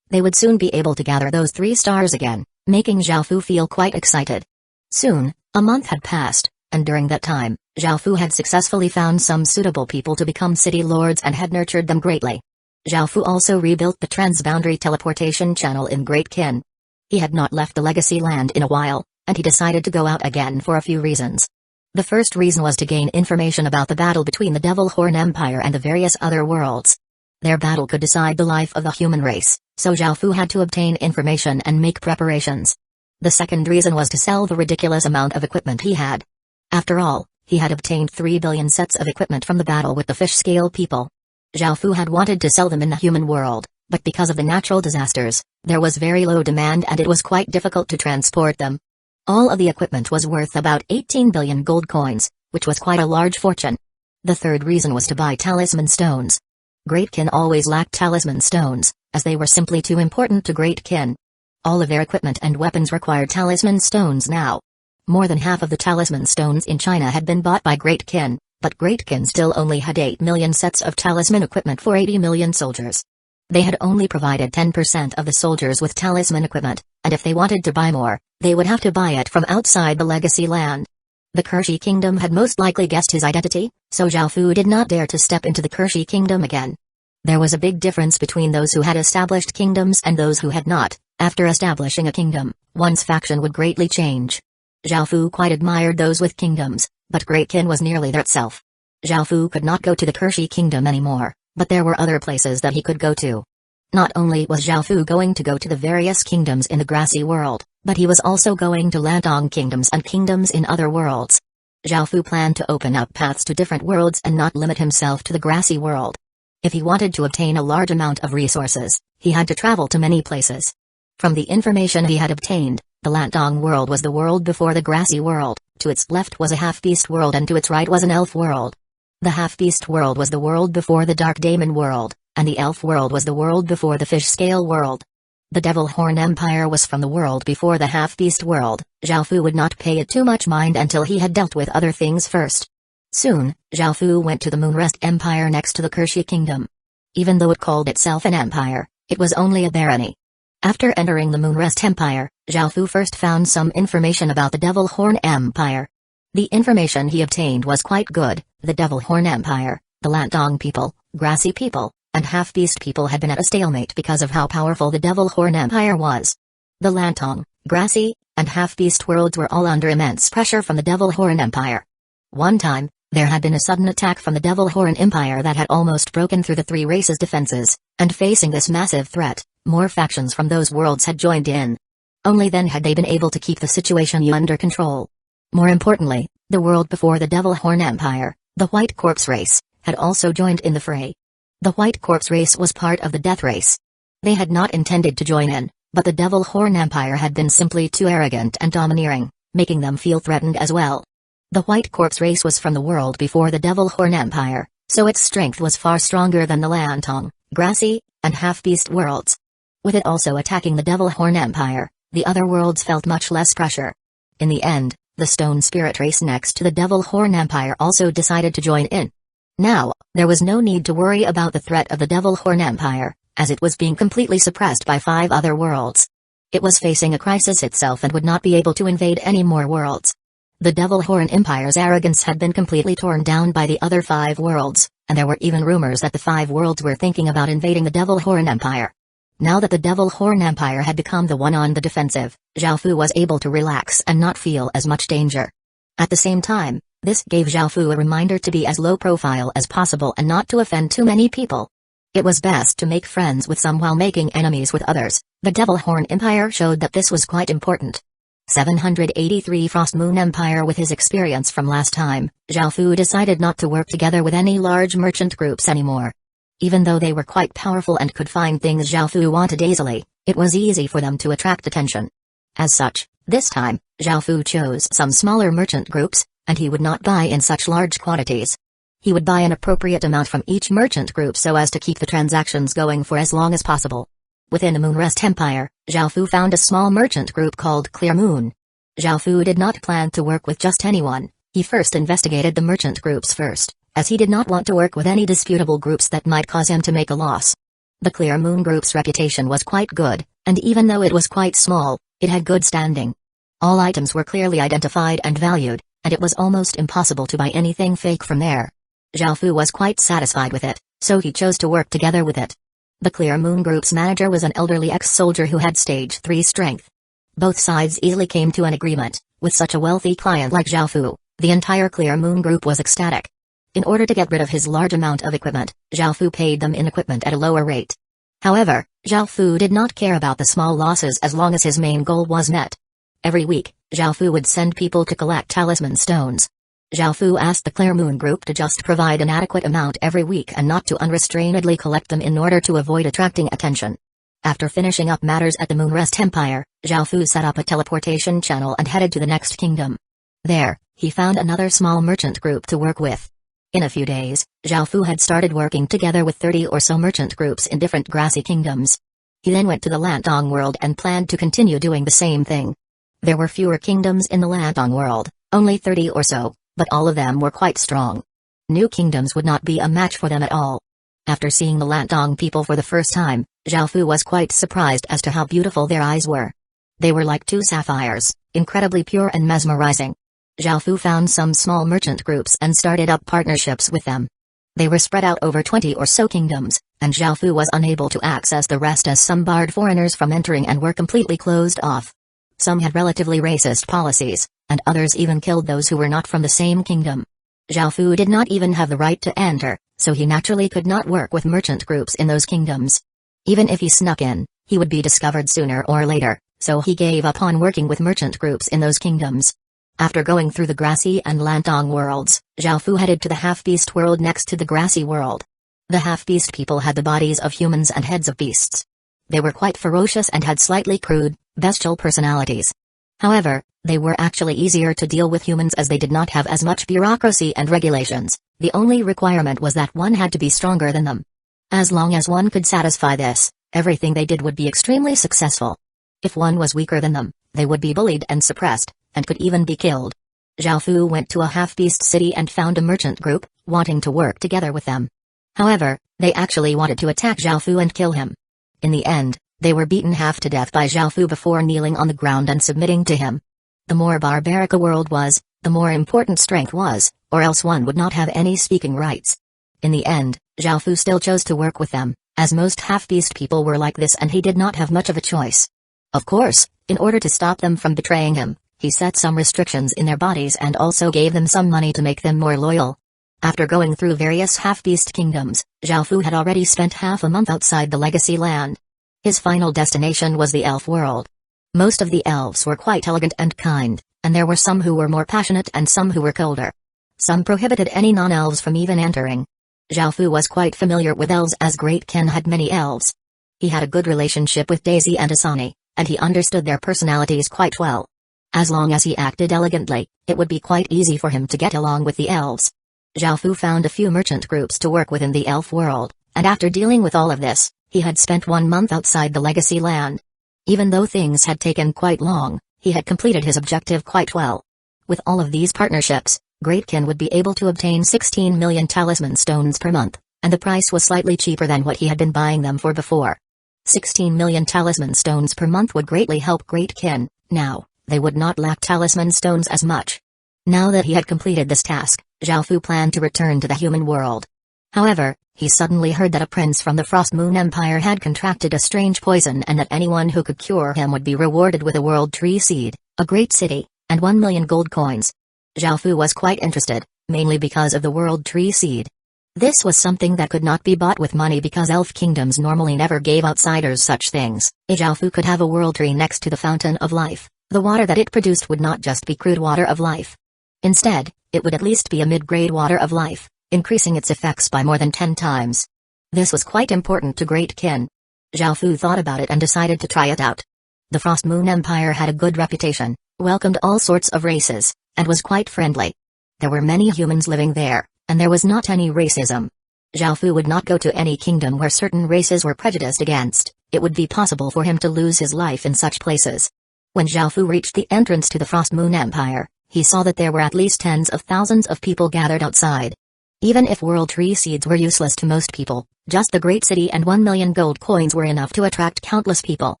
They would soon be able to gather those 3 stars again, making Zhao Fu feel quite excited. Soon, a month had passed, and during that time, Zhao Fu had successfully found some suitable people to become city lords and had nurtured them greatly. Zhao Fu also rebuilt the transboundary teleportation channel in Great Kin. He had not left the legacy land in a while, and he decided to go out again for a few reasons. The first reason was to gain information about the battle between the Devil Horn Empire and the various other worlds. Their battle could decide the life of the human race, so Zhao Fu had to obtain information and make preparations. The second reason was to sell the ridiculous amount of equipment he had. After all, he had obtained 3 billion sets of equipment from the battle with the fish scale people. Zhao Fu had wanted to sell them in the human world, but because of the natural disasters, there was very low demand and it was quite difficult to transport them. All of the equipment was worth about 18 billion gold coins, which was quite a large fortune. The third reason was to buy talisman stones. Great Kin always lacked talisman stones, as they were simply too important to Great Kin. All of their equipment and weapons required talisman stones now. More than half of the talisman stones in China had been bought by Great Kin, but Great Kin still only had 8 million sets of talisman equipment for 80 million soldiers. They had only provided 10% of the soldiers with talisman equipment, and if they wanted to buy more, they would have to buy it from outside the legacy land. The Kershi Kingdom had most likely guessed his identity, so Zhao Fu did not dare to step into the Kershi Kingdom again. There was a big difference between those who had established kingdoms and those who had not. After establishing a kingdom, one's faction would greatly change. Zhao Fu quite admired those with kingdoms, but Great Kin was nearly there itself. Zhao Fu could not go to the Kershi Kingdom anymore, but there were other places that he could go to. Not only was Zhao Fu going to go to the various kingdoms in the grassy world, but he was also going to Lantong kingdoms and kingdoms in other worlds. Zhao Fu planned to open up paths to different worlds and not limit himself to the grassy world. If he wanted to obtain a large amount of resources, he had to travel to many places. From the information he had obtained, the Lantong world was the world before the grassy world, to its left was a half-beast world and to its right was an elf world. The half-beast world was the world before the Dark Daemon world, and the elf world was the world before the fish scale world. The Devil Horn Empire was from the world before the half-beast world. Zhao Fu would not pay it too much mind until he had dealt with other things first. Soon, Zhao Fu went to the Moonrest Empire next to the Kershi Kingdom. Even though it called itself an empire, it was only a barony. After entering the Moonrest Empire, Zhao Fu first found some information about the Devil Horn Empire. The information he obtained was quite good. The Devil Horn Empire, the Lantong people, grassy people, and half-beast people had been at a stalemate because of how powerful the Devil Horn Empire was. The Lantong, grassy, and and half-beast worlds were all under immense pressure from the Devil Horn Empire. One time, there had been a sudden attack from the Devil Horn Empire that had almost broken through the three races' defenses, and facing this massive threat, more factions from those worlds had joined in. Only then had they been able to keep the situation under control. More importantly, the world before the Devil Horn Empire, the White Corpse race, had also joined in the fray. The White Corpse race was part of the Death race. They had not intended to join in, but the Devil Horn Empire had been simply too arrogant and domineering, making them feel threatened as well. The White Corpse race was from the world before the Devil Horn Empire, so its strength was far stronger than the Lantong, Grassy, and Half-Beast worlds. With it also attacking the Devil Horn Empire, the other worlds felt much less pressure. In the end, the Stone Spirit race next to the Devil Horn Empire also decided to join in. Now, there was no need to worry about the threat of the Devil Horn Empire, as it was being completely suppressed by 5 other worlds. It was facing a crisis itself and would not be able to invade any more worlds. The Devil Horn Empire's arrogance had been completely torn down by the other 5 worlds, and there were even rumors that the 5 worlds were thinking about invading the Devil Horn Empire. Now that the Devil Horn Empire had become the one on the defensive, Zhao Fu was able to relax and not feel as much danger. At the same time, this gave Zhao Fu a reminder to be as low profile as possible and not to offend too many people. It was best to make friends with some while making enemies with others. The Devil Horn Empire showed that this was quite important. 783 Frost Moon Empire. With his experience from last time, Zhao Fu decided not to work together with any large merchant groups anymore. Even though they were quite powerful and could find things Zhao Fu wanted easily, it was easy for them to attract attention. As such, this time, Zhao Fu chose some smaller merchant groups, and he would not buy in such large quantities. He would buy an appropriate amount from each merchant group so as to keep the transactions going for as long as possible. Within the Moonrest Empire, Zhao Fu found a small merchant group called Clear Moon. Zhao Fu did not plan to work with just anyone. He first investigated the merchant groups first, as he did not want to work with any disputable groups that might cause him to make a loss. The Clear Moon group's reputation was quite good, and even though it was quite small, it had good standing. All items were clearly identified and valued, and it was almost impossible to buy anything fake from there. Zhao Fu was quite satisfied with it, so he chose to work together with it. The Clear Moon group's manager was an elderly ex-soldier who had stage 3 strength. Both sides easily came to an agreement. With such a wealthy client like Zhao Fu, the entire Clear Moon group was ecstatic. In order to get rid of his large amount of equipment, Zhao Fu paid them in equipment at a lower rate. However, Zhao Fu did not care about the small losses as long as his main goal was met. Every week, Zhao Fu would send people to collect talisman stones. Zhao Fu asked the Clear Moon group to just provide an adequate amount every week and not to unrestrainedly collect them in order to avoid attracting attention. After finishing up matters at the Moonrest Empire, Zhao Fu set up a teleportation channel and headed to the next kingdom. There, he found another small merchant group to work with. In a few days, Zhao Fu had started working together with 30 or so merchant groups in different grassy kingdoms. He then went to the Lantong world and planned to continue doing the same thing. There were fewer kingdoms in the Lantong world, only 30 or so, but all of them were quite strong. New kingdoms would not be a match for them at all. After seeing the Lantong people for the first time, Zhao Fu was quite surprised as to how beautiful their eyes were. They were like 2 sapphires, incredibly pure and mesmerizing. Zhao Fu found some small merchant groups and started up partnerships with them. They were spread out over 20 or so kingdoms, and Zhao Fu was unable to access the rest as some barred foreigners from entering and were completely closed off. Some had relatively racist policies, and others even killed those who were not from the same kingdom. Zhao Fu did not even have the right to enter, so he naturally could not work with merchant groups in those kingdoms. Even if he snuck in, he would be discovered sooner or later, so he gave up on working with merchant groups in those kingdoms. After going through the Grassy and Lantong worlds, Zhao Fu headed to the Half-Beast world next to the Grassy world. The Half-Beast people had the bodies of humans and heads of beasts. They were quite ferocious and had slightly crude, bestial personalities. However, they were actually easier to deal with humans as they did not have as much bureaucracy and regulations. The only requirement was that one had to be stronger than them. As long as one could satisfy this, everything they did would be extremely successful. If one was weaker than them, they would be bullied and suppressed, and could even be killed. Zhao Fu went to a half-beast city and found a merchant group, wanting to work together with them. However, they actually wanted to attack Zhao Fu and kill him. In the end, they were beaten half to death by Zhao Fu before kneeling on the ground and submitting to him. The more barbaric a world was, the more important strength was, or else one would not have any speaking rights. In the end, Zhao Fu still chose to work with them, as most half-beast people were like this and he did not have much of a choice. Of course, in order to stop them from betraying him, he set some restrictions in their bodies and also gave them some money to make them more loyal. After going through various half-beast kingdoms, Zhao Fu had already spent half a month outside the Legacy Land. His final destination was the elf world. Most of the elves were quite elegant and kind, and there were some who were more passionate and some who were colder. Some prohibited any non-elves from even entering. Zhao Fu was quite familiar with elves as Great Ken had many elves. He had a good relationship with Daisy and Asani, and he understood their personalities quite well. As long as he acted elegantly, it would be quite easy for him to get along with the elves. Zhao Fu found a few merchant groups to work with in the elf world, and after dealing with all of this, he had spent 1 month outside the Legacy Land. Even though things had taken quite long, he had completed his objective quite well. With all of these partnerships, Great Ken would be able to obtain 16 million talisman stones per month, and the price was slightly cheaper than what he had been buying them for before. 16 million talisman stones per month would greatly help Great Ken. Now, they would not lack talisman stones as much. Now that he had completed this task, Zhao Fu planned to return to the human world. However, he suddenly heard that a prince from the Frost Moon Empire had contracted a strange poison and that anyone who could cure him would be rewarded with a world tree seed, a great city, and 1 million gold coins. Zhao Fu was quite interested, mainly because of the world tree seed. This was something that could not be bought with money because elf kingdoms normally never gave outsiders such things. Zhao Fu could have a world tree next to the fountain of life. The water that it produced would not just be crude water of life. Instead, it would at least be a mid-grade water of life, increasing its effects by more than 10 times. This was quite important to Great Ken. Zhao Fu thought about it and decided to try it out. The Frost Moon Empire had a good reputation, welcomed all sorts of races, and was quite friendly. There were many humans living there, and there was not any racism. Zhao Fu would not go to any kingdom where certain races were prejudiced against. It would be possible for him to lose his life in such places. When Zhao Fu reached the entrance to the Frost Moon Empire, he saw that there were at least tens of thousands of people gathered outside. Even if world tree seeds were useless to most people, just the great city and 1 million gold coins were enough to attract countless people.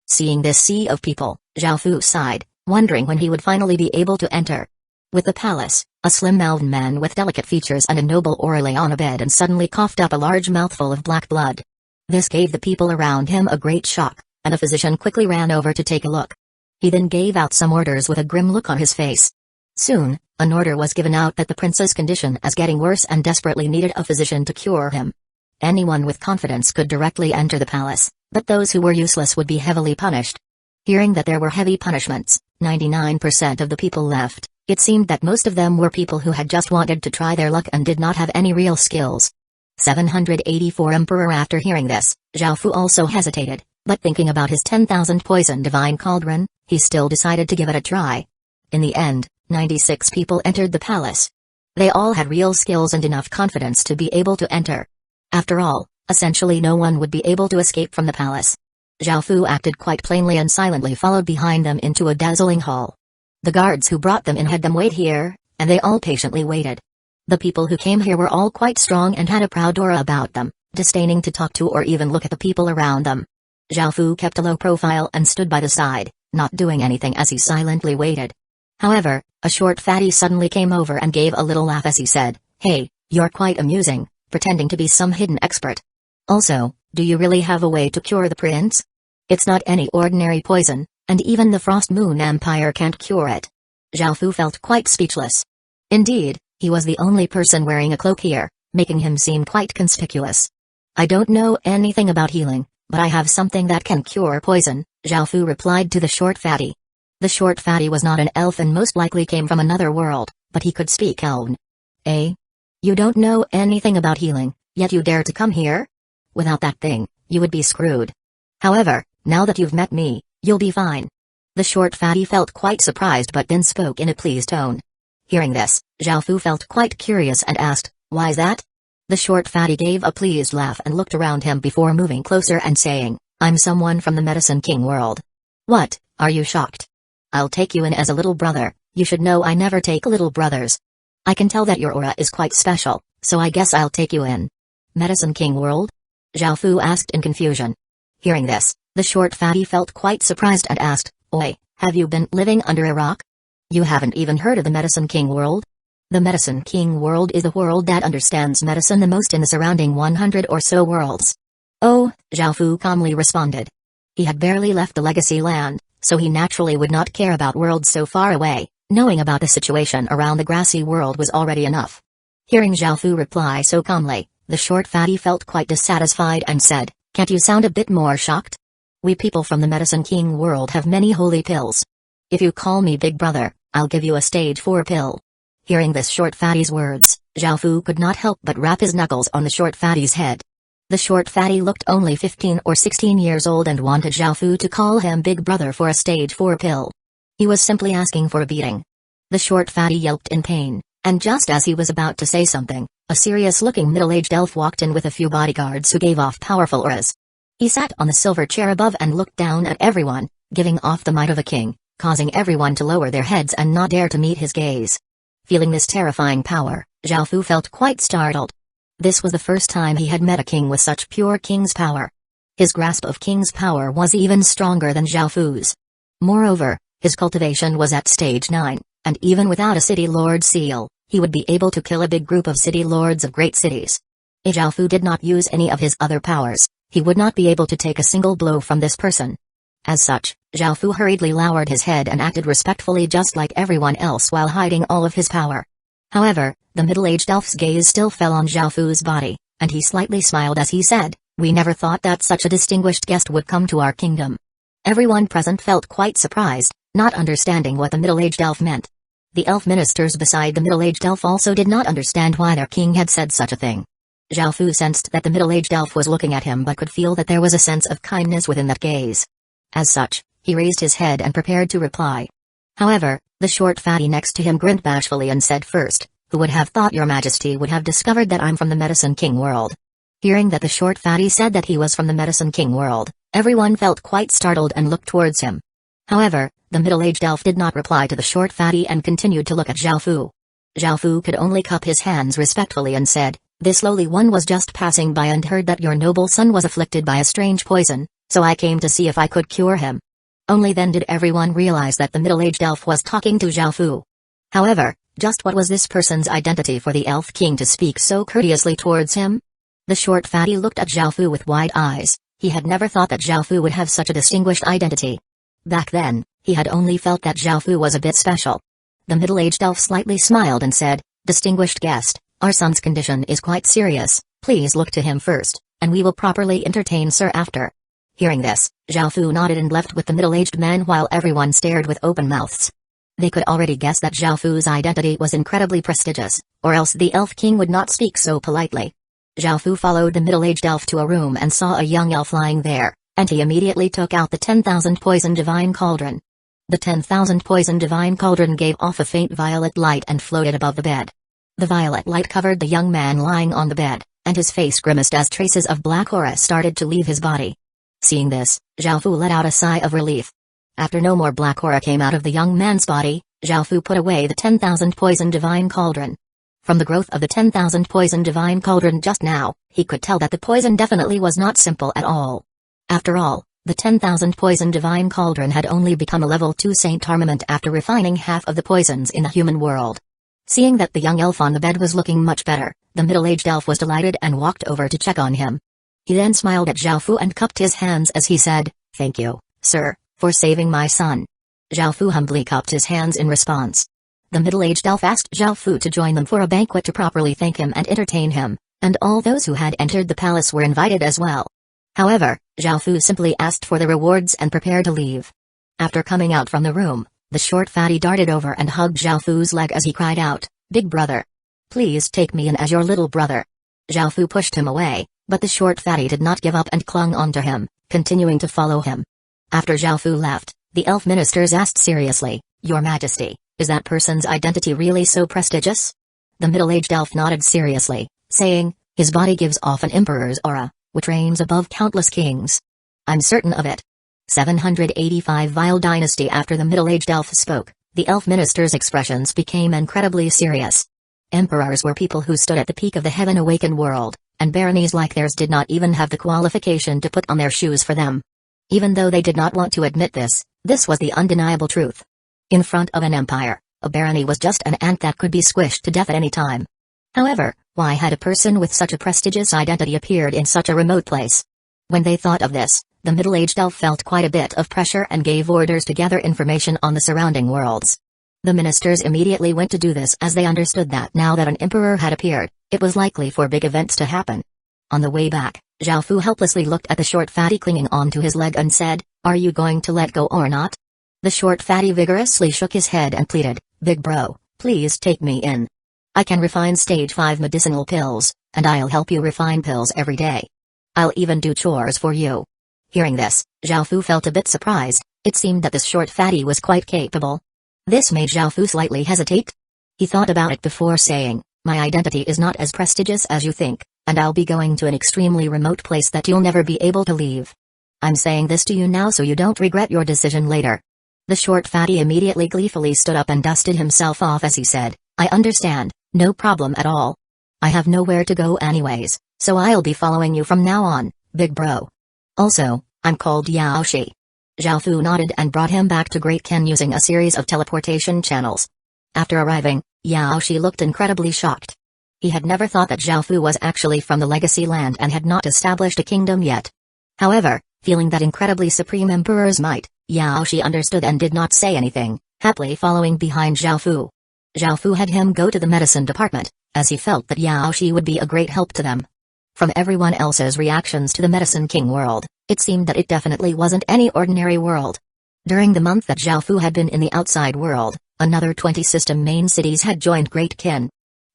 Seeing this sea of people, Zhao Fu sighed, wondering when he would finally be able to enter. With the palace, a slim elven man with delicate features and a noble aura lay on a bed and suddenly coughed up a large mouthful of black blood. This gave the people around him a great shock, and a physician quickly ran over to take a look. He then gave out some orders with a grim look on his face. Soon, an order was given out that the prince's condition is getting worse and desperately needed a physician to cure him. Anyone with confidence could directly enter the palace, but those who were useless would be heavily punished. Hearing that there were heavy punishments, 99% of the people left. It seemed that most of them were people who had just wanted to try their luck and did not have any real skills. 784 Emperor. After hearing this, Zhao Fu also hesitated, but thinking about his 10,000 poison divine cauldron, he still decided to give it a try. In the end, 96 people entered the palace. They all had real skills and enough confidence to be able to enter. After all, essentially no one would be able to escape from the palace. Zhao Fu acted quite plainly and silently followed behind them into a dazzling hall. The guards who brought them in had them wait here, and they all patiently waited. The people who came here were all quite strong and had a proud aura about them, disdaining to talk to or even look at the people around them. Zhao Fu kept a low profile and stood by the side, not doing anything as he silently waited. However, a short fatty suddenly came over and gave a little laugh as he said, "Hey, you're quite amusing, pretending to be some hidden expert. Also, do you really have a way to cure the prince? It's not any ordinary poison, and even the Frost Moon Empire can't cure it." Zhao Fu felt quite speechless. Indeed, he was the only person wearing a cloak here, making him seem quite conspicuous. "I don't know anything about healing, but I have something that can cure poison," Zhao Fu replied to the short fatty. The short fatty was not an elf and most likely came from another world, but he could speak Elven. You don't know anything about healing, yet you dare to come here? Without that thing, you would be screwed. However, now that you've met me, you'll be fine." The short fatty felt quite surprised but then spoke in a pleased tone. Hearing this, Zhao Fu felt quite curious and asked, "Why's that?" The short fatty gave a pleased laugh and looked around him before moving closer and saying, "I'm someone from the Medicine King world." "What, are you shocked? I'll take you in as a little brother. You should know I never take little brothers. I can tell that your aura is quite special, so I guess I'll take you in." "Medicine King world?" Zhao Fu asked in confusion. Hearing this, the short fatty felt quite surprised and asked, "Oi, have you been living under a rock? You haven't even heard of the Medicine King world?" The Medicine King world is the world that understands medicine the most in the surrounding 100 or so worlds. "Oh," Zhao Fu calmly responded. He had barely left the legacy land, so he naturally would not care about worlds so far away. Knowing about the situation around the grassy world was already enough. Hearing Zhao Fu reply so calmly, the short fatty felt quite dissatisfied and said, "Can't you sound a bit more shocked? We people from the Medicine King world have many holy pills. If you call me Big Brother, I'll give you a stage 4 pill." Hearing this short fatty's words, Zhao Fu could not help but rap his knuckles on the short fatty's head. The short fatty looked only 15 or 16 years old and wanted Zhao Fu to call him Big Brother for a stage 4 pill. He was simply asking for a beating. The short fatty yelped in pain, and just as he was about to say something, a serious-looking middle-aged elf walked in with a few bodyguards who gave off powerful auras. He sat on the silver chair above and looked down at everyone, giving off the might of a king, causing everyone to lower their heads and not dare to meet his gaze. Feeling this terrifying power, Zhao Fu felt quite startled. This was the first time he had met a king with such pure king's power. His grasp of king's power was even stronger than Zhao Fu's. Moreover, his cultivation was at stage 9, and even without a city lord seal, he would be able to kill a big group of city lords of great cities. If Zhao Fu did not use any of his other powers, he would not be able to take a single blow from this person. As such, Zhao Fu hurriedly lowered his head and acted respectfully just like everyone else while hiding all of his power. However, the middle-aged elf's gaze still fell on Zhao Fu's body, and he slightly smiled as he said, "We never thought that such a distinguished guest would come to our kingdom." Everyone present felt quite surprised, not understanding what the middle-aged elf meant. The elf ministers beside the middle-aged elf also did not understand why their king had said such a thing. Zhao Fu sensed that the middle-aged elf was looking at him but could feel that there was a sense of kindness within that gaze. As such, he raised his head and prepared to reply. However, the short fatty next to him grinned bashfully and said, "First, who would have thought your majesty would have discovered that I'm from the Medicine King world?" Hearing that the short fatty said that he was from the Medicine King world, everyone felt quite startled and looked towards him. However, the middle-aged elf did not reply to the short fatty and continued to look at Zhao Fu. Zhao Fu could only cup his hands respectfully and said, "This lowly one was just passing by and heard that your noble son was afflicted by a strange poison, so I came to see if I could cure him." Only then did everyone realize that the middle-aged elf was talking to Zhao Fu. However, just what was this person's identity for the elf king to speak so courteously towards him? The short fatty looked at Zhao Fu with wide eyes. He had never thought that Zhao Fu would have such a distinguished identity. Back then, he had only felt that Zhao Fu was a bit special. The middle-aged elf slightly smiled and said, "Distinguished guest, our son's condition is quite serious, please look to him first, and we will properly entertain sir after." Hearing this, Zhao Fu nodded and left with the middle-aged man while everyone stared with open mouths. They could already guess that Zhao Fu's identity was incredibly prestigious, or else the elf king would not speak so politely. Zhao Fu followed the middle-aged elf to a room and saw a young elf lying there, and he immediately took out the 10,000 poison divine cauldron. The 10,000 poison divine cauldron gave off a faint violet light and floated above the bed. The violet light covered the young man lying on the bed, and his face grimaced as traces of black aura started to leave his body. Seeing this, Zhao Fu let out a sigh of relief. After no more black aura came out of the young man's body, Zhao Fu put away the 10,000 poison divine cauldron. From the growth of the 10,000 poison divine cauldron just now, he could tell that the poison definitely was not simple at all. After all, the 10,000 poison divine cauldron had only become a level 2 saint armament after refining half of the poisons in the human world. Seeing that the young elf on the bed was looking much better, the middle-aged elf was delighted and walked over to check on him. He then smiled at Zhao Fu and cupped his hands as he said, "Thank you, sir, for saving my son." Zhao Fu humbly cupped his hands in response. The middle-aged elf asked Zhao Fu to join them for a banquet to properly thank him and entertain him, and all those who had entered the palace were invited as well. However, Zhao Fu simply asked for the rewards and prepared to leave. After coming out from the room, the short fatty darted over and hugged Zhao Fu's leg as he cried out, "Big brother! Please take me in as your little brother." Zhao Fu pushed him away, but the short fatty did not give up and clung onto him, continuing to follow him. After Zhao Fu left, the elf ministers asked seriously, "Your Majesty, is that person's identity really so prestigious?" The middle-aged elf nodded seriously, saying, "His body gives off an emperor's aura, which reigns above countless kings." "I'm certain of it." 785 Vile Dynasty. After the middle-aged elf spoke, the elf minister's expressions became incredibly serious. Emperors were people who stood at the peak of the heaven-awakened world, and baronies like theirs did not even have the qualification to put on their shoes for them. Even though they did not want to admit this, this was the undeniable truth. In front of an empire, a barony was just an ant that could be squished to death at any time. However, why had a person with such a prestigious identity appeared in such a remote place? When they thought of this, the middle-aged elf felt quite a bit of pressure and gave orders to gather information on the surrounding worlds. The ministers immediately went to do this as they understood that now that an emperor had appeared, it was likely for big events to happen. On the way back, Zhao Fu helplessly looked at the short fatty clinging onto his leg and said, "Are you going to let go or not?" The short fatty vigorously shook his head and pleaded, "Big bro, please take me in. I can refine stage 5 medicinal pills, and I'll help you refine pills every day. I'll even do chores for you." Hearing this, Zhao Fu felt a bit surprised. It seemed that this short fatty was quite capable. This made Zhao Fu slightly hesitate. He thought about it before saying, "My identity is not as prestigious as you think, and I'll be going to an extremely remote place that you'll never be able to leave. I'm saying this to you now so you don't regret your decision later." The short fatty immediately gleefully stood up and dusted himself off as he said, "I understand, no problem at all. I have nowhere to go anyways, so I'll be following you from now on, big bro. Also, I'm called Yaoshi." Zhao Fu nodded and brought him back to Great Ken using a series of teleportation channels. After arriving, Yaoshi looked incredibly shocked. He had never thought that Zhao Fu was actually from the Legacy Land and had not established a kingdom yet. However, feeling that incredibly supreme emperor's might, Yaoshi understood and did not say anything, happily following behind Zhao Fu. Zhao Fu had him go to the medicine department, as he felt that Yaoshi would be a great help to them. From everyone else's reactions to the Medicine King world, it seemed that it definitely wasn't any ordinary world. During the month that Zhao Fu had been in the outside world, another 20 system main cities had joined Great Ken.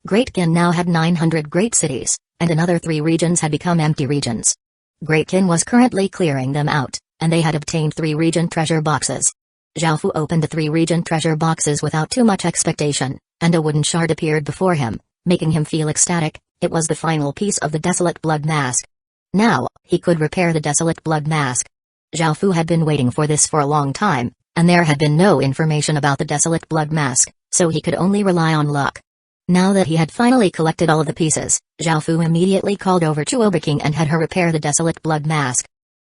Great Ken now had 900 great cities, and another 3 regions had become empty regions. Great Ken was currently clearing them out, and they had obtained 3 region treasure boxes. Zhao Fu opened the 3 region treasure boxes without too much expectation, and a wooden shard appeared before him, making him feel ecstatic. It was the final piece of the Desolate Blood Mask. Now, he could repair the Desolate Blood Mask. Zhao Fu had been waiting for this for a long time, and there had been no information about the Desolate Blood Mask, so he could only rely on luck. Now that he had finally collected all of the pieces, Zhao Fu immediately called over Chuoba King and had her repair the Desolate Blood Mask.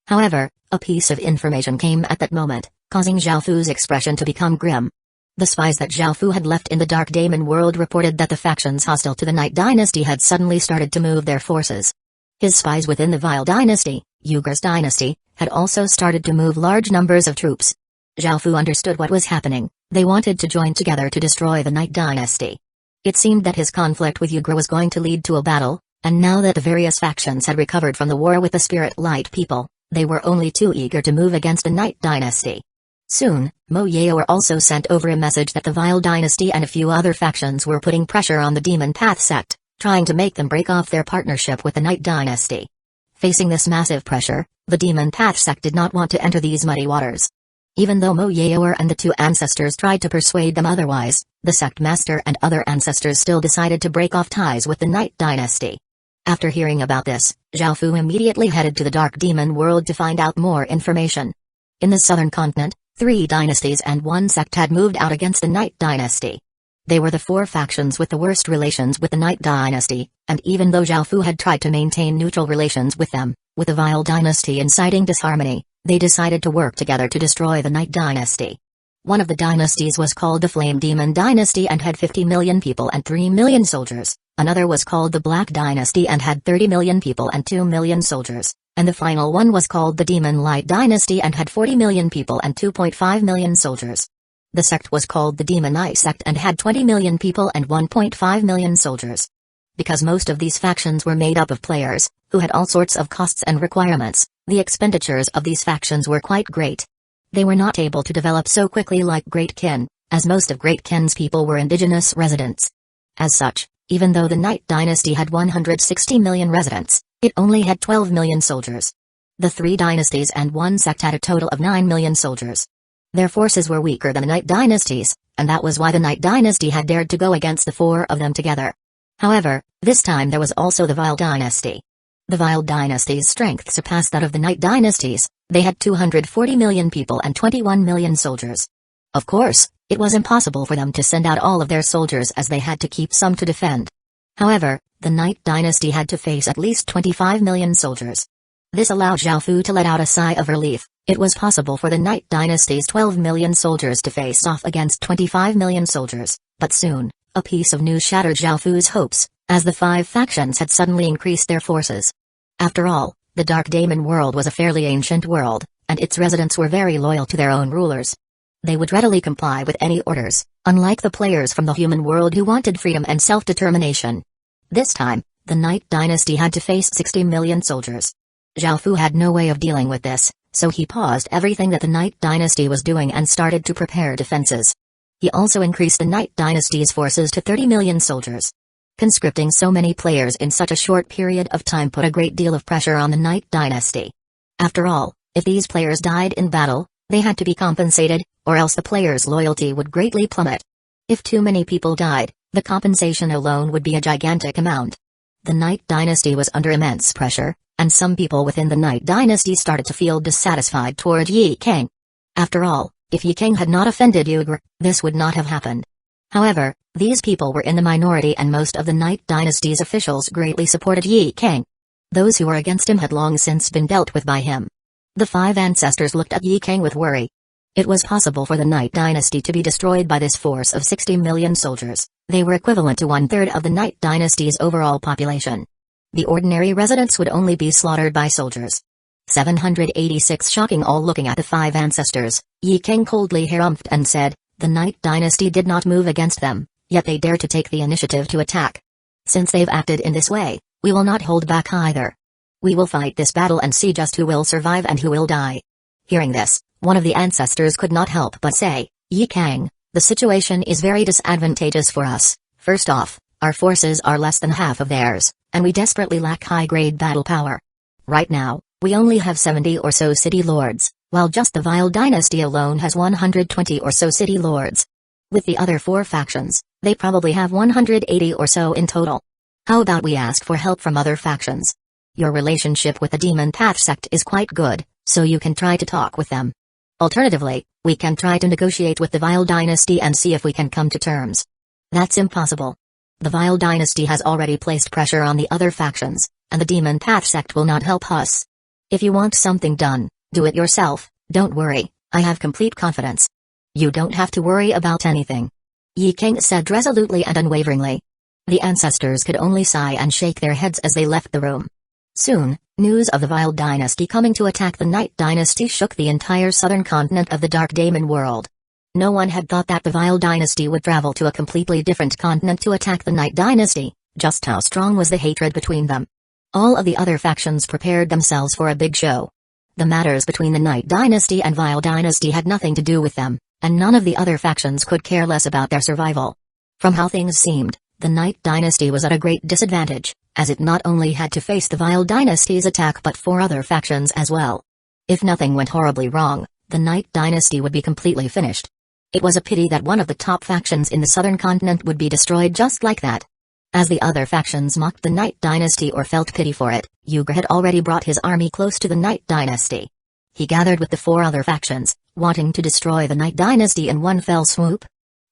However, a piece of information came at that moment, causing Zhao Fu's expression to become grim. The spies that Zhao Fu had left in the Dark Daemon world reported that the factions hostile to the Night Dynasty had suddenly started to move their forces. His spies within the Vile Dynasty, Hyuga's dynasty, had also started to move large numbers of troops. Zhao Fu understood what was happening. They wanted to join together to destroy the Night Dynasty. It seemed that his conflict with Hyuga was going to lead to a battle, and now that the various factions had recovered from the war with the Spirit Light people, they were only too eager to move against the Night Dynasty. Soon, Moyeo also sent over a message that the Vile Dynasty and a few other factions were putting pressure on the Demon Path sect, trying to make them break off their partnership with the Night Dynasty. Facing this massive pressure, the Demon Path sect did not want to enter these muddy waters. Even though Moyeo and the 2 ancestors tried to persuade them otherwise, the sect master and other ancestors still decided to break off ties with the Night Dynasty. After hearing about this, Zhao Fu immediately headed to the Dark Demon world to find out more information. In the southern continent, 3 dynasties and 1 sect had moved out against the Night Dynasty. They were the 4 factions with the worst relations with the Night Dynasty, and even though Zhao Fu had tried to maintain neutral relations with them, with the Vile Dynasty inciting disharmony, they decided to work together to destroy the Night Dynasty. One of the dynasties was called the Flame Demon Dynasty and had 50 million people and 3 million soldiers. Another was called the Black Dynasty and had 30 million people and 2 million soldiers. And the final one was called the Demon Light Dynasty and had 40 million people and 2.5 million soldiers. The sect was called the Demon Eye Sect and had 20 million people and 1.5 million soldiers. Because most of these factions were made up of players, who had all sorts of costs and requirements, the expenditures of these factions were quite great. They were not able to develop so quickly like Great Ken, as most of Great Ken's people were indigenous residents. As such, even though the Night Dynasty had 160 million residents, it only had 12 million soldiers. The 3 dynasties and 1 sect had a total of 9 million soldiers. Their forces were weaker than the Night Dynasties, and that was why the Night Dynasty had dared to go against the 4 of them together. However, this time there was also the Vile Dynasty. The Vile Dynasty's strength surpassed that of the Night Dynasties. They had 240 million people and 21 million soldiers. Of course, it was impossible for them to send out all of their soldiers as they had to keep some to defend. However, the Night Dynasty had to face at least 25 million soldiers. This allowed Zhao Fu to let out a sigh of relief. It was possible for the Night Dynasty's 12 million soldiers to face off against 25 million soldiers, but soon, a piece of news shattered Zhao Fu's hopes, as the 5 factions had suddenly increased their forces. After all, The Dark Daemon world was a fairly ancient world, and its residents were very loyal to their own rulers. They would readily comply with any orders, unlike the players from the human world who wanted freedom and self-determination. This time, the Night Dynasty had to face 60 million soldiers. Zhao Fu had no way of dealing with this, so he paused everything that the Night Dynasty was doing and started to prepare defenses. He also increased the Night Dynasty's forces to 30 million soldiers. Conscripting so many players in such a short period of time put a great deal of pressure on the Night Dynasty. After all, if these players died in battle, they had to be compensated, or else the players' loyalty would greatly plummet. If too many people died, the compensation alone would be a gigantic amount. The Night Dynasty was under immense pressure, and some people within the Night Dynasty started to feel dissatisfied toward Ye King. After all, if Ye King had not offended Hyuga, this would not have happened. However, these people were in the minority and most of the Night Dynasty's officials greatly supported Ye King. Those who were against him had long since been dealt with by him. The 5 ancestors looked at Ye King with worry. It was possible for the Night Dynasty to be destroyed by this force of 60 million soldiers. They were equivalent to 1/3 of the Night Dynasty's overall population. The ordinary residents would only be slaughtered by soldiers. 786 Shocking. All looking at the 5 ancestors, Ye King coldly harumphed and said, "The Night Dynasty did not move against them, yet they dare to take the initiative to attack. Since they've acted in this way, we will not hold back either. We will fight this battle and see just who will survive and who will die." Hearing this, one of the ancestors could not help but say, "Ye King, the situation is very disadvantageous for us. First off, our forces are less than half of theirs, and we desperately lack high-grade battle power. Right now, we only have 70 or so city lords, while just the Vile Dynasty alone has 120 or so city lords. With the other 4 factions, they probably have 180 or so in total. How about we ask for help from other factions? Your relationship with the Demon Path sect is quite good, so you can try to talk with them. Alternatively, we can try to negotiate with the Vile Dynasty and see if we can come to terms." "That's impossible. The Vile Dynasty has already placed pressure on the other factions, and the Demon Path sect will not help us. If you want something done, do it yourself. Don't worry, I have complete confidence." "You don't have to worry about anything," Ye King said resolutely and unwaveringly. The ancestors could only sigh and shake their heads as they left the room. Soon, news of the Vile Dynasty coming to attack the Night Dynasty shook the entire southern continent of the Dark Daemon world. No one had thought that the Vile Dynasty would travel to a completely different continent to attack the Night Dynasty. Just how strong was the hatred between them? All of the other factions prepared themselves for a big show. The matters between the Night Dynasty and Vile Dynasty had nothing to do with them, and none of the other factions could care less about their survival. From how things seemed, the Night Dynasty was at a great disadvantage, as it not only had to face the Vile Dynasty's attack but 4 other factions as well. If nothing went horribly wrong, the Night Dynasty would be completely finished. It was a pity that one of the top factions in the southern continent would be destroyed just like that. As the other factions mocked the Night Dynasty or felt pity for it, Hyuga had already brought his army close to the Night Dynasty. He gathered with the 4 other factions, wanting to destroy the Night Dynasty in one fell swoop.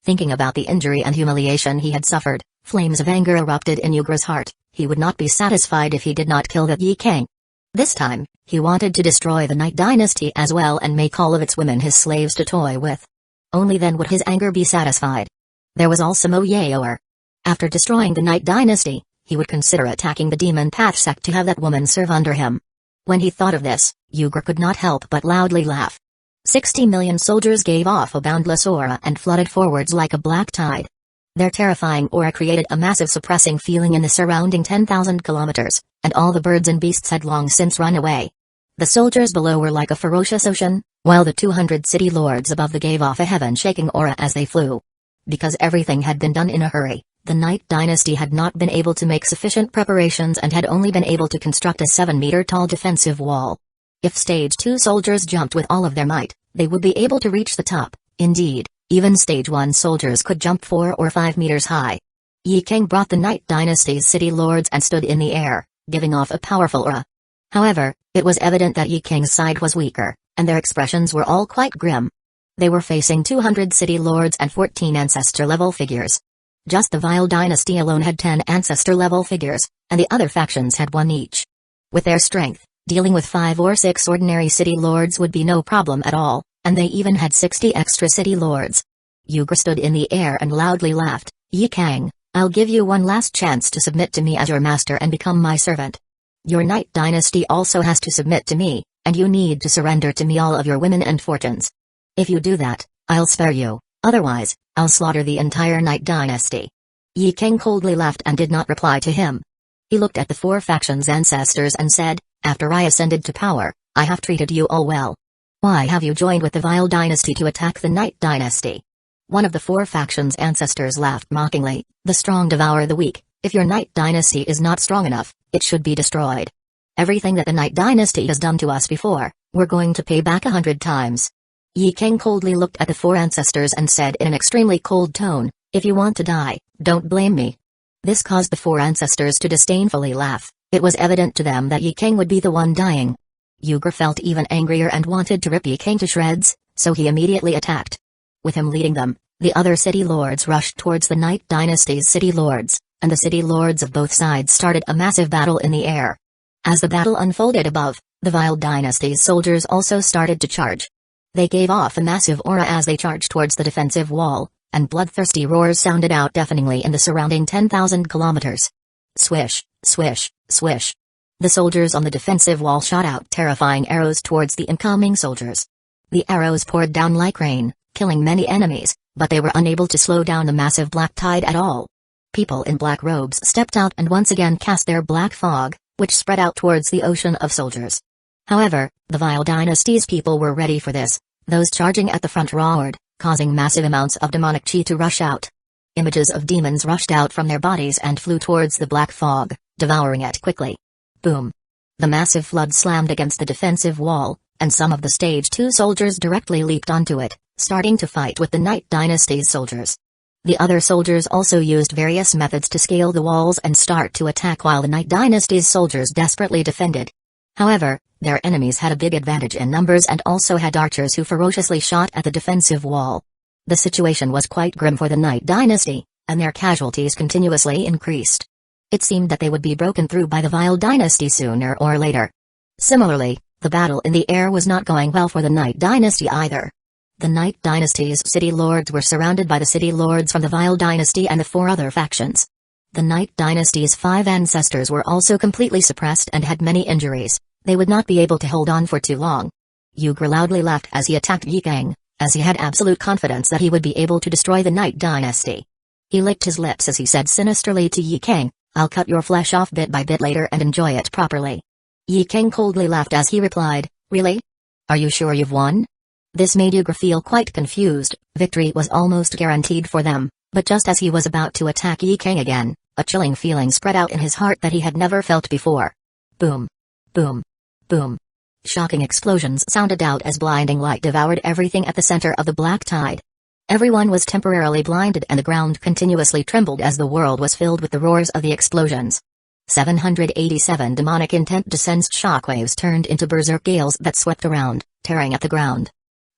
Thinking about the injury and humiliation he had suffered, flames of anger erupted in Hyuga's heart. He would not be satisfied if he did not kill the Ye King. This time, he wanted to destroy the Night Dynasty as well and make all of its women his slaves to toy with. Only then would his anger be satisfied. There was also Moyaoer. After destroying the Night Dynasty, he would consider attacking the Demon Path sect to have that woman serve under him. When he thought of this, Hyuga could not help but loudly laugh. 60 million soldiers gave off a boundless aura and flooded forwards like a black tide. Their terrifying aura created a massive suppressing feeling in the surrounding 10,000 kilometers, and all the birds and beasts had long since run away. The soldiers below were like a ferocious ocean, while the 200 city lords above the gave off a heaven-shaking aura as they flew. Because everything had been done in a hurry, the Night Dynasty had not been able to make sufficient preparations and had only been able to construct a 7-meter-tall defensive wall. If Stage 2 soldiers jumped with all of their might, they would be able to reach the top. Indeed, even Stage 1 soldiers could jump 4 or 5 meters high. Ye King brought the Night Dynasty's city lords and stood in the air, giving off a powerful aura. However, it was evident that Ye King's side was weaker, and their expressions were all quite grim. They were facing 200 city lords and 14 ancestor-level figures. Just the Vile Dynasty alone had 10 ancestor-level figures, and the other factions had 1 each. With their strength, dealing with 5 or 6 ordinary city lords would be no problem at all, and they even had 60 extra city lords. Hyuga stood in the air and loudly laughed. "Ye King, I'll give you one last chance to submit to me as your master and become my servant. Your Knight Dynasty also has to submit to me, and you need to surrender to me all of your women and fortunes. If you do that, I'll spare you, otherwise, I'll slaughter the entire Knight Dynasty." Yi King coldly laughed and did not reply to him. He looked at the four factions' ancestors and said, "After I ascended to power, I have treated you all well. Why have you joined with the vile dynasty to attack the Knight Dynasty?" One of the four factions' ancestors laughed mockingly, "The strong devour the weak. If your Knight Dynasty is not strong enough, it should be destroyed. Everything that the Knight Dynasty has done to us before, we're going to pay back 100 times. Yi King coldly looked at the four ancestors and said in an extremely cold tone, "If you want to die, don't blame me." This caused the four ancestors to disdainfully laugh. It was evident to them that Yi King would be the one dying. Hyuga felt even angrier and wanted to rip Yi King to shreds, so he immediately attacked. With him leading them, the other city lords rushed towards the Knight Dynasty's city lords, and the city lords of both sides started a massive battle in the air. As the battle unfolded above, the vile dynasty's soldiers also started to charge. They gave off a massive aura as they charged towards the defensive wall, and bloodthirsty roars sounded out deafeningly in the surrounding 10,000 kilometers. Swish, swish, swish. The soldiers on the defensive wall shot out terrifying arrows towards the incoming soldiers. The arrows poured down like rain, killing many enemies, but they were unable to slow down the massive black tide at all. People in black robes stepped out and once again cast their black fog, which spread out towards the ocean of soldiers. However, the vile dynasty's people were ready for this. Those charging at the front roared, causing massive amounts of demonic chi to rush out. Images of demons rushed out from their bodies and flew towards the black fog, devouring it quickly. Boom! The massive flood slammed against the defensive wall, and some of the Stage 2 soldiers directly leaped onto it, starting to fight with the Knight Dynasty's soldiers. The other soldiers also used various methods to scale the walls and start to attack while the Knight Dynasty's soldiers desperately defended. However, their enemies had a big advantage in numbers and also had archers who ferociously shot at the defensive wall. The situation was quite grim for the Knight Dynasty, and their casualties continuously increased. It seemed that they would be broken through by the vile dynasty sooner or later. Similarly, the battle in the air was not going well for the Knight Dynasty either. The Knight Dynasty's city lords were surrounded by the city lords from the vile dynasty and the four other factions. The Knight Dynasty's 5 ancestors were also completely suppressed and had many injuries. They would not be able to hold on for too long. Hyuga loudly laughed as he attacked Yi King, as he had absolute confidence that he would be able to destroy the Knight Dynasty. He licked his lips as he said sinisterly to Yi King, "I'll cut your flesh off bit by bit later and enjoy it properly." Yi King coldly laughed as he replied, "Really? Are you sure you've won?" This made Hyuga feel quite confused. Victory was almost guaranteed for them, but just as he was about to attack Yi King again, a chilling feeling spread out in his heart that he had never felt before. Boom! Boom! Boom! Shocking explosions sounded out as blinding light devoured everything at the center of the black tide. Everyone was temporarily blinded and the ground continuously trembled as the world was filled with the roars of the explosions. 787 demonic intent descends. Shockwaves turned into berserk gales that swept around, tearing at the ground.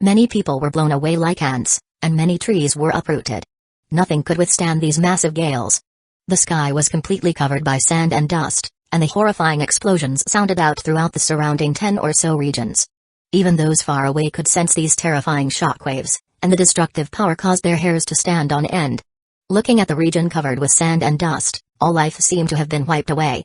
Many people were blown away like ants, and many trees were uprooted. Nothing could withstand these massive gales. The sky was completely covered by sand and dust, and the horrifying explosions sounded out throughout the surrounding 10 or so regions. Even those far away could sense these terrifying shockwaves, and the destructive power caused their hairs to stand on end. Looking at the region covered with sand and dust, all life seemed to have been wiped away.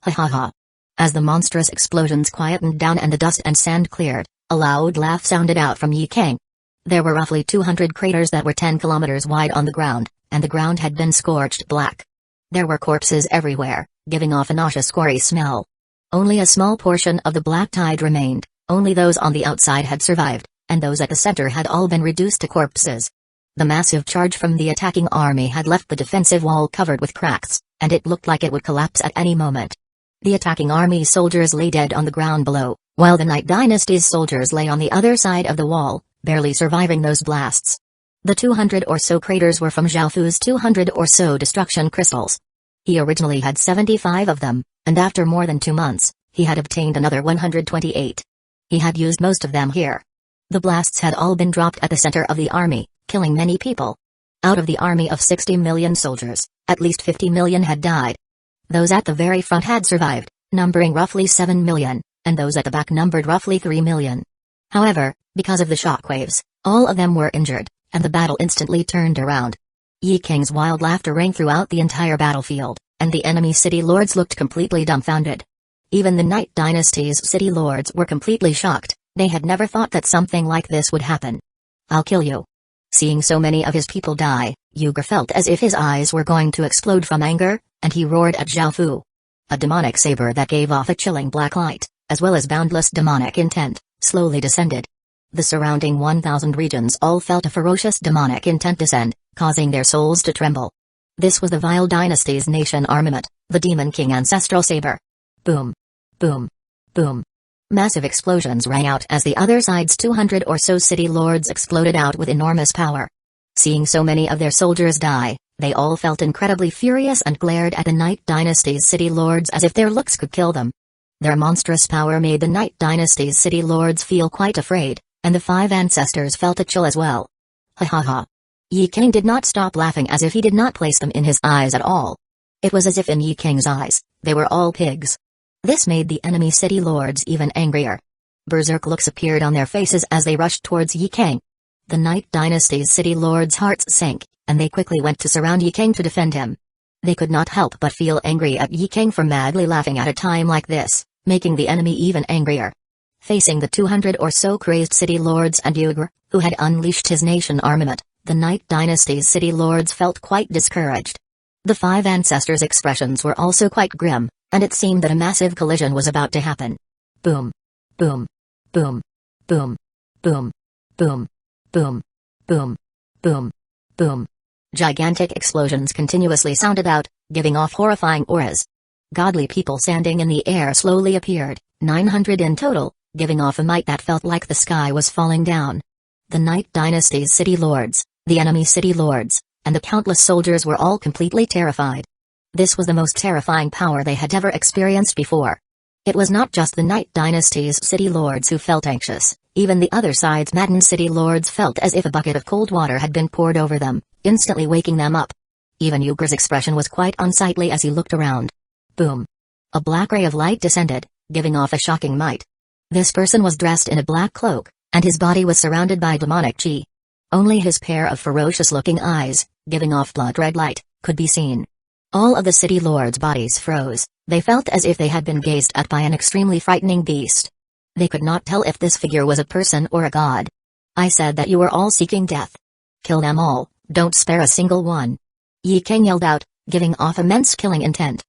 Ha ha ha. As the monstrous explosions quietened down and the dust and sand cleared, a loud laugh sounded out from Yi King. There were roughly 200 craters that were 10 kilometers wide on the ground, and the ground had been scorched black. There were corpses everywhere, giving off a nauseous gory smell. Only a small portion of the black tide remained, only those on the outside had survived, and those at the center had all been reduced to corpses. The massive charge from the attacking army had left the defensive wall covered with cracks, and it looked like it would collapse at any moment. The attacking army soldiers lay dead on the ground below, while the Knight Dynasty's soldiers lay on the other side of the wall, barely surviving those blasts. The 200 or so craters were from Zhaofu's 200 or so destruction crystals. He originally had 75 of them, and after more than 2 months, he had obtained another 128. He had used most of them here. The blasts had all been dropped at the center of the army, killing many people. Out of the army of 60 million soldiers, at least 50 million had died. Those at the very front had survived, numbering roughly 7 million, and those at the back numbered roughly 3 million. However, because of the shockwaves, all of them were injured, and the battle instantly turned around. Yi King's wild laughter rang throughout the entire battlefield, and the enemy city lords looked completely dumbfounded. Even the Night Dynasty's city lords were completely shocked. They had never thought that something like this would happen. "I'll kill you." Seeing so many of his people die, Hyuga felt as if his eyes were going to explode from anger, and he roared at Zhao Fu. A demonic saber that gave off a chilling black light, as well as boundless demonic intent, slowly descended. The surrounding 1,000 regions all felt a ferocious demonic intent descend, causing their souls to tremble. This was the Vile Dynasty's nation armament, the Demon King Ancestral Saber. Boom. Boom. Boom. Massive explosions rang out as the other side's 200 or so city lords exploded out with enormous power. Seeing so many of their soldiers die, they all felt incredibly furious and glared at the Night Dynasty's city lords as if their looks could kill them. Their monstrous power made the Night Dynasty's city lords feel quite afraid, and the 5 ancestors felt a chill as well. Ha ha ha. Yi King did not stop laughing as if he did not place them in his eyes at all. It was as if in Yi King's eyes, they were all pigs. This made the enemy city lords even angrier. Berserk looks appeared on their faces as they rushed towards Yi King. The Night Dynasty's city lords' hearts sank, and they quickly went to surround Yi King to defend him. They could not help but feel angry at Yi King for madly laughing at a time like this, making the enemy even angrier. Facing the 200 or so crazed city lords and Hyuga, who had unleashed his nation armament, the Night Dynasty's city lords felt quite discouraged. The 5 ancestors' expressions were also quite grim, and it seemed that a massive collision was about to happen. Boom. Boom. Boom. Boom. Boom. Boom. Boom. Boom. Boom. Boom. Gigantic explosions continuously sounded out, giving off horrifying auras. Godly people standing in the air slowly appeared, 900 in total, giving off a might that felt like the sky was falling down. The Night Dynasty's city lords, the enemy city lords, and the countless soldiers were all completely terrified. This was the most terrifying power they had ever experienced before. It was not just the Night Dynasty's city lords who felt anxious, even the other side's maddened city lords felt as if a bucket of cold water had been poured over them, instantly waking them up. Even Hyuga's expression was quite unsightly as he looked around. Boom. A black ray of light descended, giving off a shocking might. This person was dressed in a black cloak, and his body was surrounded by demonic chi. Only his pair of ferocious-looking eyes, giving off blood-red light, could be seen. All of the city lords' bodies froze. They felt as if they had been gazed at by an extremely frightening beast. They could not tell if this figure was a person or a god. "I said that you were all seeking death. Kill them all, don't spare a single one." Yi King yelled out, giving off immense killing intent.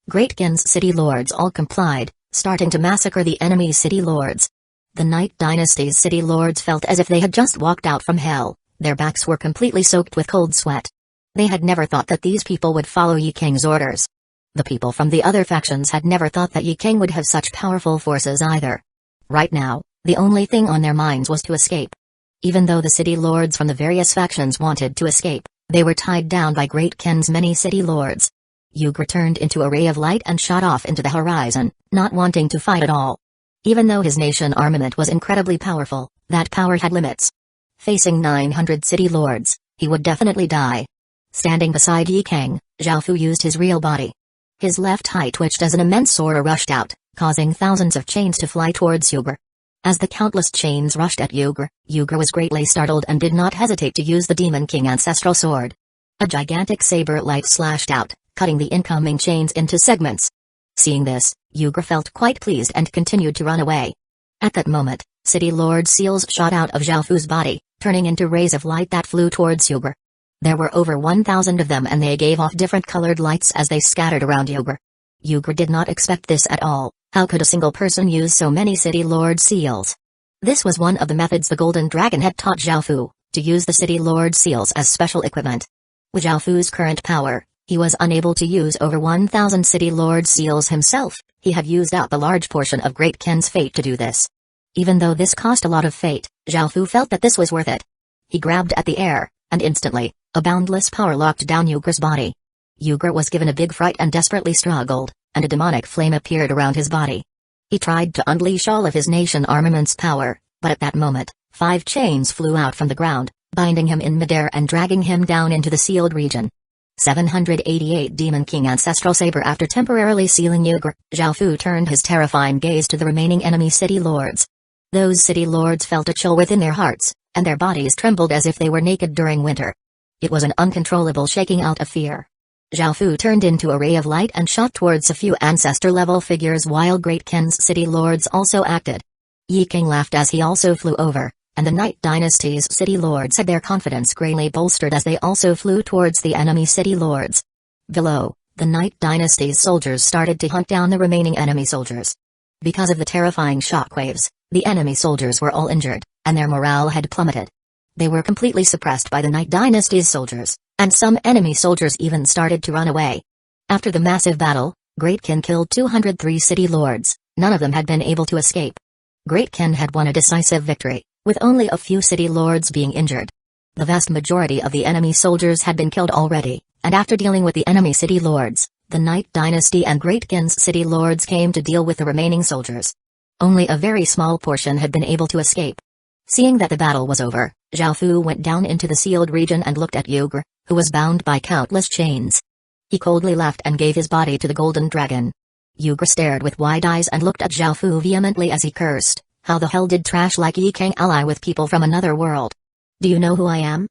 Great Kin's city lords all complied, starting to massacre the enemy city lords. The Night Dynasty's city lords felt as if they had just walked out from hell. Their backs were completely soaked with cold sweat. They had never thought that these people would follow Yi King's orders. The people from the other factions had never thought that Yi King would have such powerful forces either. Right now, the only thing on their minds was to escape. Even though the city lords from the various factions wanted to escape, they were tied down by Great Kin's many city lords. Hyuga turned into a ray of light and shot off into the horizon, not wanting to fight at all. Even though his nation armament was incredibly powerful, that power had limits. Facing 900 city lords, he would definitely die. Standing beside Yi King, Zhao Fu used his real body. His left eye twitched as an immense aura rushed out, causing thousands of chains to fly towards Hyuga. As the countless chains rushed at Hyuga, Hyuga was greatly startled and did not hesitate to use the Demon King Ancestral Sword. A gigantic saber light slashed out, cutting the incoming chains into segments. Seeing this, Hyuga felt quite pleased and continued to run away. At that moment, City Lord seals shot out of Zhao Fu's body, turning into rays of light that flew towards Hyuga. There were over 1,000 of them and they gave off different colored lights as they scattered around Hyuga. Hyuga did not expect this at all. How could a single person use so many City Lord seals? This was one of the methods the Golden Dragon had taught Zhao Fu, to use the City Lord seals as special equipment. With Zhao Fu's current power, he was unable to use over 1,000 City Lord seals himself. He had used up a large portion of Great Ken's fate to do this. Even though this cost a lot of fate, Zhao Fu felt that this was worth it. He grabbed at the air, and instantly, a boundless power locked down Hyuga's body. Hyuga was given a big fright and desperately struggled, and a demonic flame appeared around his body. He tried to unleash all of his nation armament's power, but at that moment, 5 chains flew out from the ground, binding him in midair and dragging him down into the sealed region. 788 Demon King Ancestral Saber. After temporarily sealing Hyuga, Zhao Fu turned his terrifying gaze to the remaining enemy city lords. Those city lords felt a chill within their hearts, and their bodies trembled as if they were naked during winter. It was an uncontrollable shaking out of fear. Zhao Fu turned into a ray of light and shot towards a few ancestor-level figures while Great Qin's city lords also acted. Yi King laughed as he also flew over, and the Night Dynasty's city lords had their confidence greatly bolstered as they also flew towards the enemy city lords. Below, the Night Dynasty's soldiers started to hunt down the remaining enemy soldiers. Because of the terrifying shockwaves, the enemy soldiers were all injured, and their morale had plummeted. They were completely suppressed by the Night Dynasty's soldiers, and some enemy soldiers even started to run away. After the massive battle, Great Qin killed 203 city lords. None of them had been able to escape. Great Qin had won a decisive victory, with only a few city lords being injured. The vast majority of the enemy soldiers had been killed already, and after dealing with the enemy city lords, the Night Dynasty and Great Qin's city lords came to deal with the remaining soldiers. Only a very small portion had been able to escape. Seeing that the battle was over, Zhao Fu went down into the sealed region and looked at Hyuga, who was bound by countless chains. He coldly laughed and gave his body to the golden dragon. Hyuga stared with wide eyes and looked at Zhao Fu vehemently as he cursed, "How the hell did trash like Yi King ally with people from another world? Do you know who I am?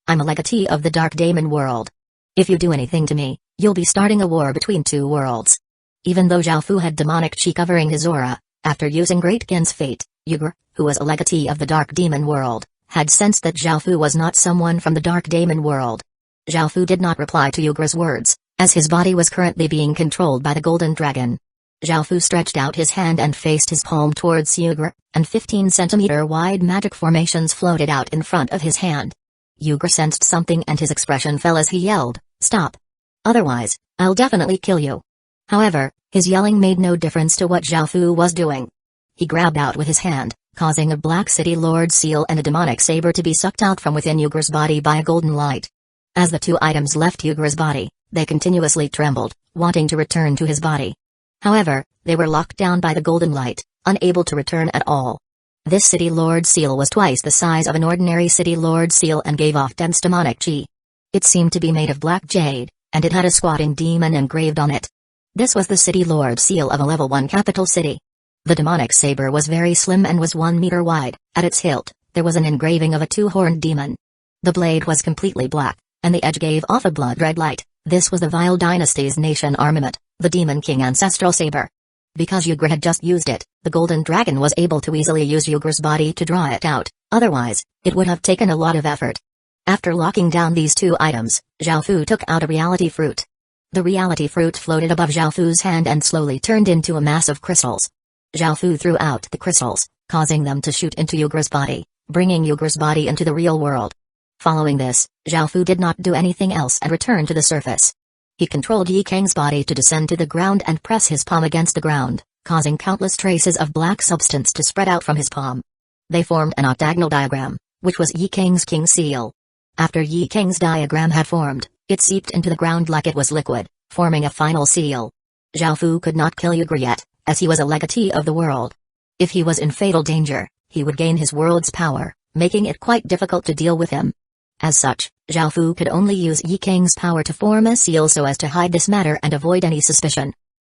I'm a legatee of the Dark Daemon world. If you do anything to me, you'll be starting a war between two worlds." Even though Zhao Fu had demonic chi covering his aura, after using Great Qin's fate, Hyuga, who was a legatee of the Dark Demon world, had sensed that Zhao Fu was not someone from the Dark Daemon world. Zhao Fu did not reply to Hyuga's words, as his body was currently being controlled by the golden dragon. Zhao Fu stretched out his hand and faced his palm towards Hyuga, and 15-centimeter wide magic formations floated out in front of his hand. Hyuga sensed something and his expression fell as he yelled, "Stop! Otherwise, I'll definitely kill you." However, his yelling made no difference to what Zhao Fu was doing. He grabbed out with his hand, causing a black city lord seal and a demonic saber to be sucked out from within Hyuga's body by a golden light. As the two items left Hyuga's body, they continuously trembled, wanting to return to his body. However, they were locked down by the golden light, unable to return at all. This city lord seal was twice the size of an ordinary city lord seal and gave off dense demonic chi. It seemed to be made of black jade, and it had a squatting demon engraved on it. This was the city lord seal of a level 1 capital city. The demonic saber was very slim and was 1 meter wide. At its hilt, there was an engraving of a two-horned demon. The blade was completely black, and the edge gave off a blood-red light. This was the Vile Dynasty's nation armament, the Demon King Ancestral Saber. Because Hyuga had just used it, the Golden Dragon was able to easily use Hyuga's body to draw it out, otherwise, it would have taken a lot of effort. After locking down these two items, Zhao Fu took out a reality fruit. The reality fruit floated above Zhao Fu's hand and slowly turned into a mass of crystals. Zhao Fu threw out the crystals, causing them to shoot into Hyuga's body, bringing Hyuga's body into the real world. Following this, Zhao Fu did not do anything else and returned to the surface. He controlled Yi Kang's body to descend to the ground and press his palm against the ground, causing countless traces of black substance to spread out from his palm. They formed an octagonal diagram, which was Yi Kang's king seal. After Yi Kang's diagram had formed, it seeped into the ground like it was liquid, forming a final seal. Zhao Fu could not kill Hyuga yet, as he was a legatee of the world. If he was in fatal danger, he would gain his world's power, making it quite difficult to deal with him. As such, Zhao Fu could only use Yi Kang's power to form a seal so as to hide this matter and avoid any suspicion.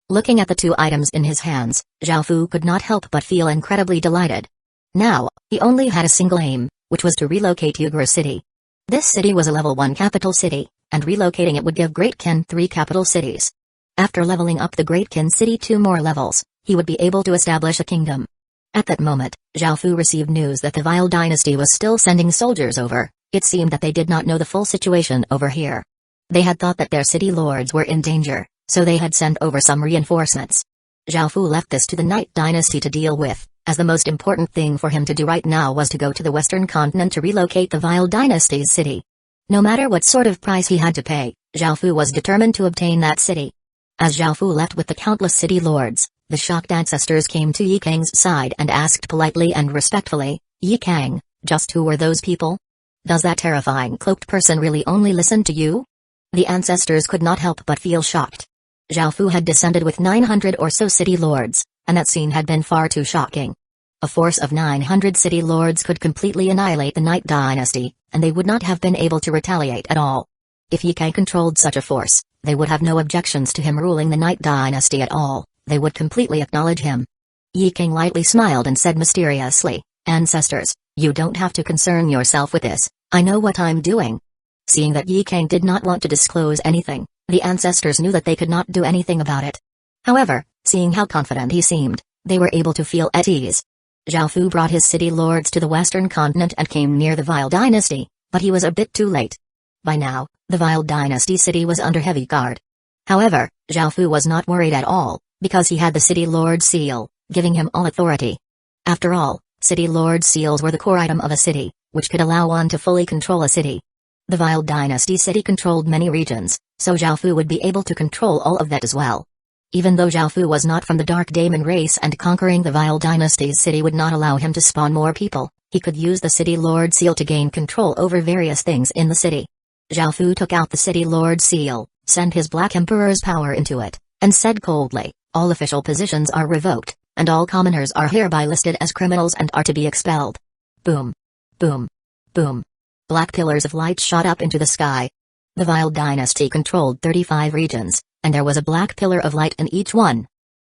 Looking at the two items in his hands, Zhao Fu could not help but feel incredibly delighted. Now, he only had a single aim, which was to relocate Hyuga City. This city was a level 1 capital city, and relocating it would give Great Qin 3 capital cities. After leveling up the Great Qin city 2 more levels, he would be able to establish a kingdom. At that moment, Zhao Fu received news that the Vile Dynasty was still sending soldiers over. It seemed that they did not know the full situation over here. They had thought that their city lords were in danger, so they had sent over some reinforcements. Zhao Fu left this to the Night Dynasty to deal with, as the most important thing for him to do right now was to go to the Western continent to relocate the Vile Dynasty's city. No matter what sort of price he had to pay, Zhao Fu was determined to obtain that city. As Zhao Fu left with the countless city lords, the shocked ancestors came to Yi Kang's side and asked politely and respectfully, "Yi Kang, just who were those people? Does that terrifying cloaked person really only listen to you?" The ancestors could not help but feel shocked. Zhao Fu had descended with 900 or so city lords, and that scene had been far too shocking. A force of 900 city lords could completely annihilate the Night Dynasty, and they would not have been able to retaliate at all. If Yi Kang controlled such a force, they would have no objections to him ruling the Night Dynasty at all. They would completely acknowledge him. Yi Kang lightly smiled and said mysteriously, "Ancestors, you don't have to concern yourself with this, I know what I'm doing." Seeing that Ye Kang did not want to disclose anything, the ancestors knew that they could not do anything about it. However, seeing how confident he seemed, they were able to feel at ease. Zhao Fu brought his city lords to the western continent and came near the Vile Dynasty, but he was a bit too late. By now, the Vile Dynasty city was under heavy guard. However, Zhao Fu was not worried at all, because he had the City Lord seal, giving him all authority. After all, City Lord seals were the core item of a city, which could allow one to fully control a city. The Vile Dynasty city controlled many regions, so Zhao Fu would be able to control all of that as well. Even though Zhao Fu was not from the Dark Daemon race and conquering the Vile Dynasty's city would not allow him to spawn more people, he could use the City Lord seal to gain control over various things in the city. Zhao Fu took out the City Lord seal, sent his Black Emperor's power into it, and said coldly, "All official positions are revoked, and all commoners are hereby listed as criminals and are to be expelled." Boom. Boom. Boom. Black pillars of light shot up into the sky. The Vile Dynasty controlled 35 regions, and there was a black pillar of light in each one.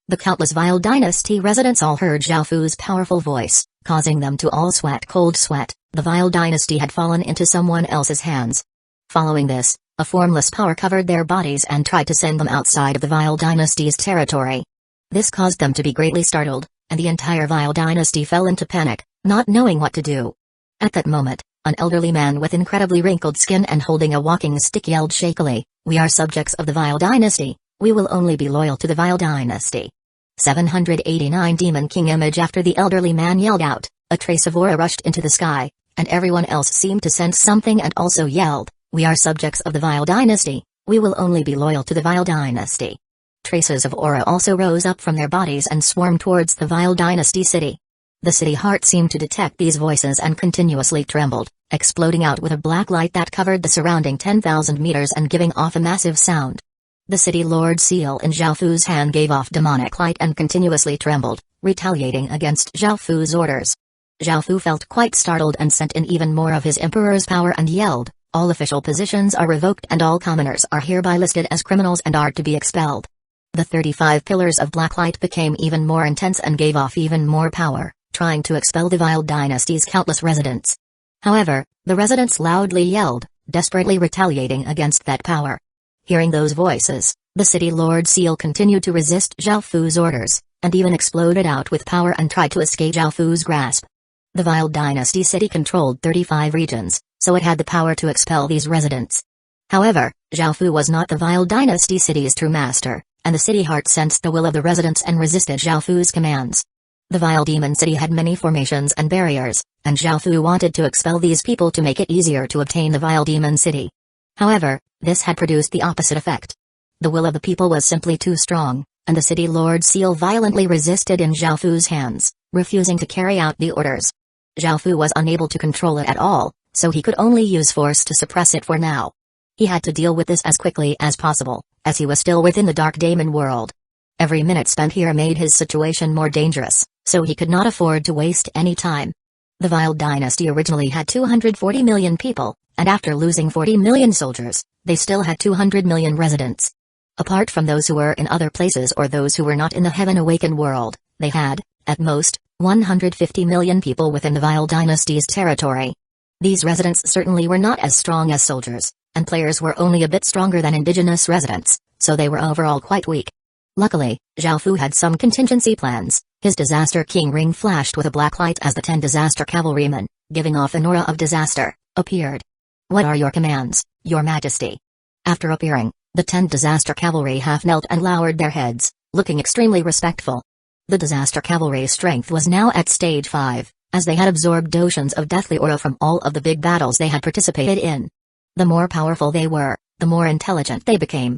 The countless Vile Dynasty residents all heard Zhao Fu's powerful voice, causing them to all sweat cold sweat. The Vile Dynasty had fallen into someone else's hands. Following this, a formless power covered their bodies and tried to send them outside of the Vile Dynasty's territory. This caused them to be greatly startled, and the entire Vile Dynasty fell into panic, not knowing what to do. At that moment, an elderly man with incredibly wrinkled skin and holding a walking stick yelled shakily, "We are subjects of the Vile Dynasty, we will only be loyal to the Vile Dynasty." 789 Demon King image. After the elderly man yelled out, a trace of aura rushed into the sky, and everyone else seemed to sense something and also yelled, "We are subjects of the Vile Dynasty, we will only be loyal to the Vile Dynasty." Traces of aura also rose up from their bodies and swarmed towards the Vile Dynasty city. The city heart seemed to detect these voices and continuously trembled, exploding out with a black light that covered the surrounding 10,000 meters and giving off a massive sound. The City Lord seal in Zhao Fu's hand gave off demonic light and continuously trembled, retaliating against Zhao Fu's orders. Zhao Fu felt quite startled and sent in even more of his Emperor's power and yelled, "All official positions are revoked and all commoners are hereby listed as criminals and are to be expelled." The 35 pillars of black light became even more intense and gave off even more power, trying to expel the Vile Dynasty's countless residents. However, the residents loudly yelled, desperately retaliating against that power. Hearing those voices, the City Lord seal continued to resist Zhao Fu's orders, and even exploded out with power and tried to escape Zhao Fu's grasp. The Vile Dynasty city controlled 35 regions, so it had the power to expel these residents. However, Zhao Fu was not the Vile Dynasty city's true master, and the city heart sensed the will of the residents and resisted Zhao Fu's commands. The Vile Demon City had many formations and barriers, and Zhao Fu wanted to expel these people to make it easier to obtain the Vile Demon City. However, this had produced the opposite effect. The will of the people was simply too strong, and the City Lord seal violently resisted in Zhao Fu's hands, refusing to carry out the orders. Zhao Fu was unable to control it at all, so he could only use force to suppress it for now. He had to deal with this as quickly as possible, as he was still within the Dark Daemon world. Every minute spent here made his situation more dangerous, so he could not afford to waste any time. The Vile Dynasty originally had 240 million people, and after losing 40 million soldiers, they still had 200 million residents. Apart from those who were in other places or those who were not in the Heaven Awakened world, they had, at most, 150 million people within the Vile Dynasty's territory. These residents certainly were not as strong as soldiers, and players were only a bit stronger than indigenous residents, so they were overall quite weak. Luckily, Zhao Fu had some contingency plans. His Disaster King ring flashed with a black light as the 10 disaster cavalrymen, giving off an aura of disaster, appeared. "What are your commands, Your Majesty?" After appearing, the 10 disaster cavalry half knelt and lowered their heads, looking extremely respectful. The disaster cavalry's strength was now at stage 5, as they had absorbed oceans of deathly aura from all of the big battles they had participated in. The more powerful they were, the more intelligent they became.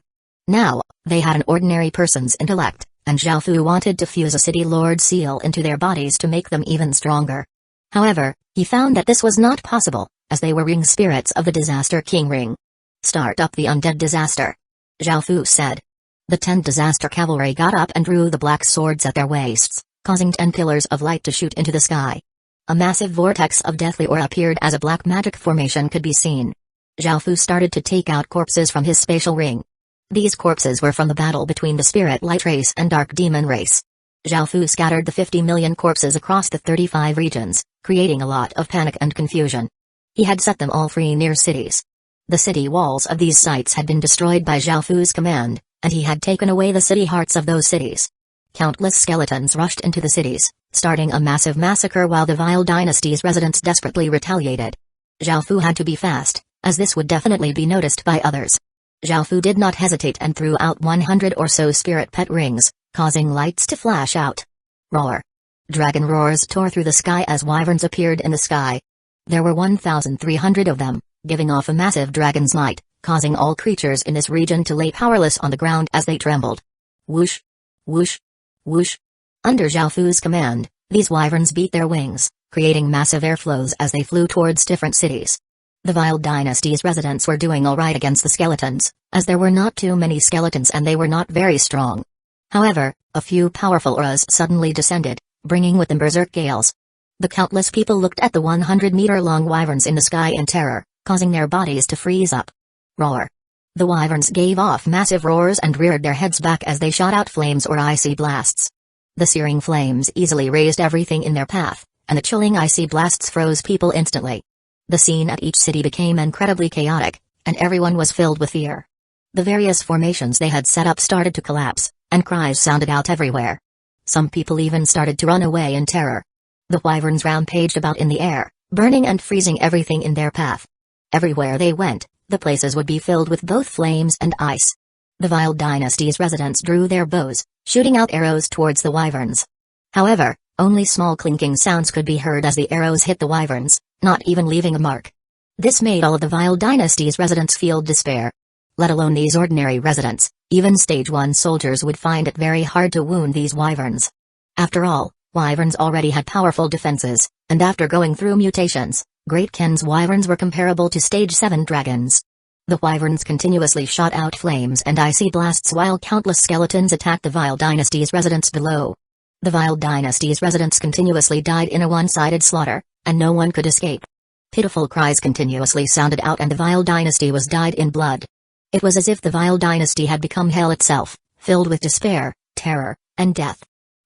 Now, they had an ordinary person's intellect, and Zhao Fu wanted to fuse a City Lord seal into their bodies to make them even stronger. However, he found that this was not possible, as they were ring spirits of the Disaster King ring. "Start up the undead disaster," Zhao Fu said. The 10 disaster cavalry got up and drew the black swords at their waists, causing 10 pillars of light to shoot into the sky. A massive vortex of deathly aura appeared as a black magic formation could be seen. Zhao Fu started to take out corpses from his spatial ring. These corpses were from the battle between the Spirit Light race and Dark Demon race. Zhao Fu scattered the 50 million corpses across the 35 regions, creating a lot of panic and confusion. He had set them all free near cities. The city walls of these sites had been destroyed by Zhao Fu's command, and he had taken away the city hearts of those cities. Countless skeletons rushed into the cities, starting a massive massacre while the Vile Dynasty's residents desperately retaliated. Zhao Fu had to be fast, as this would definitely be noticed by others. Zhao Fu did not hesitate and threw out 100 or so spirit pet rings, causing lights to flash out. Roar! Dragon roars tore through the sky as wyverns appeared in the sky. There were 1,300 of them, giving off a massive dragon's might, causing all creatures in this region to lay powerless on the ground as they trembled. Whoosh! Whoosh! Whoosh! Under Zhao Fu's command, these wyverns beat their wings, creating massive airflows as they flew towards different cities. The Vile Dynasty's residents were doing alright against the skeletons, as there were not too many skeletons and they were not very strong. However, a few powerful auras suddenly descended, bringing with them berserk gales. The countless people looked at the 100-meter-long wyverns in the sky in terror, causing their bodies to freeze up. Roar! The wyverns gave off massive roars and reared their heads back as they shot out flames or icy blasts. The searing flames easily razed everything in their path, and the chilling icy blasts froze people instantly. The scene at each city became incredibly chaotic, and everyone was filled with fear. The various formations they had set up started to collapse, and cries sounded out everywhere. Some people even started to run away in terror. The wyverns rampaged about in the air, burning and freezing everything in their path. Everywhere they went, the places would be filled with both flames and ice. The Vile Dynasty's residents drew their bows, shooting out arrows towards the wyverns. However, only small clinking sounds could be heard as the arrows hit the wyverns, not even leaving a mark. This made all of the Vile Dynasty's residents feel despair. Let alone these ordinary residents, even Stage 1 soldiers would find it very hard to wound these wyverns. After all, wyverns already had powerful defenses, and after going through mutations, Great Ken's wyverns were comparable to Stage 7 dragons. The wyverns continuously shot out flames and icy blasts while countless skeletons attacked the Vile Dynasty's residents below. The Vile Dynasty's residents continuously died in a one-sided slaughter, and no one could escape. Pitiful cries continuously sounded out and the Vile Dynasty was dyed in blood. It was as if the Vile Dynasty had become hell itself, filled with despair, terror, and death.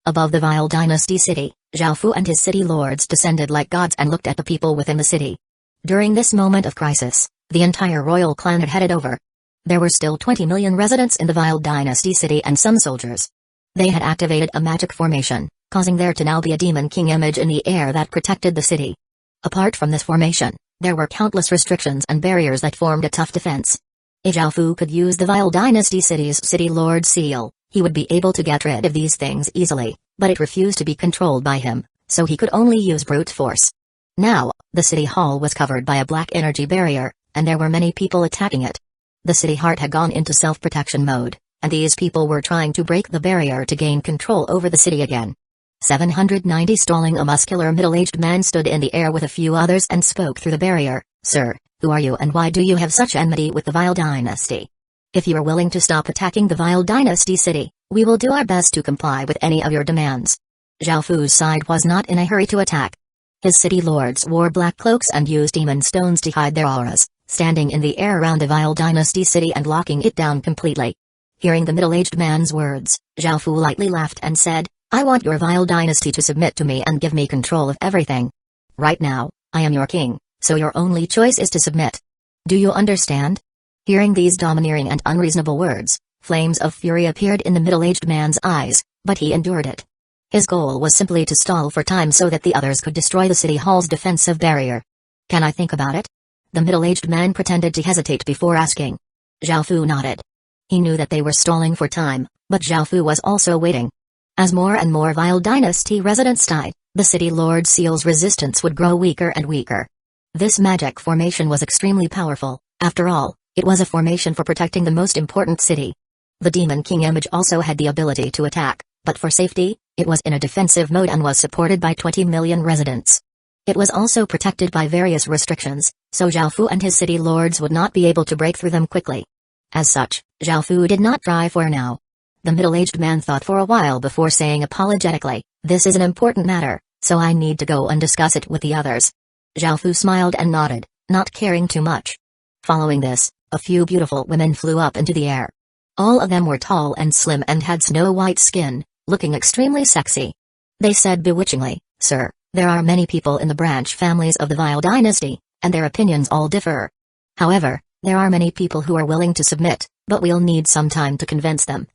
Above the Vile Dynasty city, Zhao Fu and his city lords descended like gods and looked at the people within the city. During this moment of crisis, the entire royal clan had headed over. There were still 20 million residents in the Vile Dynasty city and some soldiers. They had activated a magic formation, causing there to now be a Demon King image in the air that protected the city. Apart from this formation, there were countless restrictions and barriers that formed a tough defense. If Zhao Fu could use the Vile Dynasty city's City Lord seal, he would be able to get rid of these things easily, but it refused to be controlled by him, so he could only use brute force. Now, the city hall was covered by a black energy barrier, and there were many people attacking it. The city heart had gone into self-protection mode, and these people were trying to break the barrier to gain control over the city again. 790 Stalling, a muscular middle-aged man stood in the air with a few others and spoke through the barrier. Sir, who are you and why do you have such enmity with the Vile Dynasty? If you are willing to stop attacking the Vile Dynasty city, we will do our best to comply with any of your demands. Zhao Fu's side was not in a hurry to attack. His city lords wore black cloaks and used demon stones to hide their auras, standing in the air around the Vile Dynasty city and locking it down completely. Hearing the middle-aged man's words, Zhao Fu lightly laughed and said, I want your Vile Dynasty to submit to me and give me control of everything. Right now, I am your king, so your only choice is to submit. Do you understand? Hearing these domineering and unreasonable words, flames of fury appeared in the middle-aged man's eyes, but he endured it. His goal was simply to stall for time so that the others could destroy the city hall's defensive barrier. Can I think about it? The middle-aged man pretended to hesitate before asking. Zhao Fu nodded. He knew that they were stalling for time, but Zhao Fu was also waiting. As more and more Vile Dynasty residents died, the city lord seal's resistance would grow weaker and weaker. This magic formation was extremely powerful. After all, it was a formation for protecting the most important city. The Demon King image also had the ability to attack, but for safety, it was in a defensive mode and was supported by 20 million residents. It was also protected by various restrictions, so Zhao Fu and his city lords would not be able to break through them quickly. As such, Zhao Fu did not try for now. The middle-aged man thought for a while before saying apologetically, this is an important matter, so I need to go and discuss it with the others. Zhao Fu smiled and nodded, not caring too much. Following this, a few beautiful women flew up into the air. All of them were tall and slim and had snow-white skin, looking extremely sexy. They said bewitchingly, Sir, there are many people in the branch families of the Vile Dynasty, and their opinions all differ. However, There are many people who are willing to submit, but we'll need some time to convince them.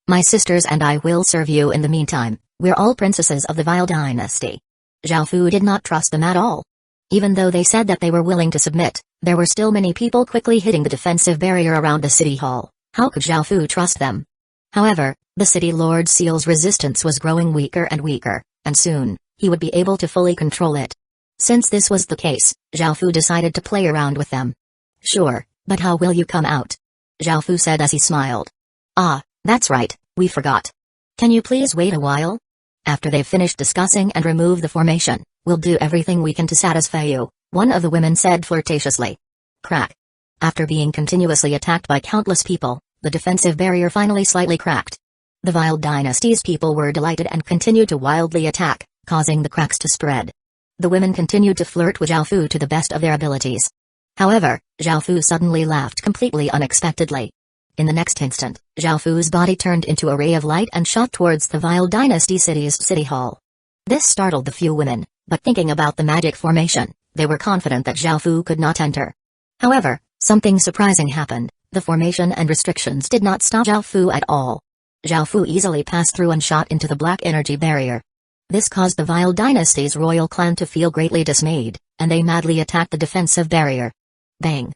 My sisters and I will serve you in the meantime. We're all princesses of the Vile Dynasty." Zhao Fu did not trust them at all. Even though they said that they were willing to submit, there were still many people quickly hitting the defensive barrier around the city hall. How could Zhao Fu trust them? However, the city lord Seal's resistance was growing weaker and weaker, and soon, he would be able to fully control it. Since this was the case, Zhao Fu decided to play around with them. "Sure, but how will you come out?" Zhao Fu said as he smiled. "Ah, that's right, we forgot. Can you please wait a while? After they've finished discussing and remove the formation, we'll do everything we can to satisfy you," one of the women said flirtatiously. Crack. After being continuously attacked by countless people, the defensive barrier finally slightly cracked. The Vile Dynasty's people were delighted and continued to wildly attack, causing the cracks to spread. The women continued to flirt with Zhao Fu to the best of their abilities. However, Zhao Fu suddenly laughed completely unexpectedly. In the next instant, Zhao Fu's body turned into a ray of light and shot towards the Vile Dynasty City's city hall. This startled the few women, but thinking about the magic formation, they were confident that Zhao Fu could not enter. However, something surprising happened. The formation and restrictions did not stop Zhao Fu at all. Zhao Fu easily passed through and shot into the black energy barrier. This caused the Vile Dynasty's royal clan to feel greatly dismayed, and they madly attacked the defensive barrier. Bang!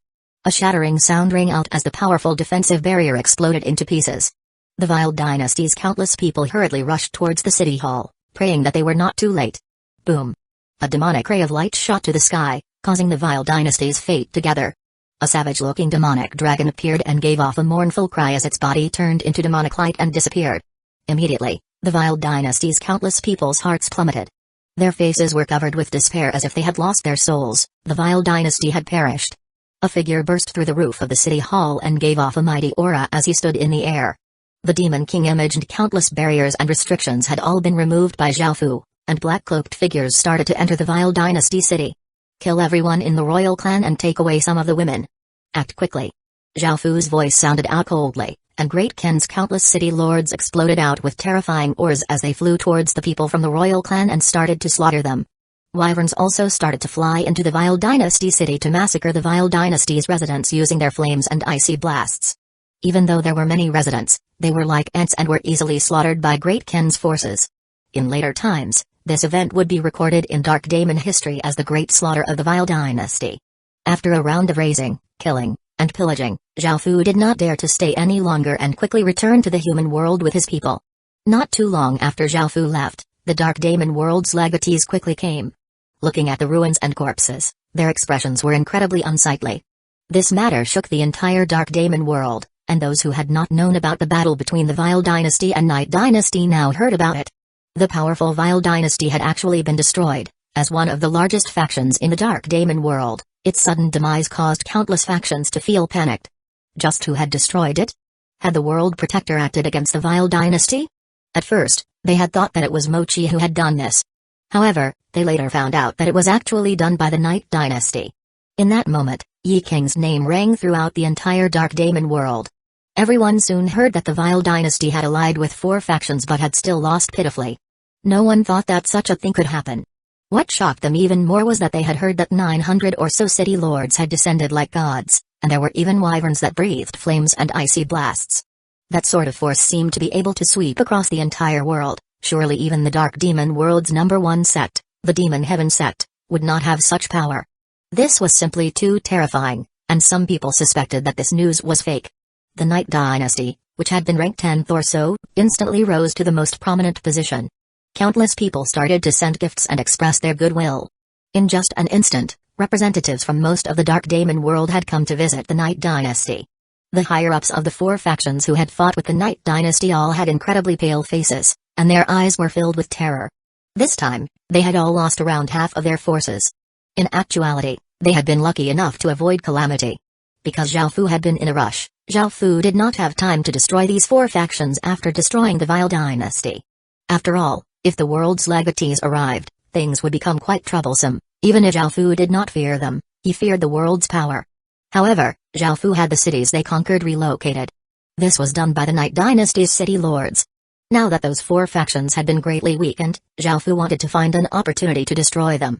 A shattering sound rang out as the powerful defensive barrier exploded into pieces. The Vile Dynasty's countless people hurriedly rushed towards the city hall, praying that they were not too late. Boom! A demonic ray of light shot to the sky, causing the Vile Dynasty's fate to gather. A savage-looking demonic dragon appeared and gave off a mournful cry as its body turned into demonic light and disappeared. Immediately, the Vile Dynasty's countless people's hearts plummeted. Their faces were covered with despair as if they had lost their souls. The Vile Dynasty had perished. A figure burst through the roof of the city hall and gave off a mighty aura as he stood in the air. The Demon King image and countless barriers and restrictions had all been removed by Zhao Fu, and black-cloaked figures started to enter the Vile Dynasty city. Kill everyone in the royal clan and take away some of the women. Act quickly. Zhao Fu's voice sounded out coldly, and Great Ken's countless city lords exploded out with terrifying oars as they flew towards the people from the royal clan and started to slaughter them. Wyverns also started to fly into the Vile Dynasty city to massacre the Vile Dynasty's residents using their flames and icy blasts. Even though there were many residents, they were like ants and were easily slaughtered by Great Ken's forces. In later times, this event would be recorded in Dark Daemon history as the Great Slaughter of the Vile Dynasty. After a round of razing, killing, and pillaging, Zhao Fu did not dare to stay any longer and quickly returned to the human world with his people. Not too long after Zhao Fu left, the Dark Daemon world's legatees quickly came. Looking at the ruins and corpses, their expressions were incredibly unsightly. This matter shook the entire Dark Daemon world, and those who had not known about the battle between the Vile Dynasty and Night Dynasty now heard about it. The powerful Vile Dynasty had actually been destroyed. As one of the largest factions in the Dark Daemon world, its sudden demise caused countless factions to feel panicked. Just who had destroyed it? Had the World Protector acted against the Vile Dynasty? At first, they had thought that it was Mochi who had done this. However, they later found out that it was actually done by the Night Dynasty. In that moment, Yi King's name rang throughout the entire Dark Daemon world. Everyone soon heard that the Vile Dynasty had allied with 4 factions but had still lost pitifully. No one thought that such a thing could happen. What shocked them even more was that they had heard that 900 or so city lords had descended like gods, and there were even wyverns that breathed flames and icy blasts. That sort of force seemed to be able to sweep across the entire world. Surely even the Dark Demon world's #1 sect, the Demon Heaven sect, would not have such power. This was simply too terrifying, and some people suspected that this news was fake. The Night Dynasty, which had been ranked 10th or so, instantly rose to the most prominent position. Countless people started to send gifts and express their goodwill. In just an instant, representatives from most of the Dark Daemon world had come to visit the Night Dynasty. The higher-ups of the 4 factions who had fought with the Night Dynasty all had incredibly pale faces, and their eyes were filled with terror. This time, they had all lost around half of their forces. In actuality, they had been lucky enough to avoid calamity. Because Zhao Fu had been in a rush, Zhao Fu did not have time to destroy these 4 factions after destroying the Vile Dynasty. After all, if the world's legatees arrived, things would become quite troublesome. Even if Zhao Fu did not fear them, he feared the world's power. However, Zhao Fu had the cities they conquered relocated. This was done by the Night Dynasty's city lords. Now that those 4 factions had been greatly weakened, Zhao Fu wanted to find an opportunity to destroy them.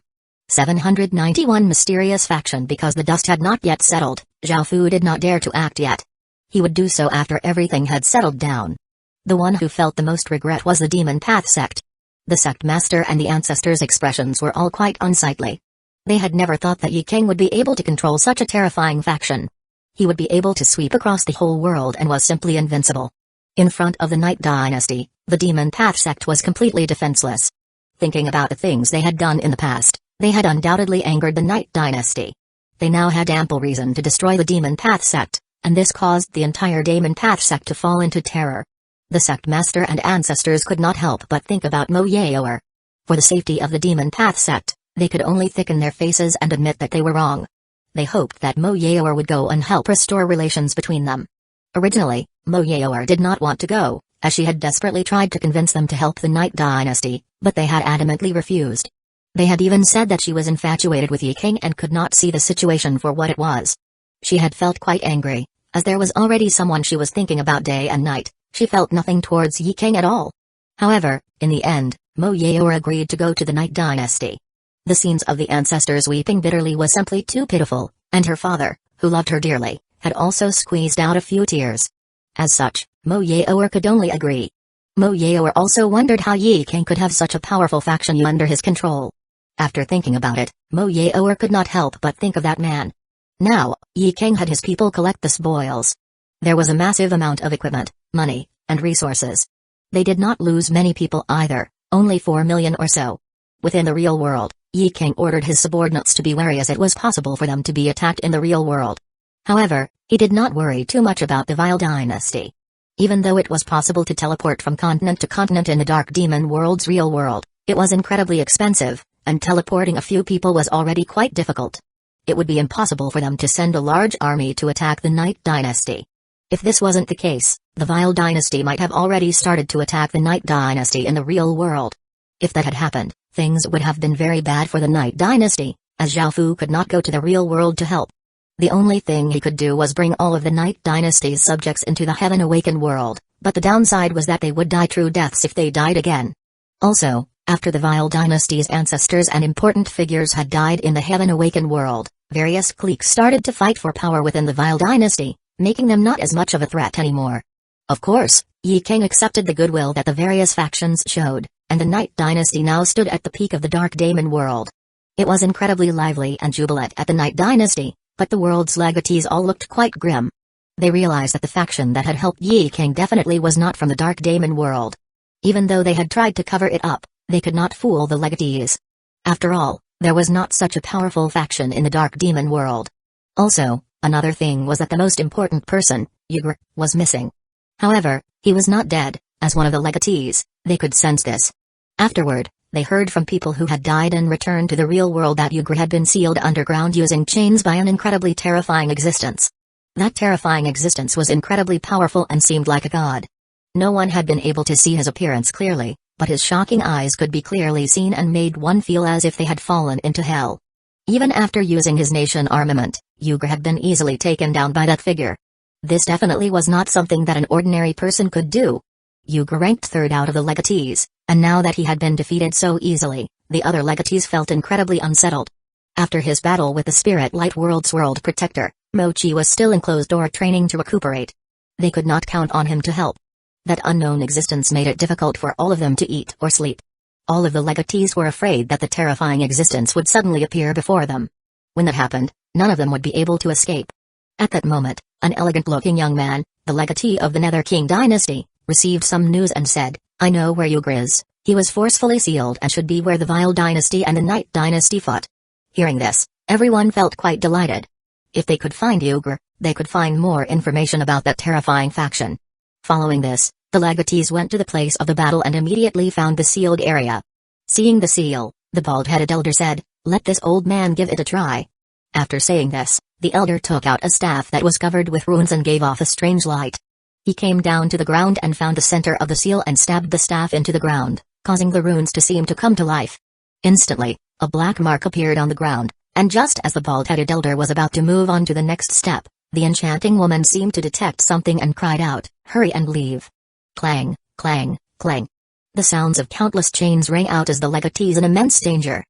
791 Mysterious Faction. Because the dust had not yet settled, Zhao Fu did not dare to act yet. He would do so after everything had settled down. The one who felt the most regret was the Demon Path sect. The sect master and the ancestors' expressions were all quite unsightly. They had never thought that Yi King would be able to control such a terrifying faction. He would be able to sweep across the whole world and was simply invincible. In front of the Night Dynasty, the Demon Path sect was completely defenseless. Thinking about the things they had done in the past, they had undoubtedly angered the Night Dynasty. They now had ample reason to destroy the Demon Path sect, and this caused the entire Demon Path sect to fall into terror. The sect master and ancestors could not help but think about Mo Yaoer. For the safety of the Demon Path sect, they could only thicken their faces and admit that they were wrong. They hoped that Mo Yaoer would go and help restore relations between them. Originally, Mo Yaoer did not want to go, as she had desperately tried to convince them to help the Night Dynasty, but they had adamantly refused. They had even said that she was infatuated with Yi King and could not see the situation for what it was. She had felt quite angry, as there was already someone she was thinking about day and night. She felt nothing towards Yi King at all. However, in the end, Mo Yaoer agreed to go to the Night Dynasty. The scenes of the ancestors weeping bitterly was simply too pitiful, and her father, who loved her dearly, had also squeezed out a few tears. As such, Mo Yaoer could only agree. Mo Yaoer also wondered how Yi King could have such a powerful faction under his control. After thinking about it, Mo Yaoer could not help but think of that man. Now, Yi King had his people collect the spoils. There was a massive amount of equipment, money, and resources. They did not lose many people either, only 4 million or so. Within the real world, Yi King ordered his subordinates to be wary as it was possible for them to be attacked in the real world. However, he did not worry too much about the Vile Dynasty. Even though it was possible to teleport from continent to continent in the Dark Demon world's real world, it was incredibly expensive, and teleporting a few people was already quite difficult. It would be impossible for them to send a large army to attack the Night Dynasty. If this wasn't the case, the Vile Dynasty might have already started to attack the Night Dynasty in the real world. If that had happened, things would have been very bad for the Night Dynasty, as Zhao Fu could not go to the real world to help. The only thing he could do was bring all of the Night Dynasty's subjects into the Heaven Awakened world, but the downside was that they would die true deaths if they died again. Also, after the Vile Dynasty's ancestors and important figures had died in the Heaven Awakened world, various cliques started to fight for power within the Vile Dynasty, making them not as much of a threat anymore. Of course, Yi King accepted the goodwill that the various factions showed, and the Night Dynasty now stood at the peak of the Dark Demon world. It was incredibly lively and jubilant at the Night Dynasty, but the world's legatees all looked quite grim. They realized that the faction that had helped Yi King definitely was not from the Dark Demon world. Even though they had tried to cover it up, they could not fool the legatees. After all, there was not such a powerful faction in the Dark Demon world. Also, another thing was that the most important person, Hyuga, was missing. However, he was not dead, as one of the legatees. They could sense this. Afterward, they heard from people who had died and returned to the real world that Hyuga had been sealed underground using chains by an incredibly terrifying existence. That terrifying existence was incredibly powerful and seemed like a god. No one had been able to see his appearance clearly, but his shocking eyes could be clearly seen and made one feel as if they had fallen into hell. Even after using his nation armament, Hyuga had been easily taken down by that figure. This definitely was not something that an ordinary person could do. Hyuga ranked third out of the legatees, and now that he had been defeated so easily, the other legatees felt incredibly unsettled. After his battle with the Spirit Light World's World Protector, Mochi was still in closed-door training to recuperate. They could not count on him to help. That unknown existence made it difficult for all of them to eat or sleep. All of the legatees were afraid that the terrifying existence would suddenly appear before them. When that happened, none of them would be able to escape. At that moment, an elegant-looking young man, the legatee of the Nether King dynasty, received some news and said, "I know where Hyuga is. He was forcefully sealed and should be where the Vile Dynasty and the Night Dynasty fought." Hearing this, everyone felt quite delighted. If they could find Hyuga, they could find more information about that terrifying faction. Following this, the legatees went to the place of the battle and immediately found the sealed area. Seeing the seal, the bald-headed elder said, "Let this old man give it a try." After saying this, the elder took out a staff that was covered with runes and gave off a strange light. He came down to the ground and found the center of the seal and stabbed the staff into the ground, causing the runes to seem to come to life. Instantly, a black mark appeared on the ground, and just as the bald-headed elder was about to move on to the next step, the enchanting woman seemed to detect something and cried out, "Hurry and leave." Clang, clang, clang. The sounds of countless chains rang out as the legatees in immense danger.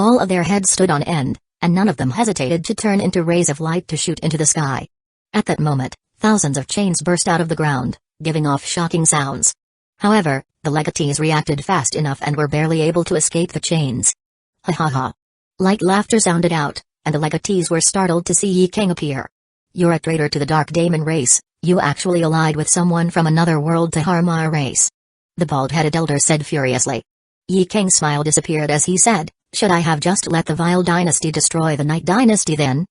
All of their heads stood on end, and none of them hesitated to turn into rays of light to shoot into the sky. At that moment, thousands of chains burst out of the ground, giving off shocking sounds. However, the legatees reacted fast enough and were barely able to escape the chains. Ha ha ha. Light laughter sounded out, and the legatees were startled to see Yi King appear. You're a traitor to the Dark Daemon race, you actually allied with someone from another world to harm our race. The bald-headed elder said furiously. Yi King's smile disappeared as he said, should I have just let the Vile Dynasty destroy the Night Dynasty then?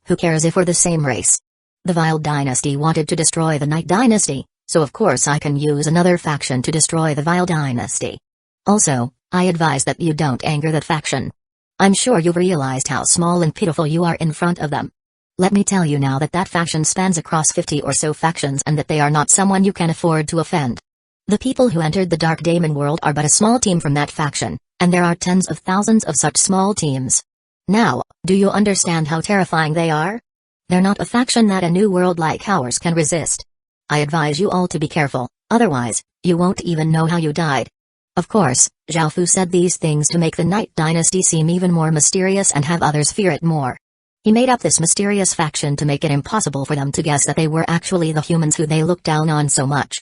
Who cares if we're the same race? The Vile Dynasty wanted to destroy the Night Dynasty, so of course I can use another faction to destroy the Vile Dynasty. Also, I advise that you don't anger that faction. I'm sure you've realized how small and pitiful you are in front of them. Let me tell you now that that faction spans across 50 or so factions and that they are not someone you can afford to offend. The people who entered the Dark Daemon world are but a small team from that faction, and there are tens of thousands of such small teams. Now, do you understand how terrifying they are? They're not a faction that a new world like ours can resist. I advise you all to be careful, otherwise, you won't even know how you died. Of course, Zhao Fu said these things to make the Night Dynasty seem even more mysterious and have others fear it more. He made up this mysterious faction to make it impossible for them to guess that they were actually the humans who they looked down on so much.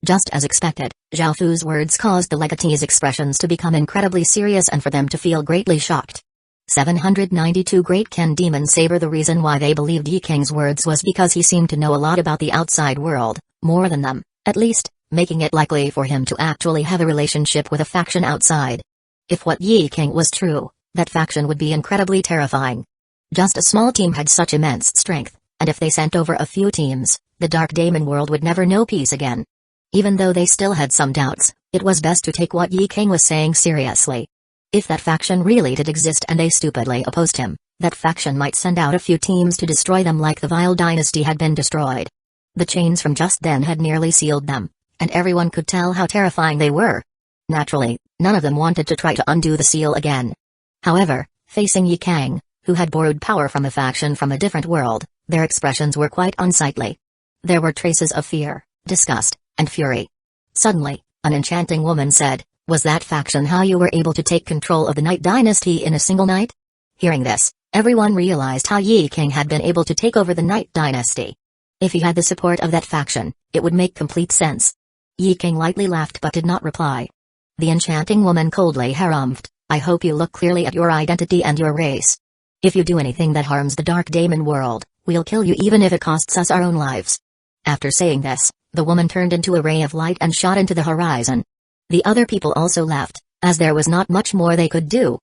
Just as expected, Zhao Fu's words caused the legatees' expressions to become incredibly serious and for them to feel greatly shocked. 792 Great Ken Demon Saber. The reason why they believed Yi King's words was because he seemed to know a lot about the outside world, more than them, at least, making it likely for him to actually have a relationship with a faction outside. If what Yi King was true, that faction would be incredibly terrifying. Just a small team had such immense strength, and if they sent over a few teams, the Dark Daemon world would never know peace again. Even though they still had some doubts, it was best to take what Yi King was saying seriously. If that faction really did exist and they stupidly opposed him, that faction might send out a few teams to destroy them like the Vile Dynasty had been destroyed. The chains from just then had nearly sealed them, and everyone could tell how terrifying they were. Naturally, none of them wanted to try to undo the seal again. However, facing Yi King, who had borrowed power from a faction from a different world, their expressions were quite unsightly. There were traces of fear, disgust, and fury. Suddenly, an enchanting woman said, was that faction how you were able to take control of the Night Dynasty in a single night? Hearing this, everyone realized how Yi King had been able to take over the Night Dynasty. If he had the support of that faction, it would make complete sense. Yi King lightly laughed but did not reply. The enchanting woman coldly harumphed, I hope you look clearly at your identity and your race. If you do anything that harms the Dark Daemon world, we'll kill you even if it costs us our own lives. After saying this, the woman turned into a ray of light and shot into the horizon. The other people also left, as there was not much more they could do.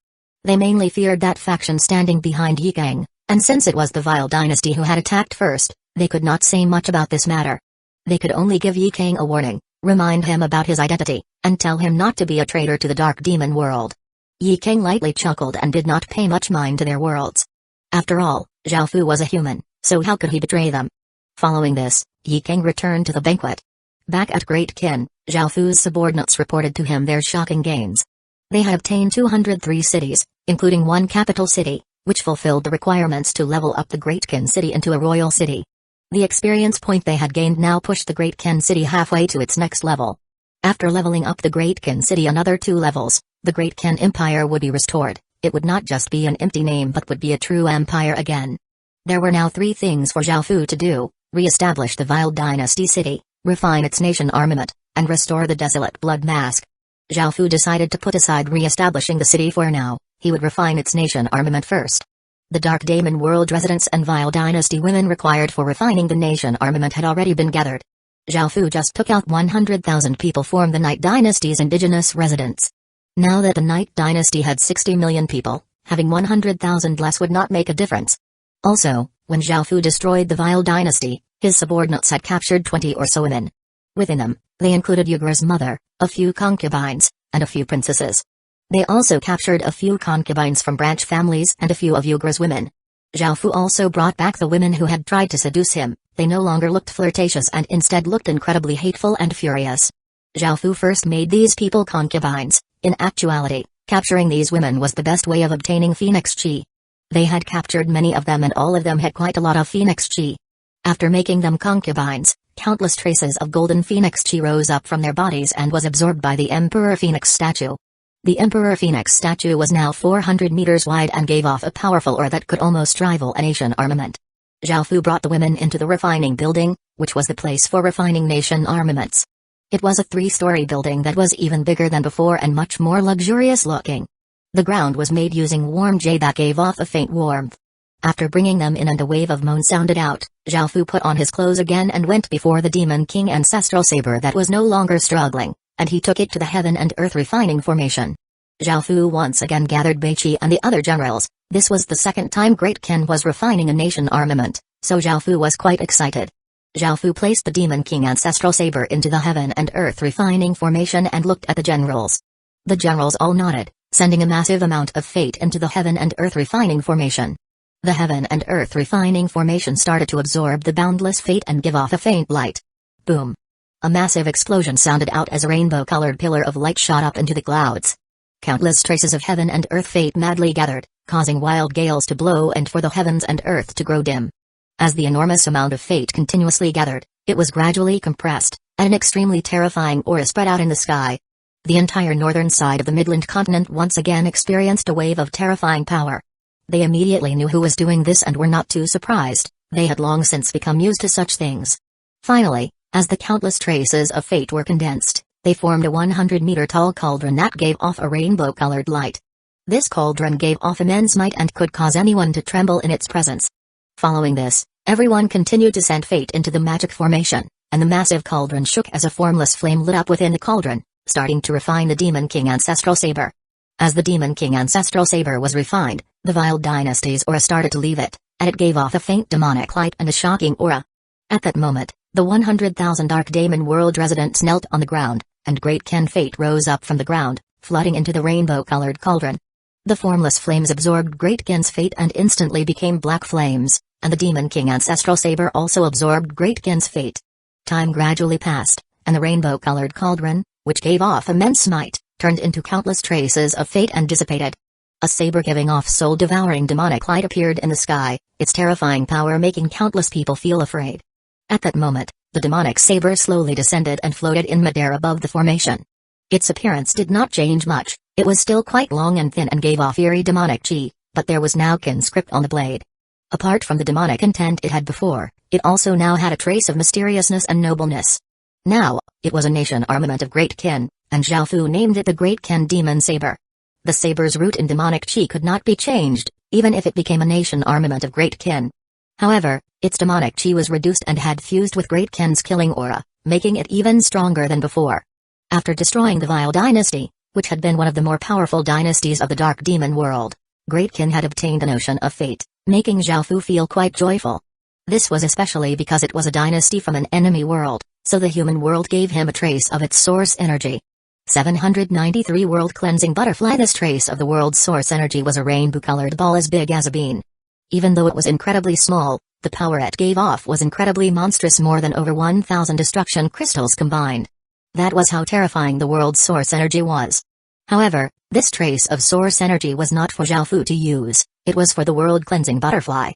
They mainly feared that faction standing behind Yi King, and since it was the Vile Dynasty who had attacked first, they could not say much about this matter. They could only give Yi King a warning, remind him about his identity, and tell him not to be a traitor to the Dark Demon world. Yi King lightly chuckled and did not pay much mind to their words. After all, Zhao Fu was a human, so how could he betray them? Following this, Yi King returned to the banquet. Back at Great Kin, Zhao Fu's subordinates reported to him their shocking gains. They had obtained 203 cities, including one capital city, which fulfilled the requirements to level up the Great Kin city into a royal city. The experience point they had gained now pushed the Great Kin city halfway to its next level. After leveling up the Great Kin city another 2 levels, the Great Kin Empire would be restored. It would not just be an empty name but would be a true empire again. There were now 3 things for Zhao Fu to do: re-establish the Vile Dynasty city, refine its nation armament, and restore the desolate blood mask. Zhao Fu decided to put aside re-establishing the city for now. He would refine its nation armament first. The Dark Daemon world residents and Vile Dynasty women required for refining the nation armament had already been gathered. Zhao Fu just took out 100,000 people form the Night Dynasty's indigenous residents. Now that the Night Dynasty had 60 million people, having 100,000 less would not make a difference. Also, when Zhao Fu destroyed the Vile Dynasty, his subordinates had captured 20 or so women. Within them, they included Hyuga's mother, a few concubines, and a few princesses. They also captured a few concubines from branch families and a few of Hyuga's women. Zhao Fu also brought back the women who had tried to seduce him. They no longer looked flirtatious and instead looked incredibly hateful and furious. Zhao Fu first made these people concubines. In actuality, capturing these women was the best way of obtaining Phoenix Chi. They had captured many of them and all of them had quite a lot of Phoenix Chi. After making them concubines, countless traces of golden Phoenix Chi rose up from their bodies and was absorbed by the Emperor Phoenix statue. The Emperor Phoenix statue was now 400 meters wide and gave off a powerful aura that could almost rival a nation armament. Zhao Fu brought the women into the refining building, which was the place for refining nation armaments. It was a 3-story building that was even bigger than before and much more luxurious looking. The ground was made using warm jade that gave off a faint warmth. After bringing them in and a wave of moan sounded out, Zhao Fu put on his clothes again and went before the Demon King ancestral saber that was no longer struggling, and he took it to the heaven and earth refining formation. Zhao Fu once again gathered Beiqi and the other generals. This was the second time Great Ken was refining a nation armament, so Zhao Fu was quite excited. Zhao Fu placed the Demon King ancestral saber into the heaven and earth refining formation and looked at the generals. The generals all nodded, sending a massive amount of fate into the heaven and earth refining formation. The heaven and earth refining formation started to absorb the boundless fate and give off a faint light. Boom! A massive explosion sounded out as a rainbow-colored pillar of light shot up into the clouds. Countless traces of heaven and earth fate madly gathered, causing wild gales to blow and for the heavens and earth to grow dim. As the enormous amount of fate continuously gathered, it was gradually compressed, and an extremely terrifying aura spread out in the sky. The entire northern side of the Midland continent once again experienced a wave of terrifying power. They immediately knew who was doing this and were not too surprised, they had long since become used to such things. Finally, as the countless traces of fate were condensed, they formed a 100-meter-tall cauldron that gave off a rainbow-colored light. This cauldron gave off immense might and could cause anyone to tremble in its presence. Following this, everyone continued to send fate into the magic formation, and the massive cauldron shook as a formless flame lit up within the cauldron, starting to refine the Demon King ancestral saber. As the Demon King ancestral saber was refined, the vile dynasty's aura started to leave it, and it gave off a faint demonic light and a shocking aura. At that moment, the 100,000 Dark Daemon world residents knelt on the ground, and Great Ken fate rose up from the ground, flooding into the rainbow-colored cauldron. The formless flames absorbed Great Ken's fate and instantly became black flames, and the Demon King ancestral saber also absorbed Great Ken's fate. Time gradually passed, and the rainbow-colored cauldron, which gave off immense might, turned into countless traces of fate and dissipated. A saber giving off soul-devouring demonic light appeared in the sky, its terrifying power making countless people feel afraid. At that moment, the demonic saber slowly descended and floated in midair above the formation. Its appearance did not change much, it was still quite long and thin and gave off eerie demonic chi, but there was now Ken script on the blade. Apart from the demonic intent it had before, it also now had a trace of mysteriousness and nobleness. Now, it was a nation armament of Great Ken, and Zhao Fu named it the Great Ken Demon Saber. The saber's root in demonic chi could not be changed, even if it became a nation armament of Great Ken. However, its demonic chi was reduced and had fused with Great Ken's killing aura, making it even stronger than before. After destroying the Vile Dynasty, which had been one of the more powerful dynasties of the Dark Demon world, Great Ken had obtained the notion of fate, making Zhao Fu feel quite joyful. This was especially because it was a dynasty from an enemy world, so the human world gave him a trace of its source energy. 793 World Cleansing Butterfly. This trace of the world's source energy was a rainbow-colored ball as big as a bean. Even though it was incredibly small, the power it gave off was incredibly monstrous, more than over 1,000 destruction crystals combined. That was how terrifying the world's source energy was. However, this trace of source energy was not for Zhao Fu to use, it was for the world cleansing butterfly.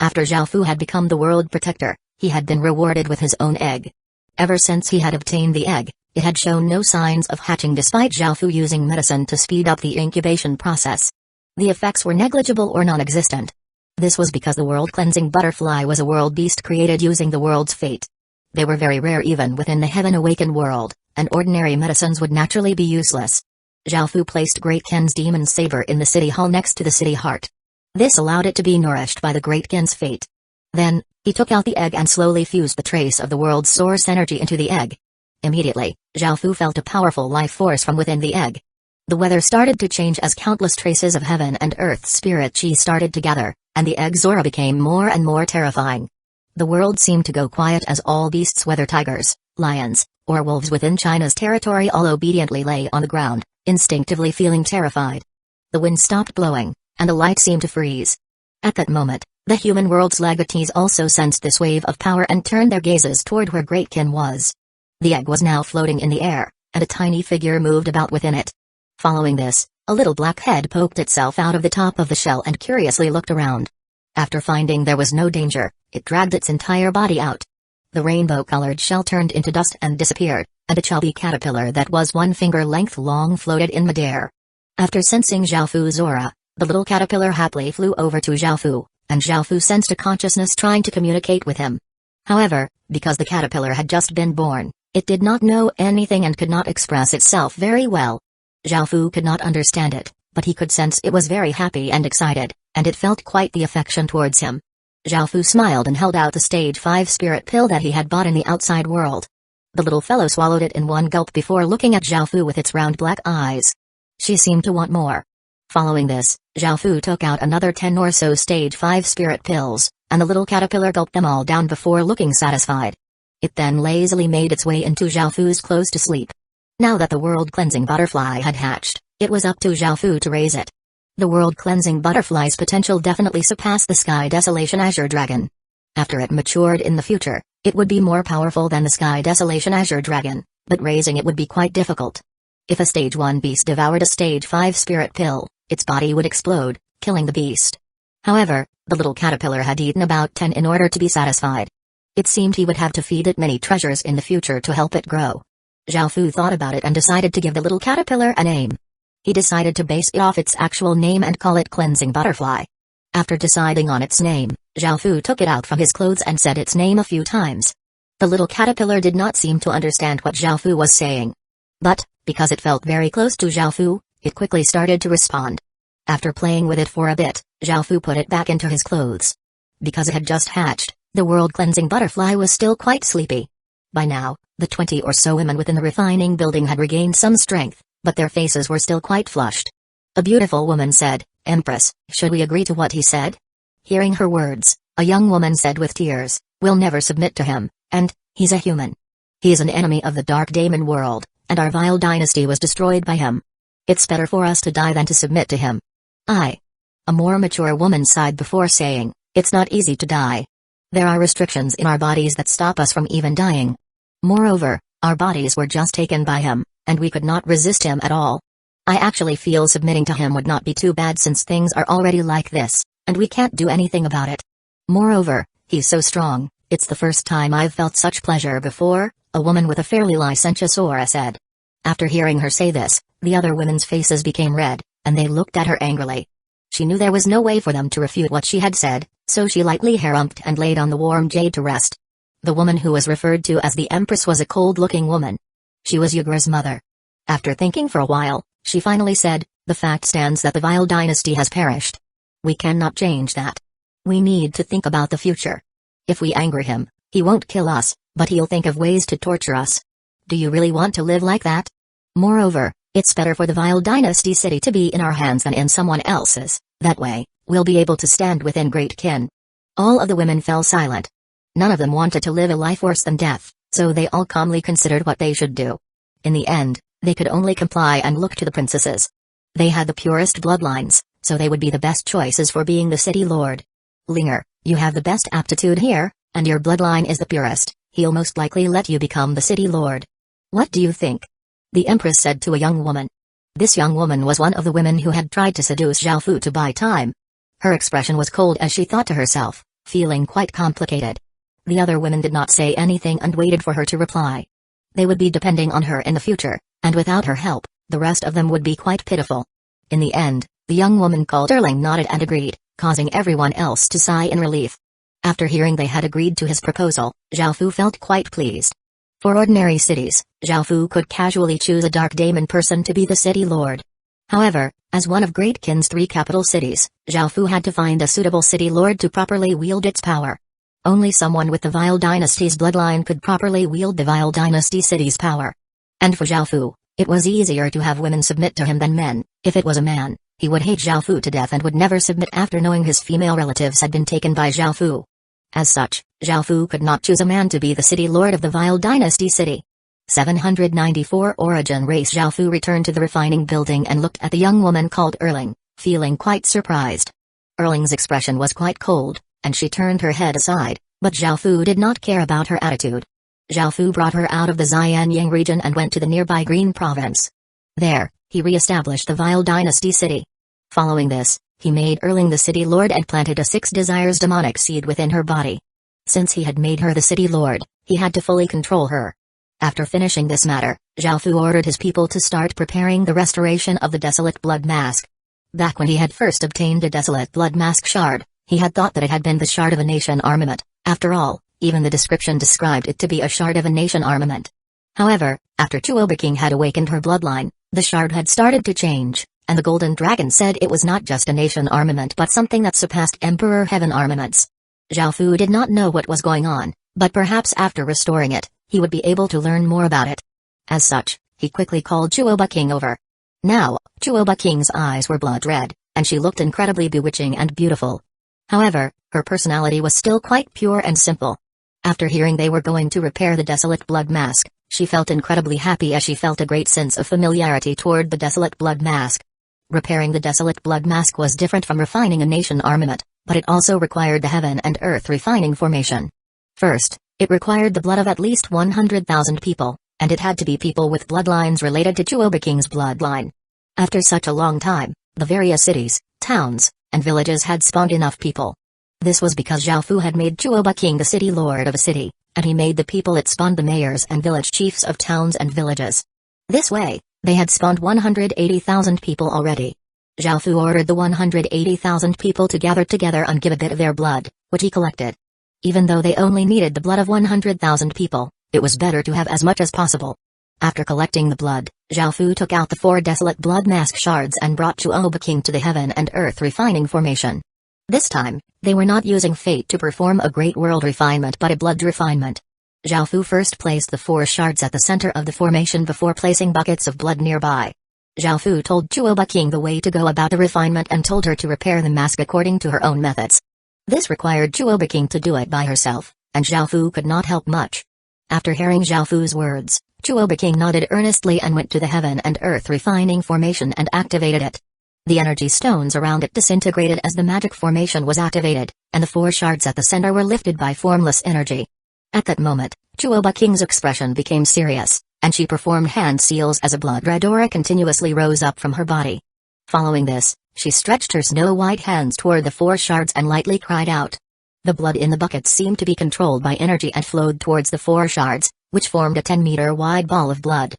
After Zhao Fu had become the world protector, he had been rewarded with his own egg. Ever since he had obtained the egg, it had shown no signs of hatching despite Zhao Fu using medicine to speed up the incubation process. The effects were negligible or non-existent. This was because the world cleansing butterfly was a world beast created using the world's fate. They were very rare even within the Heaven Awakened world, and ordinary medicines would naturally be useless. Zhao Fu placed Great Ken's demon saber in the city hall next to the city heart. This allowed it to be nourished by the Great Ken's fate. Then, he took out the egg and slowly fused the trace of the world's source energy into the egg. Immediately, Zhao Fu felt a powerful life force from within the egg. The weather started to change as countless traces of heaven and earth spirit chi started to gather, and the egg's aura became more and more terrifying. The world seemed to go quiet as all beasts, whether tigers, lions, or wolves within China's territory, all obediently lay on the ground, instinctively feeling terrified. The wind stopped blowing, and the light seemed to freeze. At that moment, the human world's legatees also sensed this wave of power and turned their gazes toward where Great Ken was. The egg was now floating in the air, and a tiny figure moved about within it. Following this, a little black head poked itself out of the top of the shell and curiously looked around. After finding there was no danger, it dragged its entire body out. The rainbow-colored shell turned into dust and disappeared, and a chubby caterpillar that was 1 finger length long floated in midair. After sensing Xiaofu's aura, the little caterpillar happily flew over to Xiaofu, and Xiaofu sensed a consciousness trying to communicate with him. However, because the caterpillar had just been born, it did not know anything and could not express itself very well. Xiaofu could not understand it, but he could sense it was very happy and excited, and it felt quite the affection towards him. Xiaofu smiled and held out the stage 5 spirit pill that he had bought in the outside world. The little fellow swallowed it in one gulp before looking at Xiaofu with its round black eyes. She seemed to want more. Following this, Xiaofu took out another 10 or so stage 5 spirit pills, and the little caterpillar gulped them all down before looking satisfied. It then lazily made its way into Xiaofu's clothes to sleep. Now that the world-cleansing butterfly had hatched, it was up to Xiaofu to raise it. The world-cleansing butterfly's potential definitely surpassed the Sky Desolation Azure Dragon. After it matured in the future, it would be more powerful than the Sky Desolation Azure Dragon, but raising it would be quite difficult. If a stage 1 beast devoured a stage 5 spirit pill, its body would explode, killing the beast. However, the little caterpillar had eaten about 10 in order to be satisfied. It seemed he would have to feed it many treasures in the future to help it grow. Xiaofu thought about it and decided to give the little caterpillar a name. He decided to base it off its actual name and call it Cleansing Butterfly. After deciding on its name, Xiaofu took it out from his clothes and said its name a few times. The little caterpillar did not seem to understand what Xiaofu was saying. But, because it felt very close to Xiaofu, it quickly started to respond. After playing with it for a bit, Xiaofu put it back into his clothes. Because it had just hatched, the world-cleansing butterfly was still quite sleepy. By now, the 20 or so women within the refining building had regained some strength, but their faces were still quite flushed. A beautiful woman said, "Empress, should we agree to what he said?" Hearing her words, a young woman said with tears, "We'll never submit to him, and, he's a human. He is an enemy of the Dark Daemon world, and our vile dynasty was destroyed by him. It's better for us to die than to submit to him." A more mature woman sighed before saying, "It's not easy to die. There are restrictions in our bodies that stop us from even dying. Moreover, our bodies were just taken by him, and we could not resist him at all. I actually feel submitting to him would not be too bad since things are already like this, and we can't do anything about it. Moreover, he's so strong, it's the first time I've felt such pleasure before," a woman with a fairly licentious aura said. After hearing her say this, the other women's faces became red, and they looked at her angrily. She knew there was no way for them to refute what she had said, so she lightly hair-umped and laid on the warm jade to rest. The woman who was referred to as the Empress was a cold-looking woman. She was Hyuga's mother. After thinking for a while, she finally said, "The fact stands that the vile dynasty has perished. We cannot change that. We need to think about the future. If we anger him, he won't kill us, but he'll think of ways to torture us. Do you really want to live like that? Moreover, it's better for the vile dynasty city to be in our hands than in someone else's. That way, we'll be able to stand within great kin." All of the women fell silent. None of them wanted to live a life worse than death, so they all calmly considered what they should do. In the end, they could only comply and look to the princesses. They had the purest bloodlines, so they would be the best choices for being the city lord. "Linger, you have the best aptitude here, and your bloodline is the purest. He'll most likely let you become the city lord. What do you think?" the Empress said to a young woman. This young woman was one of the women who had tried to seduce Xiaofu to buy time. Her expression was cold as she thought to herself, feeling quite complicated. The other women did not say anything and waited for her to reply. They would be depending on her in the future, and without her help, the rest of them would be quite pitiful. In the end, the young woman called Erling nodded and agreed, causing everyone else to sigh in relief. After hearing they had agreed to his proposal, Xiaofu felt quite pleased. For ordinary cities, Xiaofu could casually choose a Dark Daemon person to be the city lord. However, as one of Great Kin's 3 capital cities, Xiaofu had to find a suitable city lord to properly wield its power. Only someone with the Vile Dynasty's bloodline could properly wield the Vile Dynasty city's power. And for Xiaofu, it was easier to have women submit to him than men. If it was a man, he would hate Xiaofu to death and would never submit after knowing his female relatives had been taken by Xiaofu. As such, Xiaofu could not choose a man to be the city lord of the Vile Dynasty city. 794 Origin Race. Xiaofu returned to the refining building and looked at the young woman called Erling, feeling quite surprised. Erling's expression was quite cold, and she turned her head aside, but Xiaofu did not care about her attitude. Xiaofu brought her out of the Xianyang region and went to the nearby Green province. There, he re-established the Vile Dynasty city. Following this, he made Erling the city lord and planted a 6 desires demonic seed within her body. Since he had made her the city lord, he had to fully control her. After finishing this matter, Zhao Fu ordered his people to start preparing the restoration of the Desolate Blood Mask. Back when he had first obtained a Desolate Blood Mask shard, he had thought that it had been the shard of a nation armament. After all, even the description described it to be a shard of a nation armament. However, after Chuoba King had awakened her bloodline, the shard had started to change, and the Golden Dragon said it was not just a nation armament but something that surpassed Emperor Heaven armaments. Zhao Fu did not know what was going on, but perhaps after restoring it, he would be able to learn more about it. As such, he quickly called Chuoba King over. Now, Chuoba King's eyes were blood red, and she looked incredibly bewitching and beautiful. However, her personality was still quite pure and simple. After hearing they were going to repair the Desolate Blood Mask, she felt incredibly happy as she felt a great sense of familiarity toward the Desolate Blood Mask. Repairing the Desolate Blood Mask was different from refining a nation armament, but it also required the heaven and earth refining formation. First, it required the blood of at least 100,000 people, and it had to be people with bloodlines related to Chuoba King's bloodline. After such a long time, the various cities, towns, and villages had spawned enough people. This was because Zhao Fu had made Chuoba King the city lord of a city, and he made the people it spawned the mayors and village chiefs of towns and villages. This way, they had spawned 180,000 people already. Zhao Fu ordered the 180,000 people to gather together and give a bit of their blood, which he collected. Even though they only needed the blood of 100,000 people, it was better to have as much as possible. After collecting the blood, Zhao Fu took out the 4 Desolate Blood Mask shards and brought Chuoba King to the heaven and earth refining formation. This time, they were not using fate to perform a great world refinement but a blood refinement. Zhao Fu first placed the 4 shards at the center of the formation before placing buckets of blood nearby. Zhao Fu told Chuoba King the way to go about the refinement and told her to repair the mask according to her own methods. This required Chuoba King to do it by herself, and Zhao Fu could not help much. After hearing Zhao Fu's words, Chuoba King nodded earnestly and went to the heaven and earth refining formation and activated it. The energy stones around it disintegrated as the magic formation was activated, and the 4 shards at the center were lifted by formless energy. At that moment, Chuoba King's expression became serious, and she performed hand seals as a blood red aura continuously rose up from her body. Following this, she stretched her snow-white hands toward the 4 shards and lightly cried out. The blood in the buckets seemed to be controlled by energy and flowed towards the 4 shards, which formed a 10-meter wide ball of blood.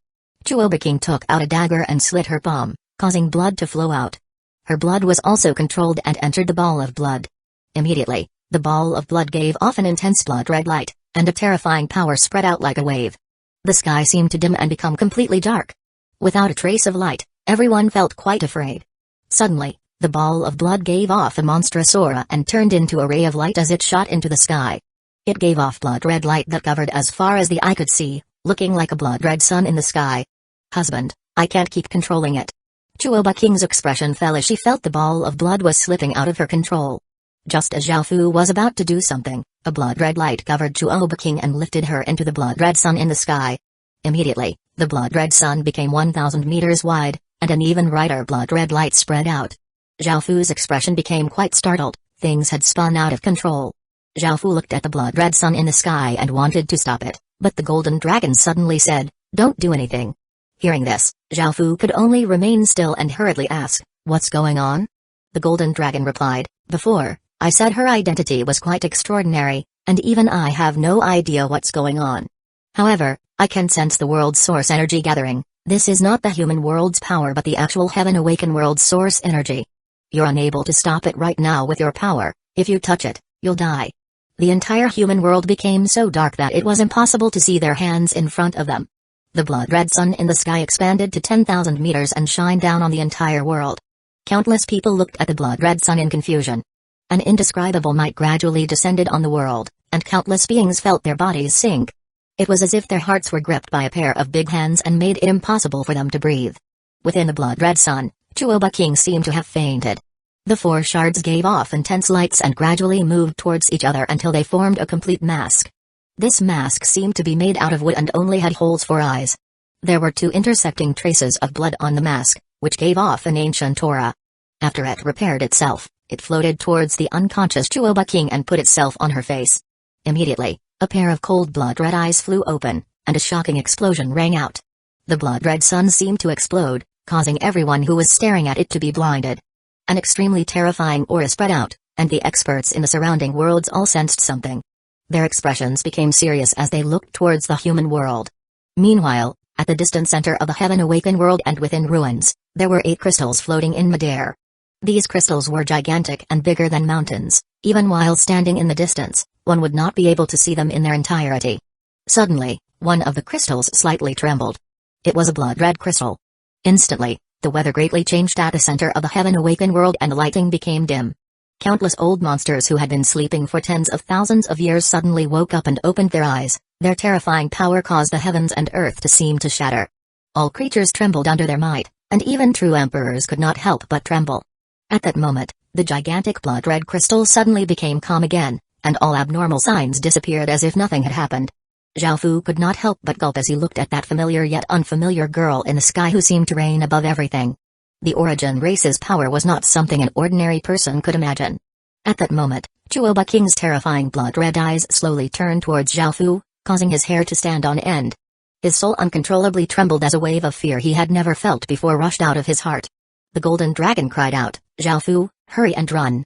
Chuoba King took out a dagger and slit her palm, causing blood to flow out. Her blood was also controlled and entered the ball of blood. Immediately, the ball of blood gave off an intense blood-red light, and a terrifying power spread out like a wave. The sky seemed to dim and become completely dark. Without a trace of light, everyone felt quite afraid. Suddenly, the ball of blood gave off a monstrous aura and turned into a ray of light as it shot into the sky. It gave off blood-red light that covered as far as the eye could see, looking like a blood-red sun in the sky. Husband, I can't keep controlling it. Chuoba King's expression fell as she felt the ball of blood was slipping out of her control. Just as Zhao Fu was about to do something, a blood-red light covered Chuoba King and lifted her into the blood-red sun in the sky. Immediately, the blood-red sun became 1,000 meters wide, and an even brighter blood-red light spread out. Zhao Fu's expression became quite startled. Things had spun out of control. Zhao Fu looked at the blood-red sun in the sky and wanted to stop it, but the Golden Dragon suddenly said, "Don't do anything." Hearing this, Zhao Fu could only remain still and hurriedly ask, "What's going on?" The Golden Dragon replied, "Before, I said her identity was quite extraordinary, and even I have no idea what's going on. However, I can sense the world's source energy gathering. This is not the human world's power but the actual heaven awakened world's source energy. You're unable to stop it right now with your power. If you touch it, you'll die." The entire human world became so dark that it was impossible to see their hands in front of them. The blood-red sun in the sky expanded to 10,000 meters and shined down on the entire world. Countless people looked at the blood-red sun in confusion. An indescribable night gradually descended on the world, and countless beings felt their bodies sink. It was as if their hearts were gripped by a pair of big hands and made it impossible for them to breathe. Within the blood-red sun, Chuoba King seemed to have fainted. The 4 shards gave off intense lights and gradually moved towards each other until they formed a complete mask. This mask seemed to be made out of wood and only had holes for eyes. There were 2 intersecting traces of blood on the mask, which gave off an ancient aura. After it repaired itself, it floated towards the unconscious Chuoba King and put itself on her face. Immediately, a pair of cold blood-red eyes flew open, and a shocking explosion rang out. The blood-red sun seemed to explode, causing everyone who was staring at it to be blinded. An extremely terrifying aura spread out, and the experts in the surrounding worlds all sensed something. Their expressions became serious as they looked towards the human world. Meanwhile, at the distant center of the heaven-awakened world and within ruins, there were 8 crystals floating in midair. These crystals were gigantic and bigger than mountains. Even while standing in the distance, one would not be able to see them in their entirety. Suddenly, one of the crystals slightly trembled. It was a blood-red crystal. Instantly, the weather greatly changed at the center of the heaven-awakened world and the lighting became dim. Countless old monsters who had been sleeping for tens of thousands of years suddenly woke up and opened their eyes. Their terrifying power caused the heavens and earth to seem to shatter. All creatures trembled under their might, and even true emperors could not help but tremble. At that moment, the gigantic blood-red crystal suddenly became calm again, and all abnormal signs disappeared as if nothing had happened. Zhao Fu could not help but gulp as he looked at that familiar yet unfamiliar girl in the sky who seemed to reign above everything. The Origin race's power was not something an ordinary person could imagine. At that moment, Chuoba King's terrifying blood-red eyes slowly turned towards Zhao Fu, causing his hair to stand on end. His soul uncontrollably trembled as a wave of fear he had never felt before rushed out of his heart. The golden dragon cried out, "Zhao Fu, hurry and run."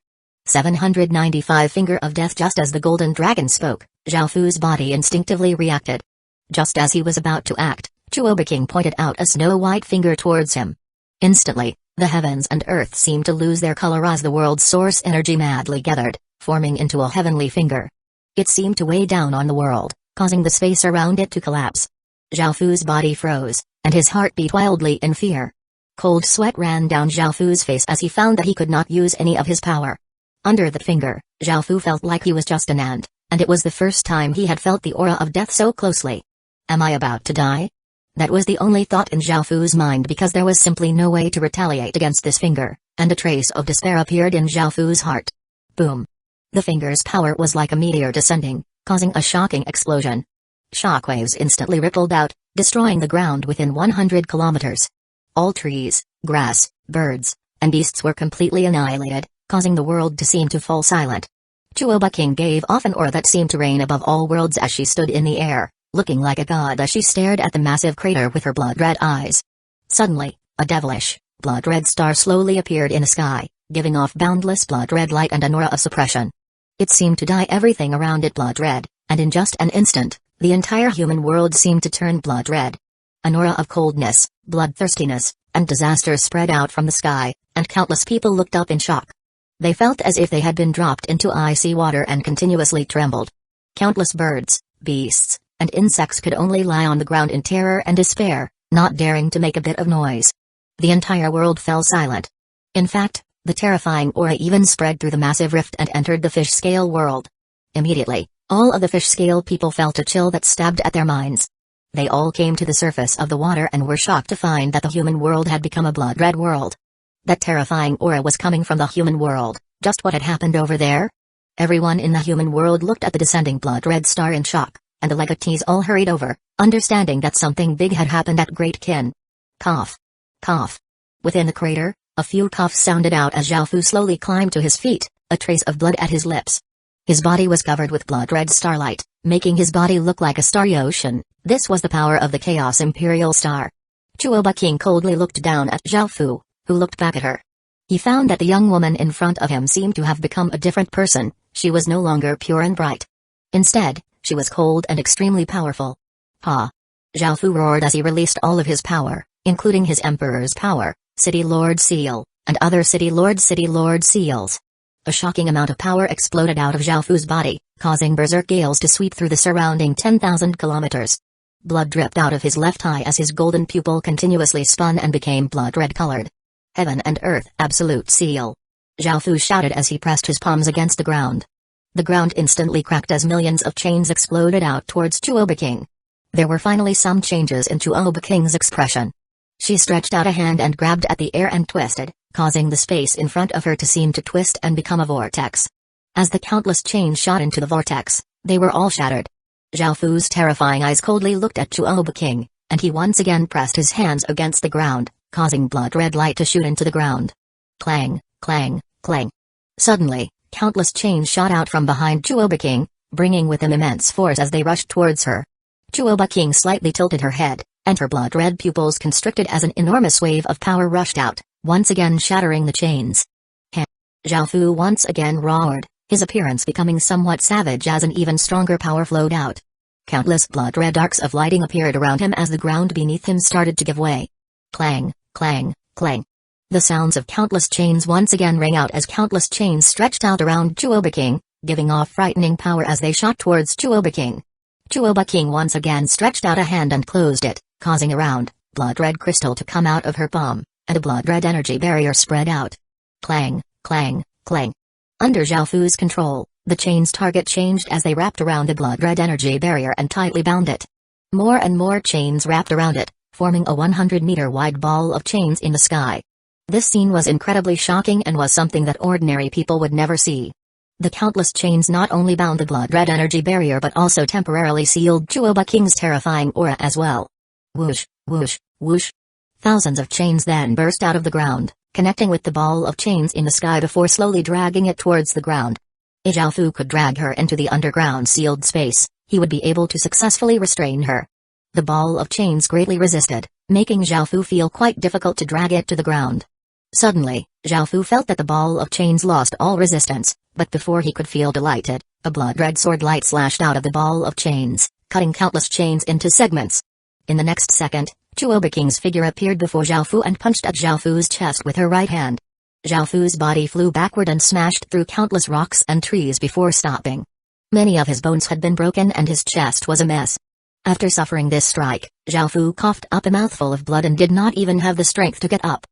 795 Finger of Death. Just as the golden dragon spoke, Zhao Fu's body instinctively reacted. Just as he was about to act, Chuoba King pointed out a snow-white finger towards him. Instantly, the heavens and earth seemed to lose their color as the world's source energy madly gathered, forming into a heavenly finger. It seemed to weigh down on the world, causing the space around it to collapse. Zhao Fu's body froze, and his heart beat wildly in fear. Cold sweat ran down Zhao Fu's face as he found that he could not use any of his power. Under the finger, Zhao Fu felt like he was just an ant, and it was the first time he had felt the aura of death so closely. Am I about to die? That was the only thought in Zhao Fu's mind because there was simply no way to retaliate against this finger, and a trace of despair appeared in Zhao Fu's heart. Boom! The finger's power was like a meteor descending, causing a shocking explosion. Shockwaves instantly rippled out, destroying the ground within 100 kilometers. All trees, grass, birds, and beasts were completely annihilated, causing the world to seem to fall silent. Chuoba King gave off an aura that seemed to reign above all worlds as she stood in the air, looking like a god as she stared at the massive crater with her blood-red eyes. Suddenly, a devilish, blood-red star slowly appeared in the sky, giving off boundless blood-red light and an aura of suppression. It seemed to dye everything around it blood-red, and in just an instant, the entire human world seemed to turn blood-red. An aura of coldness, bloodthirstiness, and disaster spread out from the sky, and countless people looked up in shock. They felt as if they had been dropped into icy water and continuously trembled. Countless birds, beasts, and insects could only lie on the ground in terror and despair, not daring to make a bit of noise. The entire world fell silent. In fact, the terrifying aura even spread through the massive rift and entered the fish-scale world. Immediately, all of the fish-scale people felt a chill that stabbed at their minds. They all came to the surface of the water and were shocked to find that the human world had become a blood-red world. That terrifying aura was coming from the human world. Just what had happened over there? Everyone in the human world looked at the descending blood-red star in shock, and the legatees all hurried over, understanding that something big had happened at Great Kin. Cough. Cough. Within the crater, a few coughs sounded out as Zhao Fu slowly climbed to his feet, a trace of blood at his lips. His body was covered with blood-red starlight, making his body look like a starry ocean. This was the power of the Chaos Imperial Star. Chuoba King coldly looked down at Zhao Fu, who looked back at her. He found that the young woman in front of him seemed to have become a different person. She was no longer pure and bright. Instead, she was cold and extremely powerful. Ha! Zhao Fu roared as he released all of his power, including his Emperor's power, City Lord Seal, and other City Lord Seals. A shocking amount of power exploded out of Zhao Fu's body, causing berserk gales to sweep through the surrounding 10,000 kilometers. Blood dripped out of his left eye as his golden pupil continuously spun and became blood-red colored. Heaven and Earth Absolute Seal. Zhao Fu shouted as he pressed his palms against the ground. The ground instantly cracked as millions of chains exploded out towards Chuoba King. There were finally some changes in Chuoba King's expression. She stretched out a hand and grabbed at the air and twisted, causing the space in front of her to seem to twist and become a vortex. As the countless chains shot into the vortex, they were all shattered. Zhao Fu's terrifying eyes coldly looked at Chuoba King, and he once again pressed his hands against the ground, causing blood-red light to shoot into the ground. Clang, clang, clang. Suddenly, countless chains shot out from behind Chuoba King, bringing with them immense force as they rushed towards her. Chuoba King slightly tilted her head, and her blood-red pupils constricted as an enormous wave of power rushed out, once again shattering the chains. Zhao Fu once again roared, his appearance becoming somewhat savage as an even stronger power flowed out. Countless blood-red arcs of lighting appeared around him as the ground beneath him started to give way. Clang, clang, clang. The sounds of countless chains once again rang out as countless chains stretched out around Chuoba King, giving off frightening power as they shot towards Chuoba King. Chuoba King once again stretched out a hand and closed it, causing a round, blood-red crystal to come out of her palm, and a blood-red energy barrier spread out. Clang, clang, clang. Under Zhao Fu's control, the chain's target changed as they wrapped around the blood-red energy barrier and tightly bound it. More and more chains wrapped around it, forming a 100-meter-wide ball of chains in the sky. This scene was incredibly shocking and was something that ordinary people would never see. The countless chains not only bound the blood-red energy barrier but also temporarily sealed Chuoba King's terrifying aura as well. Whoosh, whoosh, whoosh. Thousands of chains then burst out of the ground, connecting with the ball of chains in the sky before slowly dragging it towards the ground. If Zhao Fu could drag her into the underground sealed space, he would be able to successfully restrain her. The ball of chains greatly resisted, making Zhao Fu feel quite difficult to drag it to the ground. Suddenly, Zhao Fu felt that the ball of chains lost all resistance, but before he could feel delighted, a blood-red sword light slashed out of the ball of chains, cutting countless chains into segments. In the next second, Chuoba King's figure appeared before Zhao Fu and punched at Zhao Fu's chest with her right hand. Zhao Fu's body flew backward and smashed through countless rocks and trees before stopping. Many of his bones had been broken and his chest was a mess. After suffering this strike, Zhao Fu coughed up a mouthful of blood and did not even have the strength to get up.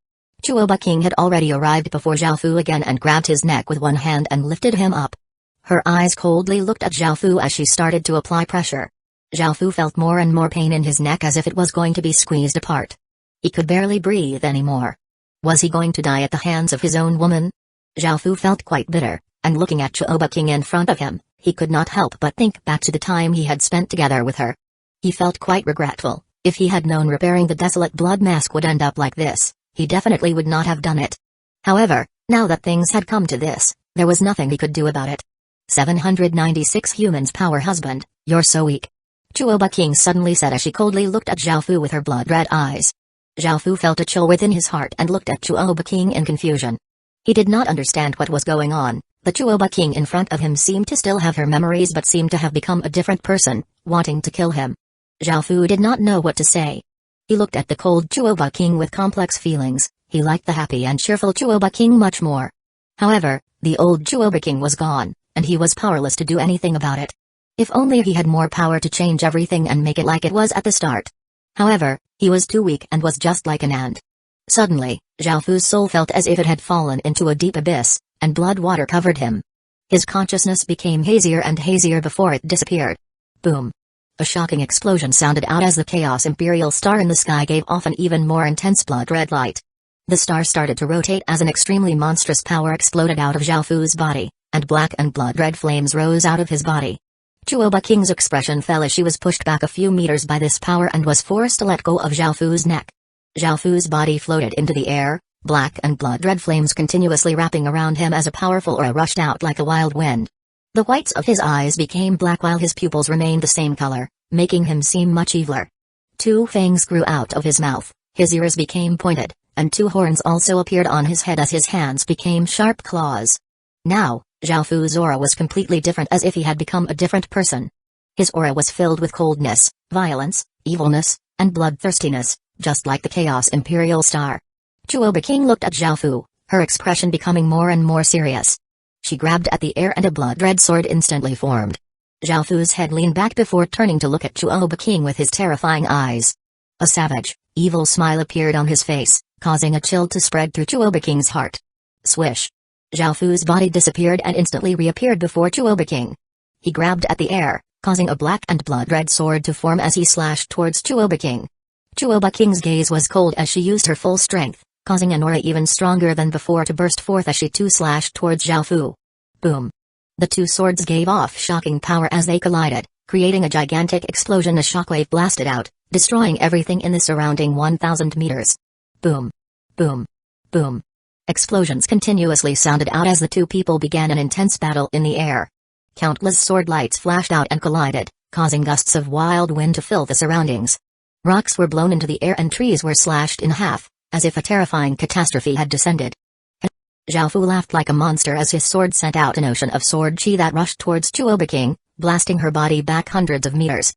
Chuoba King had already arrived before Zhao Fu again and grabbed his neck with one hand and lifted him up. Her eyes coldly looked at Zhao Fu as she started to apply pressure. Zhao Fu felt more and more pain in his neck as if it was going to be squeezed apart. He could barely breathe anymore. Was he going to die at the hands of his own woman? Zhao Fu felt quite bitter, and looking at Chuoba King in front of him, he could not help but think back to the time he had spent together with her. He felt quite regretful. If he had known repairing the desolate blood mask would end up like this, he definitely would not have done it. However, now that things had come to this, there was nothing he could do about it. 796 Humans Power Husband, you're so weak. Chuoba King suddenly said as she coldly looked at Zhao Fu with her blood-red eyes. Zhao Fu felt a chill within his heart and looked at Chuoba King in confusion. He did not understand what was going on. The Chuoba King in front of him seemed to still have her memories but seemed to have become a different person, wanting to kill him. Zhao Fu did not know what to say. He looked at the cold Chuoba King with complex feelings. He liked the happy and cheerful Chuoba King much more. However, the old Chuoba King was gone, and he was powerless to do anything about it. If only he had more power to change everything and make it like it was at the start. However, he was too weak and was just like an ant. Suddenly, Zhao Fu's soul felt as if it had fallen into a deep abyss, and blood water covered him. His consciousness became hazier and hazier before it disappeared. Boom. A shocking explosion sounded out as the Chaos Imperial Star in the sky gave off an even more intense blood-red light. The star started to rotate as an extremely monstrous power exploded out of Zhao Fu's body, and black and blood-red flames rose out of his body. Chuoba King's expression fell as she was pushed back a few meters by this power and was forced to let go of Zhao Fu's neck. Zhao Fu's body floated into the air, black and blood-red flames continuously wrapping around him as a powerful aura rushed out like a wild wind. The whites of his eyes became black while his pupils remained the same color, making him seem much eviler. Two fangs grew out of his mouth, his ears became pointed, and two horns also appeared on his head as his hands became sharp claws. Now, Zhao Fu's aura was completely different as if he had become a different person. His aura was filled with coldness, violence, evilness, and bloodthirstiness, just like the Chaos Imperial Star. Chuoba King looked at Zhao Fu, her expression becoming more and more serious. She grabbed at the air and a blood-red sword instantly formed. Zhao Fu's head leaned back before turning to look at Chuoba King with his terrifying eyes. A savage, evil smile appeared on his face, causing a chill to spread through Chuoba King's heart. Swish. Zhao Fu's body disappeared and instantly reappeared before Chuoba King. He grabbed at the air, causing a black and blood-red sword to form as he slashed towards Chuoba King. Chuoba King's gaze was cold as she used her full strength, causing an aura even stronger than before to burst forth as she too slashed towards Zhao Fu. Boom. The two swords gave off shocking power as they collided, creating a gigantic explosion. A shockwave blasted out, destroying everything in the surrounding 1,000 meters. Boom. Boom. Boom. Explosions continuously sounded out as the two people began an intense battle in the air. Countless sword lights flashed out and collided, causing gusts of wild wind to fill the surroundings. Rocks were blown into the air and trees were slashed in half, as if a terrifying catastrophe had descended. Zhao Fu laughed like a monster as his sword sent out an ocean of sword chi that rushed towards Chuoba King, blasting her body back hundreds of meters.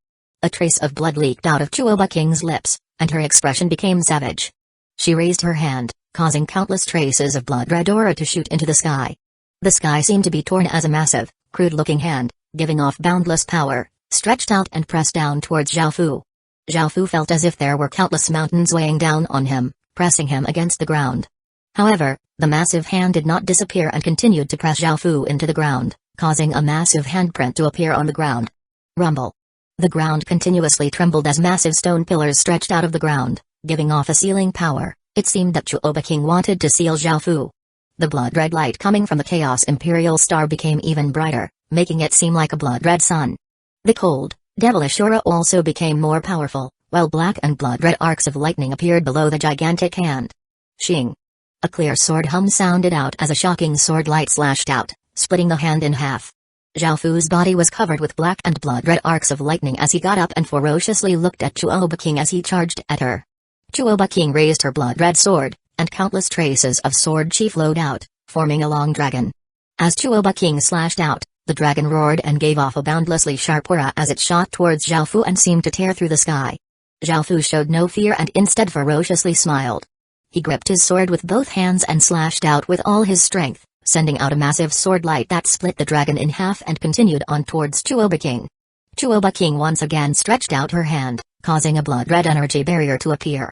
A trace of blood leaked out of Chuoba King's lips, and her expression became savage. She raised her hand, causing countless traces of blood-red aura to shoot into the sky. The sky seemed to be torn as a massive, crude-looking hand, giving off boundless power, stretched out and pressed down towards Xiaofu. Xiaofu felt as if there were countless mountains weighing down on him, pressing him against the ground. However, the massive hand did not disappear and continued to press Xiaofu into the ground, causing a massive handprint to appear on the ground. Rumble. The ground continuously trembled as massive stone pillars stretched out of the ground, giving off a sealing power. It seemed that Chuoba King wanted to seal Xiaofu. The blood-red light coming from the Chaos Imperial Star became even brighter, making it seem like a blood-red sun. The cold, devilish aura also became more powerful, while black and blood-red arcs of lightning appeared below the gigantic hand. Shing. A clear sword hum sounded out as a shocking sword light slashed out, splitting the hand in half. Xiaofu's body was covered with black and blood-red arcs of lightning as he got up and ferociously looked at Chuoba King as he charged at her. Chuoba King raised her blood-red sword, and countless traces of sword chi flowed out, forming a long dragon. As Chuoba King slashed out, the dragon roared and gave off a boundlessly sharp aura as it shot towards Xiaofu and seemed to tear through the sky. Xiaofu showed no fear and instead ferociously smiled. He gripped his sword with both hands and slashed out with all his strength, sending out a massive sword light that split the dragon in half and continued on towards Chuoba King. Chuoba King once again stretched out her hand, causing a blood-red energy barrier to appear.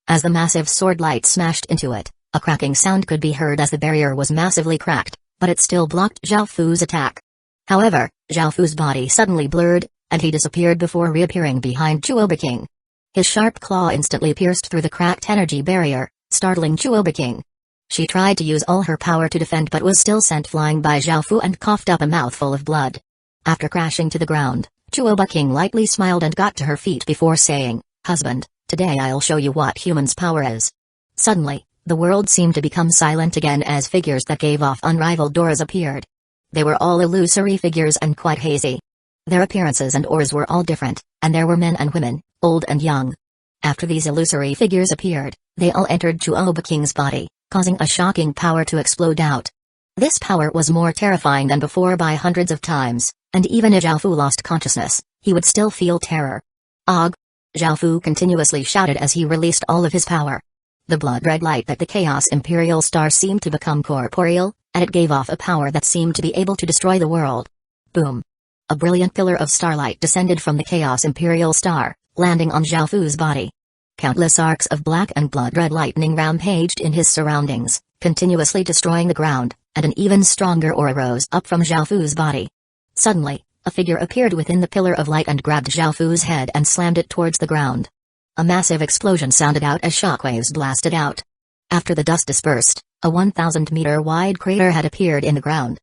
As the massive sword light smashed into it, a cracking sound could be heard as the barrier was massively cracked, but it still blocked Xiaofu's attack. However, Xiaofu's body suddenly blurred, and he disappeared before reappearing behind Chuoba King. His sharp claw instantly pierced through the cracked energy barrier, startling Chuoba King. She tried to use all her power to defend but was still sent flying by Xiaofu and coughed up a mouthful of blood. After crashing to the ground, Chuoba King lightly smiled and got to her feet before saying, "Husband, today I'll show you what human's power is." Suddenly, the world seemed to become silent again as figures that gave off unrivaled auras appeared. They were all illusory figures and quite hazy. Their appearances and auras were all different, and there were men and women, old and young. After these illusory figures appeared, they all entered Chuoba King's body, causing a shocking power to explode out. This power was more terrifying than before by hundreds of times, and even if Xiaofu lost consciousness, he would still feel terror. "Og!" Xiaofu continuously shouted as he released all of his power. The blood-red light that the Chaos Imperial Star seemed to become corporeal, and it gave off a power that seemed to be able to destroy the world. Boom! A brilliant pillar of starlight descended from the Chaos Imperial Star, landing on Xiaofu's body. Countless arcs of black and blood-red lightning rampaged in his surroundings, continuously destroying the ground, and an even stronger aura rose up from Xiaofu's body. Suddenly, a figure appeared within the pillar of light and grabbed Xiaofu's head and slammed it towards the ground. A massive explosion sounded out as shockwaves blasted out. After the dust dispersed, a 1,000-meter wide crater had appeared in the ground.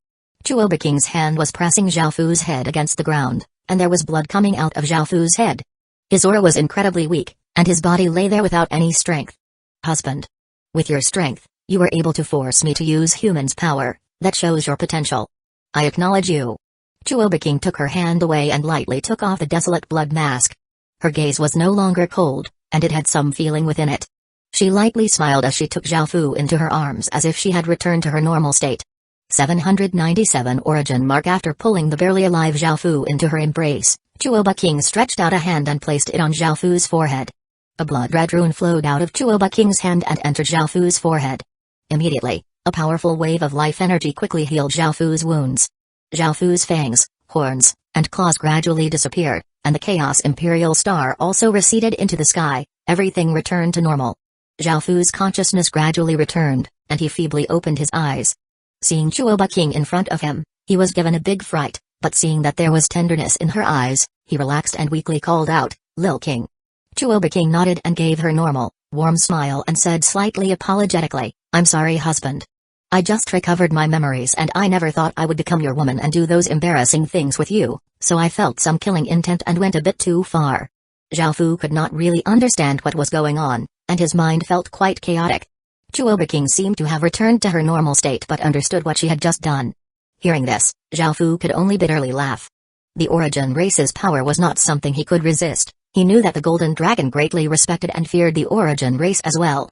Chuoba King's hand was pressing Xiaofu's head against the ground, and there was blood coming out of Xiaofu's head. His aura was incredibly weak, and his body lay there without any strength. "Husband. With your strength, you were able to force me to use human's power. That shows your potential. I acknowledge you." Chuoba King took her hand away and lightly took off the desolate blood mask. Her gaze was no longer cold, and it had some feeling within it. She lightly smiled as she took Xiaofu into her arms as if she had returned to her normal state. 797 Origin mark. After pulling the barely alive Xiaofu into her embrace, Chuoba King stretched out a hand and placed it on Xiaofu's forehead. A blood-red rune flowed out of Chuoba King's hand and entered Xiaofu's forehead. Immediately, a powerful wave of life energy quickly healed Xiaofu's wounds. Xiaofu's fangs, horns, and claws gradually disappeared, and the Chaos Imperial Star also receded into the sky. Everything returned to normal. Xiaofu's consciousness gradually returned, and he feebly opened his eyes. Seeing Chuoba King in front of him, he was given a big fright, but seeing that there was tenderness in her eyes, he relaxed and weakly called out, "Lil King." Chuoba King nodded and gave her normal, warm smile and said slightly apologetically, "I'm sorry, husband. I just recovered my memories and I never thought I would become your woman and do those embarrassing things with you, so I felt some killing intent and went a bit too far." Xiaofu could not really understand what was going on, and his mind felt quite chaotic. Chuoba King seemed to have returned to her normal state but understood what she had just done. Hearing this, Xiaofu could only bitterly laugh. The Origin race's power was not something he could resist. He knew that the Golden Dragon greatly respected and feared the Origin race as well.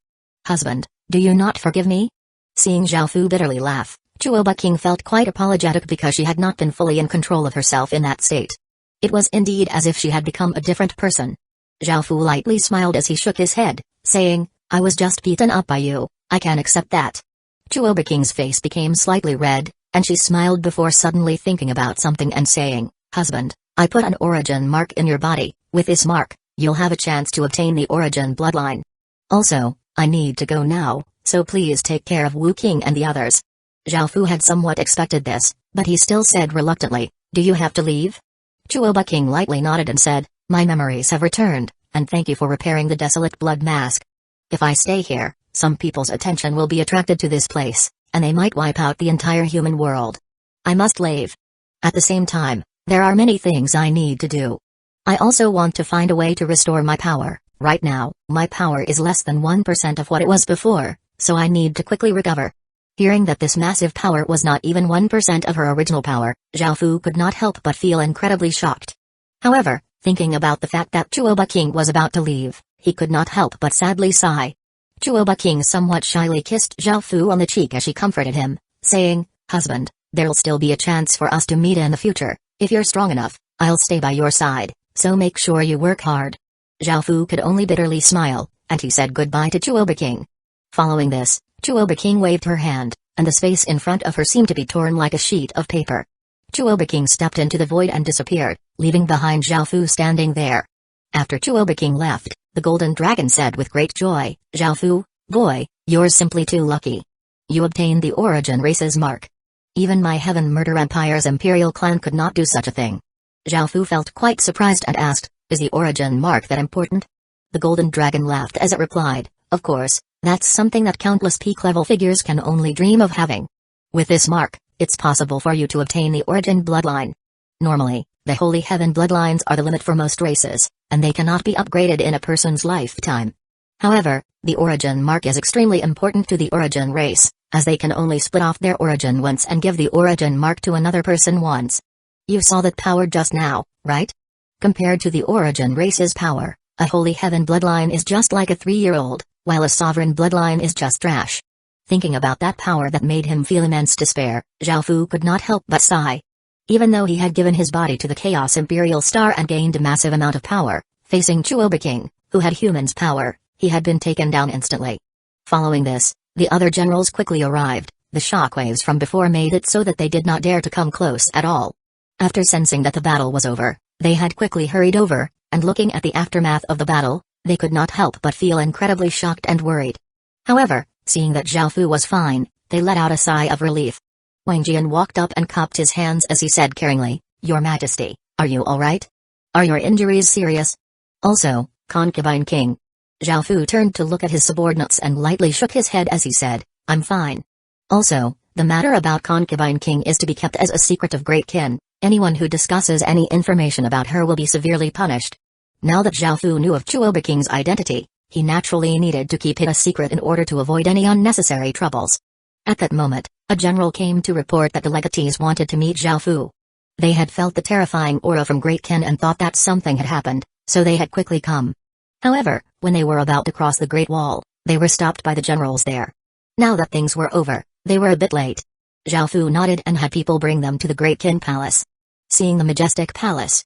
"Husband, do you not forgive me?" Seeing Xiaofu bitterly laugh, Chuoba King felt quite apologetic because she had not been fully in control of herself in that state. It was indeed as if she had become a different person. Zhao Fu lightly smiled as he shook his head, saying, I was just beaten up by you, I can accept that. Chuoba King's face became slightly red, and she smiled before suddenly thinking about something and saying, Husband, I put an origin mark in your body. With this mark, you'll have a chance to obtain the origin bloodline. Also, I need to go now, so please take care of Wu King and the others. Zhao Fu had somewhat expected this, but he still said reluctantly, Do you have to leave? Chuoba King lightly nodded and said, My memories have returned, and thank you for repairing the desolate blood mask. If I stay here, some people's attention will be attracted to this place, and they might wipe out the entire human world. I must leave. At the same time, there are many things I need to do. I also want to find a way to restore my power. Right now, my power is less than 1% of what it was before, so I need to quickly recover. Hearing that this massive power was not even 1% of her original power, Zhao Fu could not help but feel incredibly shocked. However, thinking about the fact that Chuoba King was about to leave, he could not help but sadly sigh. Chuoba King somewhat shyly kissed Zhao Fu on the cheek as she comforted him, saying, Husband, there'll still be a chance for us to meet in the future. If you're strong enough, I'll stay by your side, so make sure you work hard. Zhao Fu could only bitterly smile, and he said goodbye to Chuoba King. Following this, Chuoba King waved her hand, and the space in front of her seemed to be torn like a sheet of paper. Chuoba King stepped into the void and disappeared, leaving behind Zhao Fu standing there. After Chuoba King left, the Golden Dragon said with great joy, Zhao Fu, boy, you're simply too lucky. You obtained the origin race's mark. Even my Heaven Murder Empire's Imperial clan could not do such a thing. Zhao Fu felt quite surprised and asked, Is the origin mark that important? The Golden Dragon laughed as it replied, Of course, that's something that countless peak-level figures can only dream of having. With this mark, it's possible for you to obtain the origin bloodline. Normally, the Holy Heaven bloodlines are the limit for most races, and they cannot be upgraded in a person's lifetime. However, the origin mark is extremely important to the origin race, as they can only split off their origin once and give the origin mark to another person once. You saw that power just now, right? Compared to the origin race's power, a Holy Heaven bloodline is just like a 3-year-old, while a sovereign bloodline is just trash. Thinking about that power that made him feel immense despair, Zhao Fu could not help but sigh. Even though he had given his body to the Chaos Imperial Star and gained a massive amount of power, facing Chuoba King, who had humans' power, he had been taken down instantly. Following this, the other generals quickly arrived. The shockwaves from before made it so that they did not dare to come close at all. After sensing that the battle was over, they had quickly hurried over, and looking at the aftermath of the battle, they could not help but feel incredibly shocked and worried. However, seeing that Zhao Fu was fine, they let out a sigh of relief. Wang Jian walked up and cupped his hands as he said caringly, Your Majesty, are you alright? Are your injuries serious? Also, Concubine King. Zhao Fu turned to look at his subordinates and lightly shook his head as he said, I'm fine. Also, the matter about Concubine King is to be kept as a secret of great kin. Anyone who discusses any information about her will be severely punished. Now that Zhao Fu knew of Chuoba King's identity, he naturally needed to keep it a secret in order to avoid any unnecessary troubles. At that moment, a general came to report that the legatees wanted to meet Zhao Fu. They had felt the terrifying aura from Great Kin and thought that something had happened, so they had quickly come. However, when they were about to cross the Great Wall, they were stopped by the generals there. Now that things were over, they were a bit late. Zhao Fu nodded and had people bring them to the Great Kin Palace. Seeing the majestic palace,